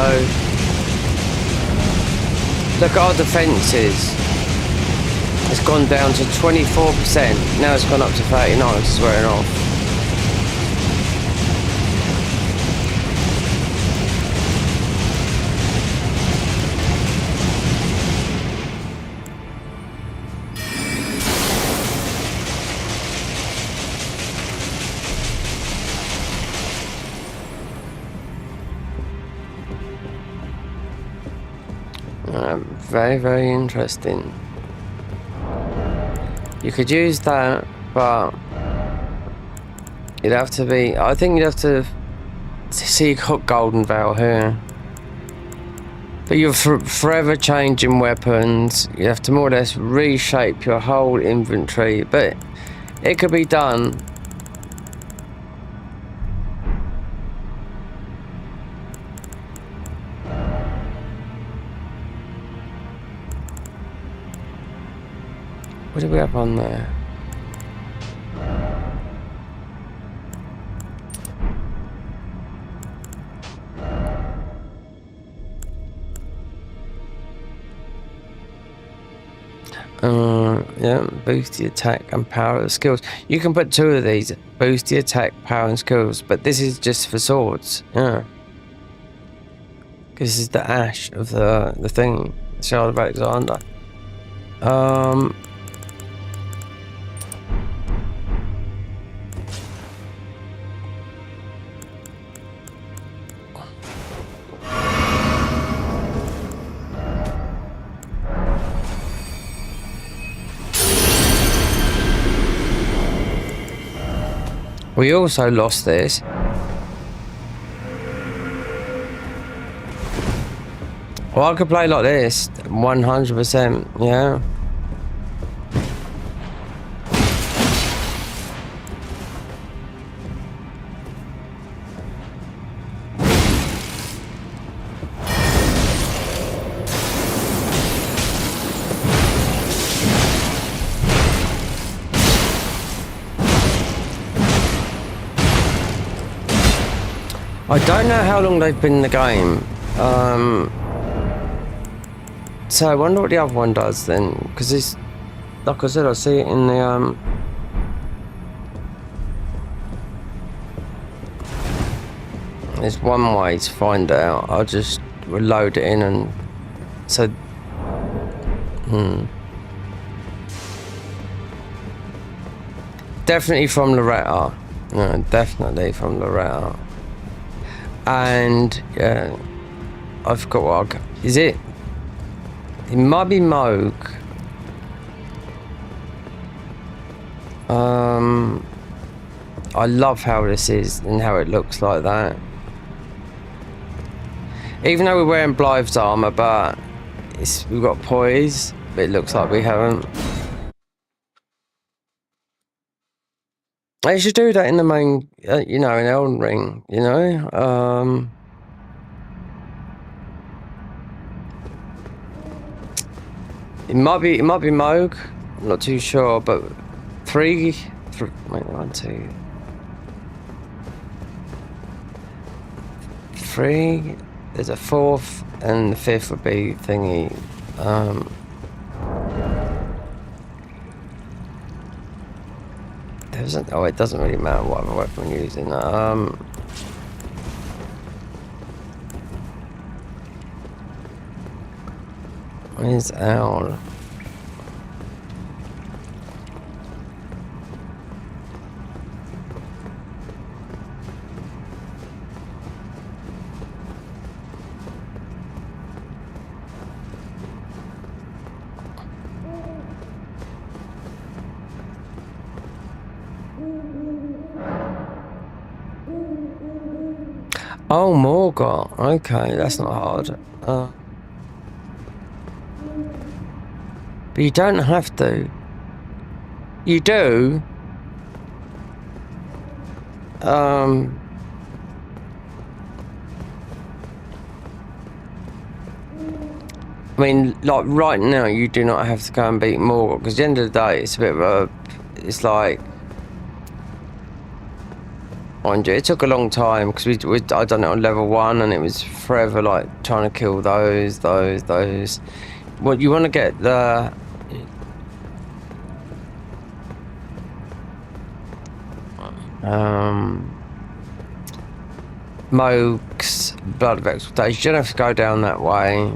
look at our defences. It's gone down to 24%. Now it's gone up to 39. It's wearing off. Very, very interesting. You could use that, but You'd have to be. I think you'd have to see golden veil here. But you're forever changing weapons. You have to more or less reshape your whole inventory. But it could be done. What do we have on there? Yeah, boost the attack and power of the skills. You can put 2 of these, boost the attack, power and skills, but this is just for swords, yeah. This is the ash of the thing, the Shard of Alexander. We also lost this. Well, I could play like this, 100%, yeah. I don't know how long they've been in the game. So I wonder what the other one does then, because this, like I said, I see it in the there's one way to find out. I'll just load it in and so definitely from Loretta. No, definitely from Loretta. And I forgot what is it? It might be Moog. I love how this is and how it looks like that. Even though we're wearing Blythe's armor, but we've got poise, but it looks like we haven't. They should do that in the main, you know, in Elden Ring, you know. It might be Moog. I'm not too sure, but three. Wait, 1, 2, 3. There's a 4th, and the 5th would be thingy. Oh, it doesn't really matter what other weapon we're using. Where's Owl? Oh, Morgott. Okay, that's not hard. But you don't have to. You do. I mean, like right now, you do not have to go and beat Morgott, because at the end of the day, it's a bit of a. It's like. Mind you, it took a long time because I done it on level 1 and it was forever like trying to kill those. What you want to get the Moog's Blood of Exaltation. You don't have to go down that way.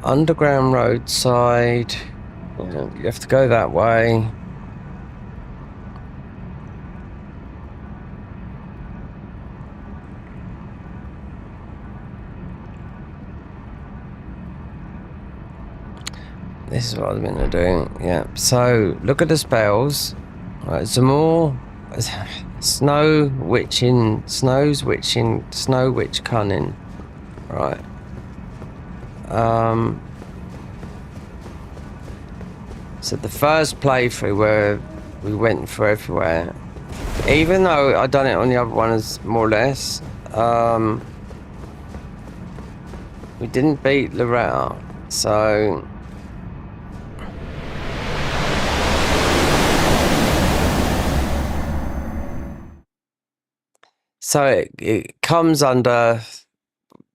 Underground roadside. You have to go that way. This is what I was going to do. Yeah. So look at the spells. Right, some more snow witching, snow witch cunning. Right. So the first playthrough where we went for everywhere, even though I done it on the other one as more or less, we didn't beat Loretta, so it comes under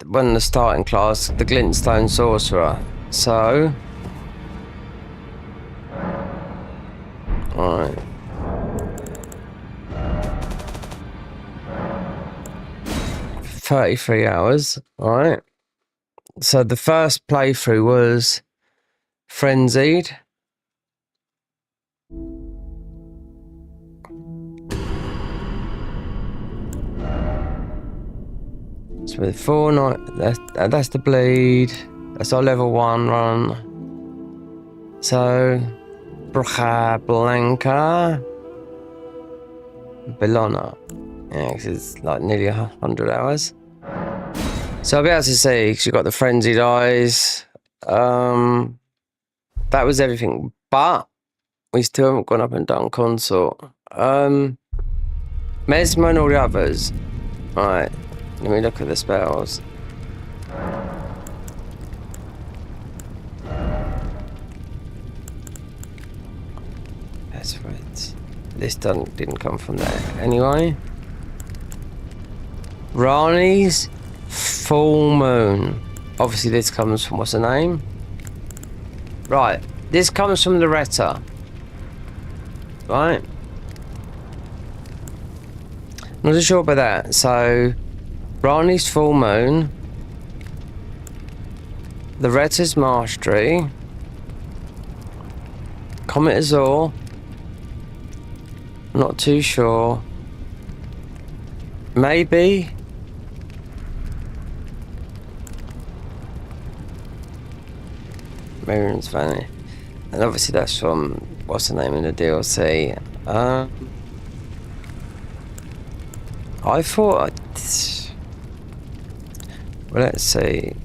one of the starting class, the Glintstone Sorcerer. So, alright. $33 hours, alright. So the first playthrough was Frenzied. So with 4 nights, that's the bleed. That's our level 1 run. So Bruja Blanca Bellona. Yeah, 'cause it's like nearly 100 hours. So I'll be able to see, because you've got the Frenzied Eyes. That was everything. But we still haven't gone up and done Consort. Mesmer and all the others. Alright, let me look at the spells. That's right. This didn't come from there. Anyway. Rani's Full Moon. Obviously this comes from, what's the name? Right. This comes from Loretta. Right. Not too sure about that. So, Rani's Full Moon. Loretta's Mastery. Comet Azor. Not too sure. Maybe. Miriam's Valley. And obviously that's from, what's the name in the DLC? I thought, well, let's see.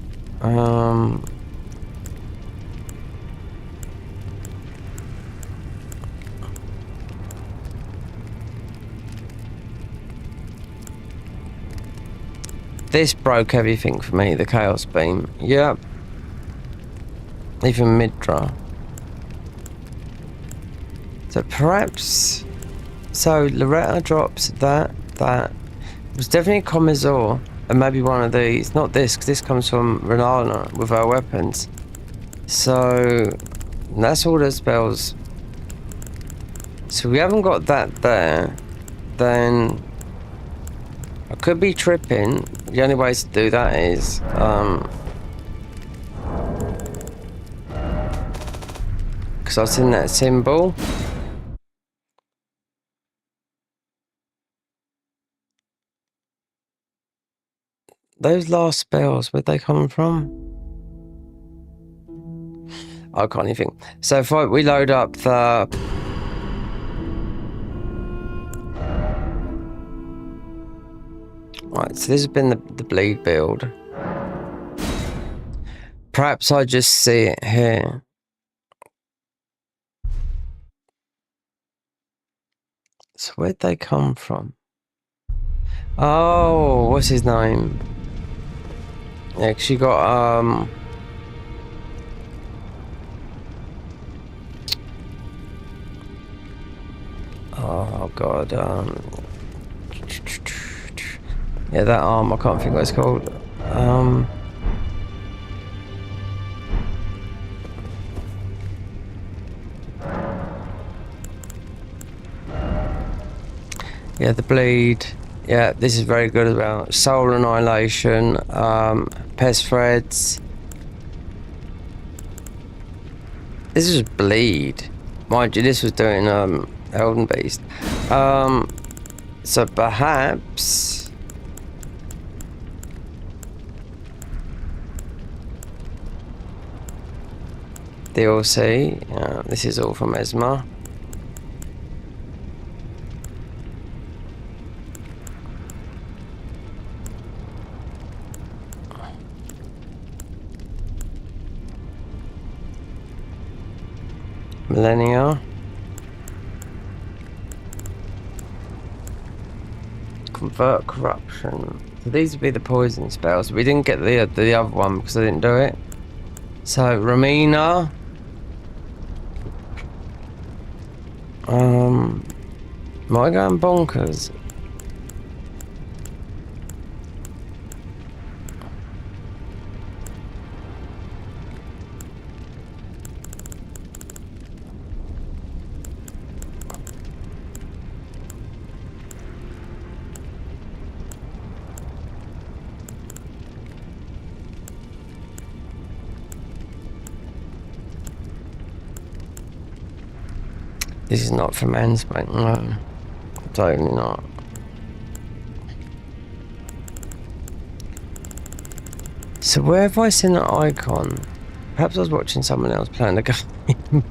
This broke everything for me, the Chaos Beam. Yep. Even Midra. So perhaps, so Loretta drops that. It was definitely Commissar, and maybe one of these. Not this, because this comes from Renana with our weapons. So that's all the spells. So we haven't got that there. Then I could be tripping. The only way to do that is because I've seen that symbol. Those last spells, where'd they come from? I can't even think. So if we load up the... Right, so this has been the bleed build. Perhaps I just see it here. So where'd they come from? Oh, what's his name? Yeah, 'cause you got oh god, yeah, that arm, I can't think what it's called. Yeah, the bleed. Yeah, this is very good as well. Soul Annihilation, Pest Threads. This is bleed. Mind you, this was doing Elden Beast. So perhaps DLC. This is all from Esma. Millennia. Convert corruption. So these would be the poison spells. We didn't get the other one because I didn't do it. So Ramina. Am I going bonkers? This is not from Mansbank, no. Totally not. So where have I seen that icon? Perhaps I was watching someone else playing the game.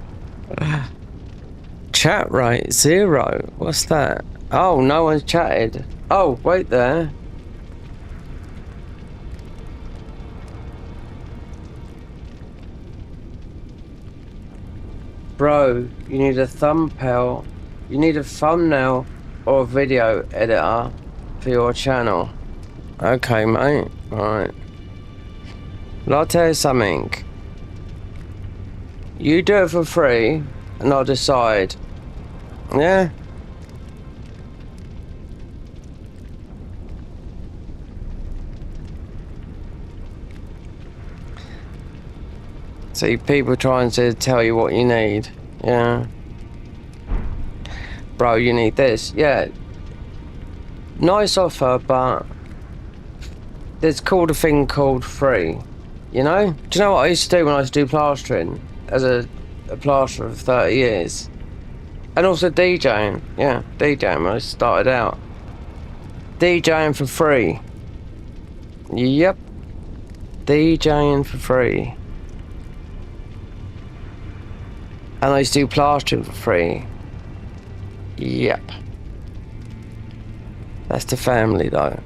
Chat rate 0. What's that? Oh, no one's chatted. Oh, wait there. Bro, you need a thumbnail. You need a thumbnail or a video editor for your channel. Okay, mate. Alright. Well, I'll tell you something. You do it for free, and I'll decide. Yeah? See, people trying to tell you what you need. Yeah. Bro, you need this. Yeah. Nice offer, but there's called a thing called free. You know? Do you know what I used to do when I used to do plastering? As a plasterer for 30 years. And also DJing. Yeah, DJing when I started out. DJing for free. Yep. DJing for free. And I used to do plastering for free. Yep. That's the family though.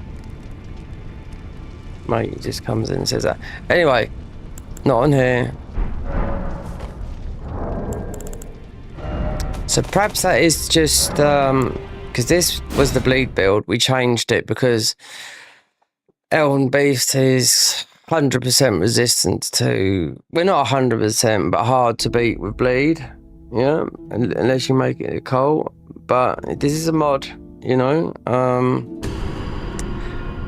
Mate just comes in and says that. Anyway, not on here. So perhaps that is just because this was the bleed build. We changed it because Elden Beast is 100% resistant to, we're not 100%, but hard to beat with bleed. Yeah, unless you make it a cult. But this is a mod, you know.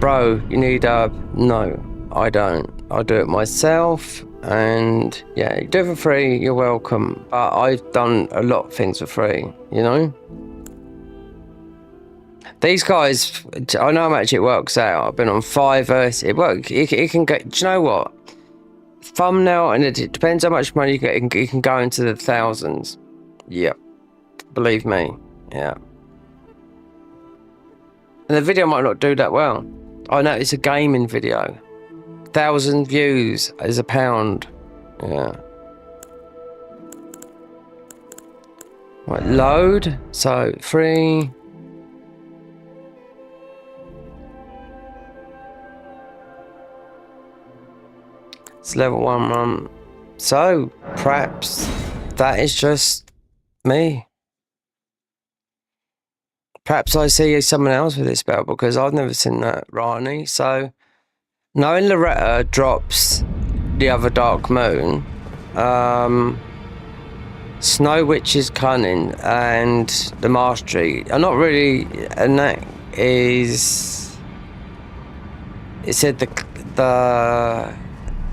Bro, you need no, I don't. I'll do it myself. And yeah, you do it for free, you're welcome. But I've done a lot of things for free, you know. These guys, I know how much it works out. I've been on Fiverr. It works. It can get. Do you know what? Thumbnail, and it depends how much money you get. It can go into the thousands. Yep, believe me. Yeah. And the video might not do that well. I know it's a gaming video. 1,000 views is £1. Yeah. Right, load. So free. It's level 1. So perhaps that is just me. Perhaps I see someone else with this spell because I've never seen that Rani. So knowing Loretta drops the other Dark Moon, Snow Witch's Cunning and the Mastery are not really, and that is, it said the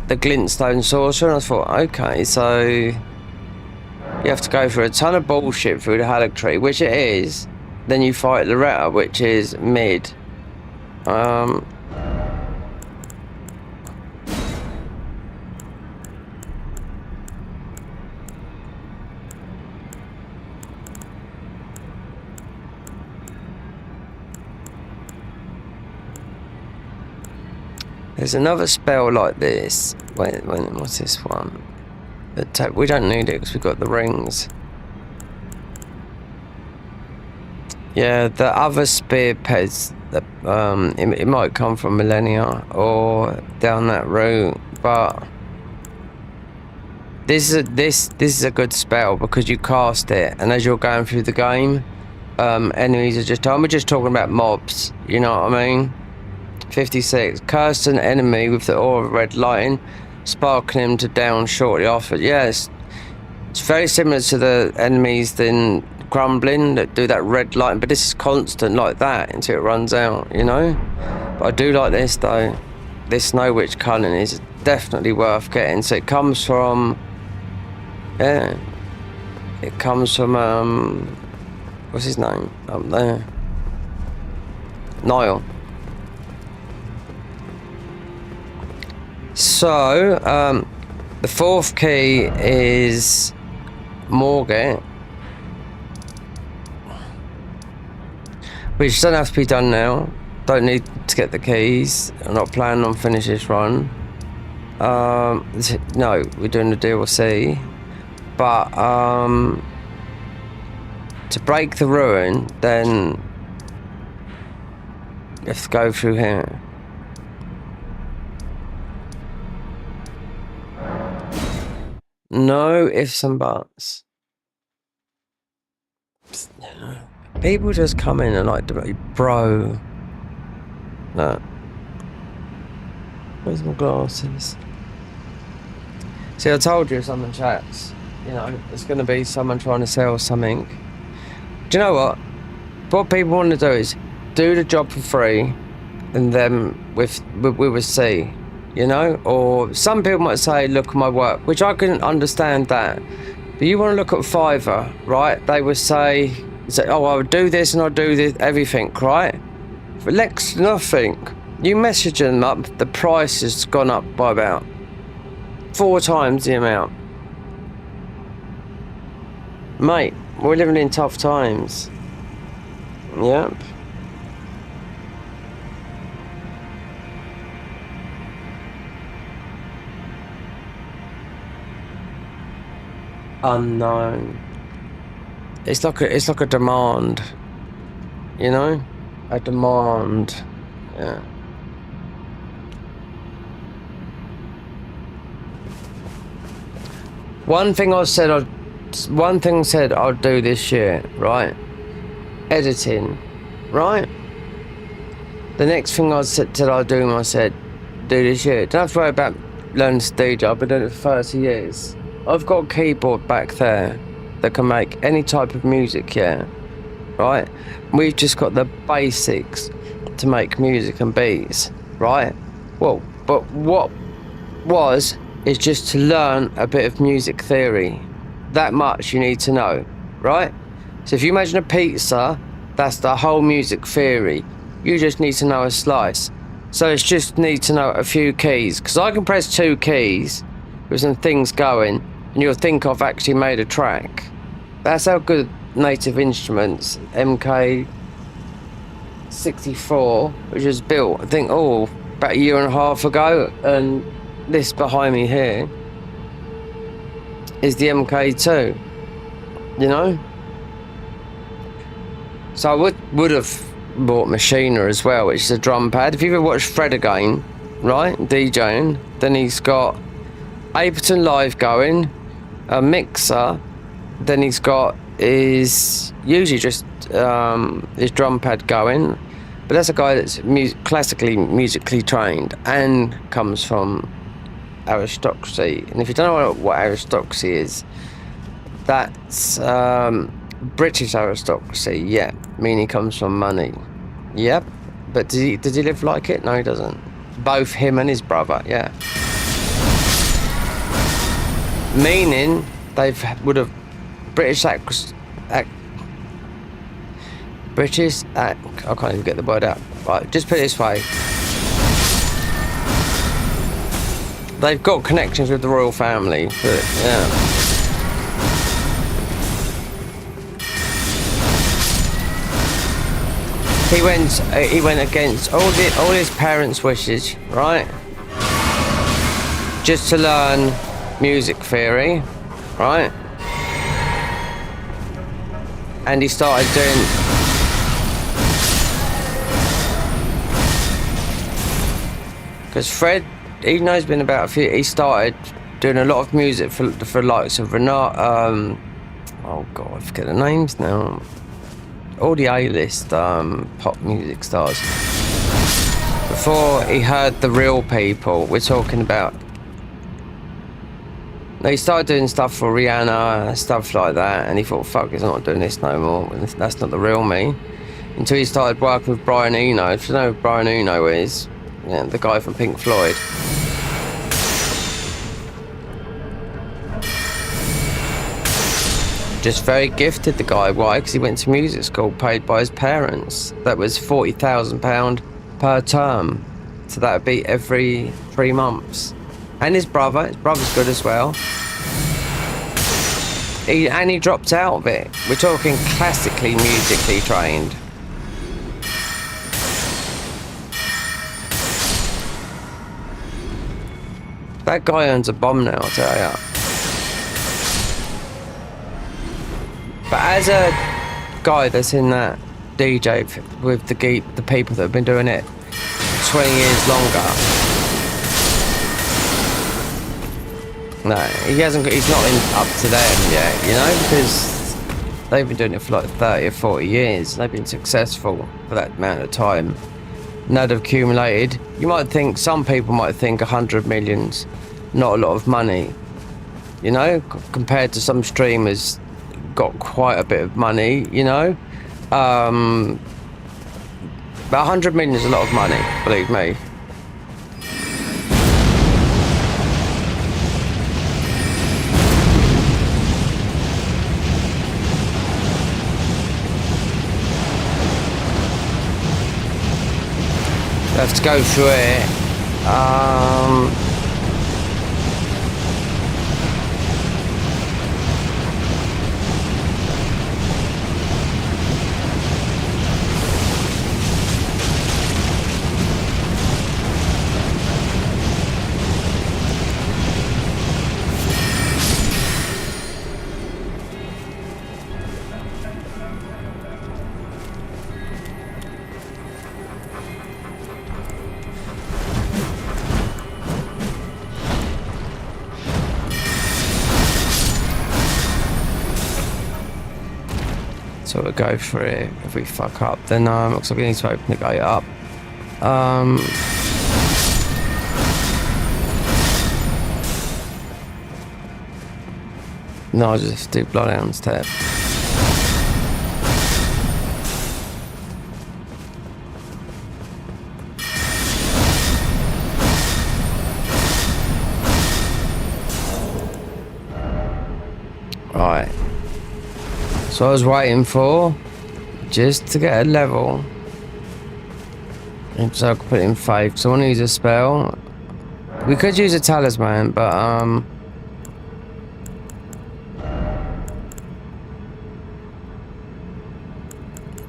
Glintstone Sorcerer, and I thought, okay, so you have to go through a ton of bullshit through the Halleck Tree, which it is. Then you fight Loretta, which is mid. There's another spell like this. What's this one? We don't need it because we've got the rings. Yeah, the other spear pets. It might come from Millennia or down that route, but this is a good spell because you cast it, and as you're going through the game, enemies are just. We're just talking about mobs. You know what I mean? 56. Curse an enemy with the aura of red lighting, sparking him to down shortly after. Yes, it's very similar to the enemies in Crumbling that do that red light, but this is constant like that until it runs out, you know. But I do like this though. This Snow Witch Cunning is definitely worth getting. So it comes from, yeah, it comes from what's his name up there, Niall. So the fourth key is Morgate, which doesn't have to be done now. Don't need to get the keys. I'm not planning on finishing this run. No, we're doing the DLC. But to break the ruin, then you have to go through here. No ifs and buts. People just come in and like, bro. No. Where's my glasses? See, I told you if someone chats, you know, it's going to be someone trying to sell something. Do you know what? What people want to do is do the job for free, and then we will see, you know? Or some people might say, look at my work, which I can understand that. But you want to look at Fiverr, right? They would say, oh, I'll do this and I'll do this, everything, right? For next to nothing. You message them up, the price has gone up by about 4 times the amount. Mate, we're living in tough times. Yep. Unknown. It's like a demand, you know, a demand. Yeah. One thing said I'll do this year, right? Editing, right? The next thing I said I'll do, I said, do this year. Don't have to worry about learning to DJ. I've been doing it for 30 years. I've got a keyboard back there that can make any type of music, yeah, right? We've just got the basics to make music and beats, right? Well, but what is just to learn a bit of music theory. That much you need to know, right? So if you imagine a pizza, that's the whole music theory. You just need to know a slice. So it's just need to know a few keys, because I can press 2 keys with some things going, and you'll think I've actually made a track. That's how good Native Instruments MK64, which was built, I think, about a year and a half ago, and this behind me here is the MK2, you know? So I would have bought Machina as well, which is a drum pad. If you ever watched Fred again, right, DJing, then he's got Ableton Live going, a mixer, then he's got his usually just his drum pad going, but that's a guy that's musically trained and comes from aristocracy. And if you don't know what aristocracy is, that's British aristocracy, yeah, meaning he comes from money. Yep. But does he live like it? No, he doesn't. Both him and his brother, yeah. Meaning would have I can't even get the word out. Right, just put it this way. They've got connections with the royal family, but yeah. He went against all his parents' wishes, right? just to learn music theory, right? And he started doing... Because Fred, even though he's been about a few... He started doing a lot of music for likes of Renat... oh God, I forget the names now. All the A-list pop music stars. Before he heard the real people, we're talking about... He started doing stuff for Rihanna, stuff like that, and he thought, fuck, he's not doing this no more. That's not the real me. Until he started working with Brian Eno. If you know who Brian Eno is, yeah, the guy from Pink Floyd. Just very gifted, the guy. Why? Because he went to music school paid by his parents. That was £40,000 per term. So that would be every 3 months. And his brother's good as well. He dropped out of it. We're talking classically musically trained. That guy earns a bomb now, I'll tell ya. But as a guy that's in that DJ with the people that have been doing it 20 years longer, no, he's not up to them yet, you know, because they've been doing it for like 30 or 40 years. They've been successful for that amount of time. Now they've accumulated. You might think, some people might think 100 million's not a lot of money, you know, compared to some streamers got quite a bit of money, you know. But 100 million is a lot of money, believe me. I have to go through it. So we'll go for it. If we fuck up, then looks like we need to open the gate up. No, I'll just do Bloodhound step. Right. So I was waiting for just to get a level, and so I could put in faith. So I want to use a spell. We could use a talisman, but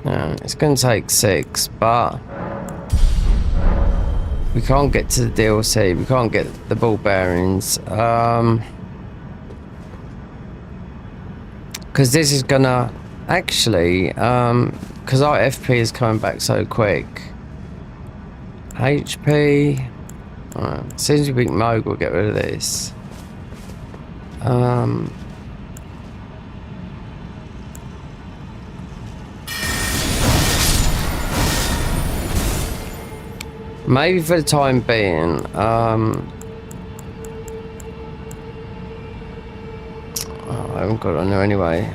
yeah, it's going to take 6, but we can't get to the DLC. We can't get the ball bearings. Because this is gonna actually, because our FP is coming back so quick. HP. Alright, as soon as we beat Moog, we'll get rid of this. Maybe for the time being, I haven't got it on there anyway.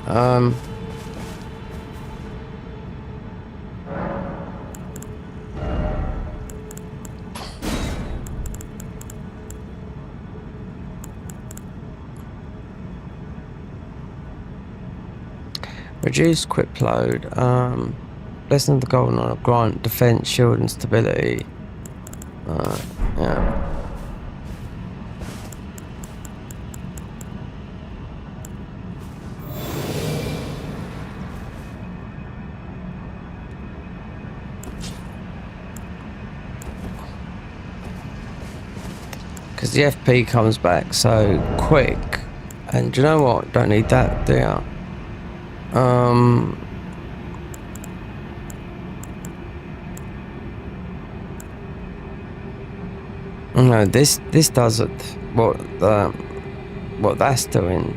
Reduce quick load. Blessing of the golden honor, grant defense, shield, and stability. Yeah. because the FP comes back so quick. And do you know what? Don't need that, do you? No, this does it. What that's doing.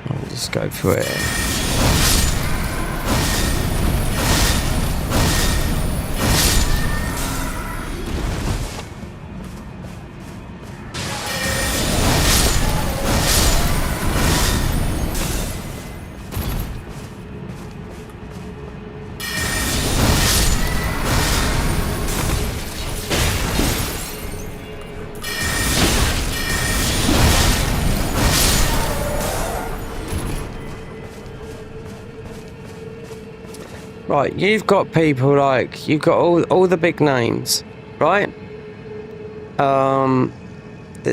I'll just go for it. Right, you've got people like, you've got all the big names, right? That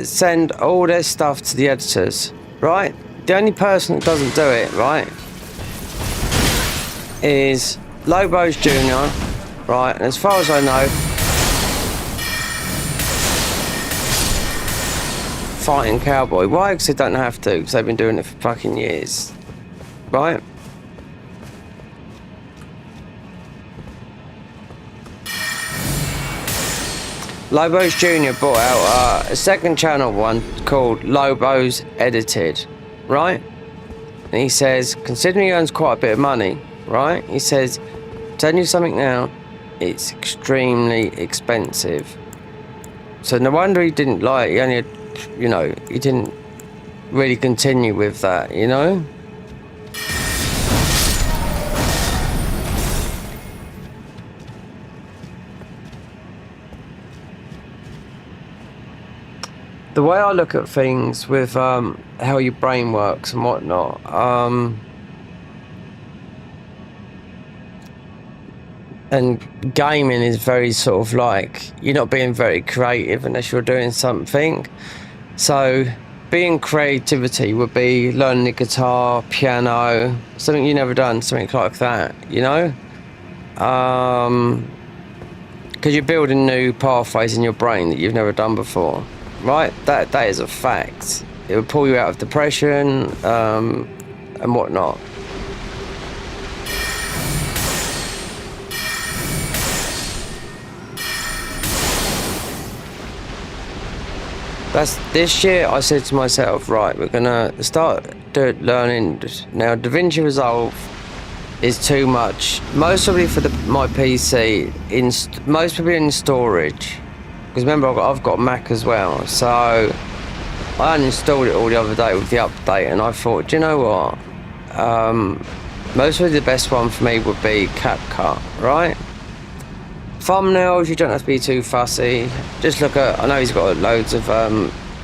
send all their stuff to the editors, right? The only person that doesn't do it, right, is Lobos Jr., right? And as far as I know, Fighting Cowboy. Why? Because they don't have to, because they've been doing it for fucking years, right? Lobos Jr. brought out a second channel one called Lobos Edited, right? And he says, considering he earns quite a bit of money, right? He says, telling you something now, it's extremely expensive. So no wonder he didn't like, he only, you know, he didn't really continue with that, you know? The way I look at things with how your brain works and whatnot, and gaming is very sort of like, you're not being very creative unless you're doing something. So being creativity would be learning the guitar, piano, something you never done, something like that, you know? Because you're building new pathways in your brain that you've never done before. Right, that is a fact. It would pull you out of depression and whatnot. That's this year. I said to myself, right, we're gonna start learning now. DaVinci Resolve is too much. Mostly for my PC. Most people in storage. Because remember, I've got a Mac as well, so I uninstalled it all the other day with the update, and I thought, do you know what? Mostly the best one for me would be CapCut, right? Thumbnails, you don't have to be too fussy. Just look at, I know he's got loads of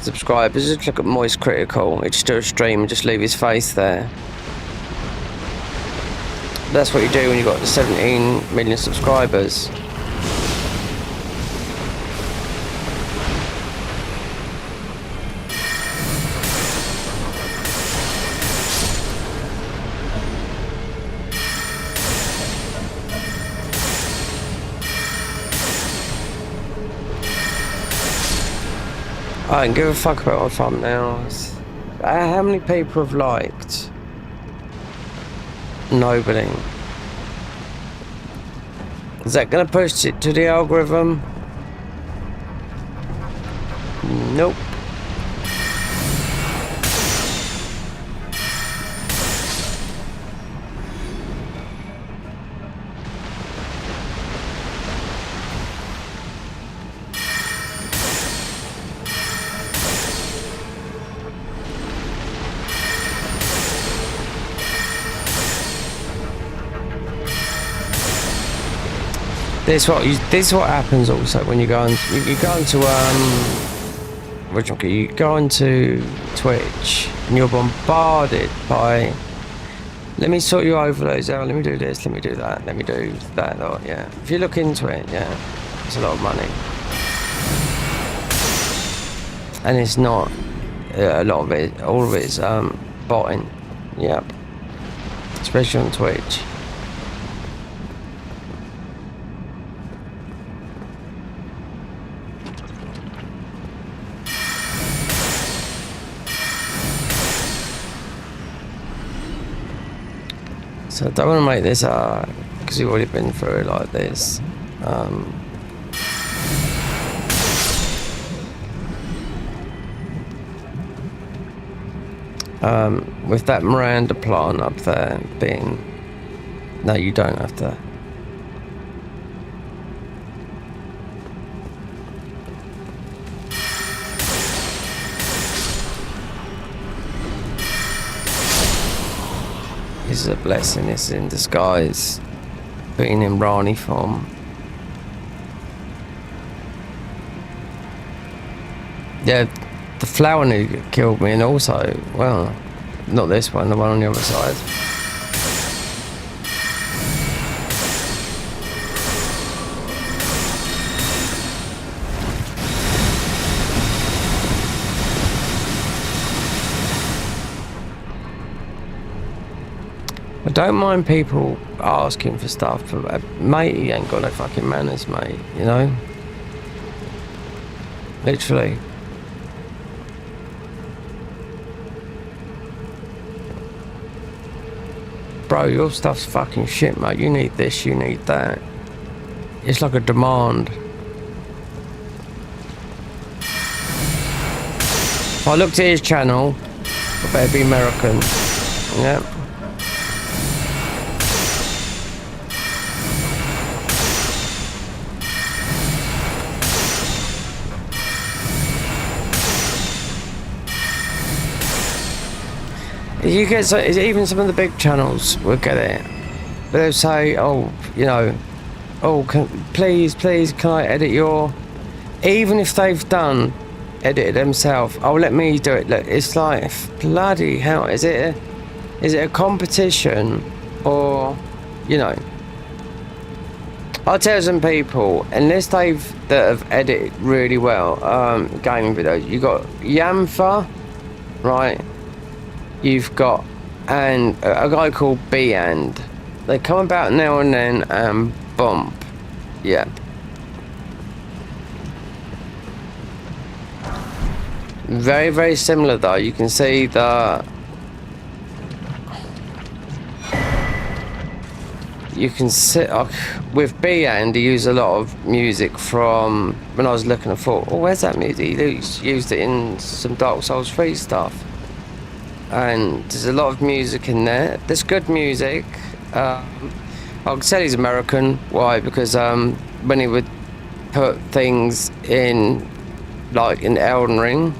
subscribers, just look at Moist Critical. He just do a stream and just leave his face there. That's what you do when you've got 17 million subscribers. I don't give a fuck about my thumbnails. How many people have liked? Nobody. Is that gonna push it to the algorithm? Nope. This is what happens also when you go into you go into Twitch and you're bombarded by Let me sort your overloads out. Let me do this. Let me do that. Let me do that. Oh, yeah. If you look into it, yeah, it's a lot of money. And it's not a lot of it. All of it's botting. Yep. Especially on Twitch. So I don't want to make this because we've already been through it like this. With that Miranda plant up there being... No, you don't have to. This is a blessing, it's in disguise. Being in Rani form. Yeah, the flower nuke killed me, and also, well, not this one, the one on the other side. I don't mind people asking for stuff, but mate, you ain't got no fucking manners, mate, you know? Literally. Bro, your stuff's fucking shit, mate. You need this, you need that. It's like a demand. If I looked at his channel, I better be American. Yep. You get so even some of the big channels will get it. They'll say, "Oh, you know, oh, please, can I edit your?" Even if they've edited themselves, oh, let me do it. Look, it's like bloody hell. Is it a competition, or, you know? I'll tell some people, unless that have edited really well, gaming videos. You got Yamfa, right? You've got a guy called B-And. They come about now and then and bump. Yeah. Very, very similar though. You can see that you can sit with B-And. He used a lot of music from when I was looking. I thought, oh, where's that music? He used it in some Dark Souls 3 stuff. And there's a lot of music in there. There's good music. I can tell he's American. Why? Because when he would put things in, like in Elden Ring,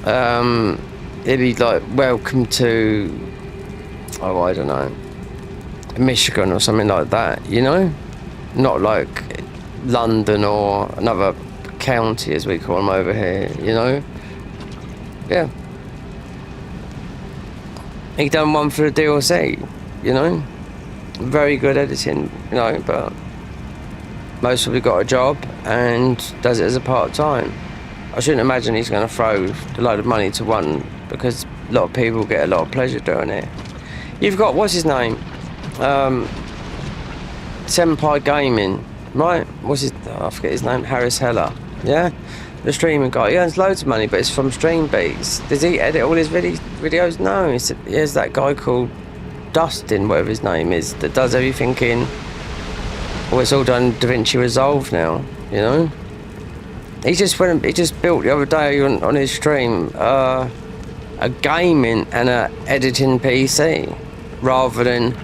it'd be like, welcome to, oh, I don't know, Michigan or something like that, you know? Not like London or another county, as we call them over here, you know? Yeah. He done one for the DLC, you know? Very good editing, you know, but most probably got a job and does it as a part-time. I shouldn't imagine he's going to throw a load of money to one, because a lot of people get a lot of pleasure doing it. You've got, what's his name? Senpai Gaming, right? I forget his name, Harris Heller, yeah? The streaming guy, he earns loads of money, but it's from Stream Beats. Does he edit all his videos? No, here's that guy called Dustin, whatever his name is, that does everything in... Well, it's all done DaVinci Resolve now, you know? He just built the other day on his stream a gaming and a editing PC, rather than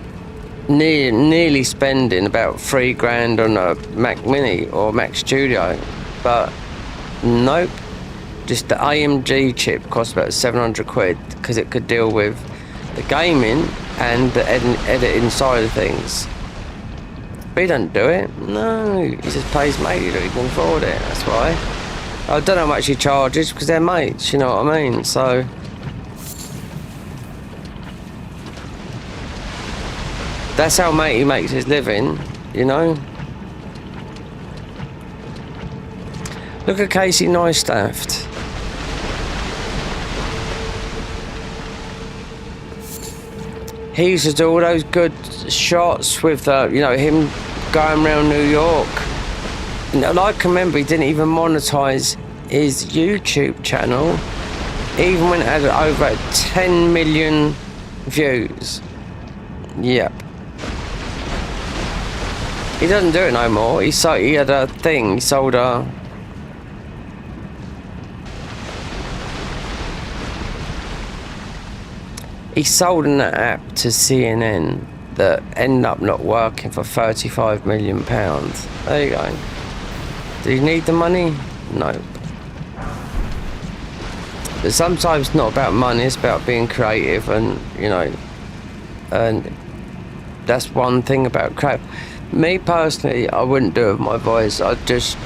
nearly spending about $3,000 on a Mac Mini or Mac Studio. But nope, just the AMG chip cost about 700 quid, because it could deal with the gaming and the editing side of things. But he doesn't do it. No, he just pays matey that he can afford it. That's why. I don't know how much he charges, because they're mates, you know what I mean? So That's how matey makes his living, you know. Look at Casey Neistat. He used to do all those good shots with, you know, him going around New York. And I can remember he didn't even monetize his YouTube channel, even when it had over 10 million views. Yep. He doesn't do it no more. He had a thing. He sold a... He sold an app to CNN that ended up not working for £35 million. There you go. Do you need the money? No. But sometimes it's not about money, it's about being creative, and, you know, and that's one thing about crap. Me personally, I wouldn't do it with my voice. I'd just...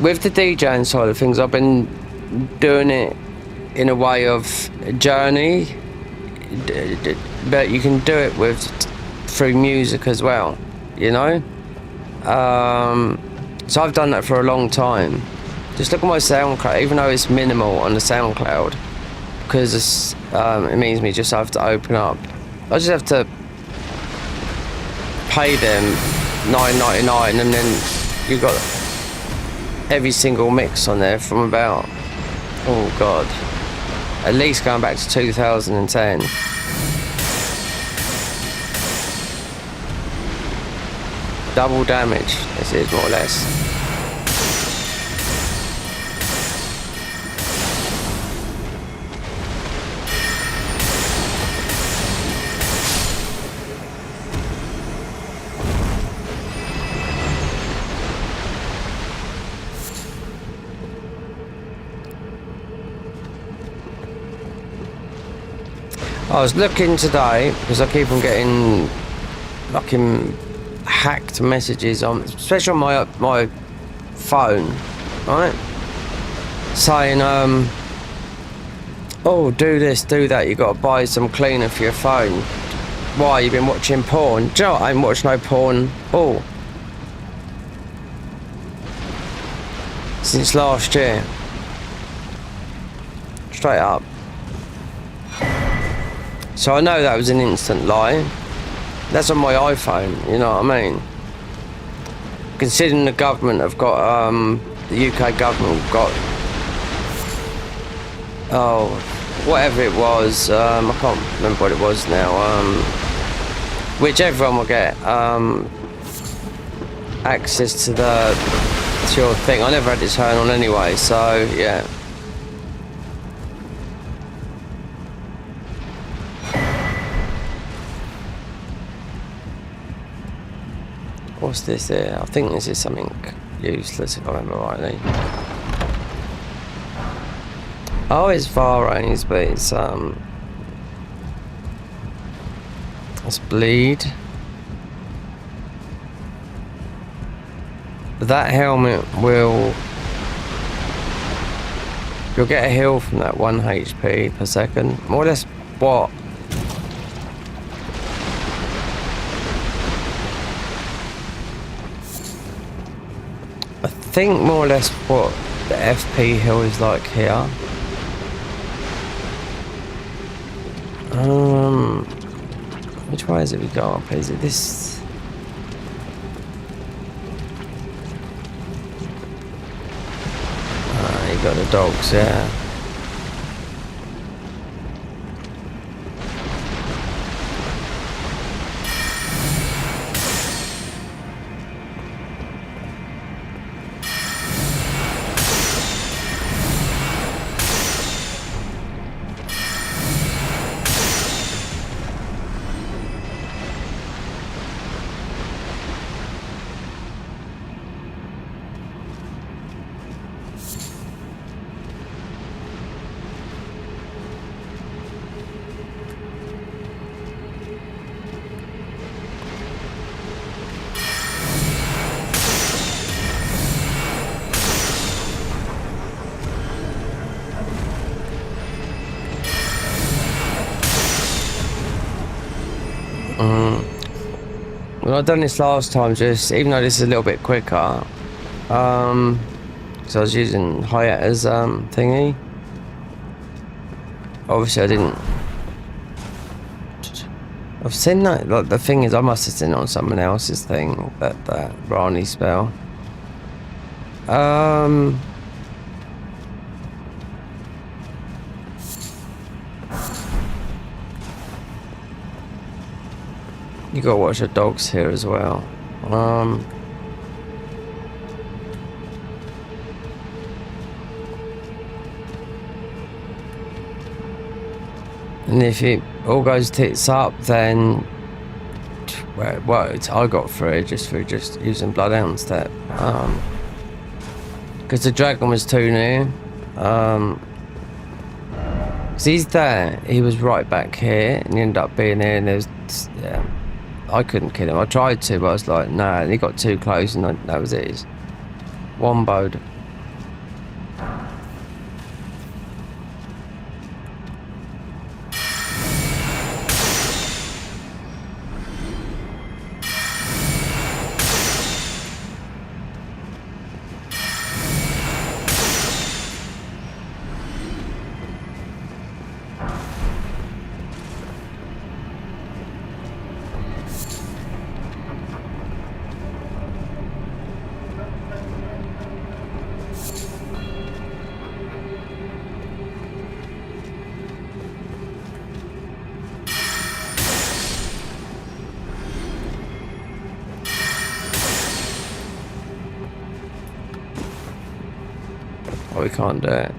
With the DJing side of things, I've been doing it in a way of a journey, but you can do it with through music as well, you know. So I've done that for a long time. Just look at my SoundCloud, even though it's minimal on the SoundCloud, because it means me just have to open up. I just have to pay them $9.99, and then you've got every single mix on there from about, oh god, at least going back to 2010. Double damage, this is more or less. I was looking today because I keep on getting fucking hacked messages on, especially on my phone, right? Saying, oh, do this, do that. You got to buy some cleaner for your phone. Why? You've been watching porn? Do you know what? I ain't watched no porn. Oh, since last year, straight up. So I know that was an instant lie. That's on my iPhone, you know what I mean? Considering the government have got, the UK government got, oh, whatever it was, I can't remember what it was now, which everyone will get, access to your thing. I never had it turned on anyway, so yeah. What's this here? I think this is something useless if I remember rightly. Oh, it's Varane, but it's bleed. But that helmet will... You'll get a heal from that 1 HP per second. More or less what? I think more or less what the FP hill is like here. Which way is it we go up? Is it this? Ah, you got the dogs, yeah. I've done this last time, just even though this is a little bit quicker, because I was using Hayata's thingy. Obviously I didn't. I've seen that, like, the thing is I must have seen it on someone else's thing, that Rani spell. You gotta watch the dogs here as well. And if it all goes tits up, then well, I got through just using Bloodhound Step. Because the dragon was too near. Cause he's there. He was right back here, and he ended up being here. And there's, yeah, I couldn't kill him. I tried to, but I was like, nah. And he got too close, and that was it. He's womboed. Oh, we can't do it.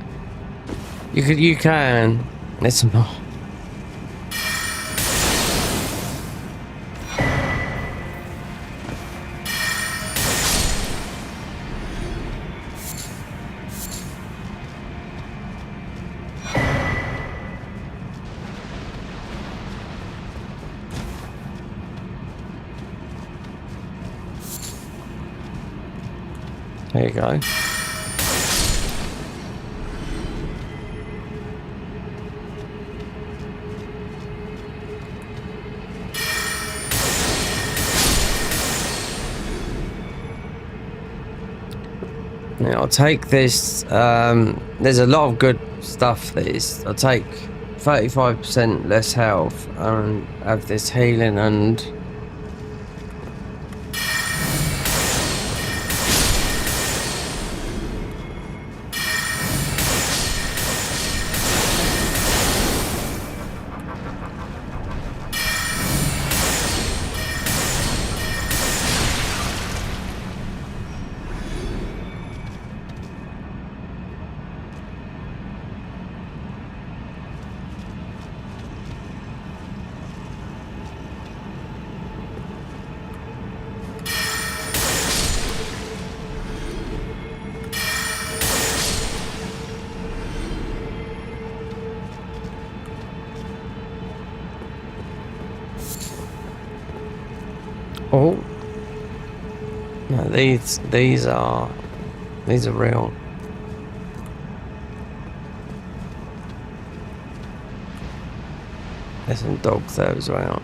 You can. It's not. There you go. Now I'll take this. There's a lot of good stuff. I'll take 35% less health and have this healing and. Oh no, these are real. There's some dogs there as well.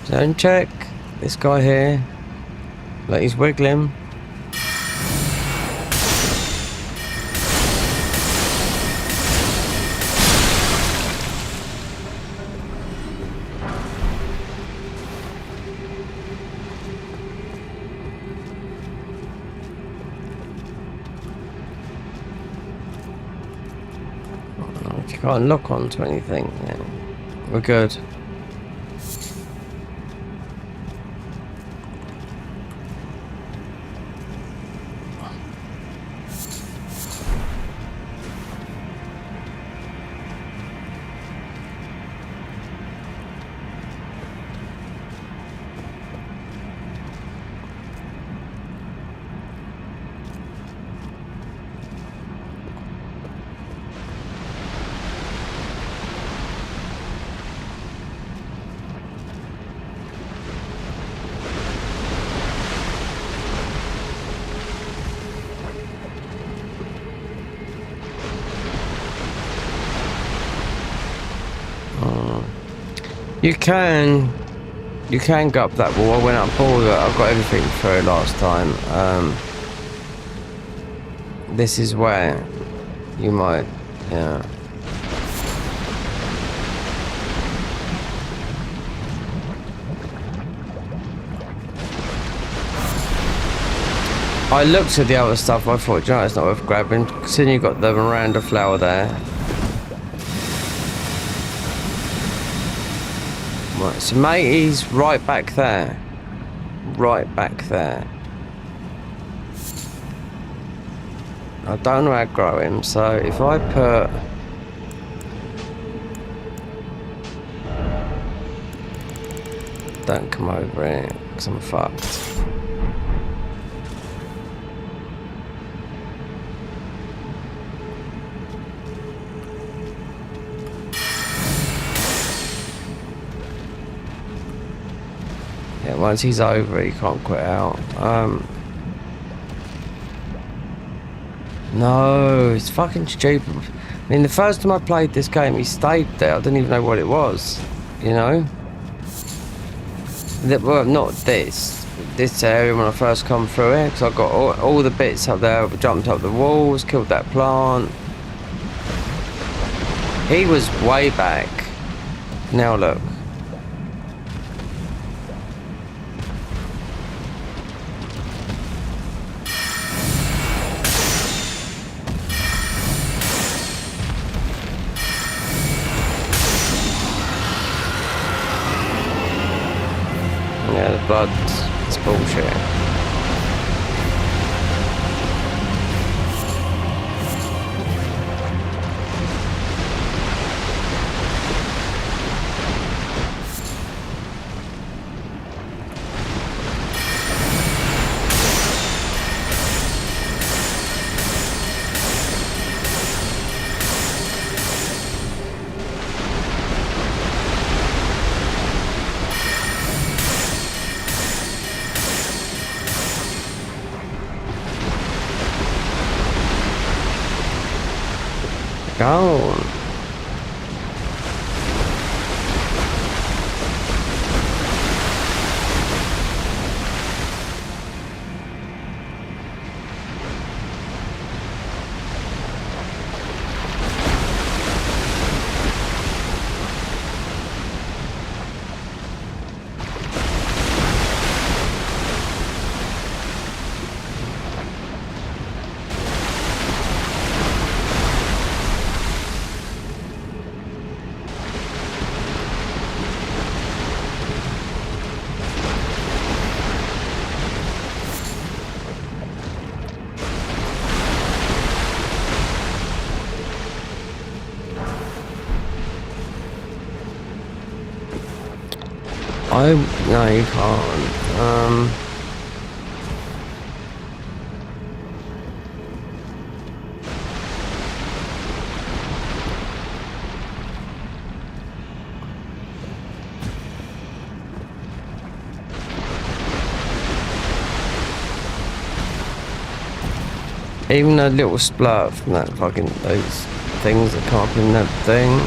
Don't check this guy here. Like, he's wiggling. If you can't lock onto anything, yeah, we're good. You can go up that wall. I went up all of it. I got everything through last time. This is where you might, yeah. I looked at the other stuff. I thought, you know, it's not worth grabbing. Considering you got the Miranda flower there. Right, so matey's right back there. Right back there. I don't know how to grow him, so if I put... Don't come over here, because I'm fucked. Yeah, once he's over, he can't quit out. No, it's fucking stupid. I mean, the first time I played this game, he stayed there. I didn't even know what it was, you know? Well, not this area when I first come through it, because I got all the bits up there, jumped up the walls, killed that plant. He was way back. Now look. Yeah, the blood is bullshit. Gone. No, you can't. Even a little splurt from that fucking, those things that come up in that thing.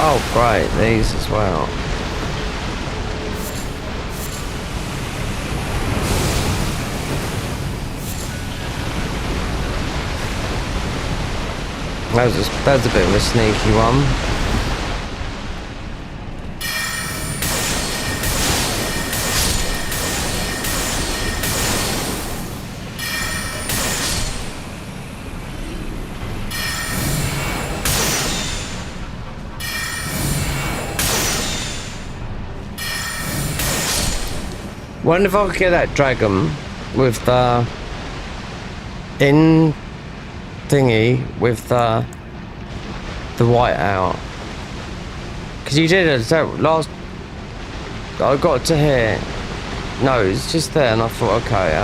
Oh great, these as well. That was a bit of a sneaky one. Wonder if I could get that dragon with the in thingy with the white out, because you did it last. I got to here. No, it's just there, and I thought, okay,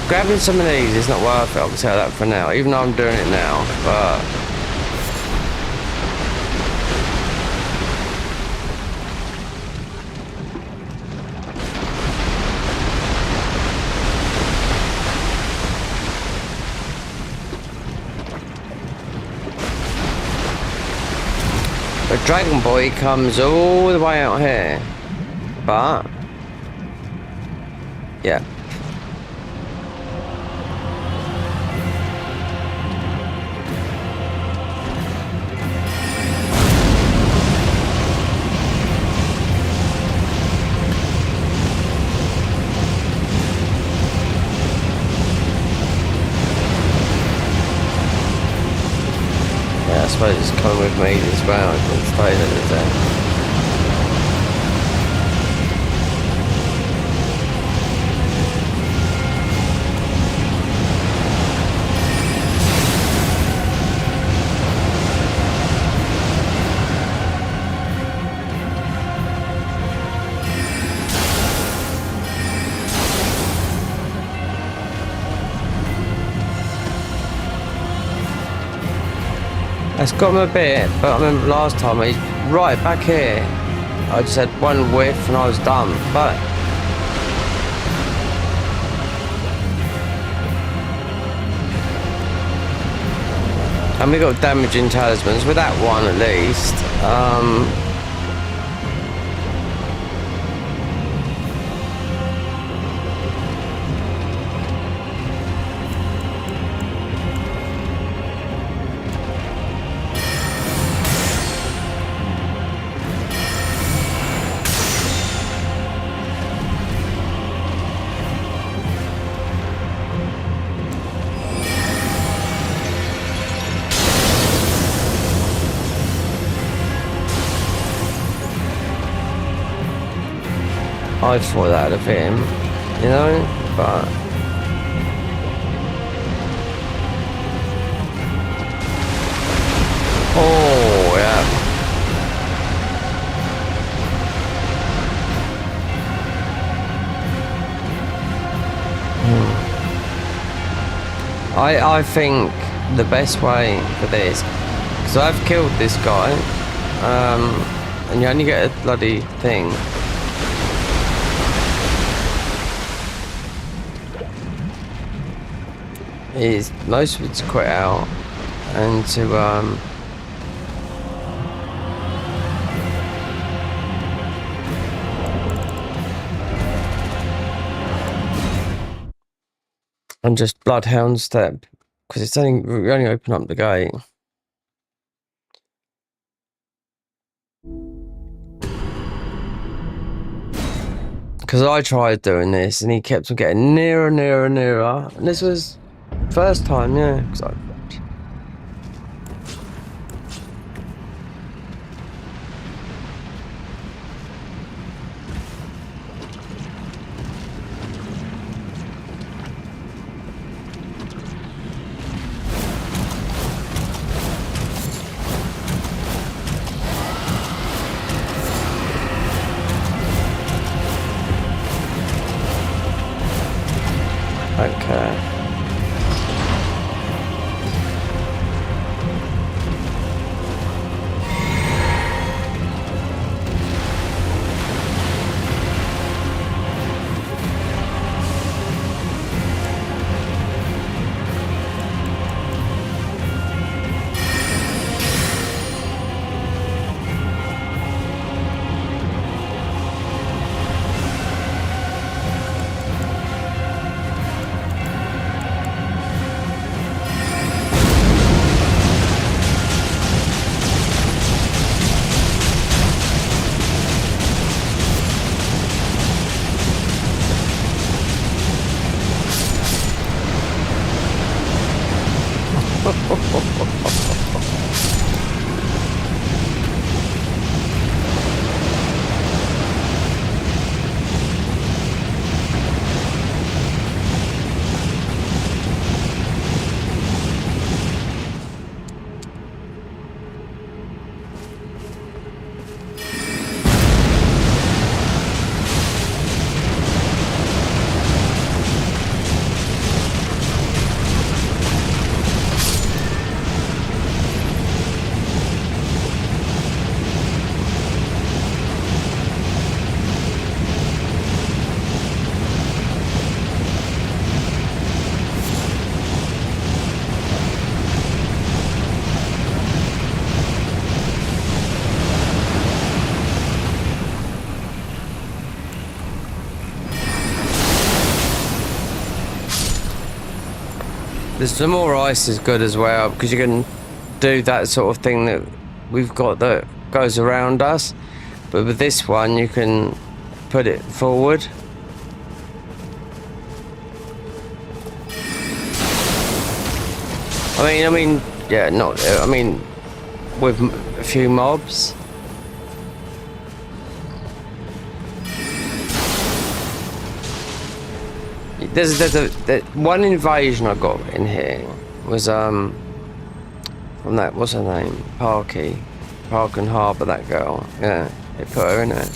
Grabbing some of these is not worth it, I'll tell that for now, even though I'm doing it now, but... The Dragon Boy comes all the way out here, but... yeah. I suppose it's coming with me as well. I can stay there. It's got him a bit, but I remember last time he's right back here. I just had one whiff and I was done. But and we got damaging talismans with that one at least. I thought that of him, you know, but oh yeah. I think the best way for this, because I've killed this guy, and you only get a bloody thing. Is most of it to quit out and to and just Bloodhound step, because it's only we only open up the gate. Because I tried doing this and he kept on getting nearer, nearer, nearer, and this was first time, yeah. Okay. the more ice is good as well, because you can do that sort of thing that we've got that goes around us. But with this one, you can put it forward. I mean, yeah, not. I mean, with a few mobs. There's one invasion I got in here was from that, what's her name, Park and Harbour, that girl. Yeah, they put her in it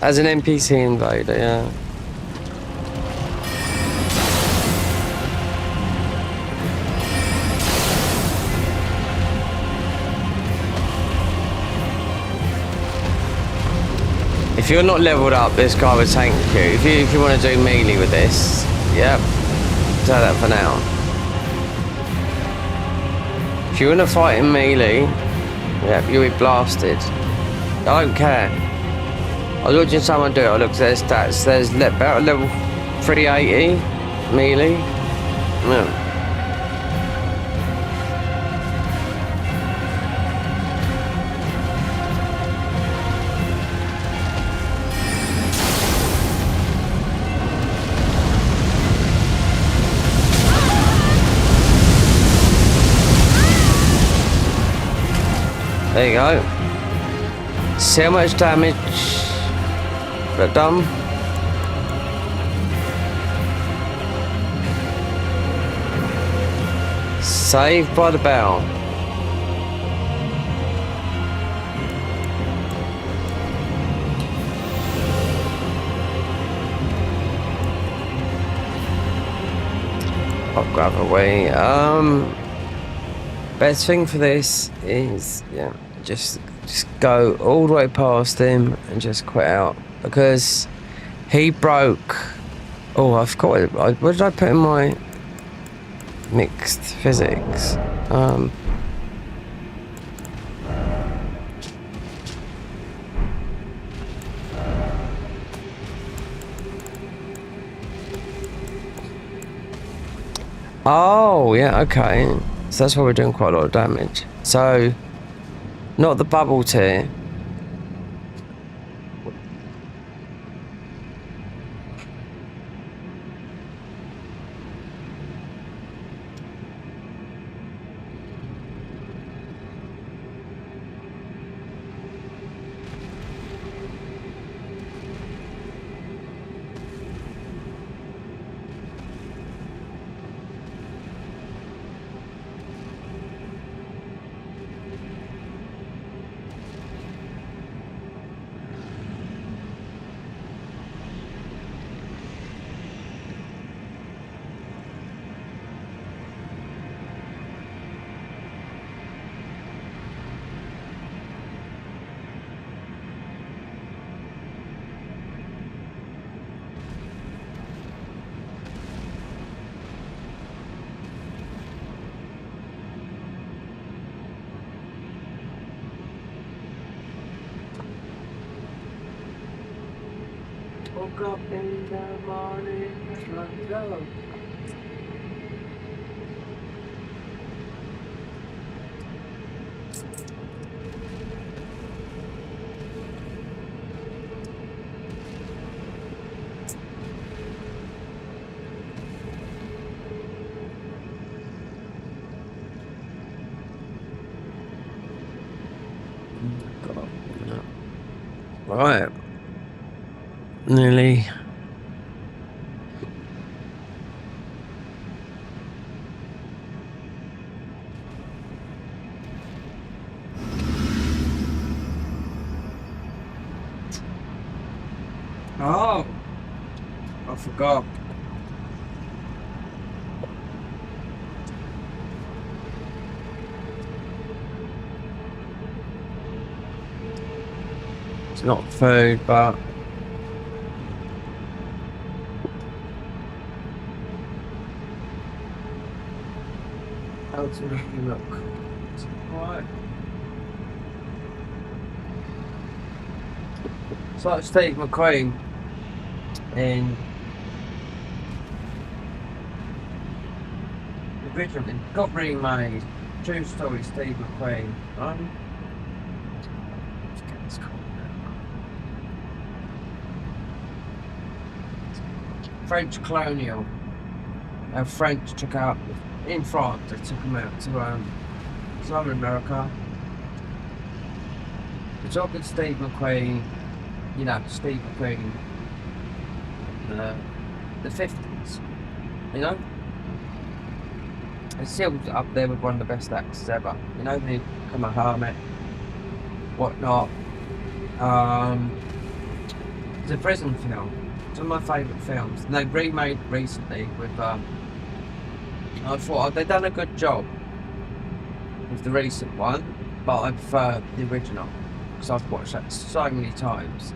as an NPC invader. Yeah. If you're not leveled up, this guy will tank you. If you want to do melee with this, yep, do that for now. If you want to fight in melee, yep, you'll be blasted. I don't care. I was watching someone do it. I looked at their stats. There's about level 380 melee. Yeah. There you go. See how much damage that done? Saved by the bell. I'll grab away. Best thing for this is, yeah, just go all the way past him and just quit out, because he broke. Oh, I forgot what did I put in my mixed physics? Oh, yeah, okay. So that's why we're doing quite a lot of damage. So, not the bubble tier. Woke up in the morning, let's go. Right. Nearly. Oh, I forgot. It's not food, but how to make you look. It's alright. It's like Steve McQueen in originally got remade. True story, Steve McQueen. Let's get this called now. French colonial. French took out in France. They took them out to Southern America. We're talking Steve McQueen. You know, Steve McQueen. The 50s. You know. It's still up there with one of the best actors ever. You know, the Become a Hermit, whatnot. It's a prison film. It's one of my favourite films. And they remade recently with, I thought they've done a good job with the recent one, but I prefer the original because I've watched that so many times.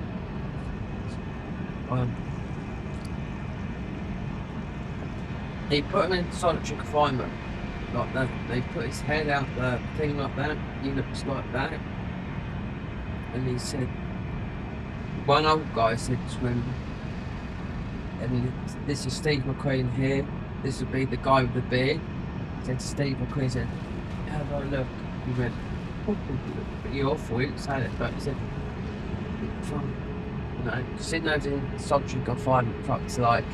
He put him in solitary confinement. Like that. They put his head out the thing like that. He looks like that. And he said, one old guy said to him, and this is Steve McQueen here. This would be the guy with the beard. He said to Steve McQueen, said, how do I look? He went, pretty awful. He didn't say it, but he said, you know, sitting over in solitary confinement for up to like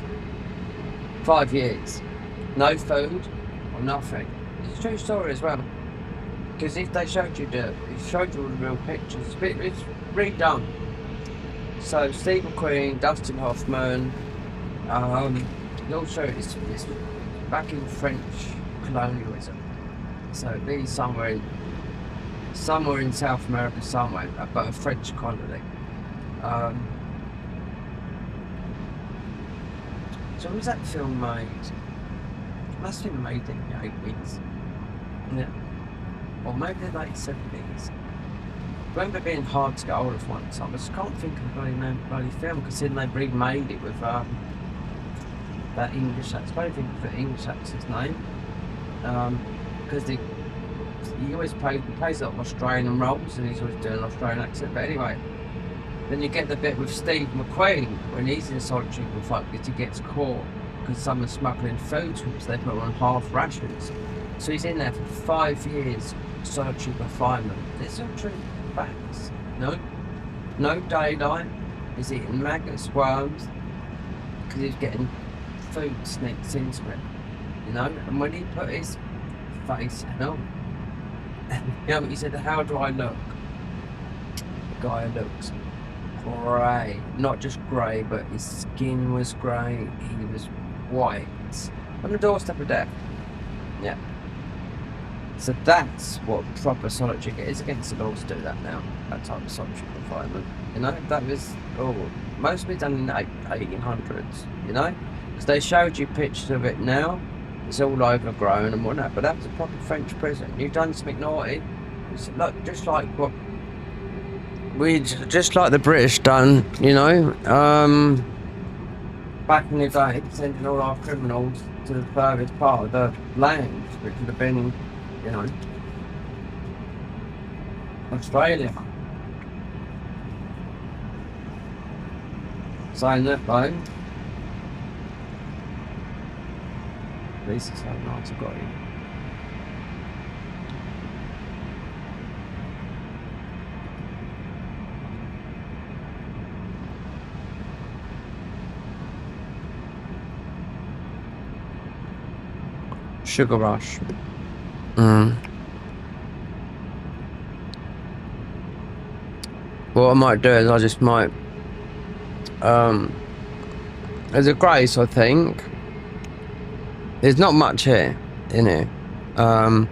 5 years. No food or nothing. It's a true story as well. Because if they showed you all the real pictures, it's redone. So Steve McQueen, Dustin Hoffman, also it's back in French colonialism. So it'd be somewhere in South America somewhere, but a French colony. So was that film made? It must have been made in the 80s. Yeah. Or maybe the late 70s. I remember being hard to get hold of one time. I just can't think of the bloody film, considering they remade it with that English actor. I don't think of the English actor's name. Because he always plays a lot of Australian roles and he's always doing an Australian accent. But anyway, then you get the bit with Steve McQueen when he's in solitary confinement because he gets caught because someone's smuggling food to him, so they put him on half rations. So he's in there for 5 years, solitary confinement. It's all true facts. No daylight. He's eating maggots, worms, because he's getting food sneaked into him. You know, and when he put his face on, you know, he said, "How do I look?" The guy looks grey, not just grey, but his skin was grey. He was white on the doorstep of death. Yeah. So that's what proper solitary is. Against the law to do that now. That type of solitary confinement. You know, that was mostly done in the 1800s. You know, because they showed you pictures of it now. It's all overgrown and whatnot. But that was a proper French prison. You've done something naughty. It's just like what just like the British done. You know, back in the day, sending all our criminals to the furthest part of the land, which would have been, you know, Australia. Saying that though, at least it's how nice I got it. Sugar Rush. What I might do is I just might there's a Grace, I think. There's not much here in here. But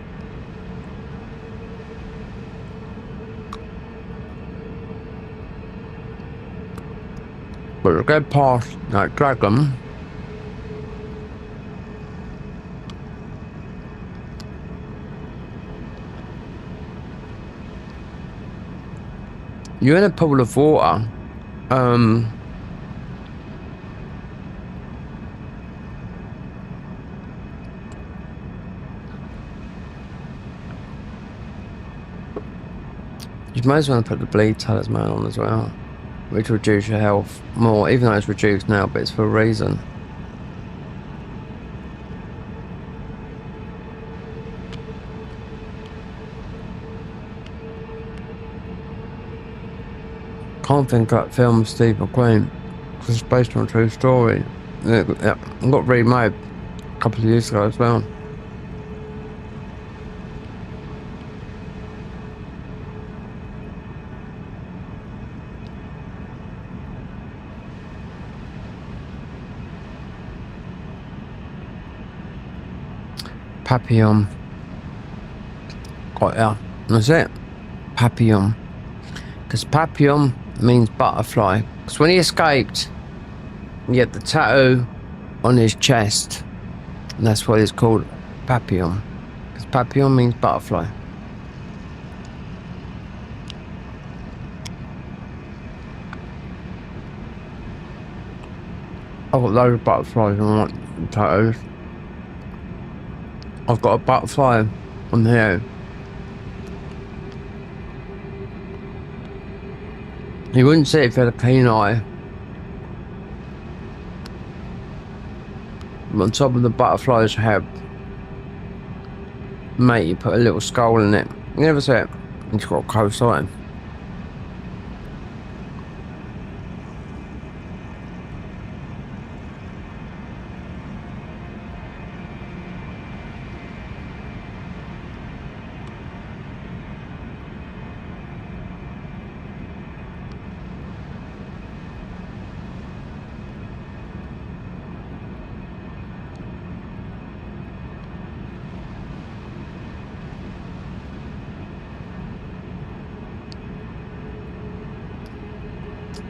we'll go past that dragon. You're in a pool of water. You might as well put the bleed talisman on as well, which will reduce your health more, even though it's reduced now, but it's for a reason. can't think of that film with Steve McQueen because it's based on a true story. It got remade a couple of years ago as well. Papillon. Got yeah, that's it. Papillon. Because papillon means butterfly. Because when he escaped, he had the tattoo on his chest. And that's why it's called papillon. Because papillon means butterfly. I've got loads of butterflies on my tattoos. I've got a butterfly on here. You wouldn't see it if you had a keen eye. On top of the butterfly's head, mate, you put a little skull in it. You never see it. It's got a coastline.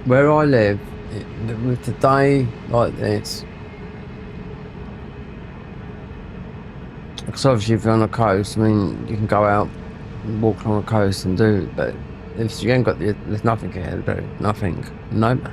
Where I live, with the day like this, because obviously if you're on the coast, I mean, you can go out and walk along the coast and do, but if you ain't got there's nothing here to do, nothing, nope.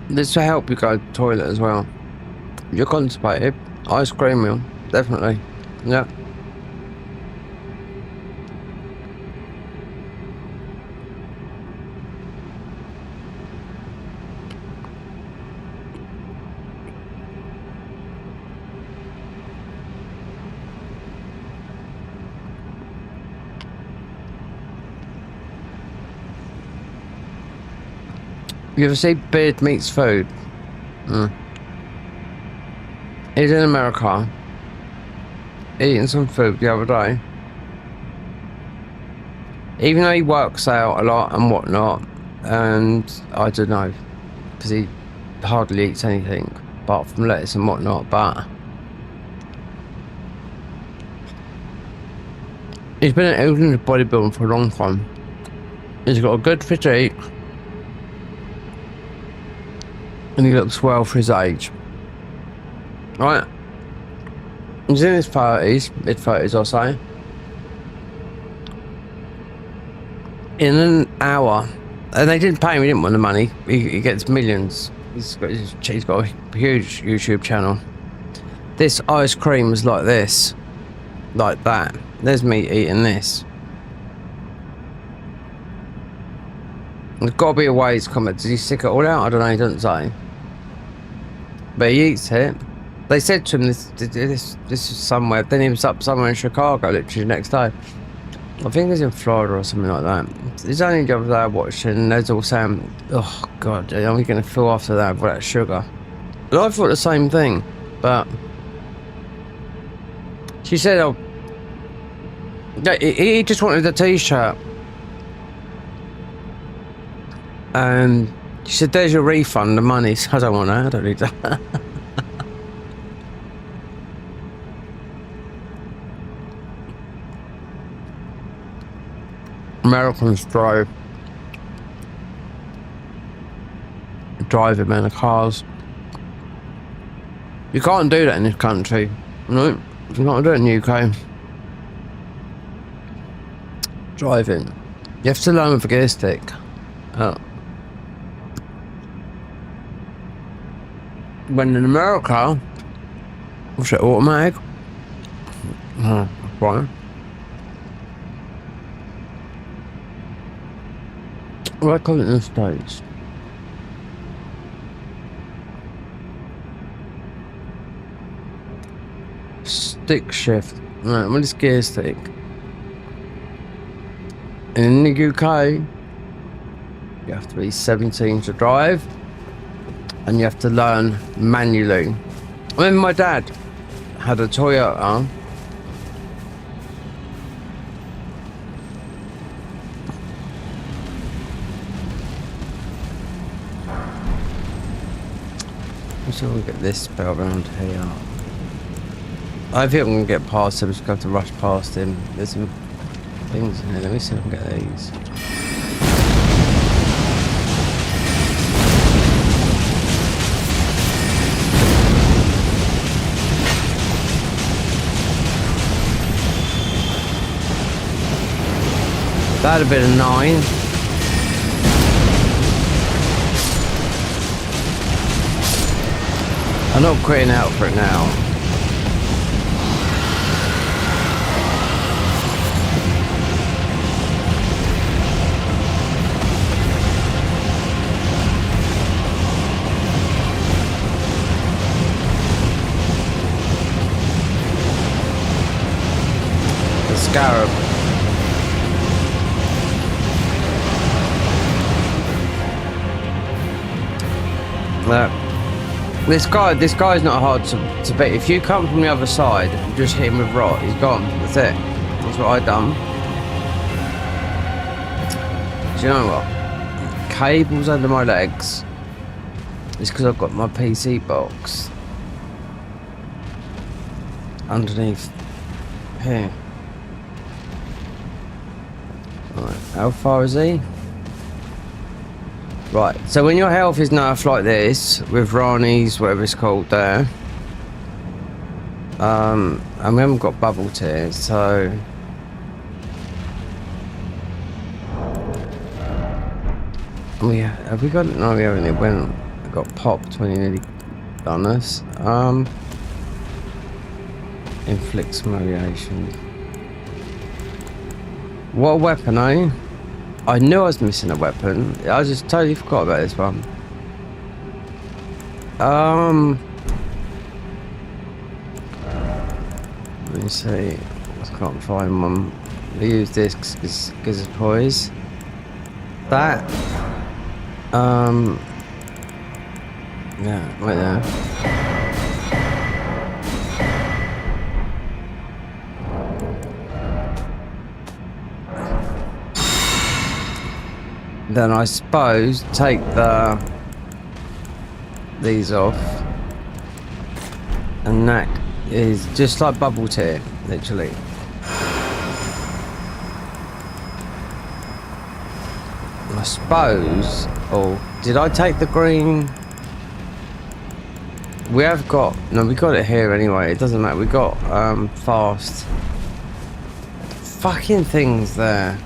This will help you go to the toilet as well. If you're constipated, ice cream meal, definitely. Yeah. You ever see Beard Meats Food? He's in America, eating some food the other day. Even though he works out a lot and whatnot, and I don't know, because he hardly eats anything apart from lettuce and whatnot, but he's been into bodybuilding for a long time. He's got a good physique. And he looks well for his age. Right. He's in his 30s, mid-30s I'll say. In an hour, and they didn't pay him, he didn't want the money. He gets millions. He's got a huge YouTube channel. This ice cream is like this. Like that. There's me eating this. There's got to be a way he's coming. Does he stick it all out? I don't know. He doesn't say. But he eats it. They said to him this is somewhere. Then he was up somewhere in Chicago, literally the next day. I think he's in Florida or something like that. It's only the other day I watched it, and they're all saying, "Oh God, are we going to feel after that with that sugar?" And I thought the same thing, but she said, "Oh, he just wanted a T-shirt." And she said, "There's your refund, the money." So I don't want that. I don't need that. Americans drive in the cars. You can't do that in this country. No, you can't do it in the UK. Driving. You have to learn with a gear stick. When in America, what's it, automatic? Right. What do I call it in the States? Stick shift. Right, what is gear stick? In the UK, you have to be 17 to drive, and you have to learn manually. I mean, my dad had a Toyota. So we'll get this bit around here. I think I'm gonna get past him. Just going to rush past him. There's some things in here. Let me see if I can get these. That'd have been a 9. I'm not quitting out for it now. The Scarab. This guy's not hard to beat. If you come from the other side and just hit him with rot, he's gone. That's it. That's what I done. Do you know what? Cables under my legs. It's because I've got my PC box underneath here. Right, how far is he? Right, so when your health is nerfed like this, with Rani's, whatever it's called there, and we haven't got bubble tears, so... have we got... No, we haven't. It got popped when he nearly done us. Inflicts humiliation. What a weapon, eh? I knew I was missing a weapon. I just totally forgot about this one. Let me see. I can't find one. We use this because it's poise. That. Yeah, right there. Then I suppose take these off, and that is just like bubble tear, literally. I suppose. Oh, did I take the green? We have got. No, we got it here anyway. It doesn't matter. We got fast. Fucking things there.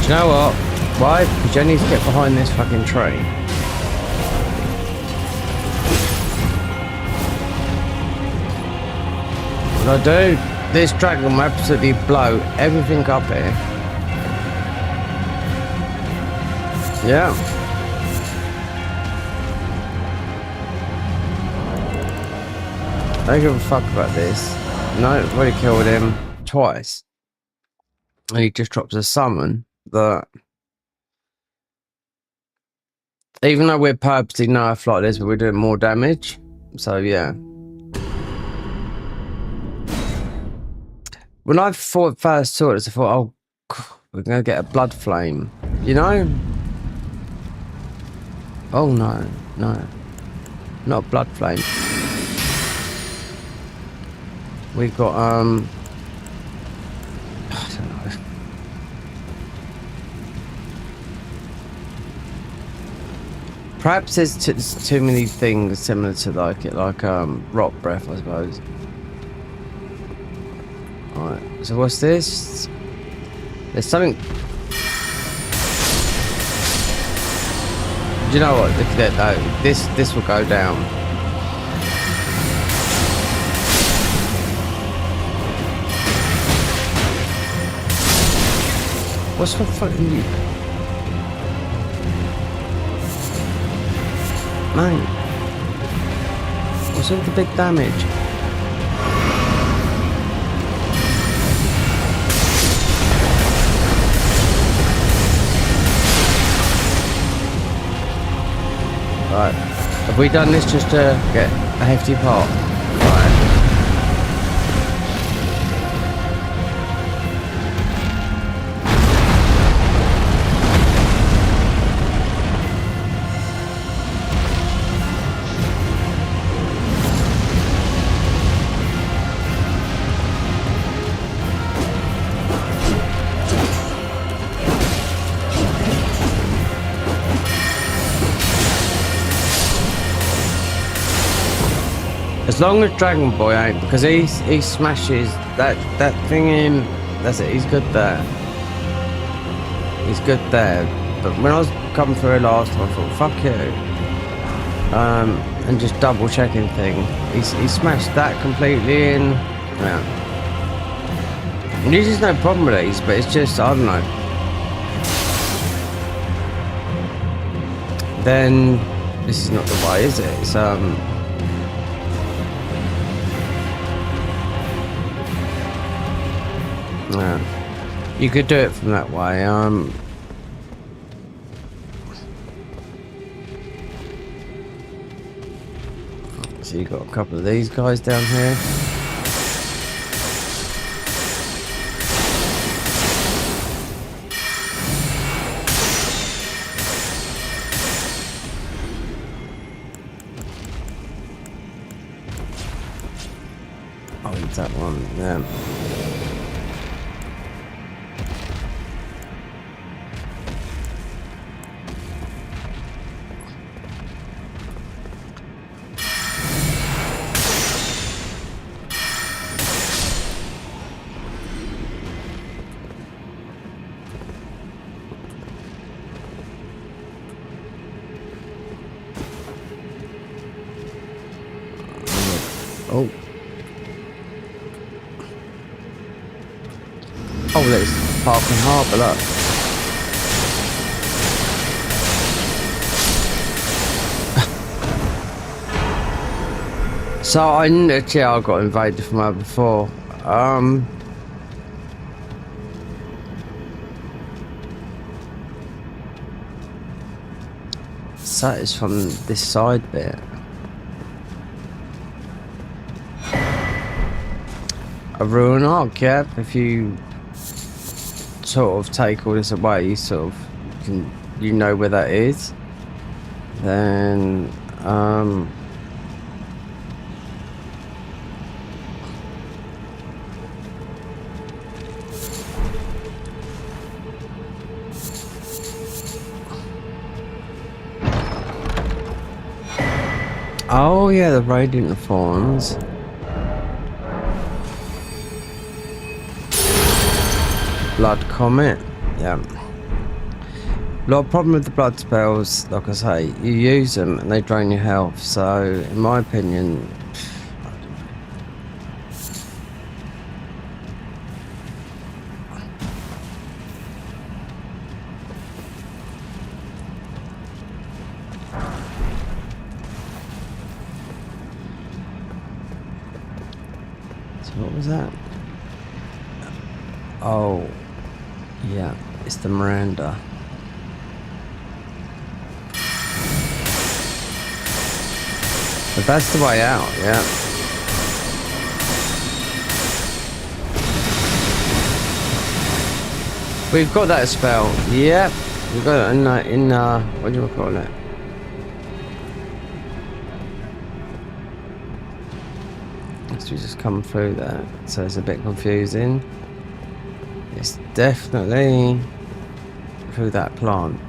you know what? Why? Because you need to get behind this fucking tree. What I do? This dragon will absolutely blow everything up here. Yeah. I don't give a fuck about this. No, I've already killed him twice. And he just drops a summon that, even though we're purposely nerfed like this, but we're doing more damage. So yeah. When I first saw this, I thought, oh, we're gonna get a blood flame, you know? Oh no, no, not a blood flame. We got I don't know. Perhaps there's too many things similar to like rock breath, I suppose. Alright, so what's this? There's something. Do you know what? Look at that though. This will go down. What's the fucking you? Man. What's all the big damage? Right. Have we done this just to get a hefty pot? Right. As long as Dragon Boy ain't, because he smashes that thing in. That's it. He's good there. He's good there. But when I was coming through last time, I thought, fuck you. And just double checking thing. He smashed that completely in. Yeah. And there's no problem with these, but it's just, I don't know. Then this is not the way, is it? It's yeah. You could do it from that way. So you got a couple of these guys down here. Oh, it's that one. Yeah. Oh. Oh, there's Park and Harbour, look. So I knew, yeah, I got invaded from her before. So it's from this side bit. A ruin arc, yeah. If you sort of take all this away, you sort of you know where that is. Then oh yeah, the Radiant Fawns. Blood Comet, yeah. A lot of problem with the blood spells, like I say, you use them and they drain your health. So, in my opinion, so what was that? Oh, yeah, it's the Miranda. But that's the way out, yeah. We've got that spell. Yep. We've got it in what do you call it? So we just come through there. So it's a bit confusing. It's definitely through that plant.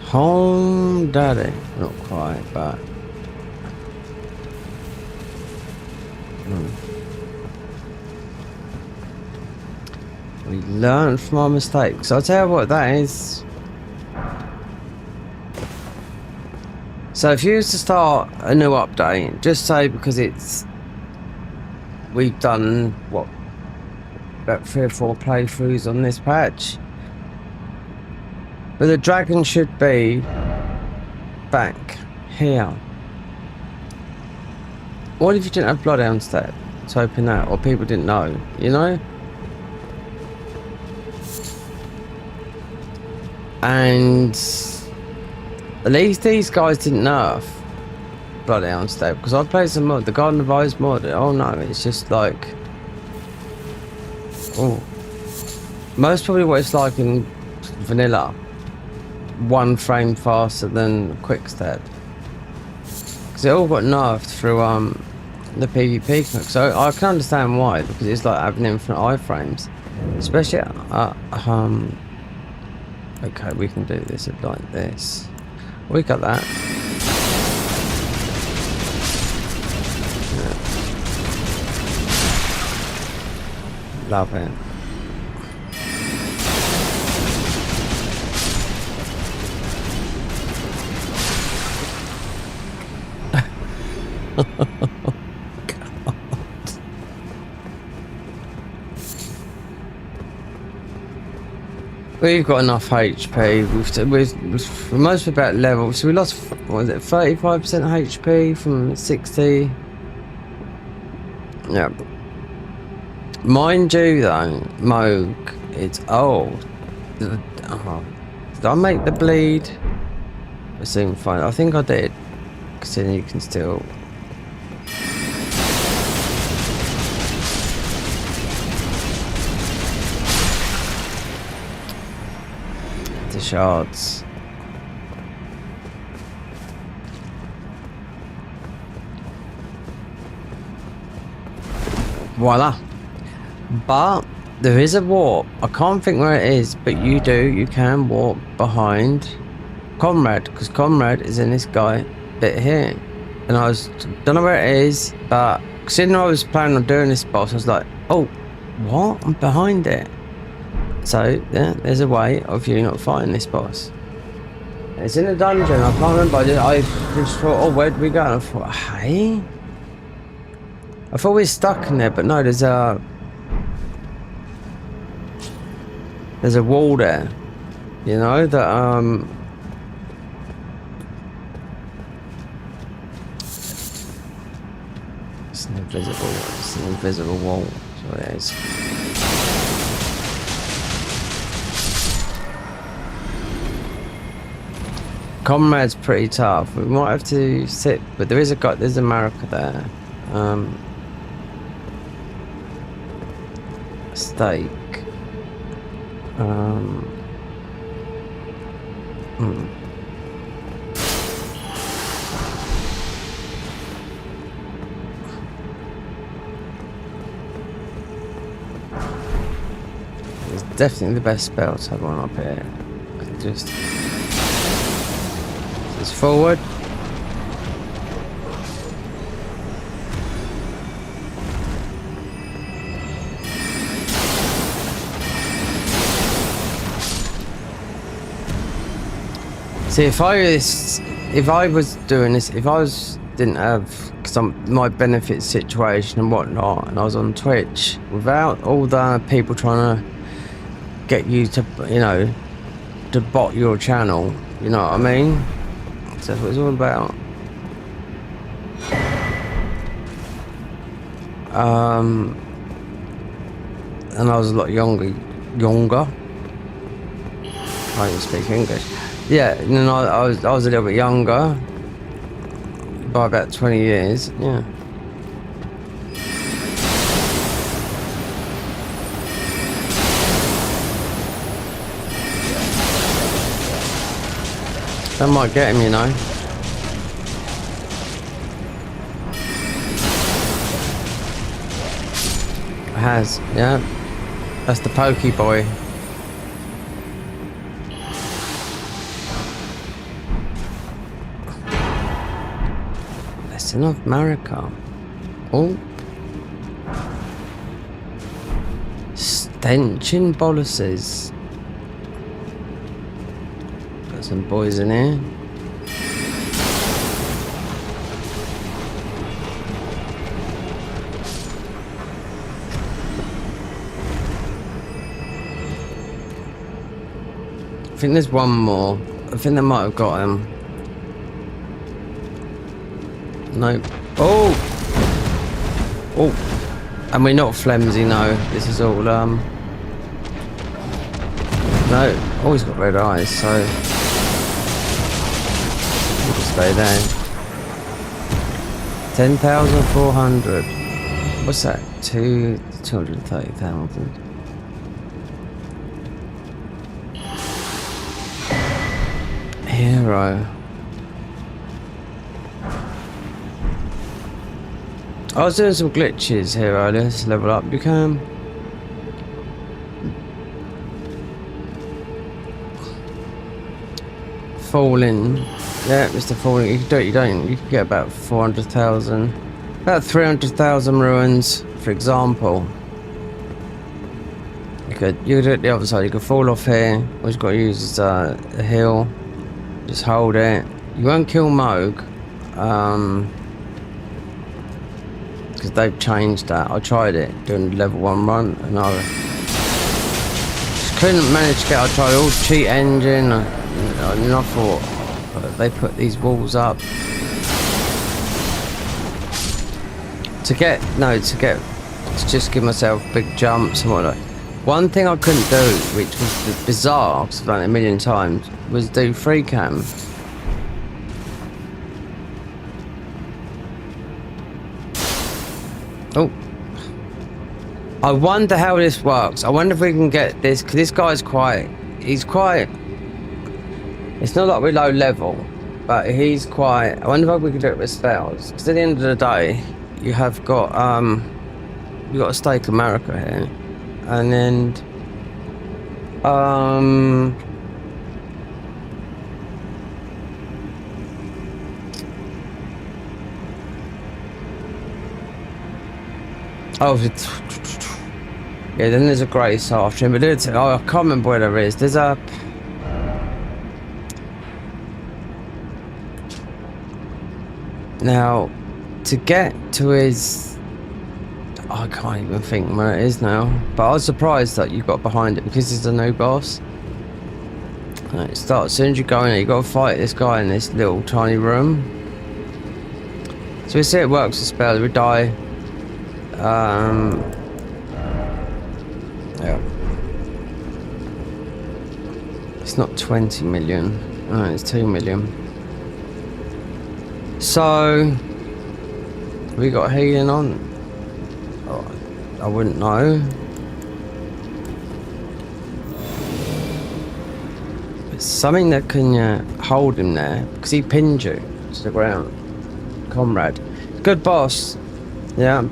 Home daddy. Not quite, but we learned from our mistakes. I'll tell you what that is. So if you was to start a new update, just say because we've done what, about 3 or 4 playthroughs on this patch. But the dragon should be back here. What if you didn't have Bloodhound stat to open that, or people didn't know, you know? And at least these guys didn't nerf Bloodhound stat, because I played some mod, the Garden of Eyes mod. Oh no, it's just like, oh, most probably what it's like in vanilla. 1 frame faster than quick step, because it all got nerfed through the PvP. So I can understand why, because it's like having infinite iframes, especially okay, we can do this like this. We got that. Yeah. Love it. We've got enough HP. We're most about level. So we lost, what was it, 35% HP from 60. Yeah. Mind you though, Moog, it's old. Did I make the bleed? We'll soon find. I think I did. Because then you can still. The shards. Voila. But there is a warp. I can't think where it is, but you can warp behind Comrade, because Comrade is in this guy bit here. And I don't know where it is, but considering I was planning on doing this boss, I was like, oh, what? I'm behind it. So yeah, there's a way of you not fighting this boss. It's in a dungeon. I can't remember. I just thought, oh, where did we go? And I thought, hey, I thought we were stuck in there, but no, there's a wall there, you know, that it's an invisible wall. That's what it is. Comrade's pretty tough. We might have to sit, but there's America there. Steak. It's definitely the best spell to have one up here. Just forward. See, if I was doing this, if I didn't have my benefit situation and whatnot, and I was on Twitch without all the people trying to get you to, you know, to bot your channel, you know what I mean? So that's what it's all about. And I was a lot younger. I can't even speak English. Yeah, and then I was a little bit younger by about 20 years. Yeah. That might get him, you know. It has, yeah. That's the pokey boy. Lesson of America. Oh. Stenching boluses. Got some boys in here. I think there's one more. I think they might have got him. No. Oh! Oh! And we're not flimsy, no. This is all, no. Oh, he's got red eyes, so... We'll just stay there. 10,400. What's that? 230,000. Hero. I was doing some glitches here earlier. Let's level up. You can. Falling. Yeah, Mr. Falling. You can do it. You don't. You can get about 400,000. About 300,000 ruins, for example. You could do it the other side. You could fall off here. All you've got to use is a hill. Just hold it. You won't kill Moog. Because they've changed that. I tried it doing level 1 run and I just couldn't manage to get. I tried all cheat engine and I thought they put these walls up to just give myself big jumps and whatnot. One thing I couldn't do, which was bizarre because I've done it a million times, was do free cam. Oh, I wonder how this works. I wonder if we can get this, because this guy's he's quite, it's not like we're low level, but he's quite, I wonder if we can do it with spells, because at the end of the day, you have got, you got a stake America here, and then, oh, yeah, then there's a Grace after him, but I can't remember where there is. There's a... Now, to get to his... I can't even think where it is now. But I was surprised that you got behind it, because he's a new boss. It starts, as soon as you go in there, you got to fight this guy in this little tiny room. So we see it works with spells, we die. Yeah. It's not 20 million. Oh, it's 2 million. So we got healing on. Oh, I wouldn't know. It's something that can hold him there because he pinned you to the ground. Comrade, good boss. Yeah,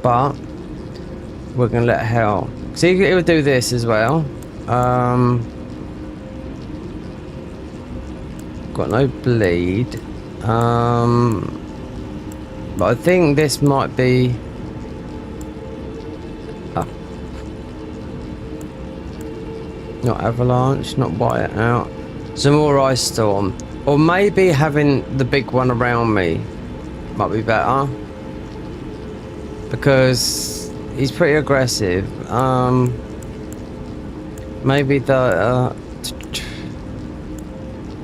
but we're gonna let hell. See, he would do this as well. Got no bleed. But I think this might be. Not avalanche, not white out. Some more ice storm, or maybe having the big one around me might be better because he's pretty aggressive. Maybe the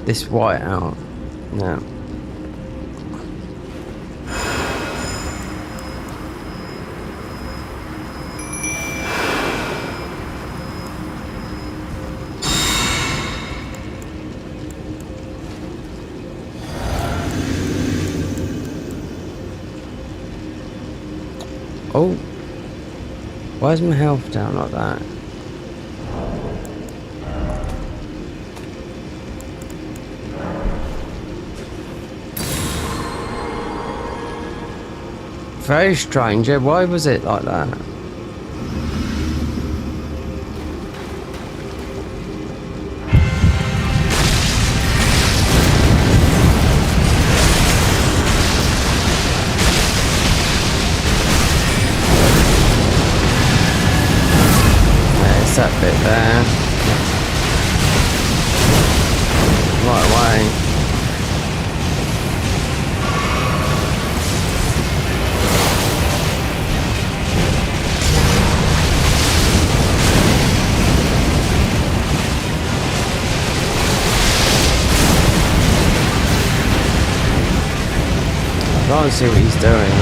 this white out. Yeah. Oh, why is my health down like that? Very strange. Yeah, why was it like that? That bit there. Right away. I can't see what he's doing.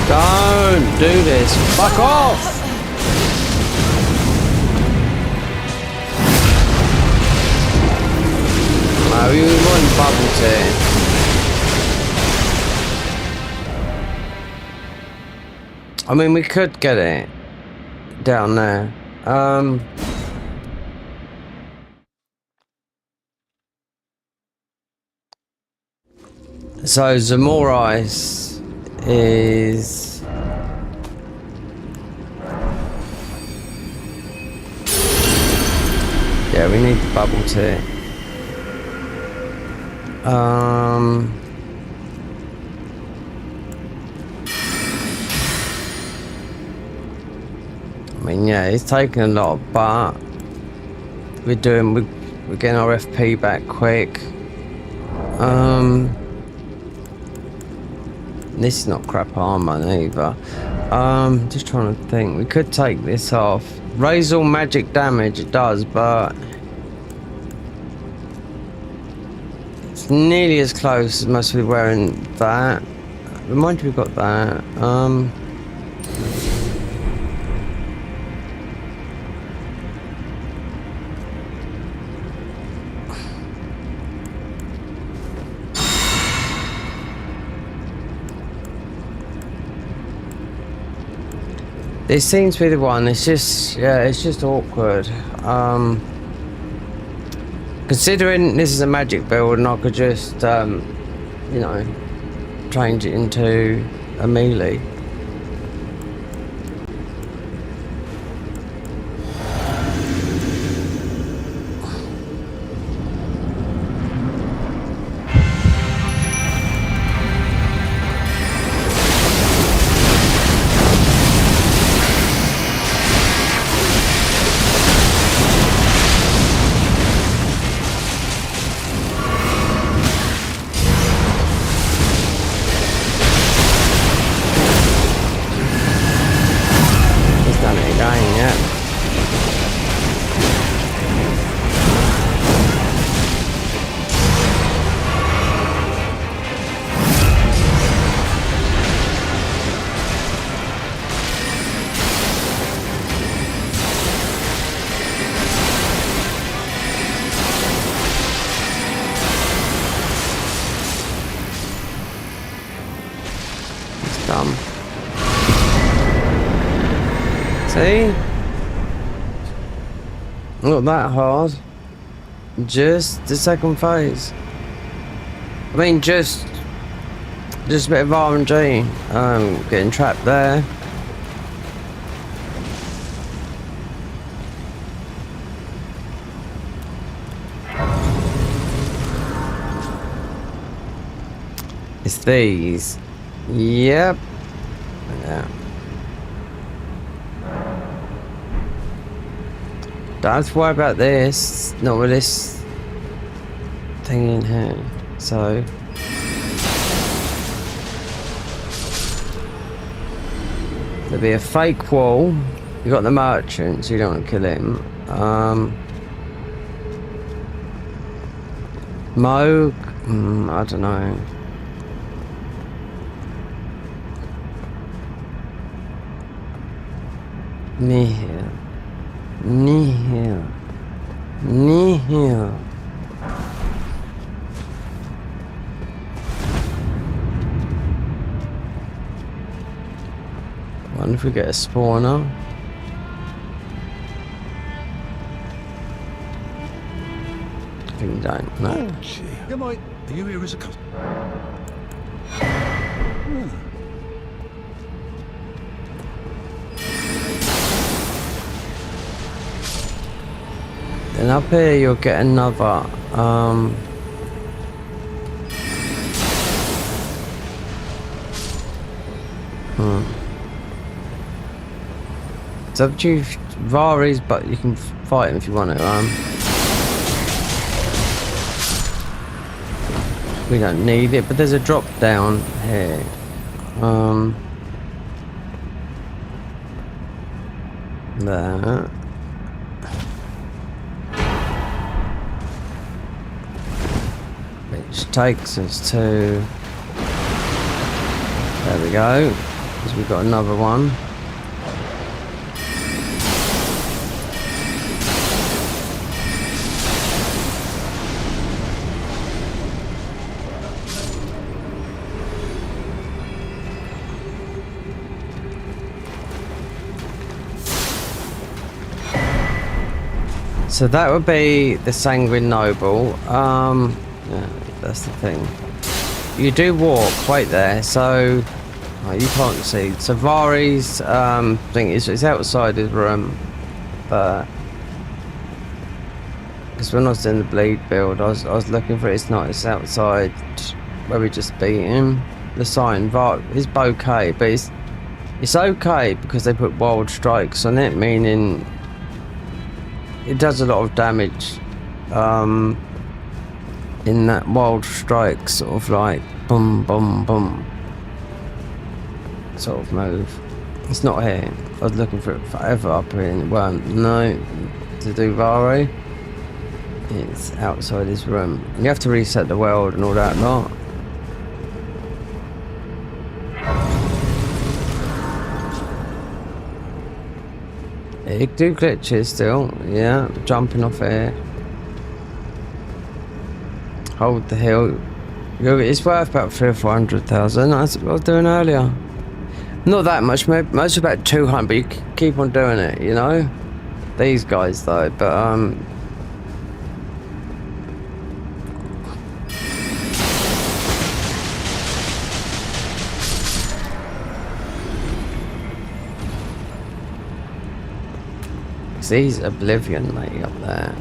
Don't do this. Fuck off! No, we want bubble tea. I mean, we could get it down there. So the more ice is yeah, we need the bubble tea. I mean, yeah, it's taking a lot, but we're getting our FP back quick. This is not crap armor either. Just trying to think. We could take this off. Raise all magic damage, it does, but it's nearly as close as must be wearing that. Remind you we've got that. This seems to be the one. It's just, yeah, it's just awkward. Considering this is a magic build and I could just, you know, change it into a melee. See? Not that hard. Just the second phase. I mean, just a bit of RNG. Getting trapped there. It's these. Yep. Yeah. Don't have to worry about this. Not with this thing in here. So. There'll be a fake wall. You got the merchant, so you don't want to kill him. Moog. I don't know. Nihil. Nihil. Nihil. Wonder if we get a spawner. I think we don't. No. Oh, gee. Am I? Are you here as a customer? Then up here you'll get another It's up to you, Varies, but you can fight him if you want to. We don't need it, but there's a drop down here. There. Which takes us to. There we go. Because we've got another one. So that would be the Sanguine Noble. Yeah, that's the thing. You do walk right there, so you can't see. So Vari's thing is it's outside his room, but because when I was doing the bleed build, I was looking for it. It's not. It's outside where we just beat him. The sign is bouquet, but it's okay because they put wild strikes on it, meaning it does a lot of damage in that wild strike sort of like boom boom boom sort of move. It's not here. I was looking for it forever up here and it weren't. No, to do Vari, it's outside his room. You have to reset the world and all that lot. You do glitches still, yeah, jumping off here. Hold the hill. It's worth about 300,000 or 400,000. That's what I was doing earlier. Not that much, most about 200, but you keep on doing it, you know? These guys though, but he's Oblivion, mate, up there.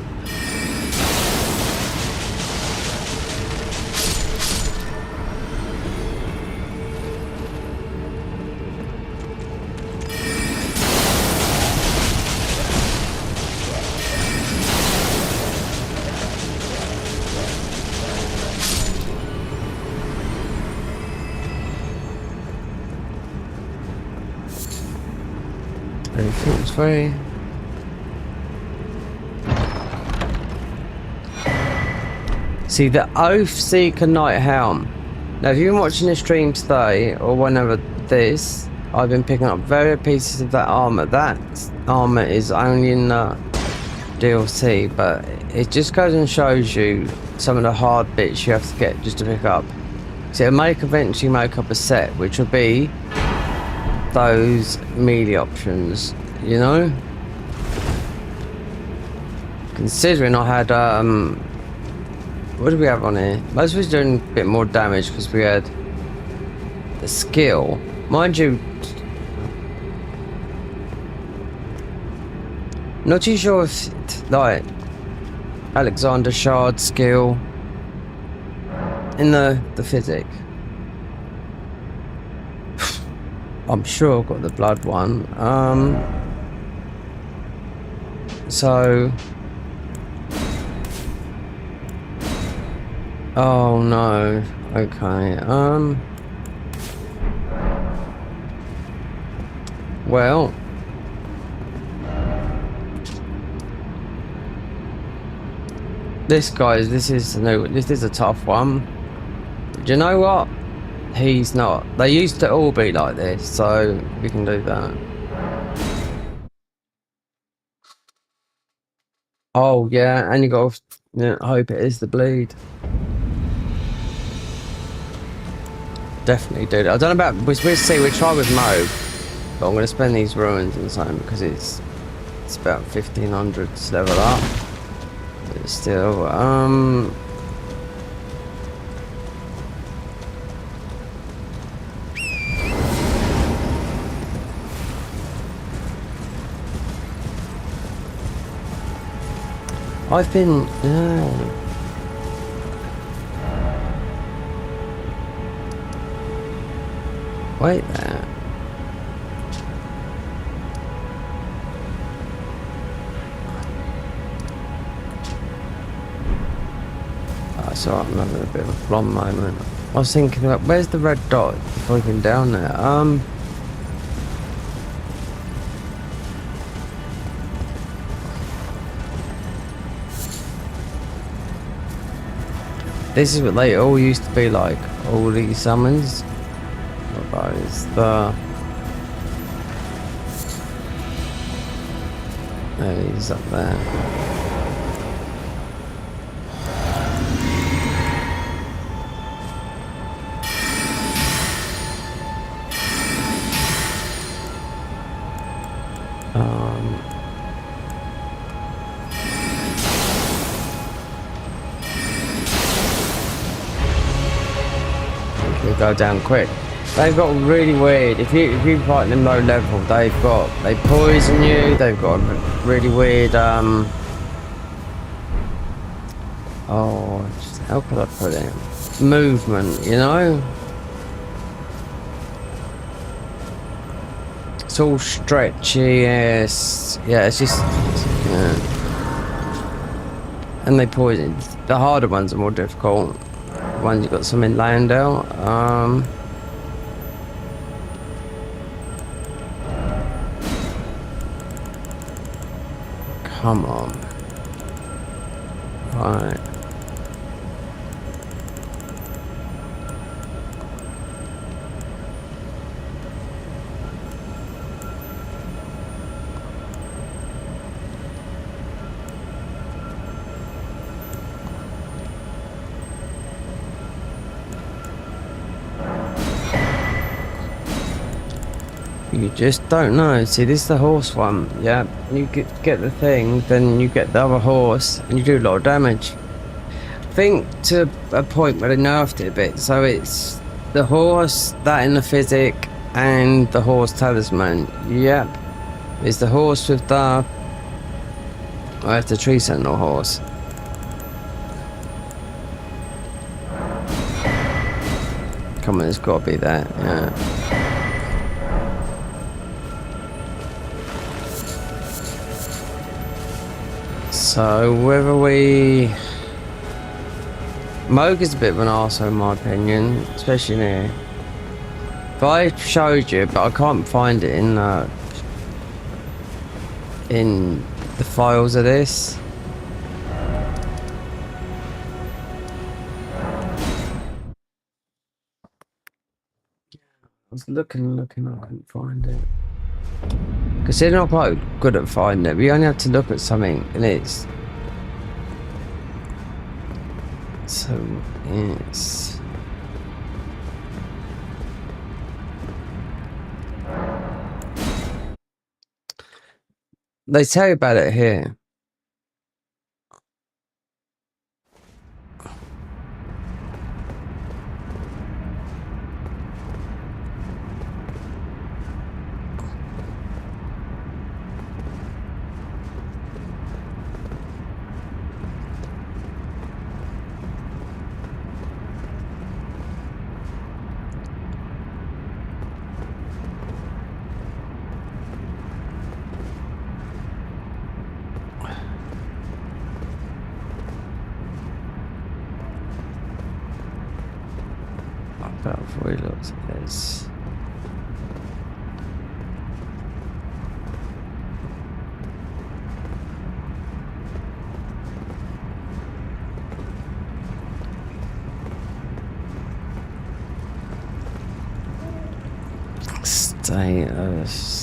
Everything's very. See, the Oathseeker Knight Helm. Now, if you've been watching the stream today, or whenever this, I've been picking up various pieces of that armor. That armor is only in the DLC, but it just goes and shows you some of the hard bits you have to get just to pick up. So it'll eventually make up a set, which will be those melee options. you know? Considering I had, what did we have on here? Most of us doing a bit more damage because we had the skill. Mind you, not too sure if, like, Alexander Shard skill in the physic. I'm sure I've got the blood one. So, oh no. Okay. Well, this is a tough one. But you know what? He's not. They used to all be like this, so we can do that. Oh yeah, and you got to hope it is the bleed. Definitely do that. I don't know about. We'll see. We'll try with Moog, but I'm going to spend these ruins and something because it's about 1500 to level up. But still, I've been. Wait there. Oh, so I'm having a bit of a blonde moment. I was thinking about where's the red dot before we get down there. This is what they all used to be like, all these summons. What is the... There he's up there. Go down quick. They've got really weird. If you fight them low level, they poison you. They've got really weird. Oh, how could I put it? Movement, you know. It's all stretchy. Yes, yeah. It's just yeah. And they poison. The harder ones are more difficult. One you got some in Landau. Come on. Right. You just don't know. See, this is the horse one. Yeah, you get the thing, then you get the other horse, and you do a lot of damage. I think to a point where they nerfed it a bit. So it's the horse, that in the physic, and the horse talisman. Yep. It's the horse with the... Oh, it's the tree sentinel horse. Come on, it's got to be that. Yeah. So whether we... Moog is a bit of an arsehole in my opinion, especially in here. If I showed you, but I can't find it in the files of this. I was looking, I couldn't find it. Considering I'm quite good at finding it, we only have to look at something and it's... So, it's... They tell you about it here. Before he looks at this. Status.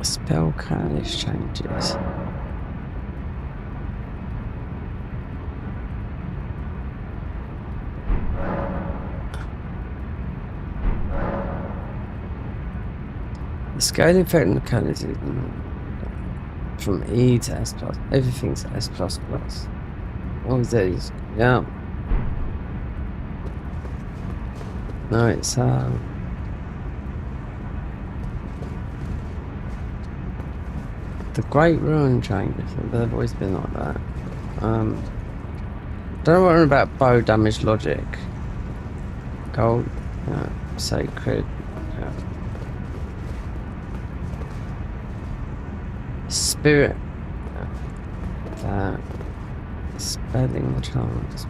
Spell catalyst changes. The scale effect and the catalyst from E to S plus. Everything's S plus plus. All of these, yeah. No, it's the Great Ruin changes. They've always been like that. Don't know what about bow damage logic. Gold, sacred. Yeah. Spirit. That. Spelling the chance.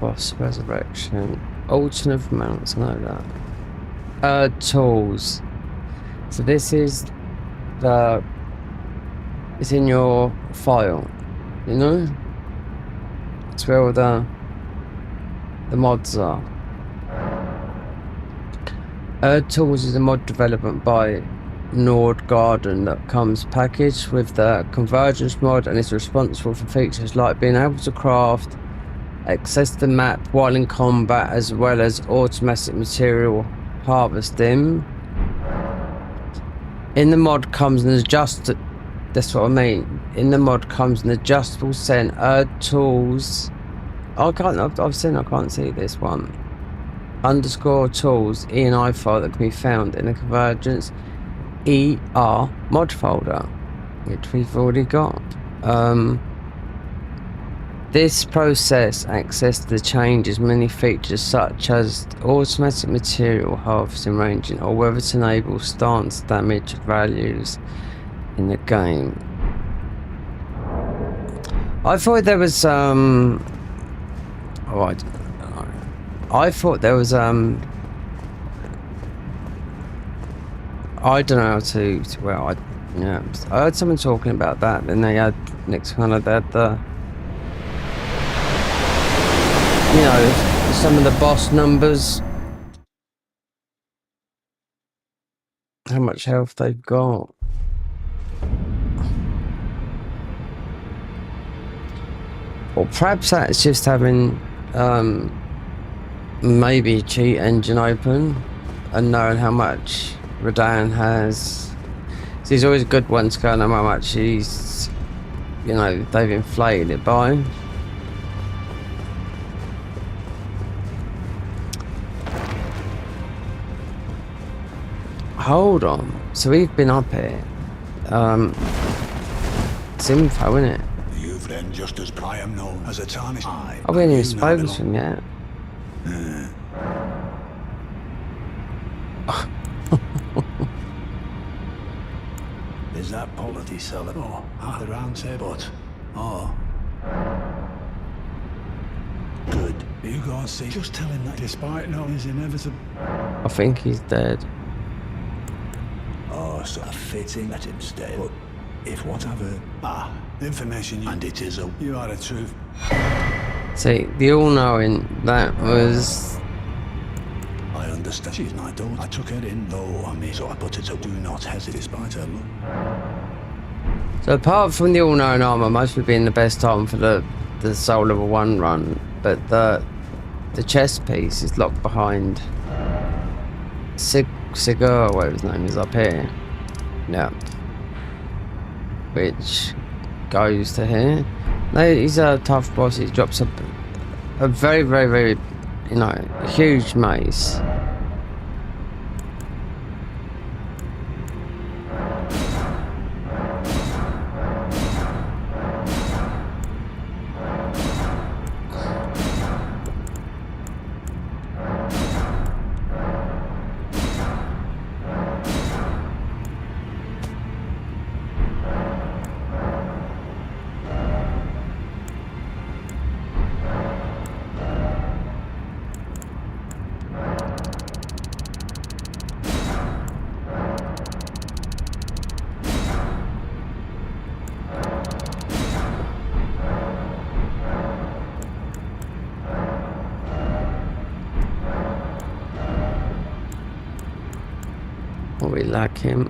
Boss resurrection. Alternate mounts, I know that. Tools. So this is it's in your file, you know? It's where all the mods are. Tools is a mod development by Nord Garden that comes packaged with the Convergence mod and is responsible for features like being able to craft, access the map while in combat, as well as automatic material harvesting. In the mod comes an adjustable. That's what I mean. In the mod comes an adjustable center tools. I can't. I've seen. I can't see this one. Underscore tools ENI file that can be found in the Convergence ER mod folder, which we've already got. This process access the changes many features such as automatic material harvesting, ranging, or whether to enable stance damage values in the game. I thought there was I thought there was I don't know how to well I heard someone talking about that. Then they had next kind of that some of the boss numbers, how much health they've got. Or perhaps that's just having maybe cheat engine open and knowing how much Radan has. So he's always a good one to go know how much he's, they've inflated it by. Hold on. So we've been up here. It's info, isn't it? You've then just as I am known as a tarnished. I haven't even spoken to him yet. Is that polity seller? Oh, at the round table. Oh. Good. You go and see. Just tell him that despite knowing his inevitable. I think he's dead. Oh, so fitting let him stay. But if what I've heard. The information and it is you are the truth. See, the all-knowing, that was understand. She's my daughter. I took her in, though, on me, so I put her to do not hesitate despite her look. So apart from the all-knowing armor, must have been the best time for the Soul Level 1 run, but the chest piece is locked behind Cigar, whatever his name is, up here. Yeah. Which goes to here. No, he's a tough boss. He drops a very, very, very, you know, huge mace. We lack him.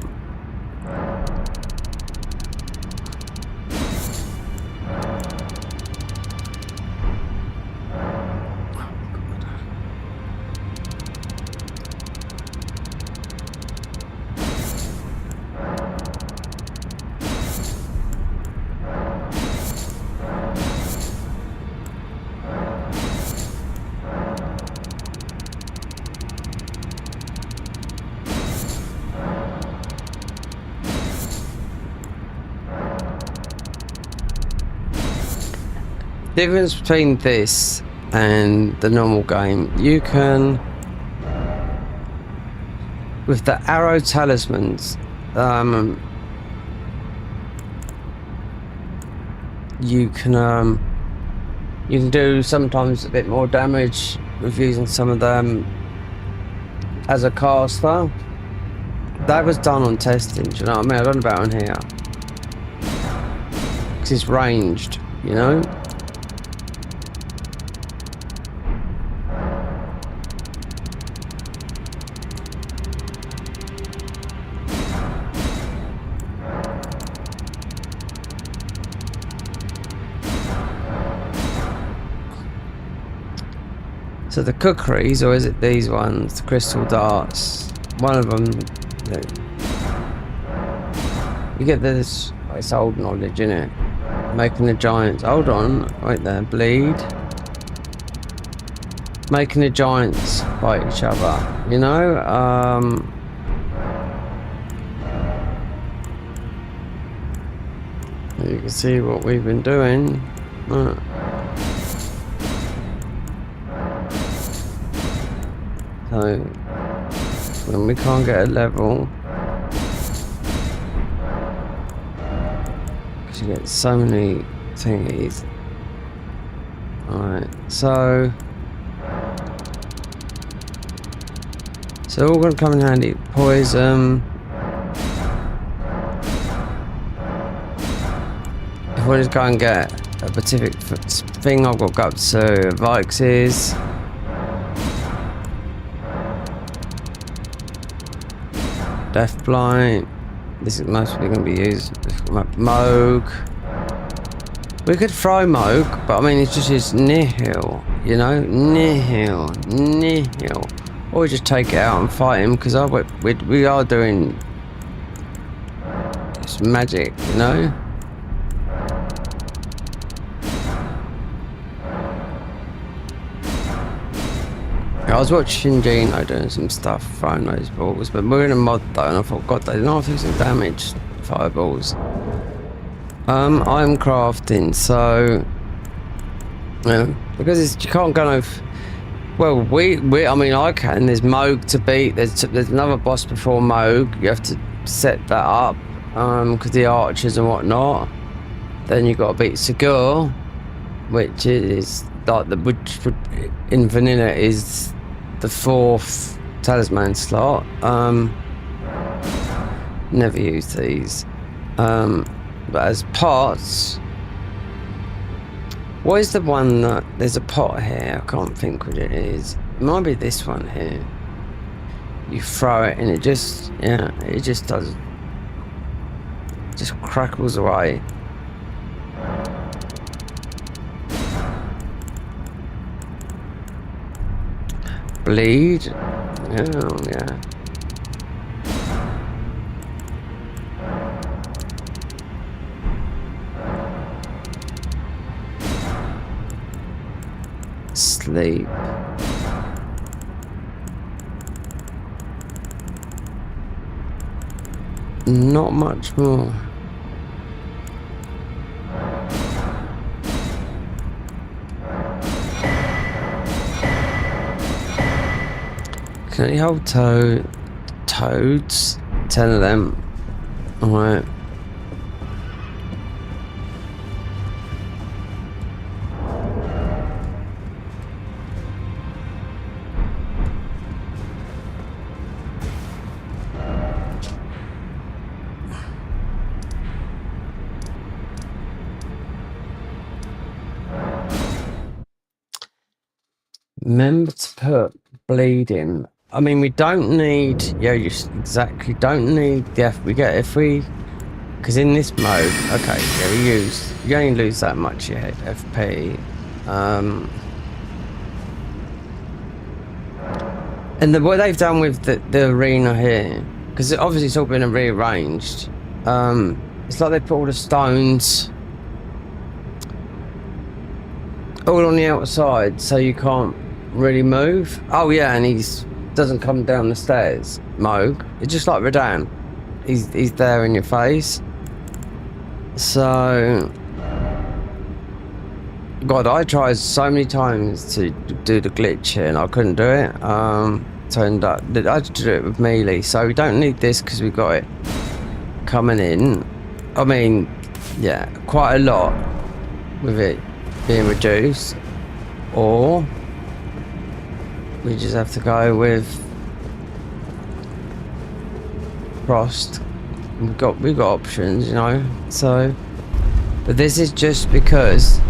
Difference between this and the normal game, you can, with the arrow talismans, you can do sometimes a bit more damage with using some of them as a caster. That was done on testing, do you know what I mean? I don't know about on here, because it's ranged, you know. So the cookeries, or is it these ones, the crystal darts, one of them, you get this, it's old knowledge, innit? Making the giants, hold on, right there, bleed. Making the giants fight each other, you know? You can see what we've been doing. So, when we can't get a level, because you get so many thingies. Alright, so all gonna come in handy. Poison. If we just go and get a specific thing, I've got to go up to Vixes. Death Blight. This is mostly going to be used. Moog. We could throw Moog, but I mean, it's just his nihil, you know? Nihil. Or we just take it out and fight him, because we are doing it's magic, you know? I was watching Gino doing some stuff, throwing those balls, but we're in a mod though, and I thought, God, they don't do some damage, fireballs. I'm crafting, so because you can't go no. Well, I mean, I can. There's Moog to beat. There's another boss before Moog. You have to set that up, because the archers and whatnot. Then you got to beat Sigur, which is like which in vanilla is the 4th talisman slot. Never used these, but as pots, what is the one that there's a pot here? I can't think what it is. It might be this one here. you throw it and it just, yeah, it just does, just crackles away. Bleed, yeah. Sleep. Not much more. Can you hold toads? 10 of them. Alright. Remember to put bleeding. I mean, we don't need, yeah, you exactly don't need the if we, because in this mode, okay, yeah, you only lose that much your FP. And what they've done with the arena here, because obviously it's all been rearranged, it's like they put all the stones all on the outside, so you can't really move. Oh yeah, and he's doesn't come down the stairs. Moog, it's just like Radan. He's there in your face. So, God, I tried so many times to do the glitch here, and I couldn't do it. Turned up, I had to do it with melee, so we don't need this because we got it coming in. I mean, yeah, quite a lot with it being reduced, or we just have to go with Frost. We've got options, you know. So, but this is just because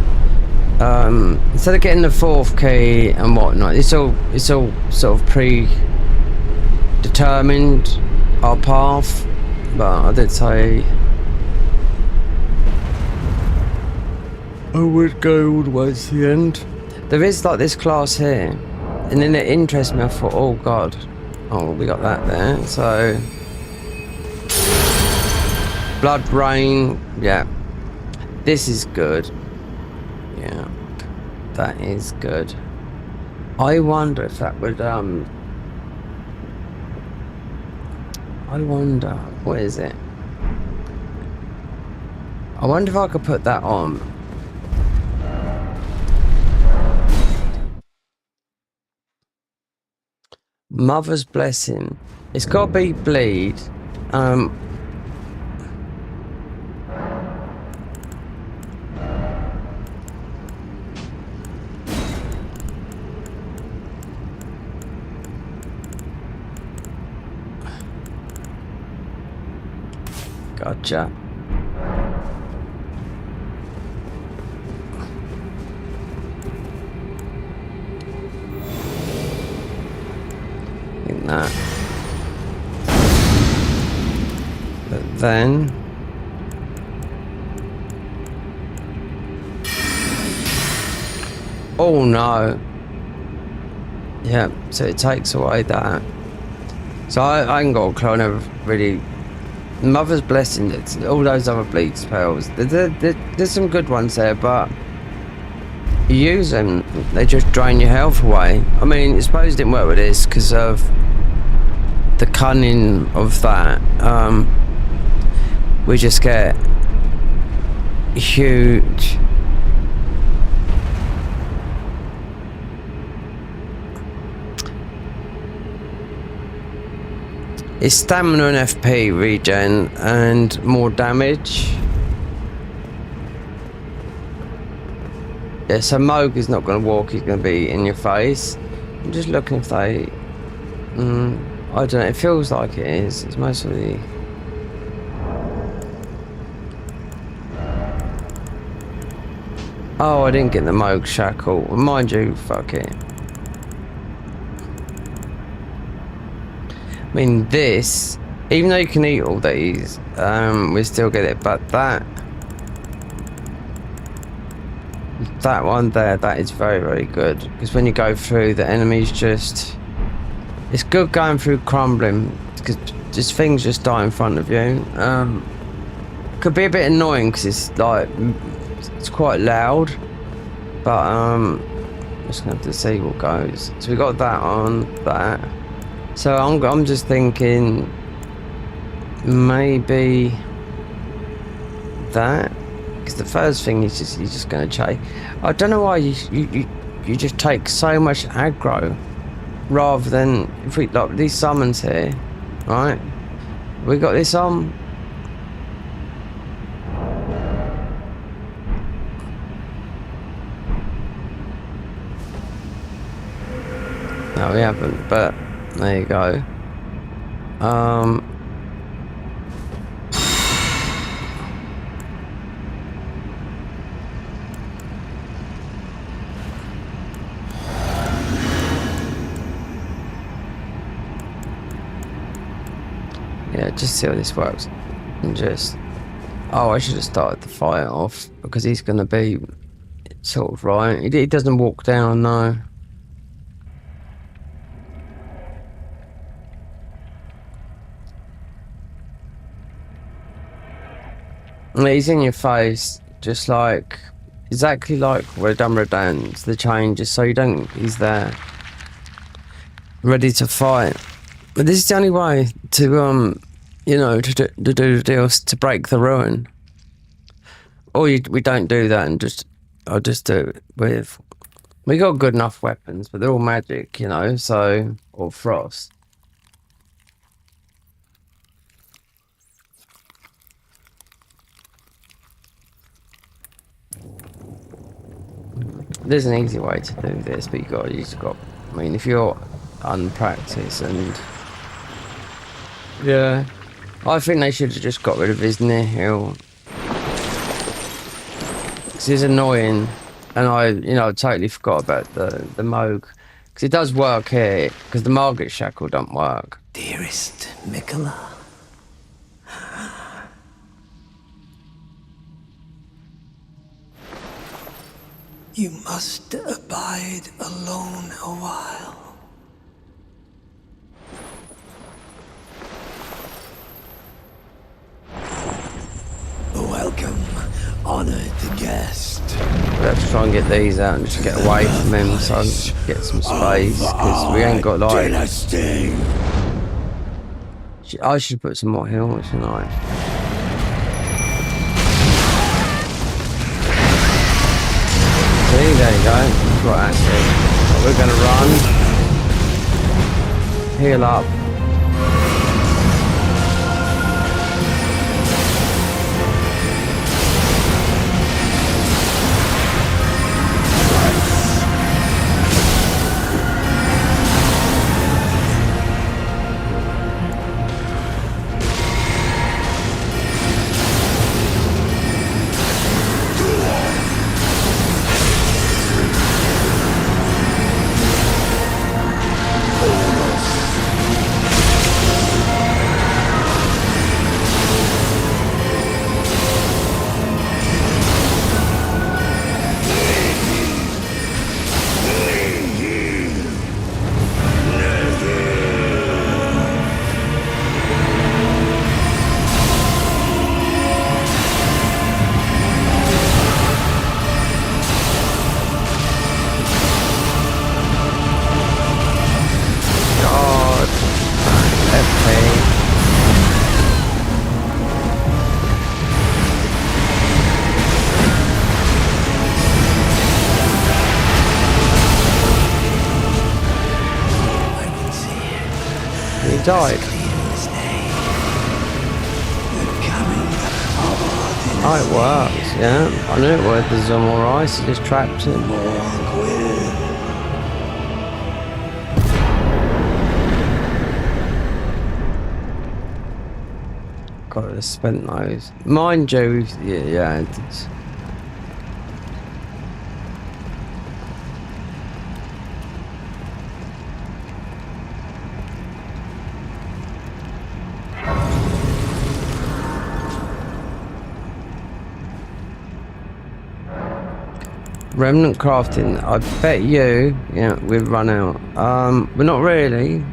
instead of getting the 4th key and whatnot, it's all sort of predetermined our path. But I did say I would go all the way to the end. There is like this class here. And then it interests me. I thought, oh god, oh we got that there. So blood rain, yeah, this is good. Yeah, that is good. I wonder if that would I wonder, what is it? I wonder if I could put that on. Mother's blessing. It's got to be bleed. Gotcha. That. But then oh no, yeah, so it takes away that. So I ain't got a clone of really. Mother's blessing, it's all those other bleed spells, there's some good ones there, but you use them, they just drain your health away. I mean, I suppose it didn't work with this because of the cunning of that. We just get huge it's stamina and FP regen and more damage. Yeah, so Moog is not going to walk, he's going to be in your face. I'm just looking if they I don't know, it feels like it is. It's mostly oh, I didn't get the Moog shackle. Mind you, fuck it. I mean, this, even though you can eat all these, we still get it. But that one there, that is very, very good. Because when you go through, the enemies just... It's good going through crumbling, because just things just die in front of you. Could be a bit annoying, because it's like... It's quite loud. But, I'm just going to have to see what goes. So we got that on, that. So I'm just thinking... Maybe... That. Because the first thing is just, you're just going to chase. I don't know why you just take so much aggro rather than if we like these summons here, right? We got this on. No, we haven't. But there you go. Yeah, just see how this works. And just... Oh, I should have started the fight off, because he's going to be sort of right. He doesn't walk down, no. And he's in your face, just like... Exactly like Redans, the changes, so you don't... He's there. Ready to fight. But this is the only way to, you know, to do the deals, to break the ruin. Or we don't do that and just, I'll just do it with, we got good enough weapons, but they're all magic, you know, so, or frost. There's an easy way to do this, but you just got, I mean, if you're unpracticed and... Yeah, I think they should have just got rid of his near hill. Because he's annoying, and I totally forgot about the Moog. Because it does work here, because the Margaret Shackle don't work. Dearest Mikola. You must abide alone a while. Welcome, honored guest. We have to try and get these out and just get away from him so I can get some space, because we ain't got like... I should put some more heals, shouldn't I? See, there you go. That's what actually. We're gonna run. Heal up. Died. Oh, it works, yeah. I knew it worked. The Zomor Ice, it just trapped him. Got a spent nose. Mind you, yeah, it's... Remnant crafting. I bet you, yeah, we've run out. But not really.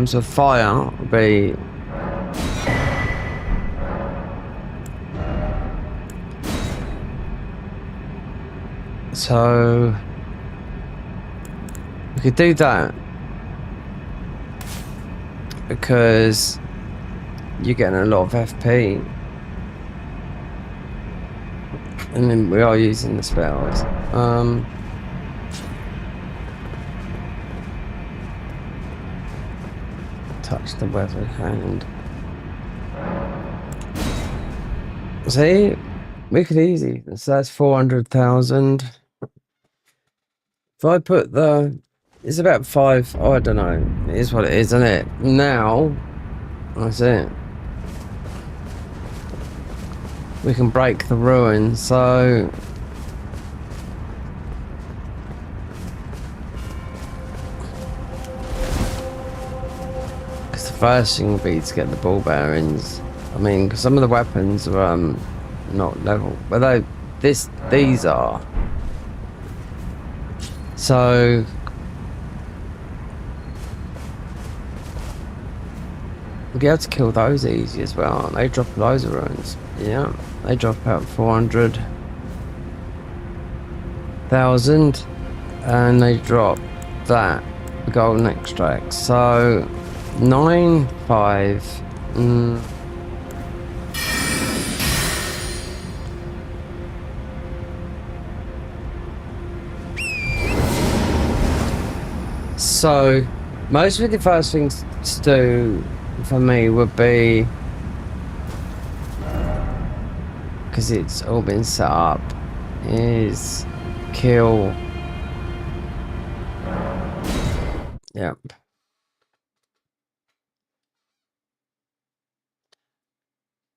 So fire will be. So we could do that because you're getting a lot of FP, and then we are using the spells. Touch the weathered hand. See, we could easy. So that's 400,000. If I put the, it's about 5. Oh, I don't know. It is what it is, isn't it? Now, that's it. We can break the ruin. So. First thing would be to get the ball bearings. I mean, because some of the weapons are not level, but these are. So we'll be able to kill those easy as well. They drop loads of ruins. Yeah, they drop out 400,000, and they drop that the golden extract. So. 9, 5. So, most of the first things to do for me would be, because it's all been set up, is kill. Yep.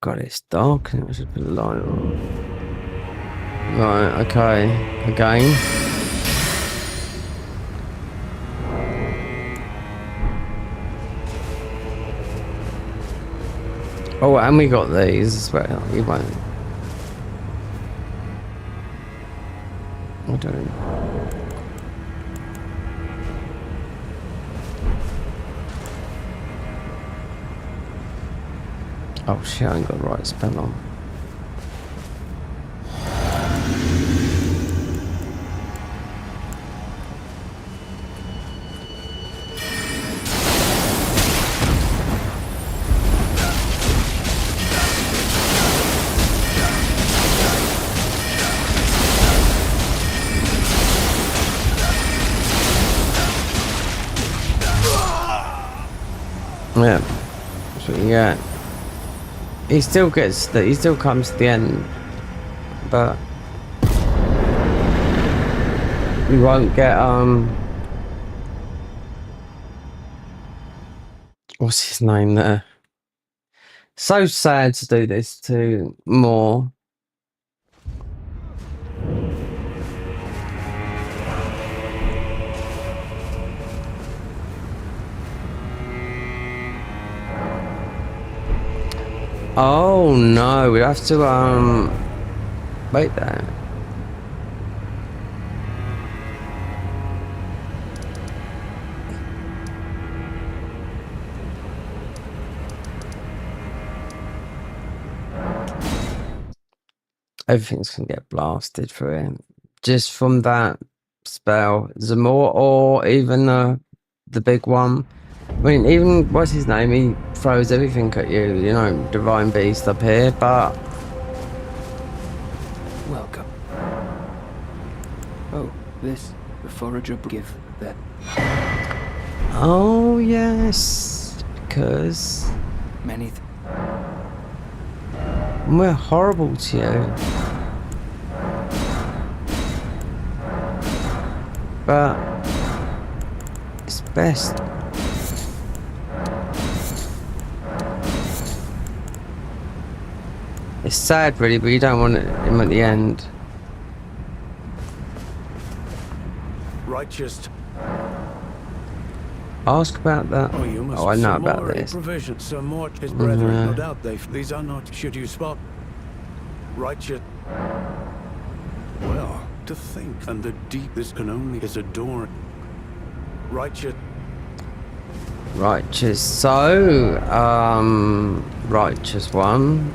God, it's dark and I should put a light on. Right, okay. Again. Oh, and we got these as well. We won't. I don't. Oh shit, I ain't got the right spell on. Yeah, that's what you get. He still gets that. He still comes to the end, but we won't get what's his name there? So sad to do this to more. Oh no, we have to wait there. Everything's gonna get blasted for him. Just from that spell. Zamor or even the big one. I mean, even, what's his name? He throws everything at you, you know, Divine Beast up here, but... Welcome. Oh, this, the forager give that. Oh, yes, because... Many we're horrible to you. But... it's best. It's sad, really, but you don't want him at the end. Righteous. Ask about that. Oh, you must. Oh, I know some about more this. provisions, some more. His brethren, no doubt these are not. Should you spot righteous? Well, to think, and the deepest can only is adorn. Righteous. Righteous. So, righteous one.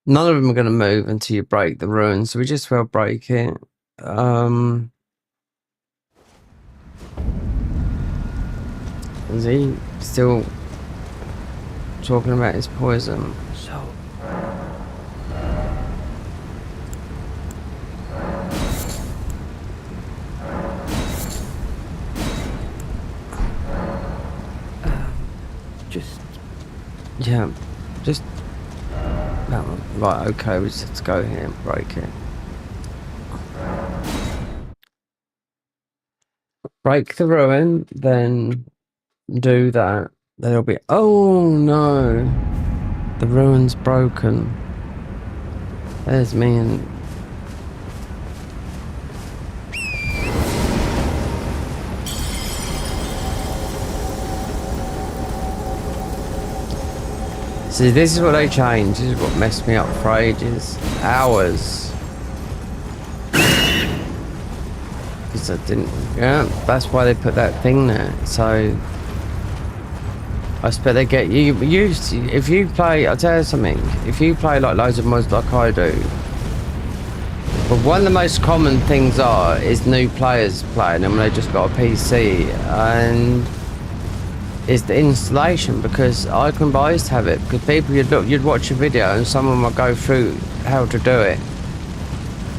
None of them are going to move until you break the ruin, so we just will break it. Is he still talking about his poison? So, just Yeah, just that one. Right, okay, we just have to go here and break it. Break the ruin, then do that. Then it'll be, oh no, the ruin's broken. There's me and see, this is what they changed. This is what messed me up for ages. Hours. Because I didn't, yeah, that's why they put that thing there. So I expect they get you used to, if you play, I'll tell you something, if you play like loads of mods like I do, but one of the most common things is new players playing them when they just got a PC, and is the installation, because I used to have it, because people you'd watch a video and someone would go through how to do it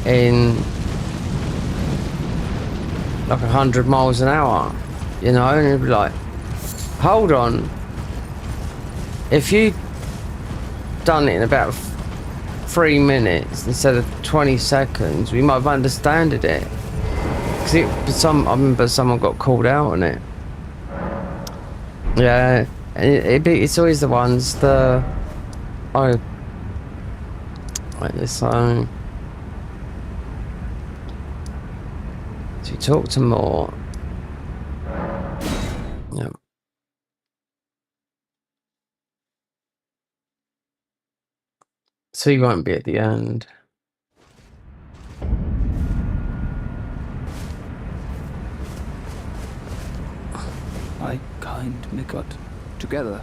in like 100 miles an hour, you know, and it'd be like, hold on, if you done it in about 3 minutes instead of 20 seconds, we might have understood it. Because I remember someone got called out on it. Yeah, it's always the ones like this. So you talk to more. Yeah. So you won't be at the end. I kind Mikot. Together.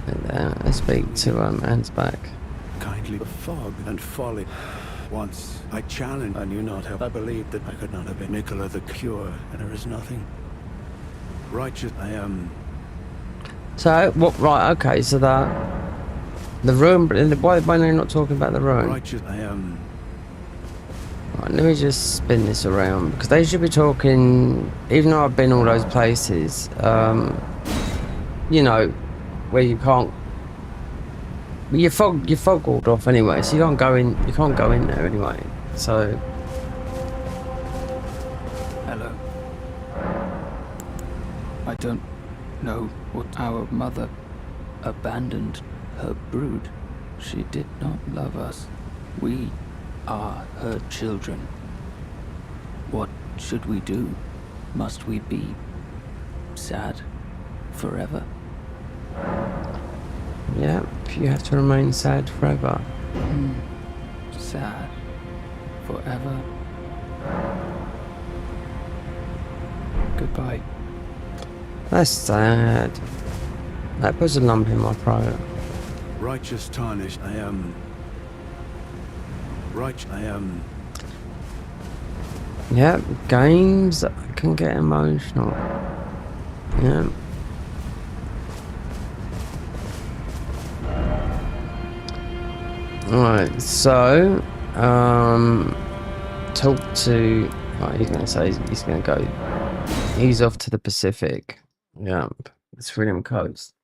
And then I speak to Anne's back. Kindly fog and folly. Once I challenged, I knew not how. I believed that I could not have been Nicola the Cure, and there is nothing. Righteous I am. So what? Right, okay. So the room. Why are they not talking about the room? Righteous I am. Right, let me just spin this around, because they should be talking. Even though I've been all those places, you know, where you can't. You're fogged off anyway, so you can't go in. You can't go in there anyway. So. Hello. I don't know what our mother abandoned her brood. She did not love us. We are her children. What should we do? Must we be sad forever? Yeah, you have to remain sad forever. Sad forever. Goodbye. That's sad. That puts a lump in my throat. Righteous tarnished I am. Righteous I am. Yeah, games can get emotional. Yeah. Alright, so talk to, right, he's gonna say he's gonna go, he's off to the Pacific. Yeah, it's Freedom Coast.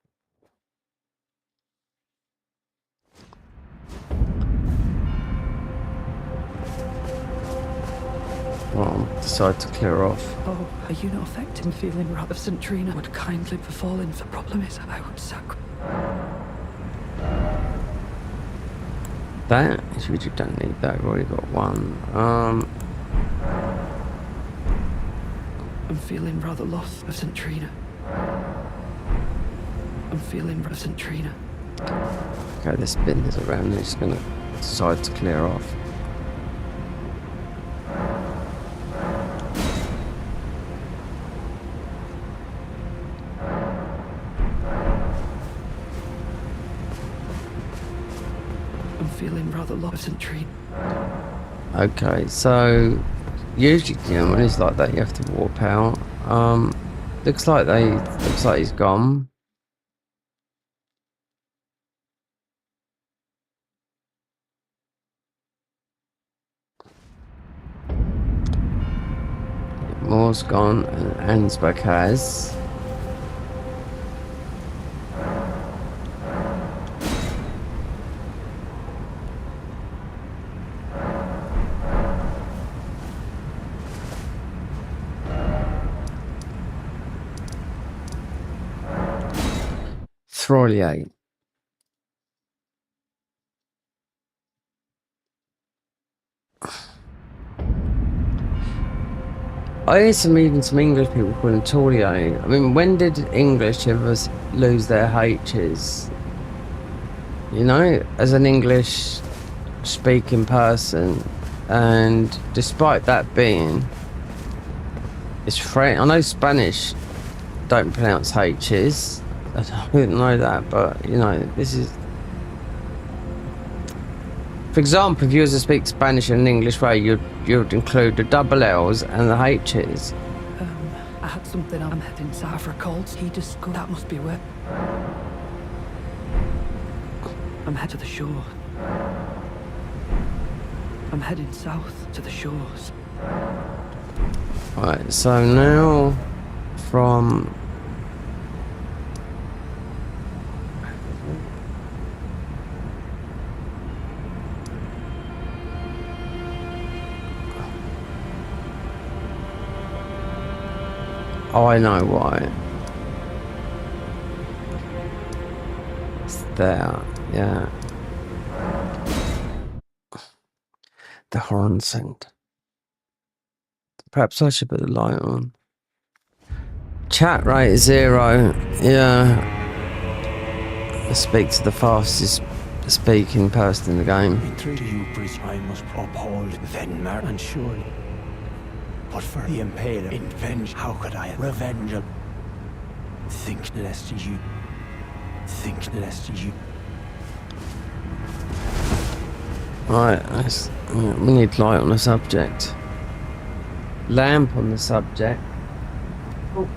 Well, decide to clear off. Oh, are you not affected? Feeling wrath of St. Trina would kindly befall in. The problem is I would That is, you don't need that. I've already got one. I'm feeling rather lost of St. Trina. I'm feeling of St. Trina. Okay, this bin is around. I'm just gonna decide to clear off. I'm feeling rather lost and treat. Okay, so usually, you know, when it's like that, you have to warp out. Looks like he's gone. Moore's gone and Ansbach has. Throlier. I hear even some English people call him Taulier. I mean, when did English ever lose their H's? You know, as an English speaking person, and despite that being, it's French. I know Spanish don't pronounce H's. I wouldn't know that, but you know, this is. For example, if you were to speak Spanish in an English way, you'd include the double L's and the H's. I had something. I'm heading south for colds. He just go. That must be where. I'm headed to the shore. I'm heading south to the shores. Right, so now from oh, I know why. It's there, yeah. The horn scent. Perhaps I should put the light on. Chat rate 0. Yeah. I speak to the fastest speaking person in the game. Entreat you, priest, I must uphold Venmar and surely. But for the impaler in venge, how could I revenge him? Think less you. Think less you. Right, we need light on the subject. Lamp on the subject. Oh.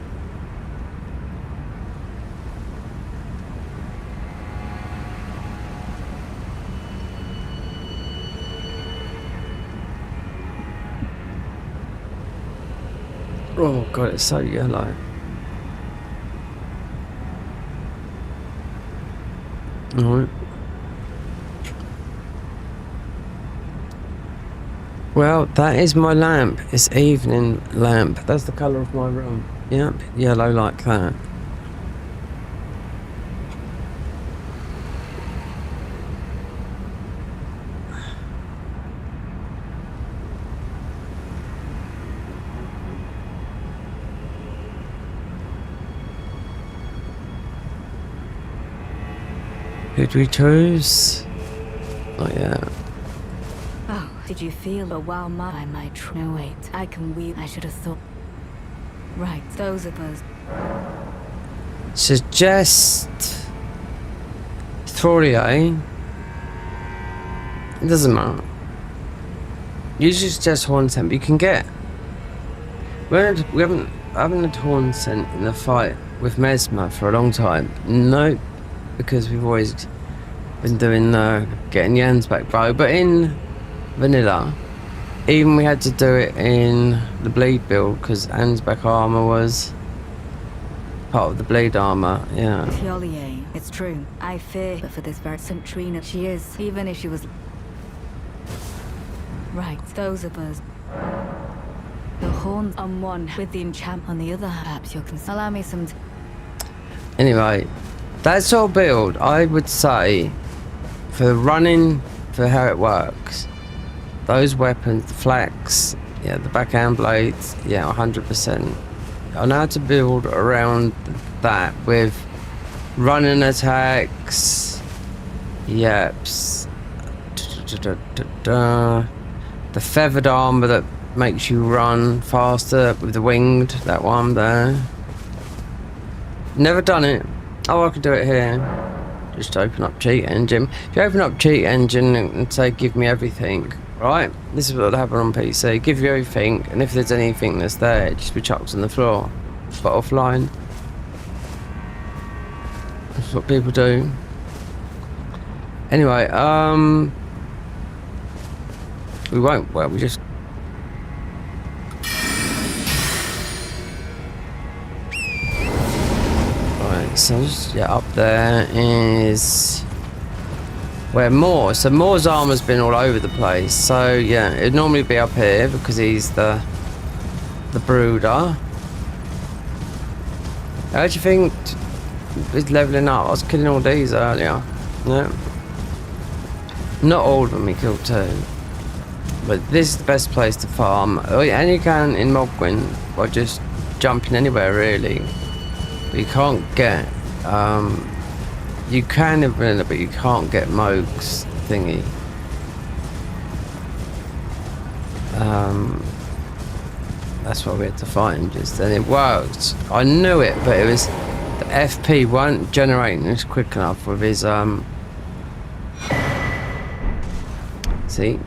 Oh god, it's so yellow. Alright. Well, that is my lamp. It's evening lamp. That's the colour of my room. Yep, yellow like that. Who'd we choose? Oh yeah. Oh, did you feel a wow I might no wait, I can weep. I should have thought. Right, those of us. Suggest Throlier. It doesn't matter. Usually suggest horn scent, but you can get. We haven't had horn scent in the fight with Mesmer for a long time. No, because we've always been doing getting Jan's back, bro. But in vanilla, even we had to do it in the bleed build because Ansbach armor was part of the bleed armor. Yeah. Throlier, it's true. I fear, but for this very Centrina, she is. Even if she was. Right, those of us. The horns on one with the enchant on the other. Perhaps you can allow me some. Anyway, that sort of build, I would say, for running, for how it works, those weapons, the flax, yeah, the backhand blades, yeah, 100%. I know how to build around that with running attacks, Yeps. The feathered armor that makes you run faster with the winged, that one there. Never done it. Oh, I could do it here. Just open up cheat engine. If you open up cheat engine and say give me everything, right? This is what will happen on PC. Give you everything, and if there's anything that's there, it just be chucked on the floor. But offline. That's what people do. Anyway, we won't, well, we just... Right, so just, yeah, up there is... where Moore, so Moore's armor's been all over the place, so yeah, it'd normally be up here because he's the brooder. How do you think he's leveling up? I was killing all these earlier. Yeah. Not all of them, he killed 2. But this is the best place to farm. Oh, yeah, and you can in Mogwin by just jumping anywhere really. But you can't get you can in vanilla, but you can't get Moog's thingy. That's what we had to find just, and it worked. I knew it, but it was the FP weren't generating this quick enough with his see? You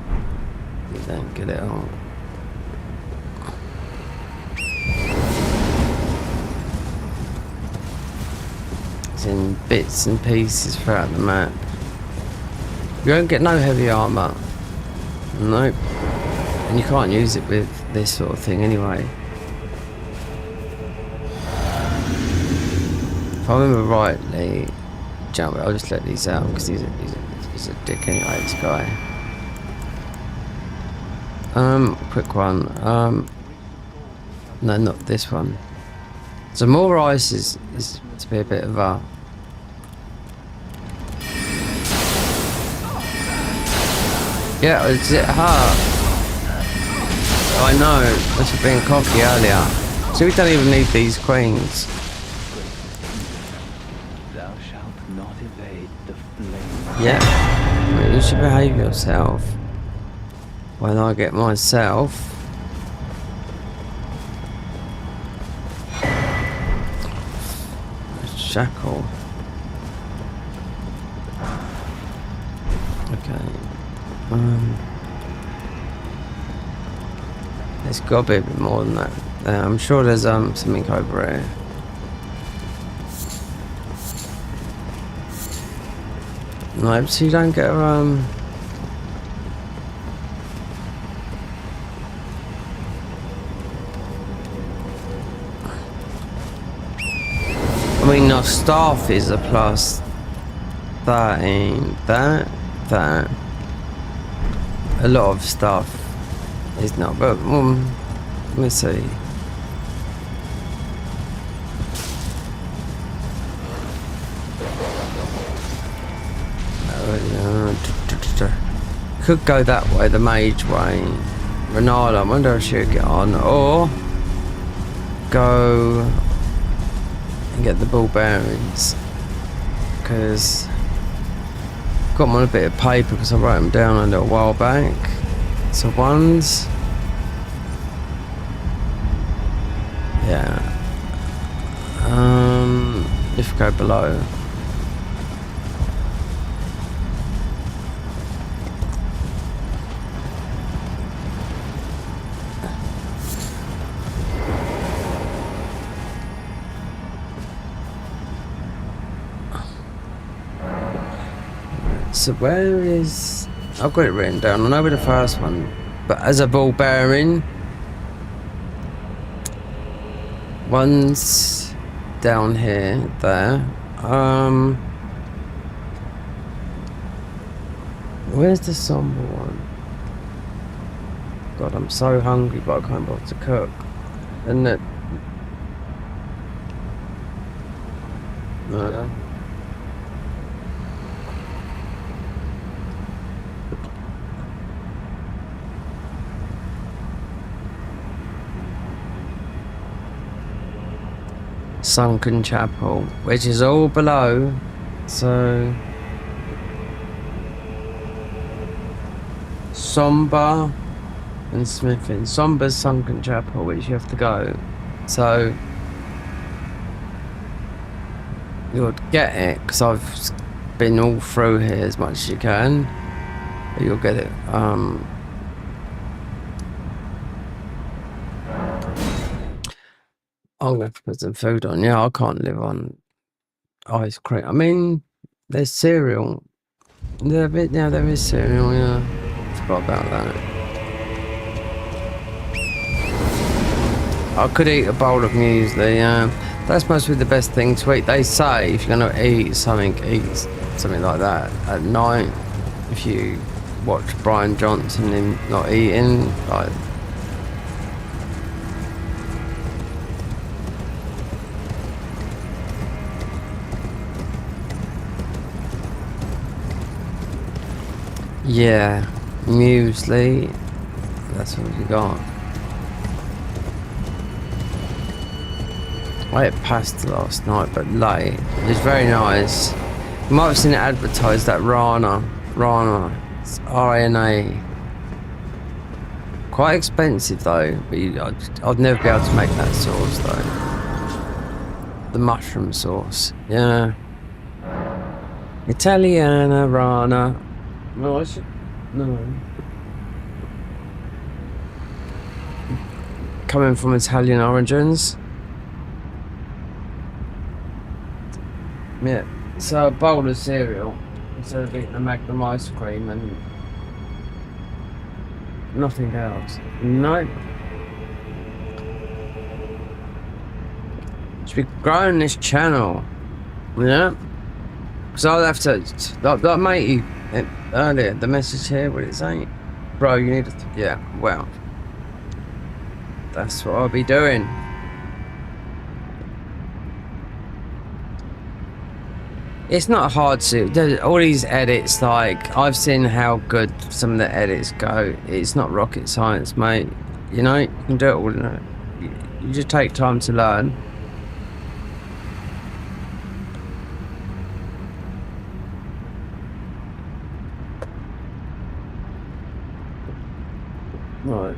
don't get it all. It's in bits and pieces throughout the map. You won't get no heavy armor. Nope. And you can't use it with this sort of thing anyway. If I remember rightly, jump. I'll just let these out because he's a dick anyway, this guy. Quick one. No, not this one. So more ice is to be a bit of a... Yeah, is it her? I know, that's for being cocky earlier. So we don't even need these queens. Thou shalt not evade the flame. Yeah, well, you should behave yourself. When I get myself... shackle. Okay. There's got to be a bit more than that. I'm sure there's something over here. No, so you don't get I mean, our staff is a plus 13. That. A lot of stuff is not, but let me see. Could go that way, the mage way. Renata, I wonder if she'll get on, or go and get the ball bearings, because got them on a bit of paper because I wrote them down a little while back. So ones, yeah. If we go below. So where is... I've got it written down. I know where the first one, but as a ball bearing, one's down here, there. Where's the somber one? God, I'm so hungry, but I can't bother to cook. And that... No. Sunken Chapel, which is all below, so Somber and Smithing. Somber's Sunken Chapel, which you have to go. So you'll get it, because I've been all through here as much as you can. But you'll get it. I'm gonna have to put some food on. Yeah, I can't live on ice cream. I mean, there's cereal. Yeah, there is cereal. Yeah, forgot about that. I could eat a bowl of muesli. Yeah, that's mostly the best thing to eat. They say if you're gonna eat something like that at night. If you watch Brian Johnson him not eating, like. Yeah, muesli. That's what you got. I ate pasta last night, but late. It was very nice. You might have seen it advertised, that Rana. It's R-A-N-A. Quite expensive though, but I'd never be able to make that sauce though. The mushroom sauce, yeah. Italiana Rana. No, I should. No. Coming from Italian origins. Yeah. So a bowl of cereal instead of eating a Magnum ice cream and nothing else. No. Should be growing this channel. Yeah. So I'll have to. That matey earlier, the message here, what it's saying. Bro, you need to. Yeah, well. That's what I'll be doing. It's not hard to. All these edits, like, I've seen how good some of the edits go. It's not rocket science, mate. You know, you can do it all. You just take time to learn. Right.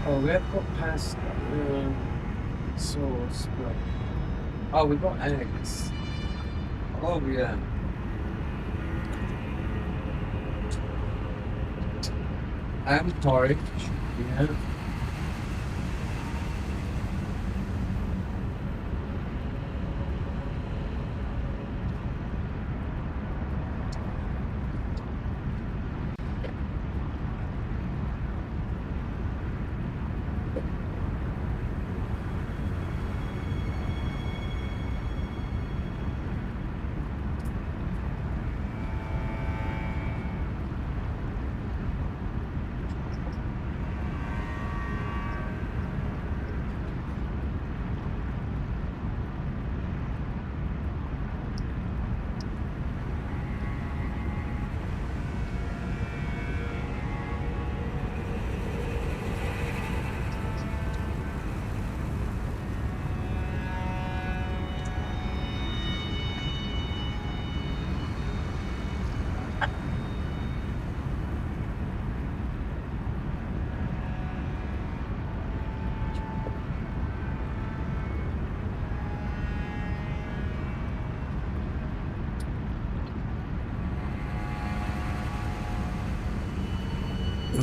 Oh, we have got pasta, sauce, but... Oh, we've got eggs. Oh, yeah. And porridge, yeah.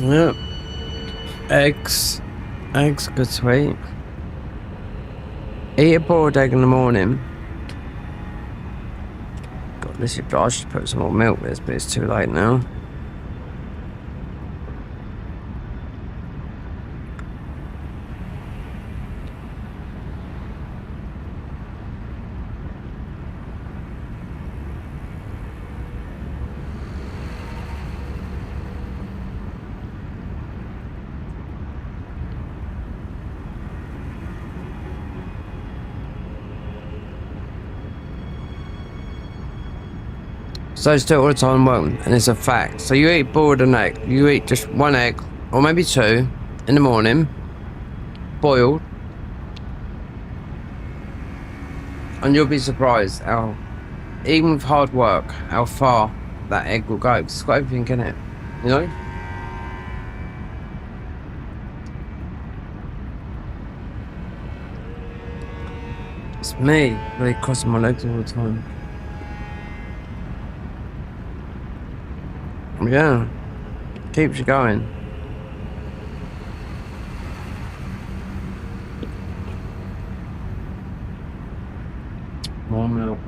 Yep. Eggs. Eggs good to eat. Eat a boiled egg in the morning. God, this is dry. I should put some more milk with this, but it's too late now. So it's do it all the time, won't, and it's a fact. So you eat boiled an egg. You eat just one egg, or maybe two, in the morning, boiled, and you'll be surprised how, even with hard work, how far that egg will go. It's got everything in it, you know? It's me really crossing my legs all the time. Yeah, keeps you going. More milk.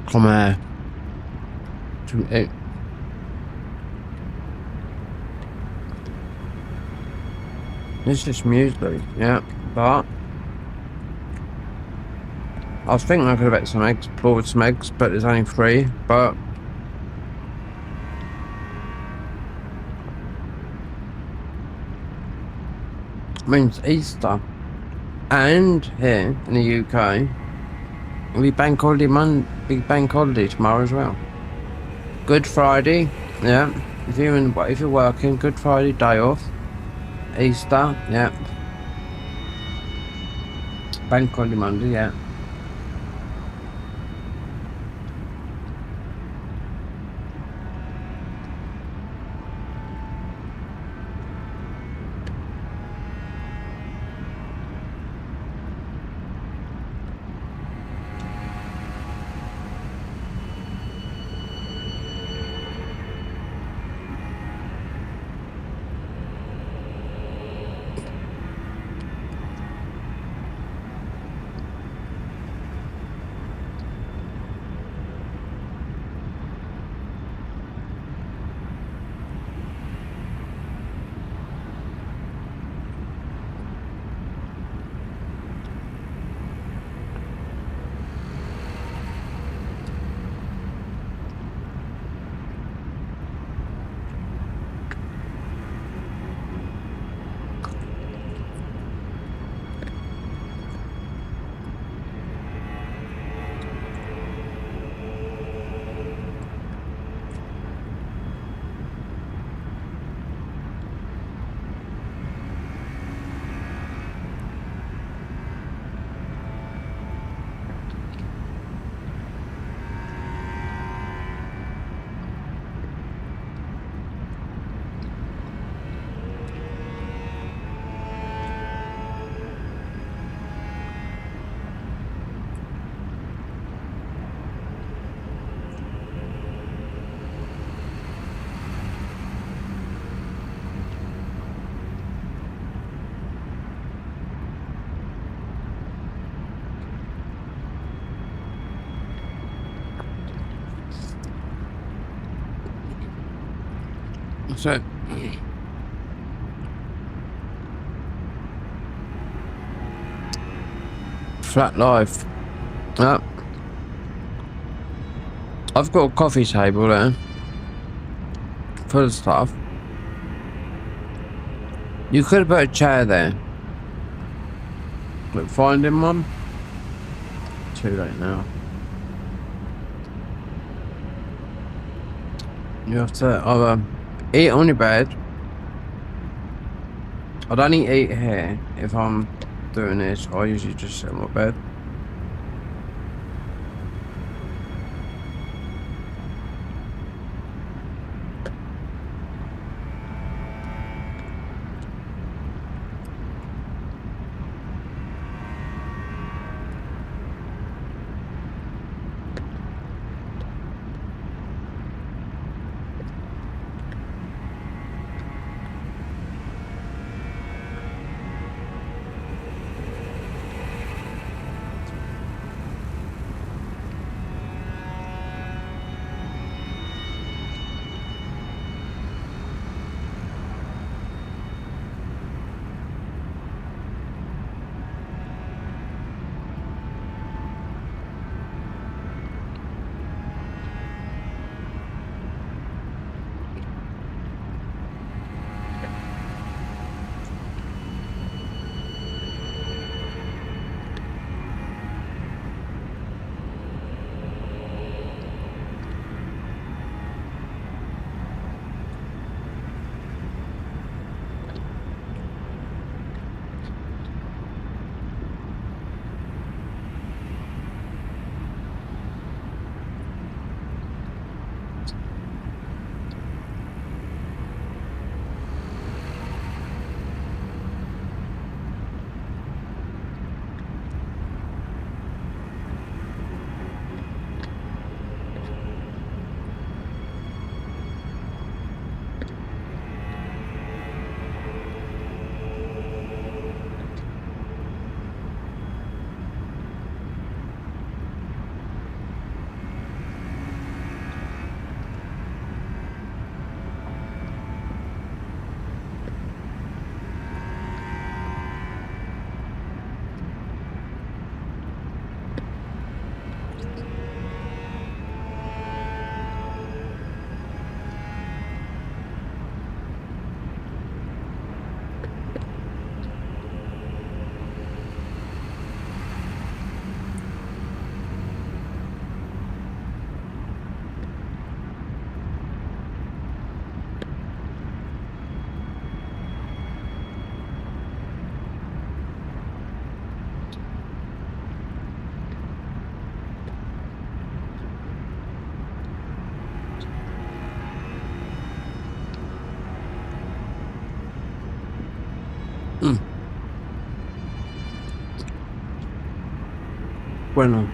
Come here. It's just muesli, yeah, but I was thinking I could have had some eggs, boiled some eggs, but there's only 3, but it means Easter. And here in the UK, it'll be bank holiday tomorrow as well. Good Friday, yeah. If you're working, Good Friday, day off. Easter, yeah. Bank holiday Monday, yeah. So flat life. I've got a coffee table there full of stuff. You could have put a chair there, but finding one, too late now. You have to either eat on your bed. I'd only eat here if I'm doing this. I usually just sit on my bed. Bueno.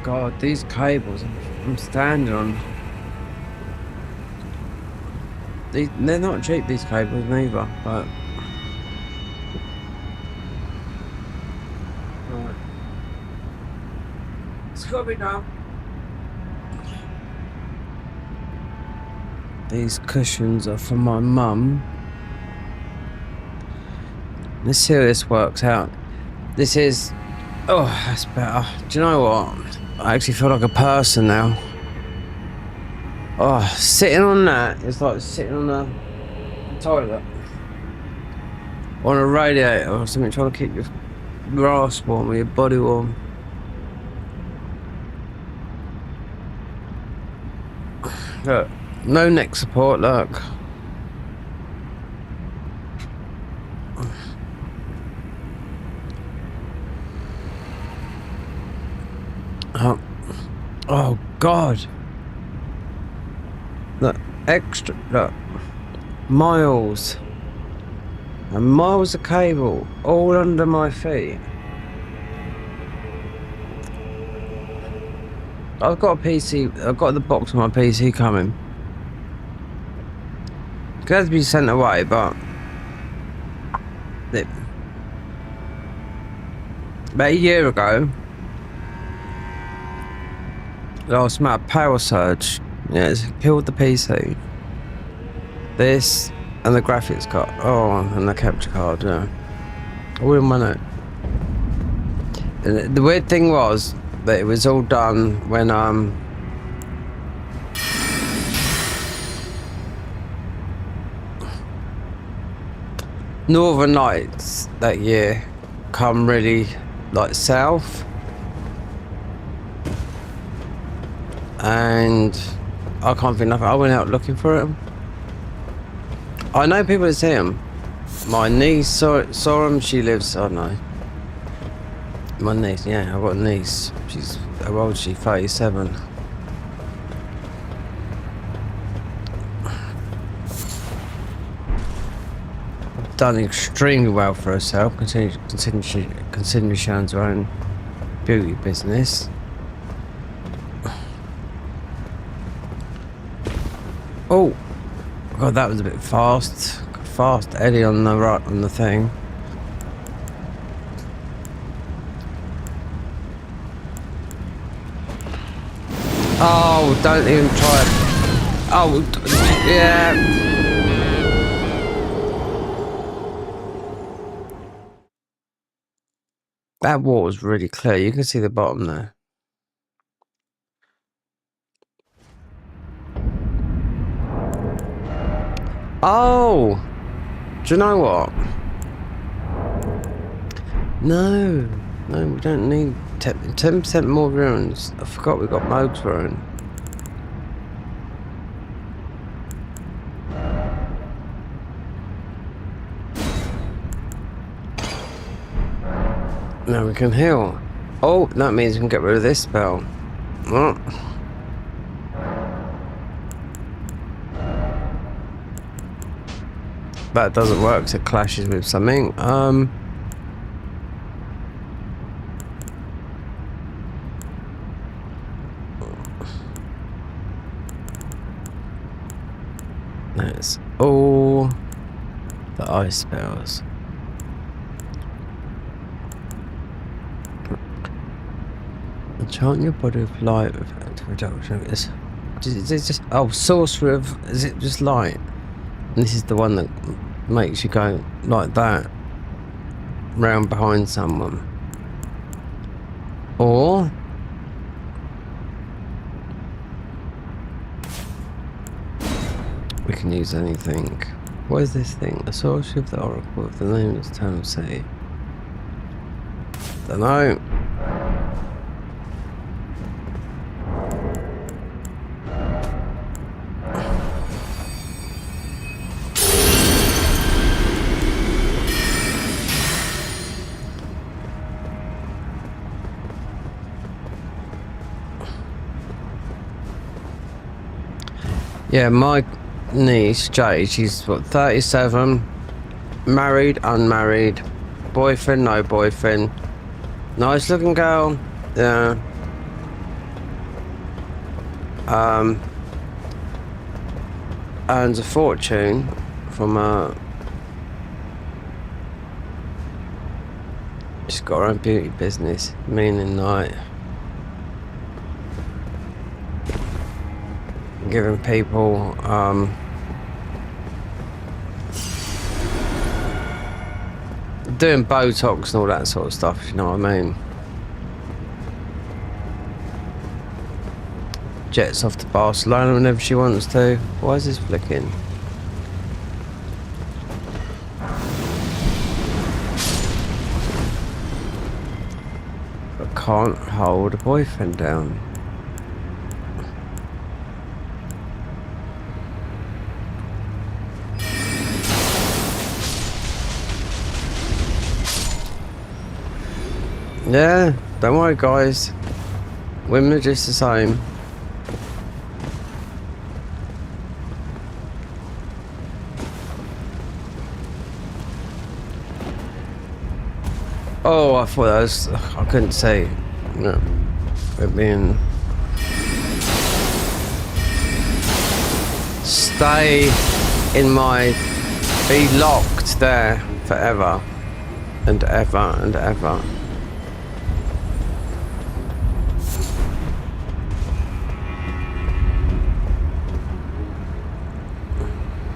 God, these cables I'm standing on. They're not cheap, these cables, neither, but... Right. It's gotta be done. These cushions are for my mum. Let's see how this works out. This is... Oh, that's better. Do you know what? I actually feel like a person now. Oh, sitting on that is like sitting on a toilet. On a radiator or something, trying to keep your ass warm or your body warm. Look, no neck support, look. Oh God. Look, extra, look. Miles. And miles of cable all under my feet. I've got a PC, I've got the box of my PC coming. It has to be sent away, but about a year ago, last month, power surge. Yeah, it's killed the PC. This and the graphics card. Oh, and the capture card, yeah. All in one. And the weird thing was that it was all done when Northern Lights that year come really like south, and I can't think nothing. I went out looking for them. I know people that see them. My niece saw them. She lives, I don't know. My niece, yeah, I've got a niece. She's, how old is she? 37. Done extremely well for herself, considering she owns her own beauty business. Oh, God, that was a bit fast. Fast Eddie on the right on the thing. Oh, don't even try it. Oh, yeah. That water's really clear. You can see the bottom there. Oh! Do you know what? No, we don't need 10% more runes. I forgot we got Moog's rune. Now we can heal. Oh, that means we can get rid of this spell. Oh. That doesn't work because it clashes with something. That's all the ice spells. Enchant your body with light with reduction of this. Is it just, oh, sorcerer of, is it just light? And this is the one that makes you go like that, round behind someone. Or we can use anything. What is this thing? A source of the Oracle of the name of the Eternal City. Don't know. Yeah, my niece, Jade, she's what, 37, married, unmarried, boyfriend, no boyfriend, nice looking girl, yeah. Earns a fortune from she's got her own beauty business, meaning like giving people doing Botox and all that sort of stuff, you know what I mean? Jets off to Barcelona whenever she wants to. Why is this flicking? But can't hold a boyfriend down. Yeah, don't worry guys, women are just the same. Oh, I thought that was, I couldn't say, no, it being, stay in my, be locked there forever and ever and ever.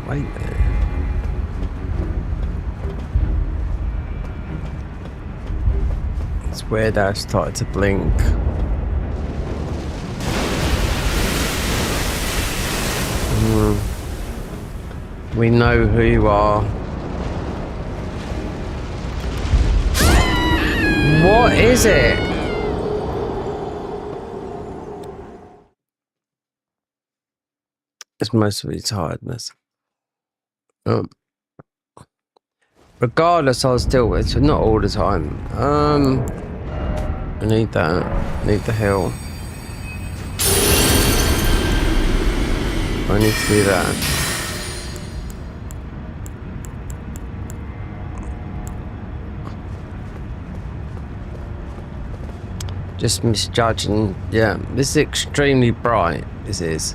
Wait there. It's weird I started to blink. We know who you are. What is it? It's mostly tiredness. Regardless, I'll still, it's not all the time. I need that. Need the hill. I need to do that. Just misjudging. Yeah, this is extremely bright. This is.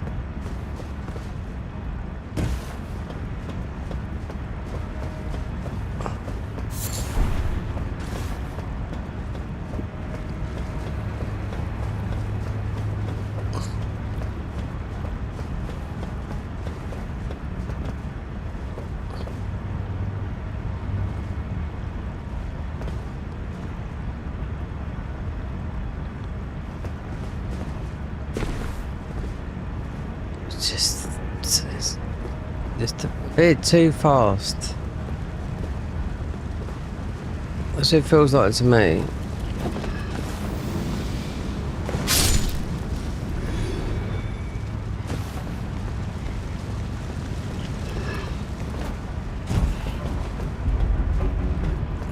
Just a bit too fast. That's what it feels like to me.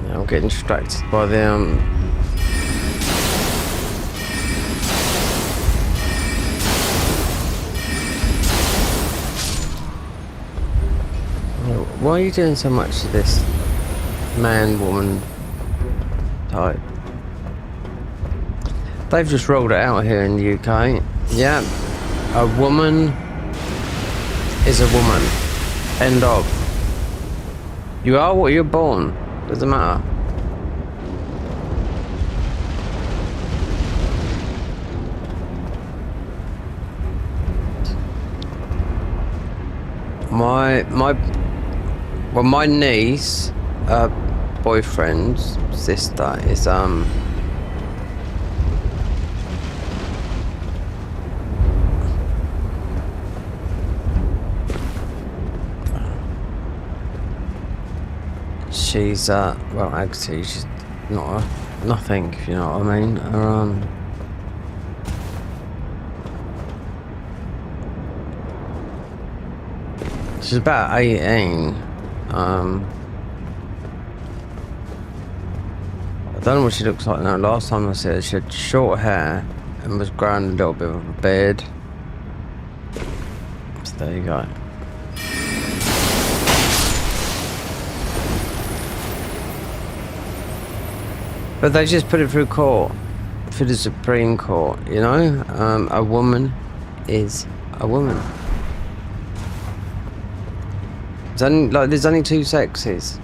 Yeah, I'm getting distracted by the why are you doing so much to this man-woman type? They've just rolled it out here in the UK. Yeah, a woman is a woman. End of. You are what you're born. Doesn't matter. My Well, my niece, boyfriend's sister is she's well, actually she's not nothing, if you know what I mean. She's about 18. I don't know what she looks like now. Last time I said she had short hair and was growing a little bit of a beard. So there you go. But they just put it through court, through the Supreme Court, you know? A woman is a woman. There's only two sexes.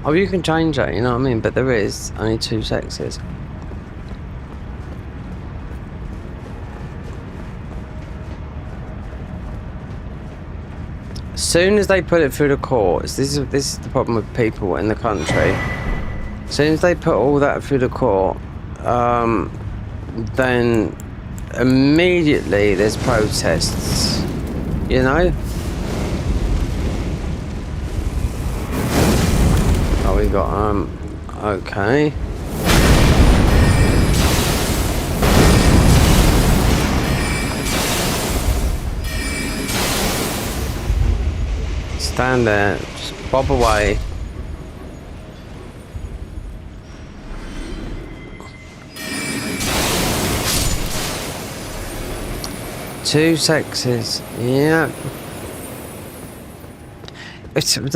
Oh, you can change that, you know what I mean? But there is only two sexes. As soon as they put it through the courts, this is the problem with people in the country. As soon as they put all that through the court, then immediately there's protests, you know? Oh, we got, okay. Stand there, just bob away. Two sexes, yeah.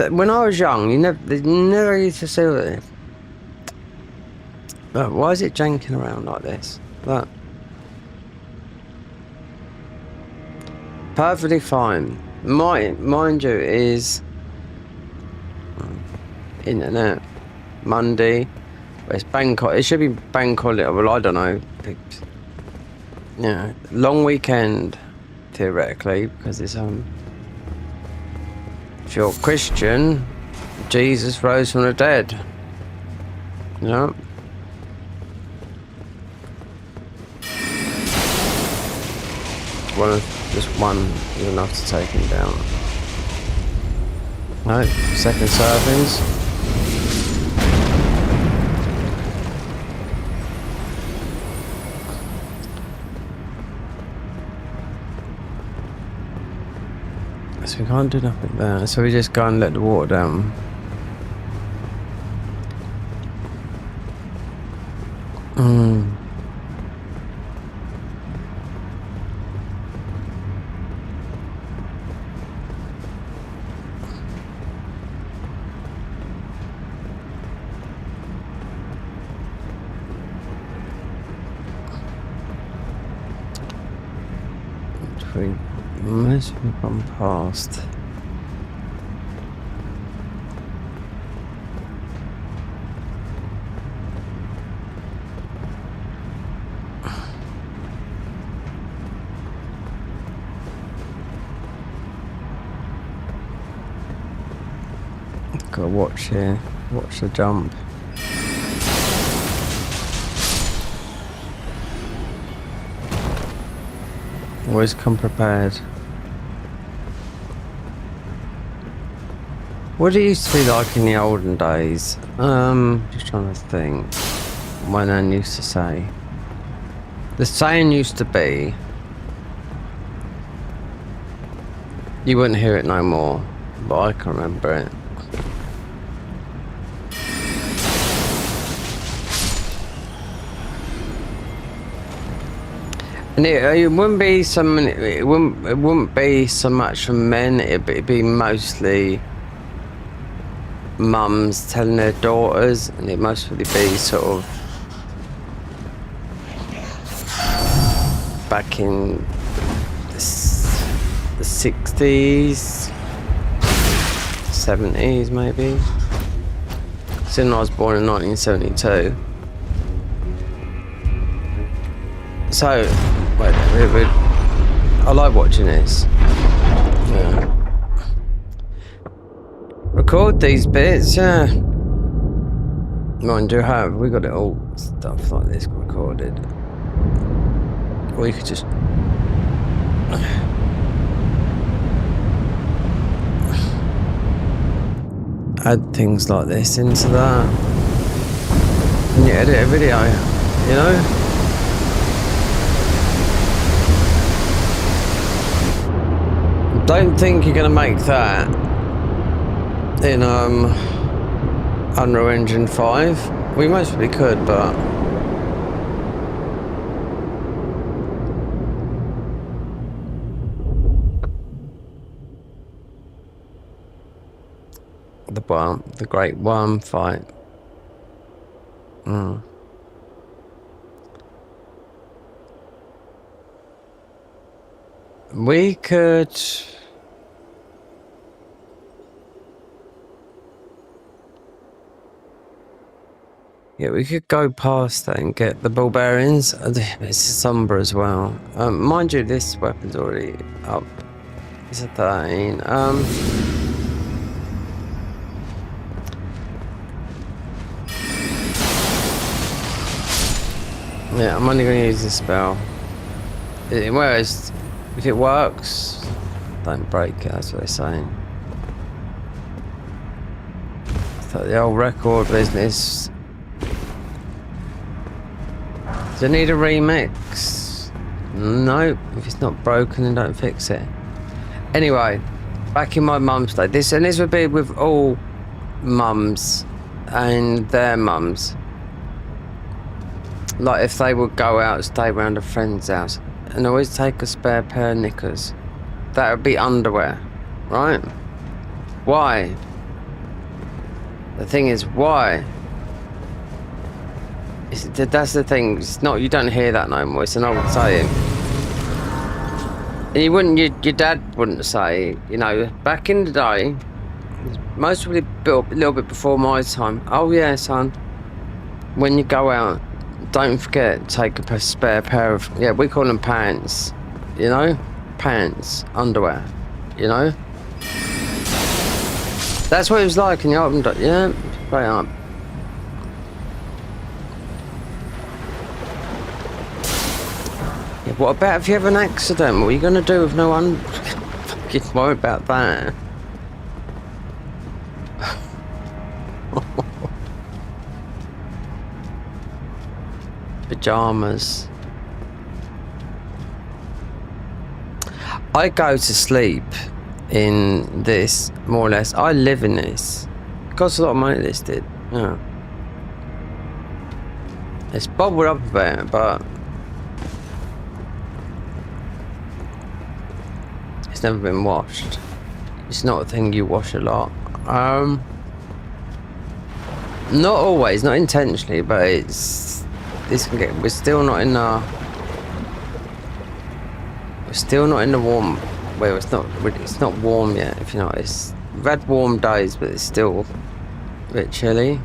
When I was young, you never used to see it. But why is it janking around like this? Look. Perfectly fine. Mind you, is internet Monday. It's bank. It should be bank holiday. Well, I don't know. Yeah, long weekend theoretically, because it's if you're Christian, Jesus rose from the dead. You know? Just one is enough to take him down. No, second servings. So we can't do nothing there, so we just go and let the water down. Most have gone past. Gotta watch here, watch the jump. Always come prepared. What it used to be like in the olden days? Just trying to think. My nan used to say. The saying used to be, you wouldn't hear it no more, but I can remember it. And it wouldn't be it wouldn't be so much from men. It'd be mostly mums telling their daughters, and it mostly be sort of back in the 60s, 70s maybe. Since I was born in 1972. So, wait, I like watching this. Yeah. record these bits, yeah. Mind you, have we got it all stuff like this recorded? Or you could just add things like this into that. And you edit a video, you know? Don't think you're gonna make that in Unreal Engine 5. We most probably could, but the great worm fight. We could. Yeah, we could go past that and get the barbarians. It's somber as well. Mind you, this weapon's already up. It's a 13. Yeah, I'm only going to use this spell. Whereas, if it works, don't break it, that's what they're saying. It's like the old record business. Do you need a remix? No, if it's not broken, then don't fix it. Anyway, back in my mum's day, this would be with all mums and their mums. Like if they would go out, stay around a friend's house, and always take a spare pair of knickers. That would be underwear, right? Why? The thing is, why? That's the thing. It's not. You don't hear that no more. It's an old saying. And you wouldn't. Your dad wouldn't say. You know, back in the day, most probably built a little bit before my time. Oh yeah, son. When you go out, don't forget to take a spare pair of. Yeah, we call them pants. You know, pants, underwear. You know. That's what it was like in the old days. Yeah, straight up. What about if you have an accident? What are you going to do with no one? Fucking worry about that. Pajamas. I go to sleep in this, more or less. I live in this. It costs a lot of money, this did. Yeah. It's bubbled up a bit, but it's never been washed. It's not a thing you wash a lot. Not always, not intentionally, but it's. This can get. We're still not in the. We're still not in the warm. Well, it's not. It's not warm yet. If you notice, we've had warm days, but it's still a bit chilly.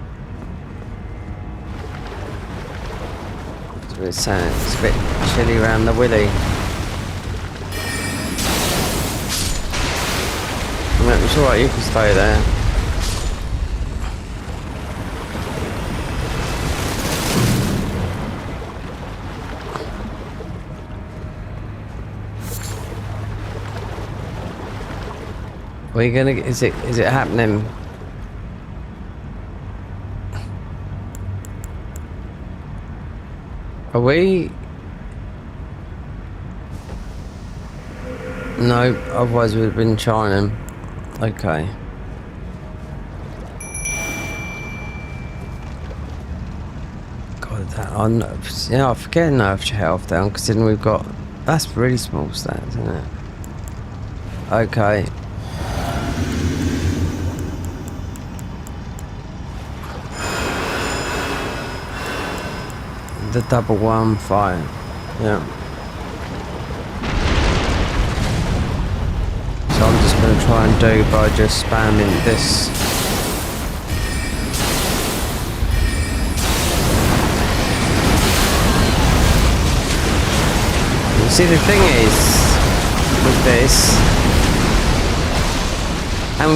It's a bit chilly around the willy. It's alright, you can stay there. Are you gonna is it happening? Are we? No, otherwise we'd have been trying him. Okay. God, that on. Yeah, I forget nerf your health down because then we've got. That's really small stats, isn't it? Okay. The double one fire. Yeah. So I'm just going to try and do by just spamming this. You see, the thing is with this, And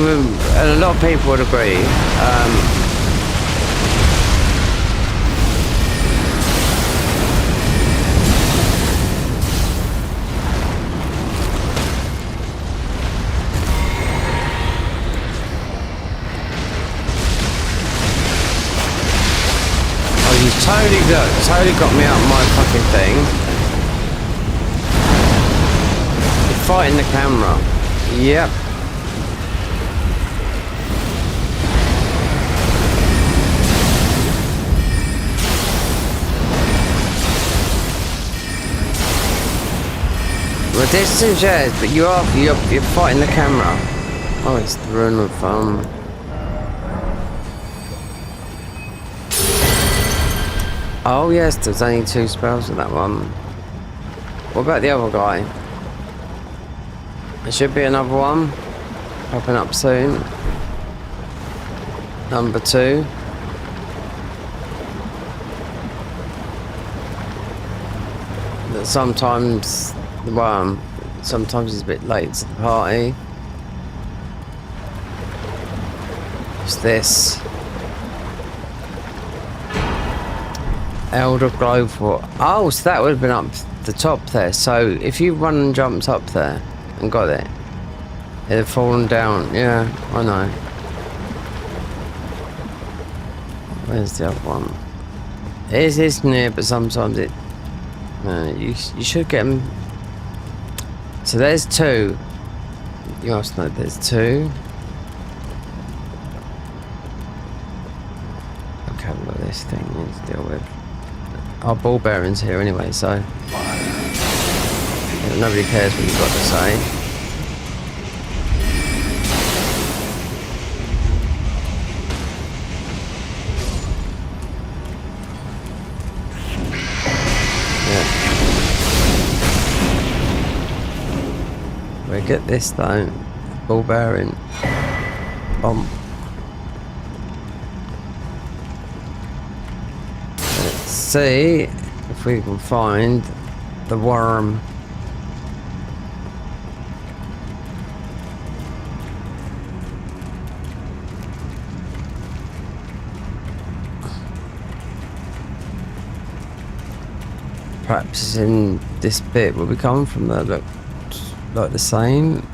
a lot of people would agree. Oh, you totally got me out of my fucking thing. You're fighting the camera. Yep. Well, distance, yes, but you're fighting the camera. Oh, it's the run of Oh yes, there's only 2 spells in that one. What about the other guy? There should be another one popping up soon. Number 2. That sometimes, well, sometimes it's a bit late to the party. What's this? Elder Globe for. Oh, so that would have been up the top there. So if you run and jumped up there and got it, it'd have fallen down. Yeah, I know. Where's the other one? It is near, but sometimes it. You should get them. So there's 2. You must know there's 2. Okay, well, this thing needs to deal with. Our ball bearings here anyway, so nobody cares what you've got to say. Yeah. We get this though. Ball bearing. Bomb. See if we can find the worm. Perhaps it's in this bit where we come from that look like the same.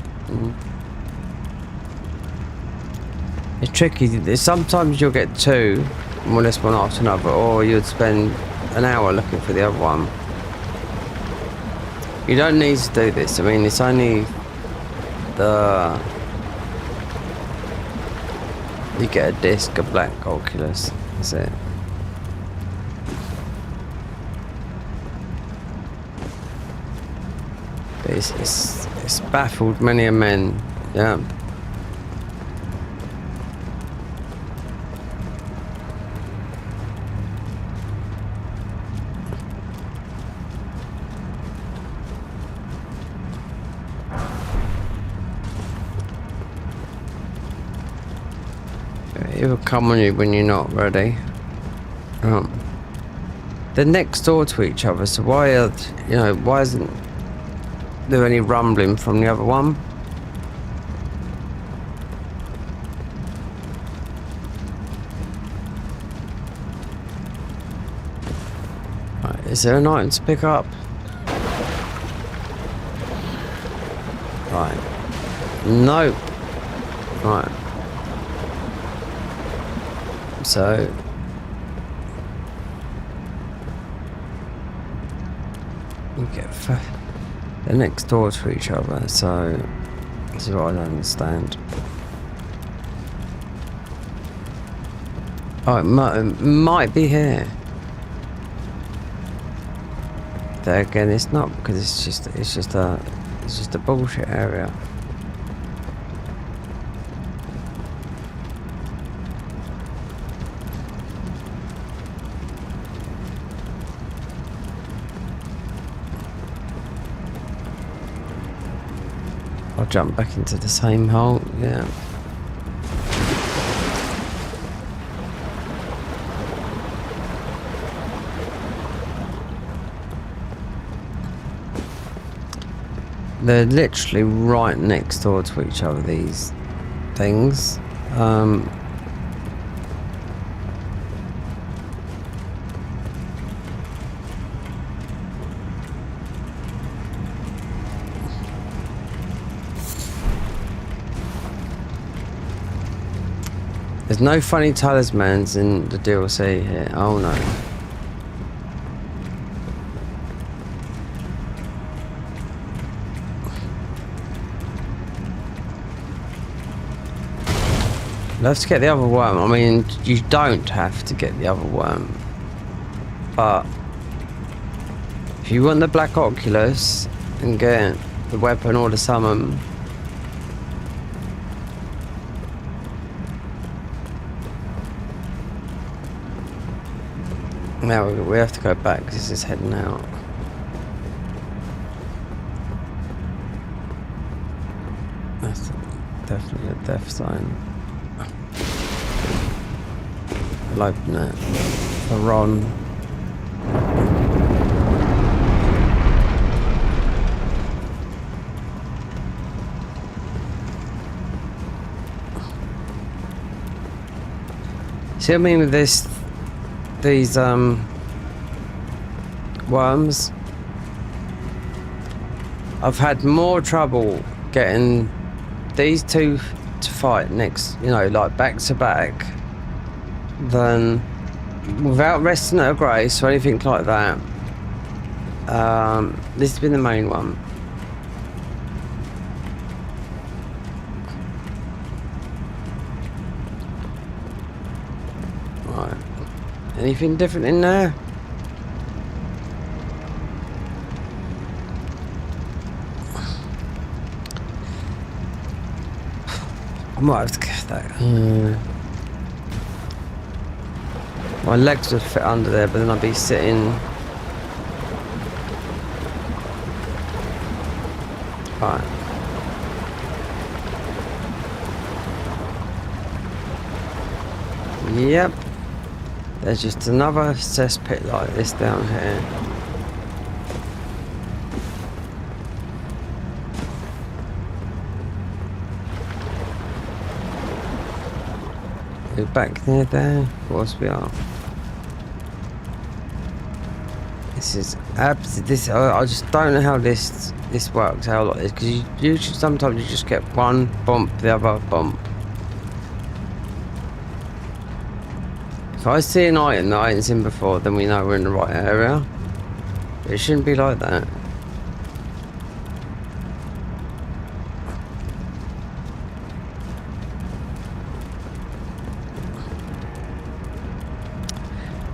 It's tricky. Sometimes you'll get 2. One this one after another, or you'd spend an hour looking for the other one. You don't need to do this. I mean, it's only the you get a disc, a black Oculus. That's it. But it's baffled many a man. Yeah. It will come on you when you're not ready. They're next door to each other, so why isn't there any rumbling from the other one? Right, is there an item to pick up? Right. No. Right. So we get they're next door to each other, so this is what I don't understand. Oh, it might be here. There again, it's not, because it's just a bullshit area. I'll jump back into the same hole, yeah. They're literally right next door to each other, these things. There's no funny talismans in the DLC here. Oh no. Let's get the other worm. I mean, you don't have to get the other worm. But if you want the Black Oculus and get the weapon or the summon, now we have to go back because this is heading out. That's definitely a death sign. I'll open it for Ron. See what I mean with these worms? I've had more trouble getting these two to fight next, you know, like back to back, than without resting at a grace or anything like that. This has been the main one. Right. Anything different in there? I might have to get that. My legs would fit under there, but then I'd be sitting. Right. Yep. There's just another cesspit like this down here. We're back near there. Of course we are. This is this. I just don't know how this works out like this, because you usually sometimes you just get one bump, the other bump. If I see an item that I ain't seen before, then we know we're in the right area. But it shouldn't be like that.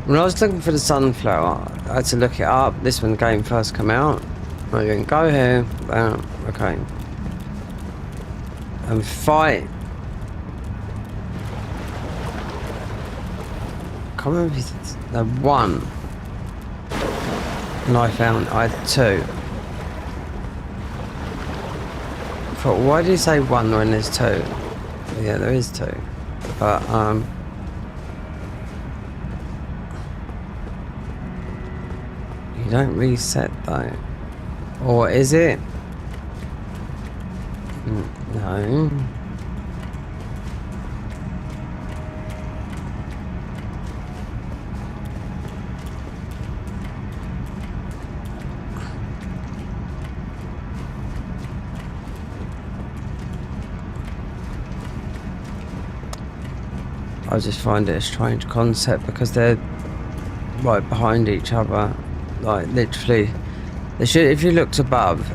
When I was looking for the sunflower, I had to look it up. This when the game first came out. I can go here, bam, okay. And fight. I can't remember if it's the one. And I had two. I thought, why did you say one when there's two? Yeah, there is two. But, you don't reset though. Or is it? No. I just find it a strange concept because they're right behind each other. Like literally, they should. If you looked above,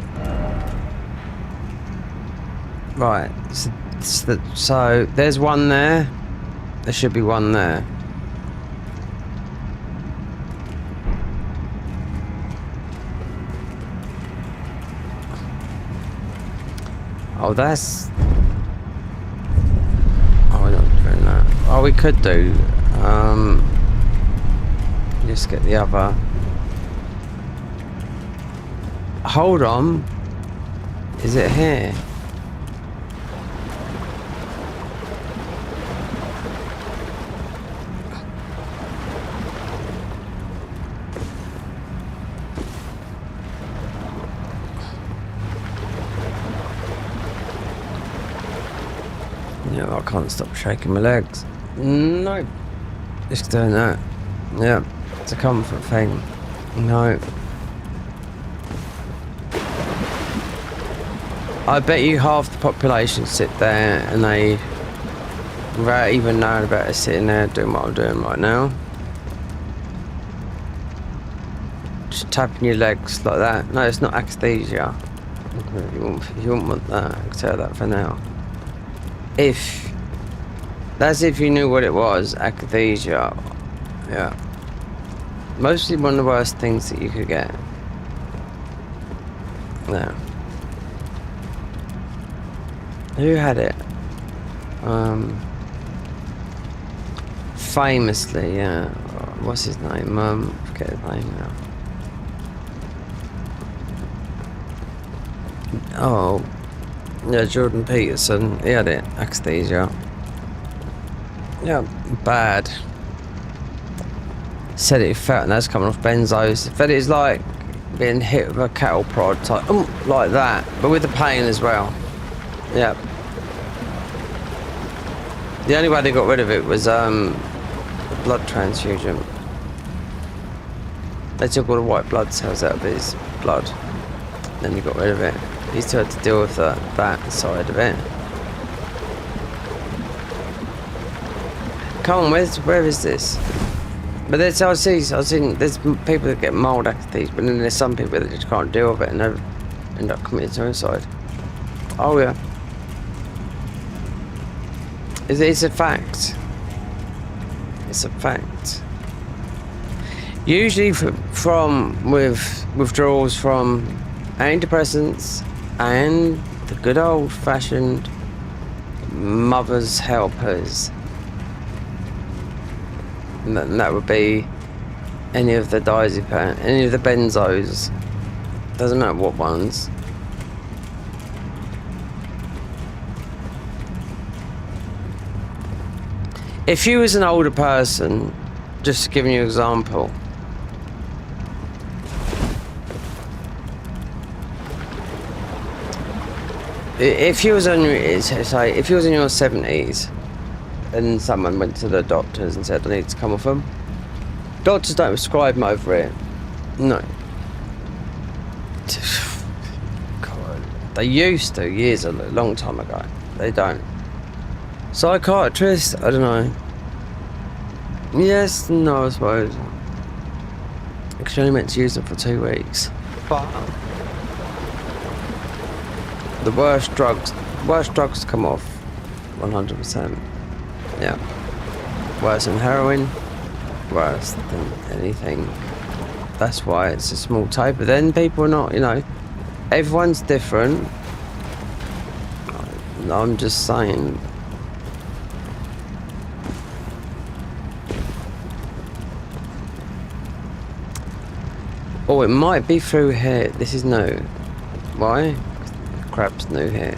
right? So there's one there. There should be one there. Oh, that's. Oh, we're not doing that. Oh, we could do. Just get the other. Hold on. Is it here? Yeah, can't stop shaking my legs. No. Just doing that. Yeah. It's a comfort thing. No. I bet you half the population sit there and they, without even knowing about it, sitting there doing what I'm doing right now. Just tapping your legs like that. No, it's not akathisia. You wouldn't want that. I can tell that for now. That's if you knew what it was, akathisia. Yeah. Mostly one of the worst things that you could get. Yeah. Who had it? Famously, yeah. What's his name? Forget his name now. Oh, yeah, Jordan Peterson. He had it. Akathisia. Yeah, bad. Said it felt, and that's coming off benzos. But it's like being hit with a cattle prod type, like that, but with the pain as well. Yeah. The only way they got rid of it was blood transfusion. They took all the white blood cells out of his blood. Then they got rid of it. He still had to deal with that side of it. Come on, where is this? But there's, I've seen there's people that get mild akathisia, but then there's some people that just can't deal with it and they end up committing suicide. Oh yeah. It's a fact. It's a fact. Usually with withdrawals from antidepressants and the good old-fashioned mother's helpers. And that would be any of the diazepam, any of the benzos. Doesn't matter what ones. If you was an older person, just giving you an example, if you was on your 70s and someone went to the doctors and said I need to come off them, doctors don't prescribe them over it. No. God, they used to a long time ago. They don't. Psychiatrists, I don't know. Yes, no, I suppose. Because you only meant to use them for 2 weeks. But the worst drugs come off 100%. Yeah. Worse than heroin, worse than anything. That's why it's a small type. But then people are not, everyone's different. I'm just saying. Oh, it might be through here. This is new. Why? Crap's new here.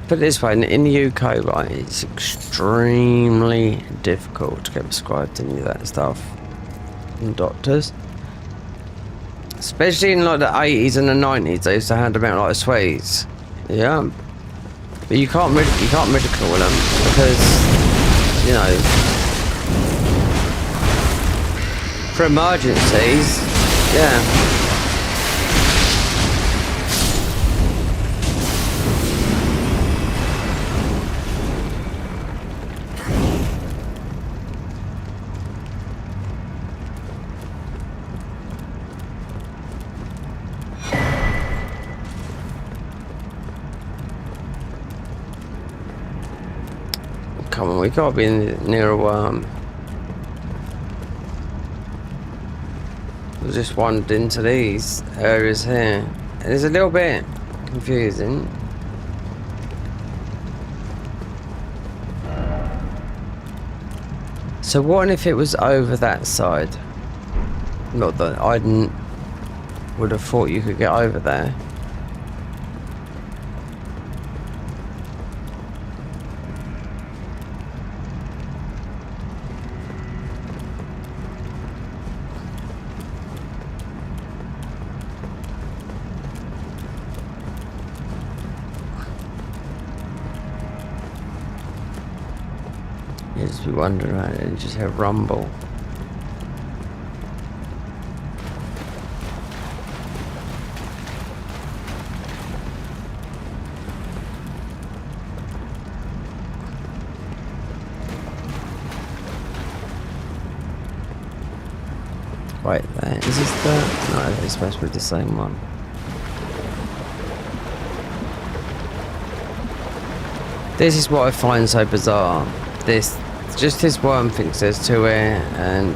Put it this way, in the UK, right, it's extremely difficult to get prescribed any of that stuff from doctors. Especially in like the 80s and the 90s, they used to hand them out like sweets. Yeah. But you can't ridicule them because, for emergencies, yeah. Come on, we gotta be near a worm. We just wandered into these areas here. And it's a little bit confusing. So what if it was over that side? Not that I would have thought you could get over there. You just be wandering around and just hear a rumble. Right there. Is this the... No, it's supposed to be the same one. This is what I find so bizarre. Just this worm thinks there's two here, and...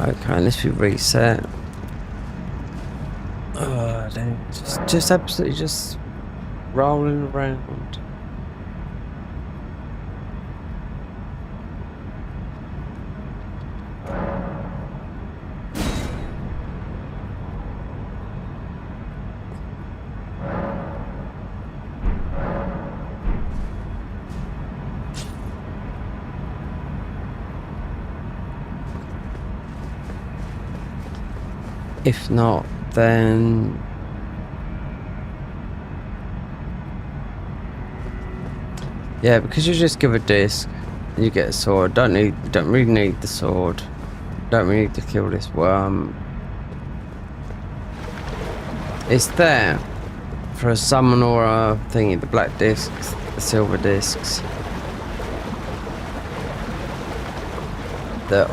Okay, unless we reset. Oh, just absolutely just rolling around. If not, then yeah, because you just give a disc, you get a sword. Don't really need the sword. Don't really need to kill this worm. It's there for a summon or a thingy. The black discs, the silver discs, the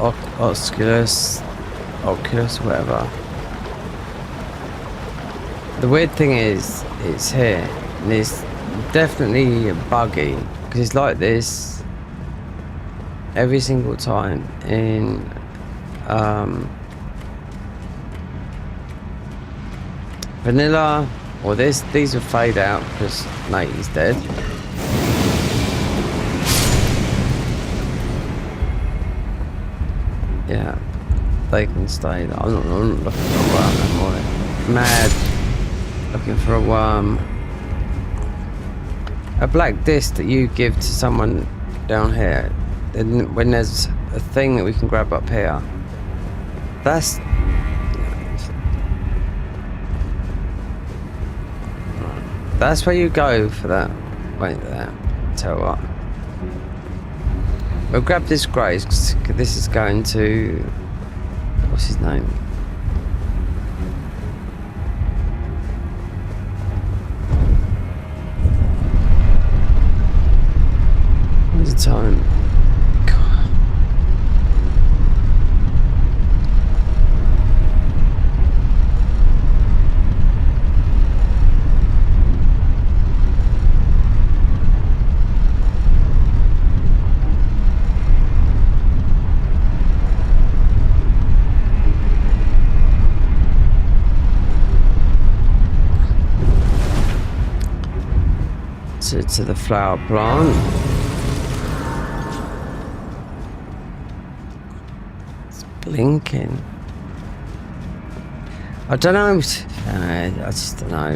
Oculus, whatever. The weird thing is, it's here, and it's definitely buggy, because it's like this every single time in vanilla, or these will fade out because Nate is dead. Yeah, they can stay. I'm not looking for a worm anymore. Mad. Looking for a worm. A black disc that you give to someone down here, and when there's a thing that we can grab up here, that's where you go for that. Wait there. Tell you what. We'll grab this grace, because this is going to... What's his name? Time. God. To the flower plant. Blinking. I don't know. I just don't know.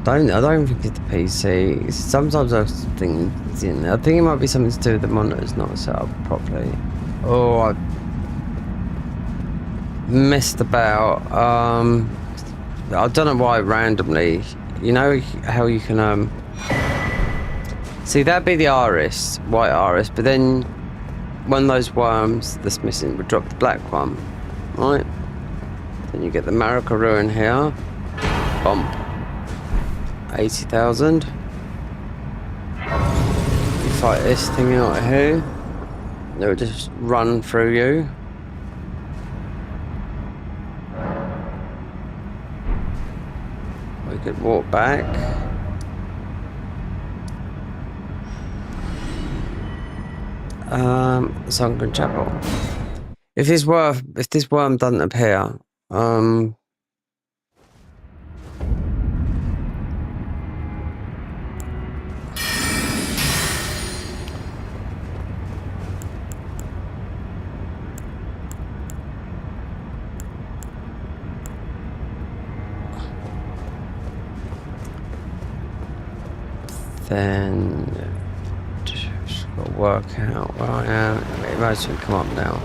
I don't think it's the PC. Sometimes I think it's in there. I think it might be something to do with the monitors not set up properly. Oh, I messed about. I don't know why randomly. You know how you can See, that'd be the iris, white iris, but then one of those worms that's missing would drop the black one, right? Then you get the Marika ruin here. Bump. 80,000. You fight this thing out here. They'll just run through you. We could walk back. Sunken Chapel. If this worm doesn't appear, then just got to work out where I am. It might as well come up now,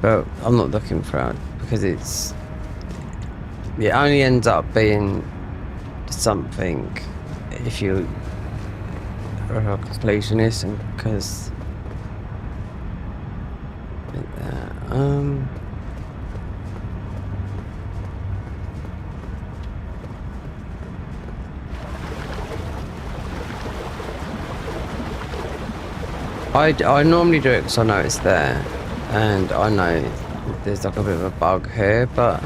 but I'm not looking for it because it only ends up being something if you are a completionist, and because I normally do it because I know it's there, and I know there's like a bit of a bug here, but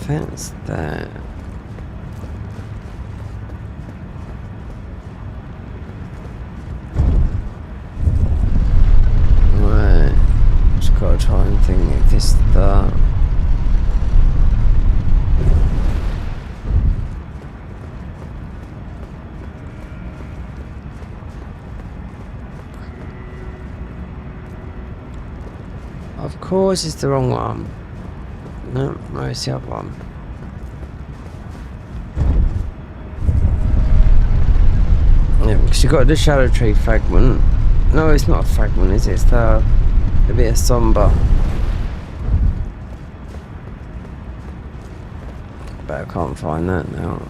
that's there. Right, just gotta try and think if this the. Of course it's the wrong one. No, it's the other one. Yeah, because you got the Shadow Tree fragment. No, it's not a fragment, is it? It's a bit of somber. But I can't find that now.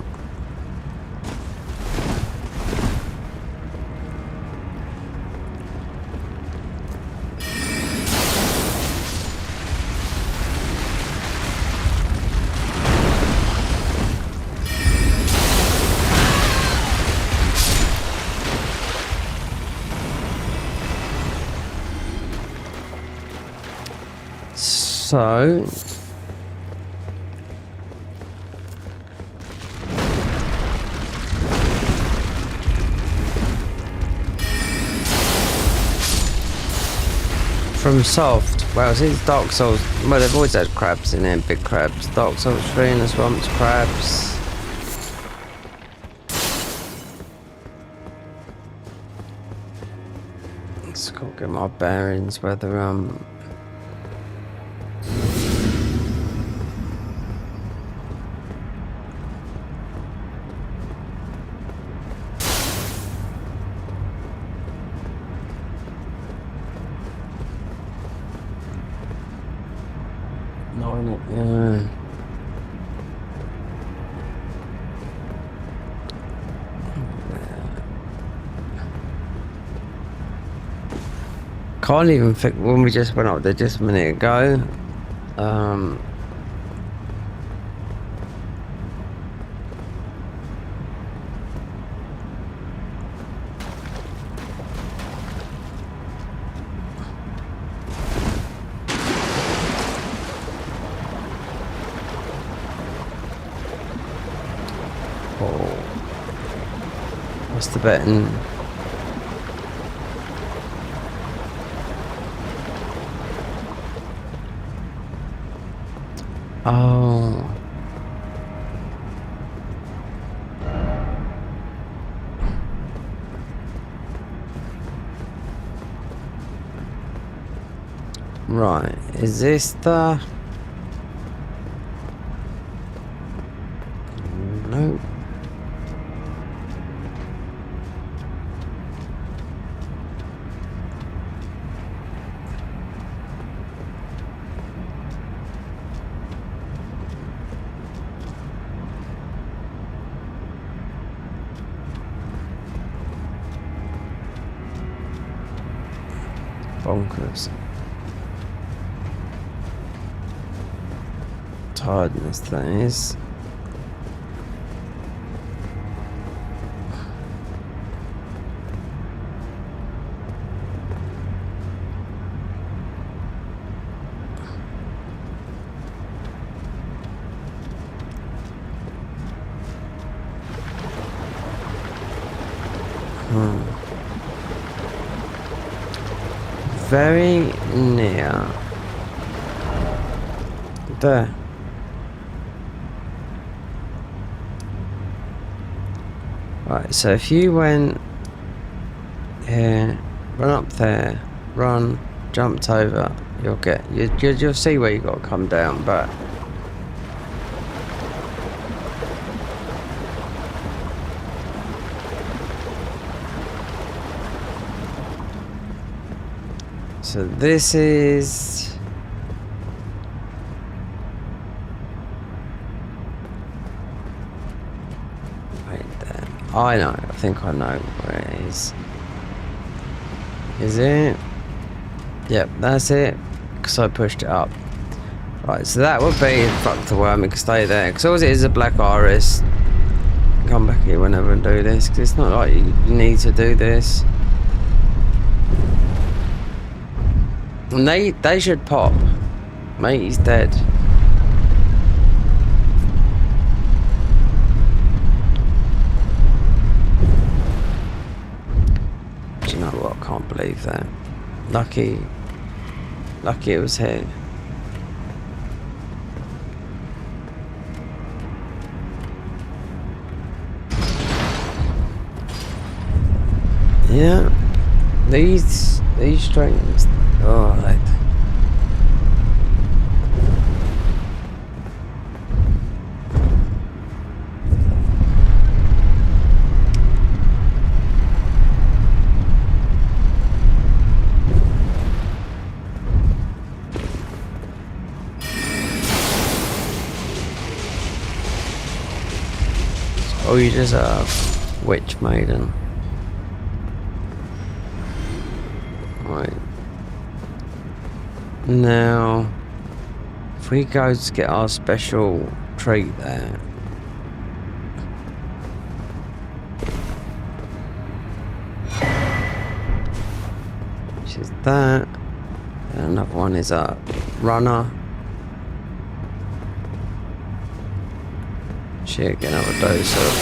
So from soft, well, since Dark Souls, well, they've always had crabs in there, big crabs. Dark Souls 3 in the swamps, crabs. Just gotta get my bearings, whether yeah. Can't even think when we just went up there just a minute ago. What's the button? Oh. Right, is this the... Nope. bonkers. Tiredness, that is. Very near. There. Right, so if you went here, run up there, run, jumped over, you'll see where you got to come down, but so this is right there. I know, I think I know where it is. Is it? Yep, that's it. Because I pushed it up. Right, so that would be fuck the worm, it can stay there. Because all it is a black iris. Come back here whenever and do this, because it's not like you need to do this. And they should pop. Mate, he's dead. Do you know what? I can't believe that. Lucky it was here. Yeah. These strings. Oh, right. Oh, you deserve Witch Maiden. Right. Now, if we go to get our special treat there. Which is that. And another one is a runner. Shit, get another dose of.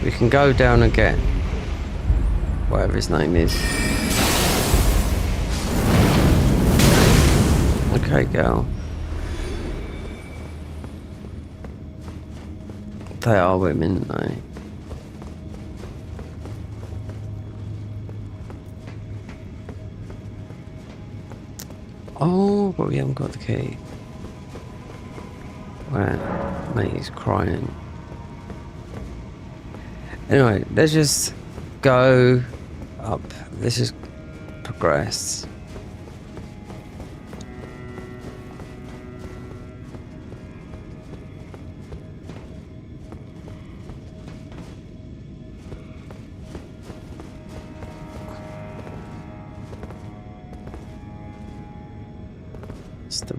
We can go down and get whatever his name is. Okay, girl. They are women, though. Oh, but we haven't got the key. Where? Mate, he's crying. Anyway, let's just go up. Let's just progress. It's the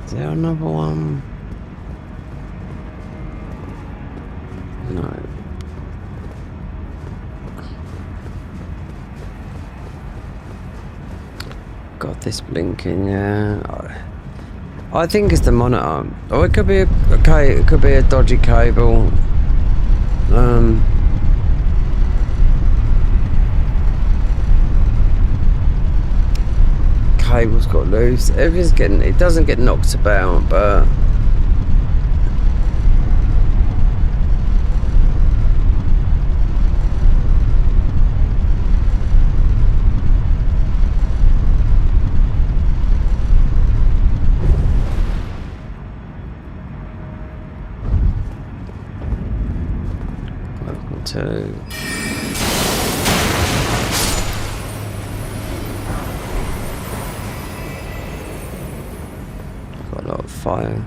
Is there another one? No. Got this blinking, yeah. I think it's the monitor. Oh, it could be it could be a dodgy cable. Cable's got loose. Everything's getting. It doesn't get knocked about, but. Welcome to. Got a lot of fire.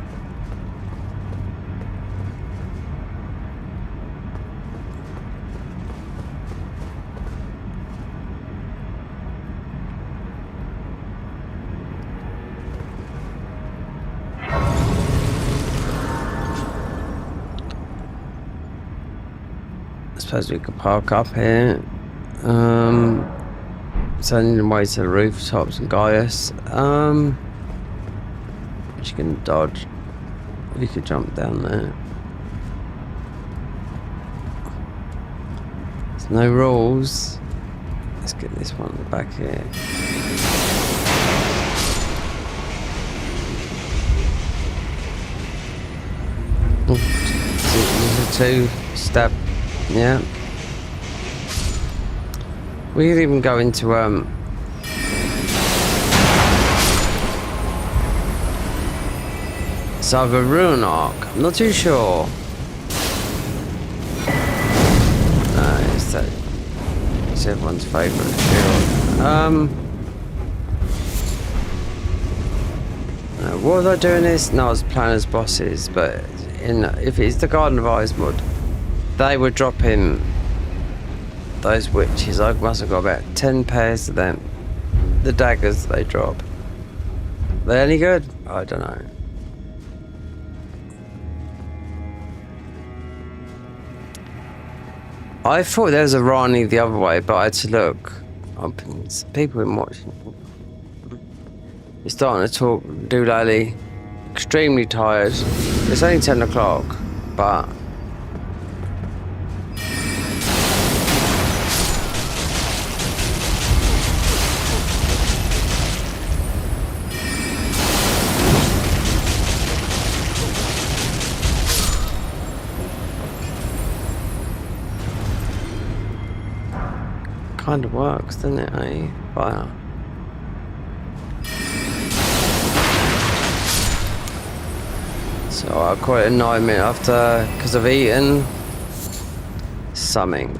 I suppose we could park up here. Sending the way to the rooftops and Gaius. Which you can dodge. We could jump down there. There's no rules. Let's get this one back here. Two step. Yeah. We could even go into it's either Ruin Arc. I'm not too sure. It's that. It's everyone's favourite field. What was I doing this? No, I was playing as bosses, but if it's the Garden of Eyes mod, they were dropping those witches. I must have got about 10 pairs of them. The daggers they drop. They any good? I don't know. I thought there was a Rani the other way, but I had to look. People have been watching. You're starting to talk doolally. Extremely tired. It's only 10 o'clock, but kind of works, doesn't it, eh? Fire. So I call it a 9 minute after, because I've eaten something.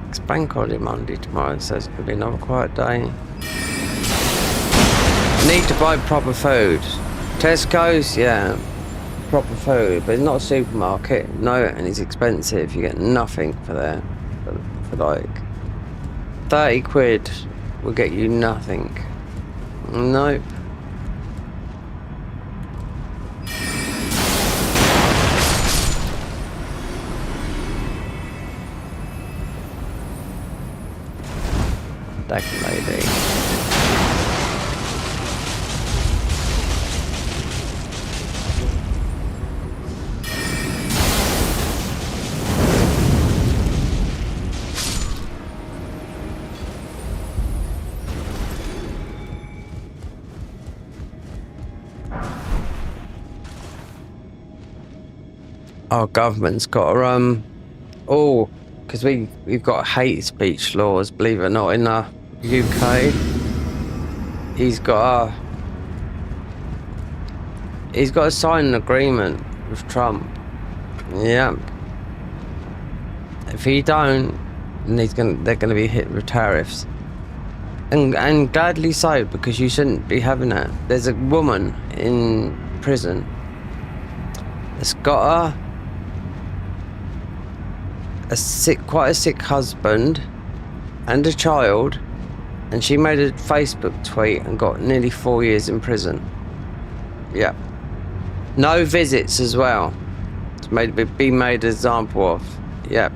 It's bank holiday Monday tomorrow, so it's going to be another quiet day. I need to buy proper food. Tesco's, yeah, proper food, but it's not a supermarket. No, and it's expensive. You get nothing for there. For like 30 quid will get you nothing. Nope. Deck lady. Our government's got because we've got hate speech laws, believe it or not, in the UK. He's got to sign an agreement with Trump. Yeah. If he don't, then they're gonna be hit with tariffs. And gladly so, because you shouldn't be having that. There's a woman in prison that's got quite a sick husband and a child, and she made a Facebook tweet and got nearly 4 years in prison. Yeah. No visits as well. It's be made an example of. Yeah.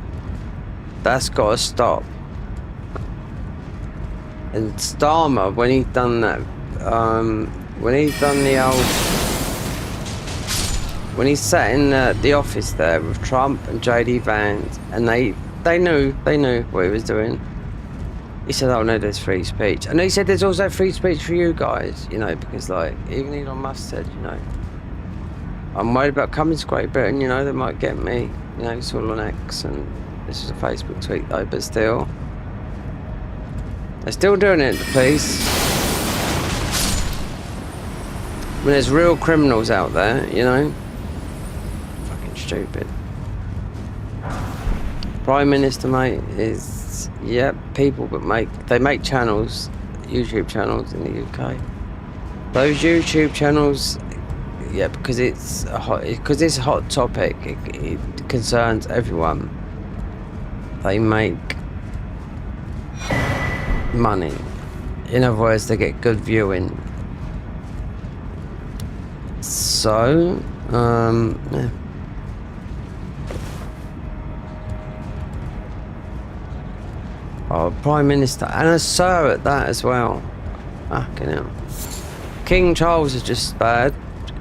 That's got to stop. And Starmer, when he done that, when he done the old, when he sat in the office there with Trump and JD Vance, and they knew what he was doing. He said, "Oh no, there's free speech," and he said, "There's also free speech for you guys," you know, because like even Elon Musk said, you know, I'm worried about coming to Great Britain, you know, they might get me, you know, it's all on X, and this is a Facebook tweet though, but still, they're still doing it, the police. When there's real criminals out there, you know. Stupid. Prime Minister, mate, is people, but they make channels, YouTube channels in the UK. Those YouTube channels, yeah, because it's a hot topic. It concerns everyone. They make money. In other words, they get good viewing. So, yeah. Oh, Prime Minister and a Sir at that as well. Fucking hell. King Charles is just bad.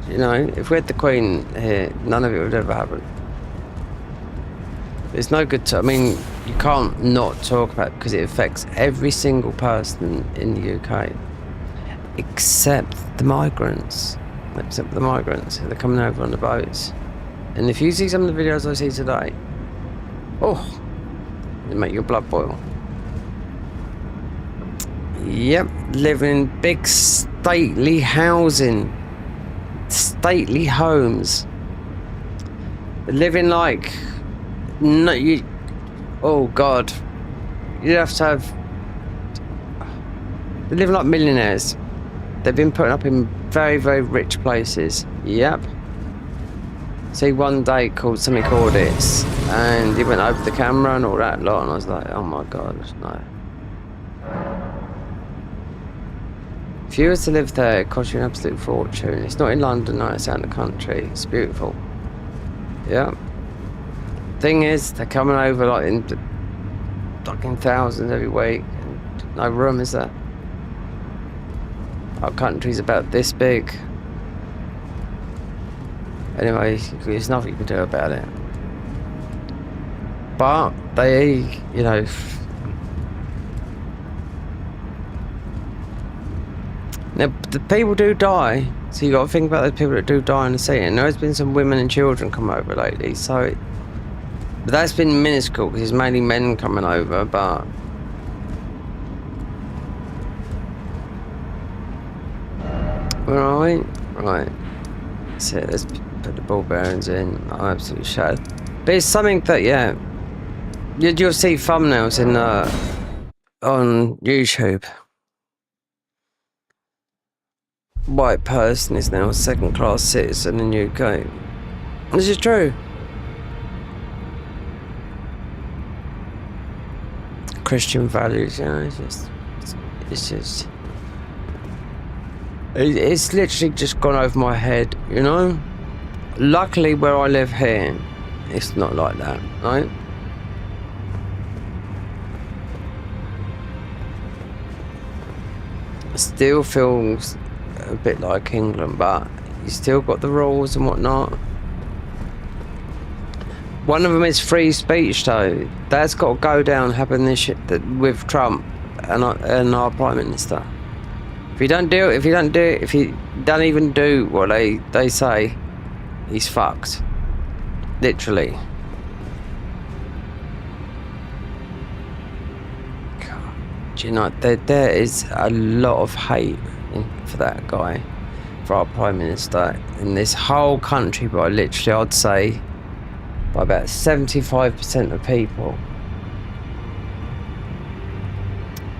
You know, if we had the Queen here, none of it would ever happen. It's no good to, I mean, you can't not talk about it because it affects every single person in the UK. Except the migrants. Except the migrants. They're coming over on the boats. And if you see some of the videos I see today, oh, it make your blood boil. Yep, living in big stately housing. Stately homes. Living like, no, you, oh God, you'd have to have, they live like millionaires. They've been put up in very, very rich places. Yep. See, one day called something called it, and he went over the camera and all that lot, and I was like, oh my God, no. If you were to live there, it costs you an absolute fortune. It's not in London, no, it's out in the country. It's beautiful. Yeah. Thing is, they're coming over like in fucking thousands every week. And no room, is there? Our country's about this big. Anyway, there's nothing you can do about it. But they, you know, now, the people do die, so you got to think about those people that do die in the sea. And there has been some women and children come over lately, so but that's been minuscule because it's mainly men coming over. But where are we? Right. That's it. Let's put the ball bearings in. I'm absolutely shattered. But it's something that, yeah, you'll see thumbnails in on YouTube. White person is now a second-class citizen in UK. This is true. Christian values, you know, it's literally just gone over my head, you know. Luckily, where I live here, it's not like that, right? Still feels a bit like England, but you still got the rules and whatnot. One of them is free speech, though. That's got to go down, happen this shit with Trump and our Prime Minister. If you don't even do what they say, he's fucked. Literally. God, do you know, there is a lot of hate for that guy, for our Prime Minister in this whole country, but literally I'd say by about 75% of people.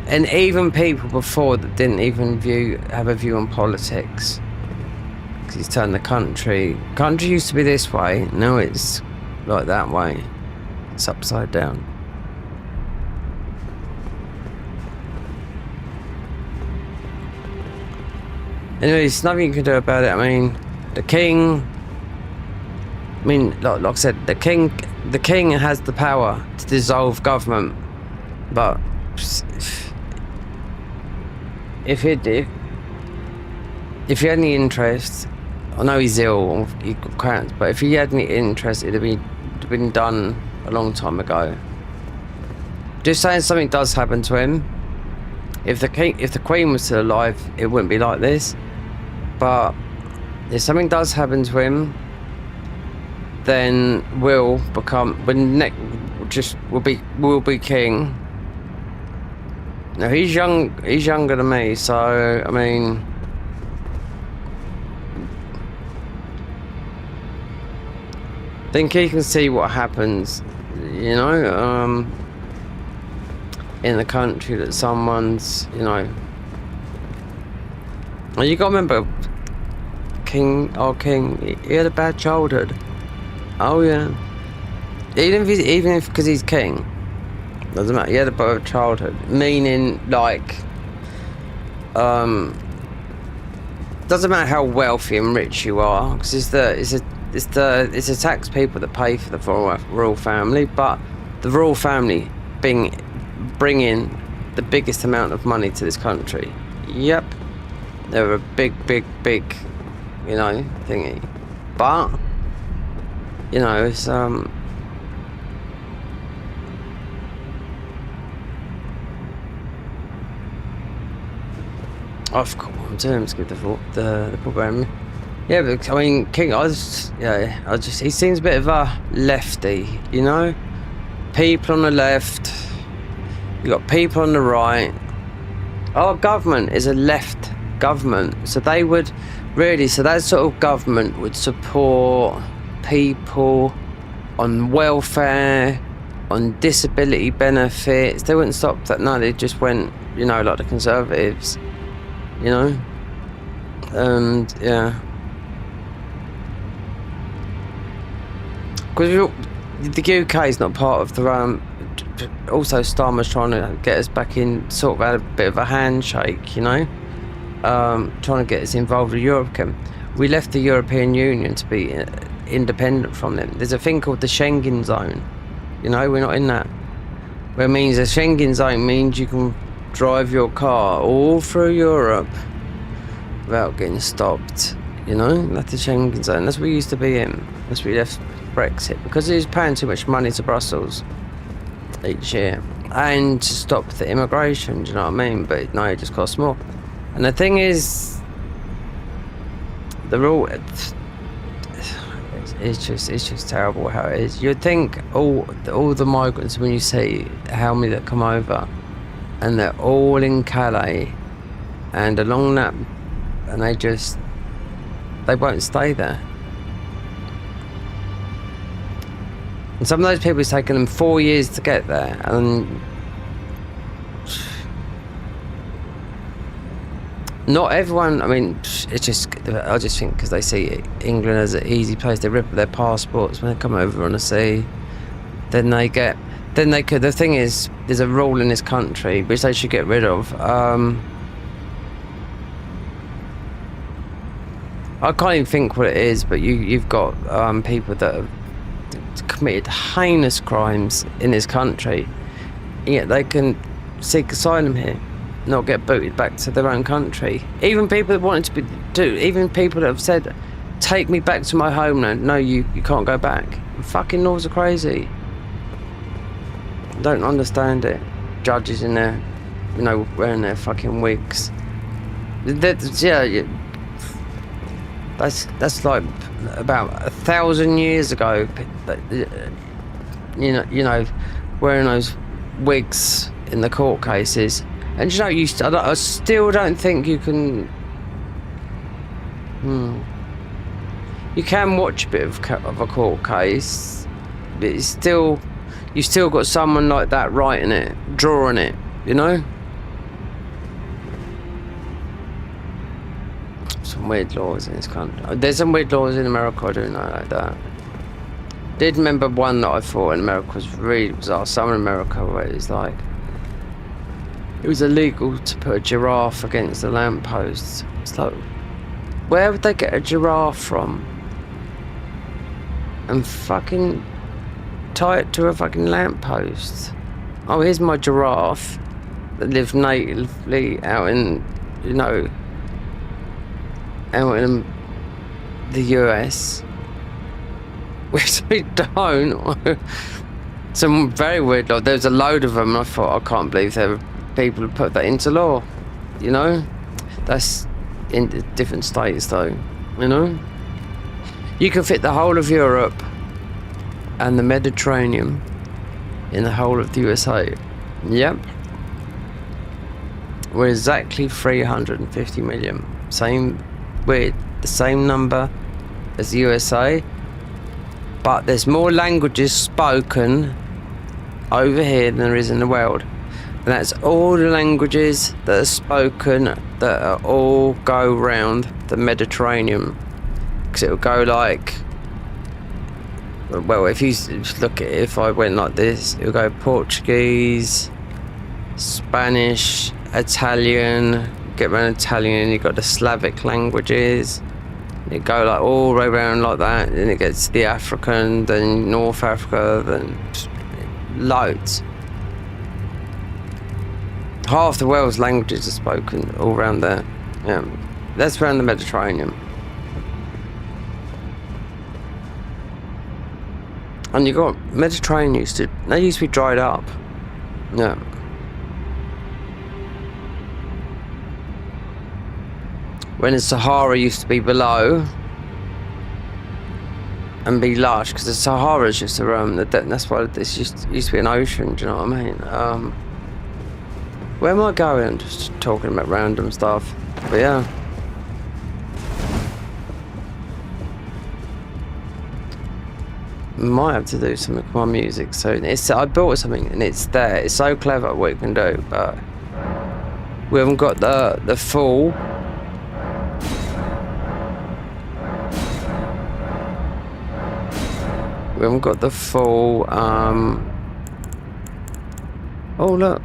And even people before that didn't even have a view on politics. Because he's turned the country used to be this way, now it's like that way. It's upside down. Anyway, there's nothing you can do about it. I mean, the king, like I said, the king has the power to dissolve government, but if he had any interest, I know he's ill, he got cramps, but if he had any interest, it'd have been done a long time ago. Just saying, something does happen to him. If the Queen was still alive, it wouldn't be like this. But if something does happen to him, then will be king. Now he's younger than me, so I mean, I think he can see what happens, you know, in the country, that someone's, you know, Well, you gotta remember, our king, he had a bad childhood. Oh yeah. Even if because he's king, doesn't matter. He had a bad childhood, meaning like, doesn't matter how wealthy and rich you are, because it's the tax people that pay for the royal family, but the royal family bringing the biggest amount of money to this country. Yep, they're a big, you know, thingy. But you know, it's Of course, I'm doing to give the program. Yeah, but I mean, King, he seems a bit of a lefty, you know? People on the left, you got people on the right. Our government is a left government, so they would really, so that sort of government would support people on welfare, on disability benefits. They wouldn't stop that, no, they just went, you know, like the Conservatives. You know, and yeah, because the UK is not part of the also Starmer's trying to get us back in, sort of had a bit of a handshake, you know, trying to get us involved with Europe. We left the European Union to be independent from them. There's a thing called the Schengen zone, you know, we're not in that. Where it means the Schengen zone means you can drive your car all through Europe without getting stopped, you know. That's the Schengen zone. That's what we used to be in. That's what we left Brexit, because it was paying too much money to Brussels each year, and to stop the immigration, do you know what I mean? But no, it just costs more. And the thing is, the rule, it's just terrible how it is. You'd think all the migrants, when you see how many that come over, and they're all in Calais and along that, and they won't stay there. And some of those people, it's taken them 4 years to get there, and not everyone, I mean, it's just, I just think because they see England as an easy place, they rip up their passports when they come over on the sea, the thing is, there's a rule in this country which they should get rid of. I can't even think what it is, but you've got people that have committed heinous crimes in this country, yet they can seek asylum here, not get booted back to their own country. Even people that wanted even people that have said, take me back to my homeland. No, you can't go back. Fucking laws are crazy. Don't understand it. Judges in there, you know, wearing their fucking wigs. That's like about 1,000 years ago. You know, wearing those wigs in the court cases. And you know, I still don't think you can. You can watch a bit of a court case, but it's still. You still got someone like that writing it, drawing it, you know? Some weird laws in this country. There's some weird laws in America, I do know like that. Did remember one that I thought in America was really bizarre. Some in America where it's like, it was illegal to put a giraffe against the lampposts. It's like, where would they get a giraffe from? And fucking tie it to a fucking lamppost. Oh, here's my giraffe that lives natively out in, you know, out in the US, which they don't. Some very weird law. There's a load of them, and I thought, I can't believe there were people who put that into law, you know. That's in different states though, you know. You can fit the whole of Europe and the Mediterranean in the whole of the USA. Yep. We're exactly 350 million. We're the same number as the USA, but there's more languages spoken over here than there is in the world. that's all the languages that are spoken that are all go round the Mediterranean. Because it'll go like, well, if you look at it, if I went like this, it'll go Portuguese, Spanish, Italian, get around Italian, and you've got the Slavic languages. You go like all the way around like that, then it gets the African, then North Africa, then loads. Half the world's languages are spoken all around there. Yeah, that's around the Mediterranean. And you got Mediterranean used to be dried up. Yeah. When the Sahara used to be below and be lush, because the Sahara is just that's why this used to be an ocean. Do you know what I mean? Where am I going? Just talking about random stuff. But yeah. Might have to do something with my music soon. I bought something and it's there. It's so clever what it can do, but we haven't got the full. We haven't got the full. Oh look.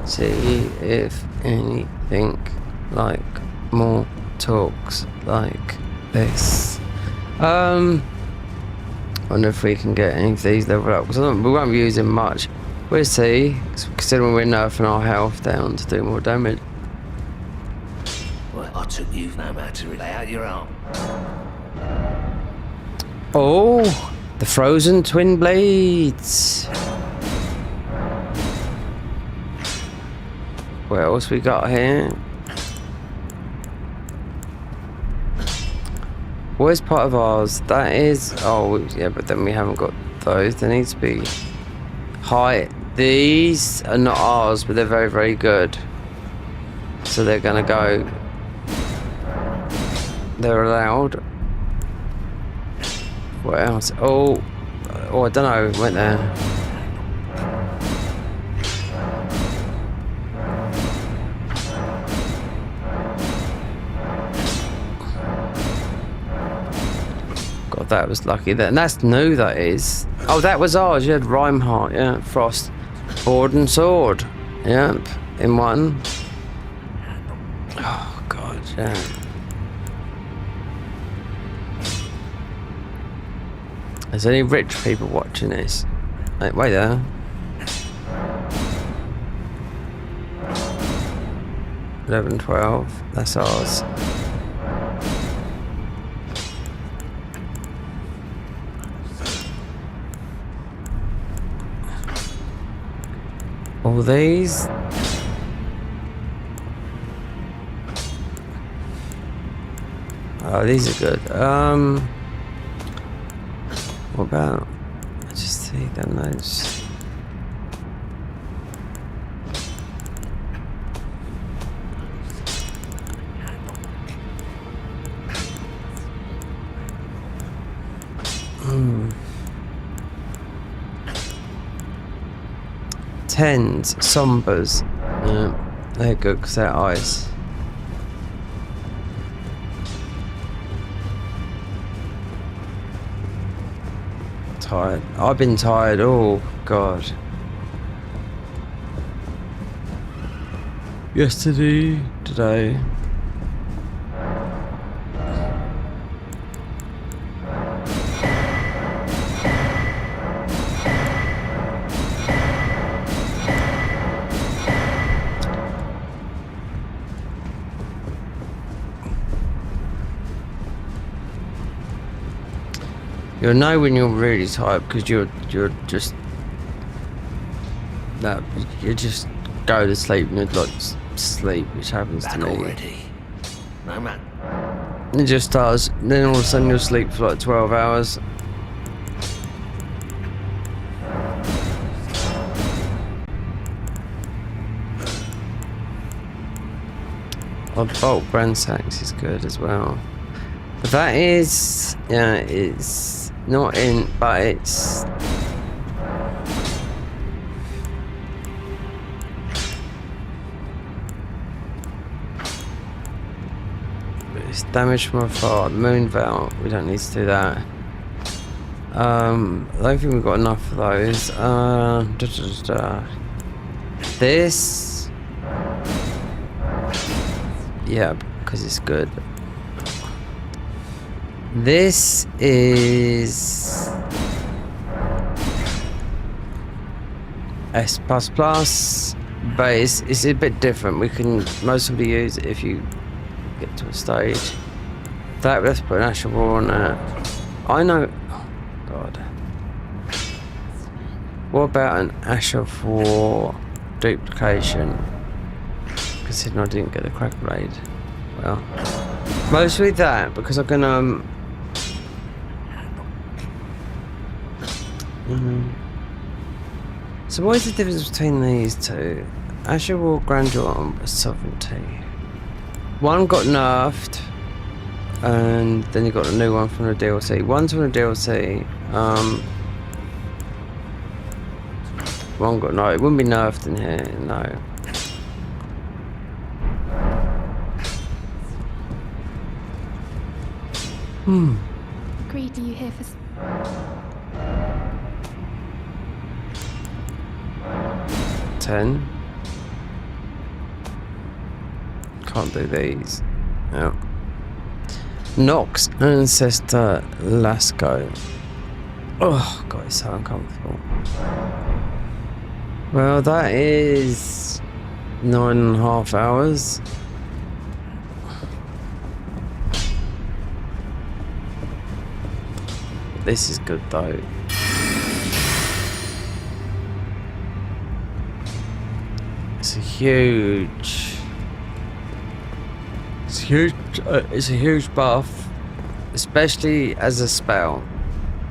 See if anything like more talks like this. Wonder if we can get any of these leveled up, because we won't be using much. We'll see, considering we're nerfing our health down to do more damage. Well, I took you no matter to lay out your arm. Oh, the frozen twin blades. What else we got here? What is part of ours? That is... Oh, yeah, but then we haven't got those. There needs to be... Height. These are not ours, but they're very, very good. So they're gonna go... They're allowed. What else? Oh, I don't know. Went there. That was lucky. And that's new, that is. Oh, that was ours. You had Reinhardt, yeah. Frost. Board and sword. Yep. In one. Oh, God, yeah. Is there any rich people watching this? Wait there. $11, $12. That's ours. All these. Oh, these are good. What about? Let's just see them those. Tens, sombers. Yeah, they're good because they're ice. Tired. I've been tired. Oh God. Yesterday, today. You'll know when you're really tired because you're just that you just go to sleep and you'd like sleep, which happens Back to me. already. No man. It just does. Then all of a sudden you'll sleep for like 12 hours. Oh, the bolt Gransax is good as well. But that is, yeah, it's not in, but it's... It's damage from afar. Moon Veil, we don't need to do that. I don't think we've got enough of those. This... Yeah, because it's good. This is... S++, but it's a bit different. We can mostly use it if you get to a stage. That, let's put an Asher War on that. I know... Oh, God. What about an Asher for duplication? Considering I didn't get the crack blade. Well, mostly that, because I'm gonna... So what is the difference between these two? Asher War, Grandeur, and Sovereignty. One got nerfed, and then you got a new one from the DLC. One's from the DLC. One got no. It wouldn't be nerfed in here. No. Greed, are you here for... 10. Can't do these. No. Nox Ancestor Lasco. Oh god, it's so uncomfortable. Well, that is 9.5 hours. This is good though. It's a huge. It's huge. It's a huge buff, especially as a spell.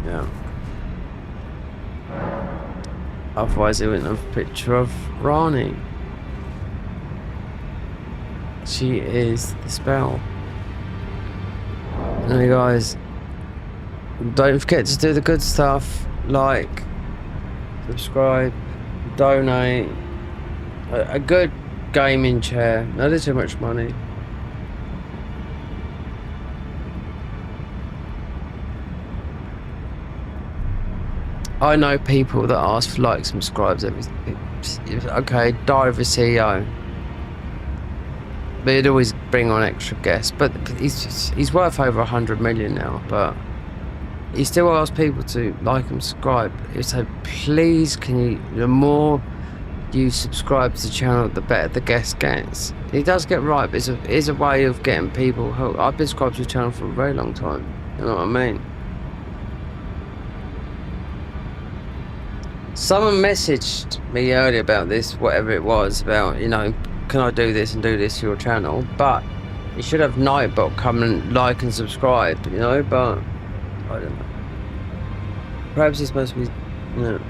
Yeah. Otherwise, it wouldn't have a picture of Rani. She is the spell. Anyway, guys, don't forget to do the good stuff, like, subscribe, donate, a good gaming chair, not too much money. I know people that ask for likes and subscribes okay, die of a CEO. But he'd always bring on extra guests, but he's worth over 100 million now, but he still asks people to like and subscribe. He said, please, can you, the more you subscribe to the channel, the better the guest gets. He does get right, but it is a way of getting people hooked. I've been subscribed to the channel for a very long time, you know what I mean? Someone messaged me earlier about this, whatever it was, about, you know, can I do this and do this for your channel? But you should have Nightbot come and like and subscribe, you know, but I don't know. Perhaps it's supposed to be, you know,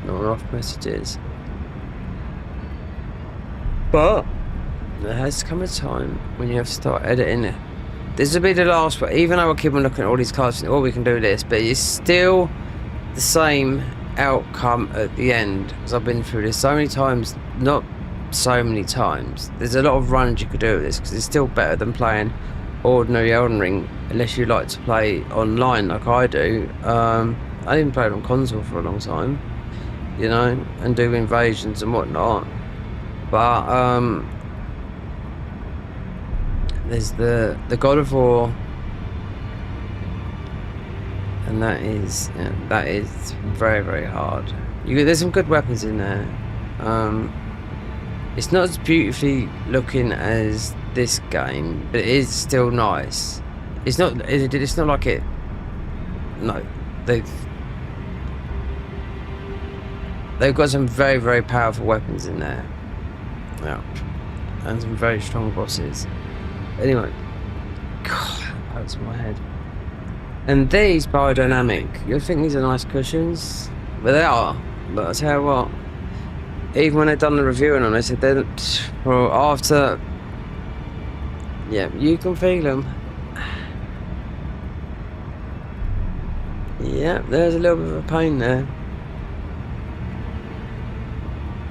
not off messages. But there has come a time when you have to start editing it. This will be the last one, even though I keep on looking at all these cards and, oh, we can do this, but it's still the same outcome at the end, because I've been through this so many times. Not so many times. There's a lot of runs you could do with this, because it's still better than playing ordinary Elden Ring, unless you like to play online like I do. I didn't play it on console for a long time, you know, and do invasions and whatnot. But there's the God of War, and that is very, very hard. There's some good weapons in there. It's not as beautifully looking as this game, but it is still nice. It's not like it. No, they've got some very, very powerful weapons in there. Yeah, and some very strong bosses. Anyway, God, that hurts my head. And these biodynamic, you'd think these are nice cushions, but they are. But I tell you what, even when they've done the reviewing on it, they said after Yeah, you can feel them. Yeah, there's a little bit of a pain there.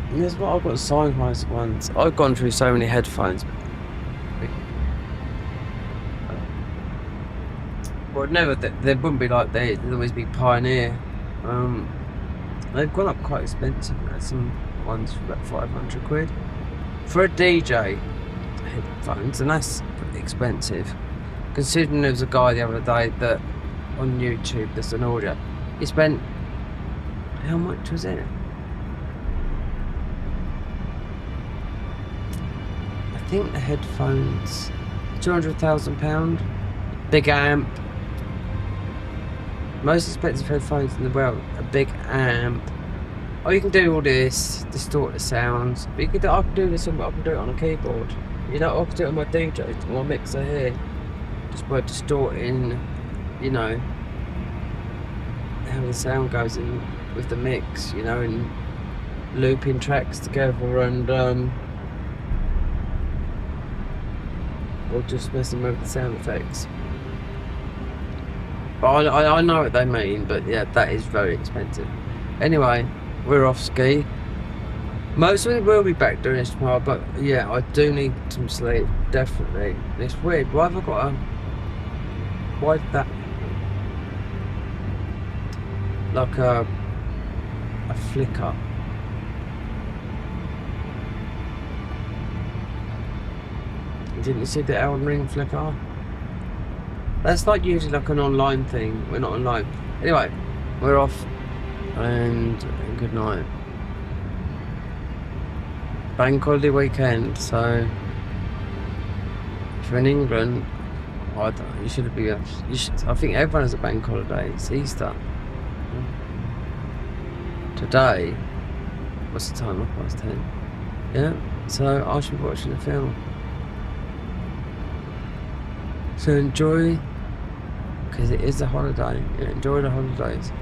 And here's what I've got sideways ones. I've gone through so many headphones. Well, never. They wouldn't be like they. They'd always be Pioneer. They've gone up quite expensive. There's some ones for about 500 quid for a DJ headphones, and that's pretty expensive. Considering there was a guy the other day that on YouTube that's an audio. He spent, how much was it? I think the headphones, £200,000, big amp. Most expensive headphones in the world, a big amp. Oh, you can do all this, distort the sounds. But you can do, I can do this on, I can do it on a keyboard. You know, I can do it on my DJ, my mixer here. Just by distorting, you know, how the sound goes in with the mix, you know, and looping tracks together, and or just messing with the sound effects. But I know what they mean, but yeah, that is very expensive. Anyway, we're off ski. Most of it will be back doing this tomorrow, but yeah, I do need some sleep, definitely. It's weird, why have I got a... Why that? Like a flicker. Didn't you see the Elden Ring flicker? That's like usually like an online thing. We're not online. Anyway, we're off, and good night. Bank holiday weekend, so if you're in England, I don't, you should be. You should. I think everyone has a bank holiday. It's Easter. Today, what's the time? 10:30. Yeah. So I should be watching the film. So enjoy, because it is a holiday. Yeah, enjoy the holidays.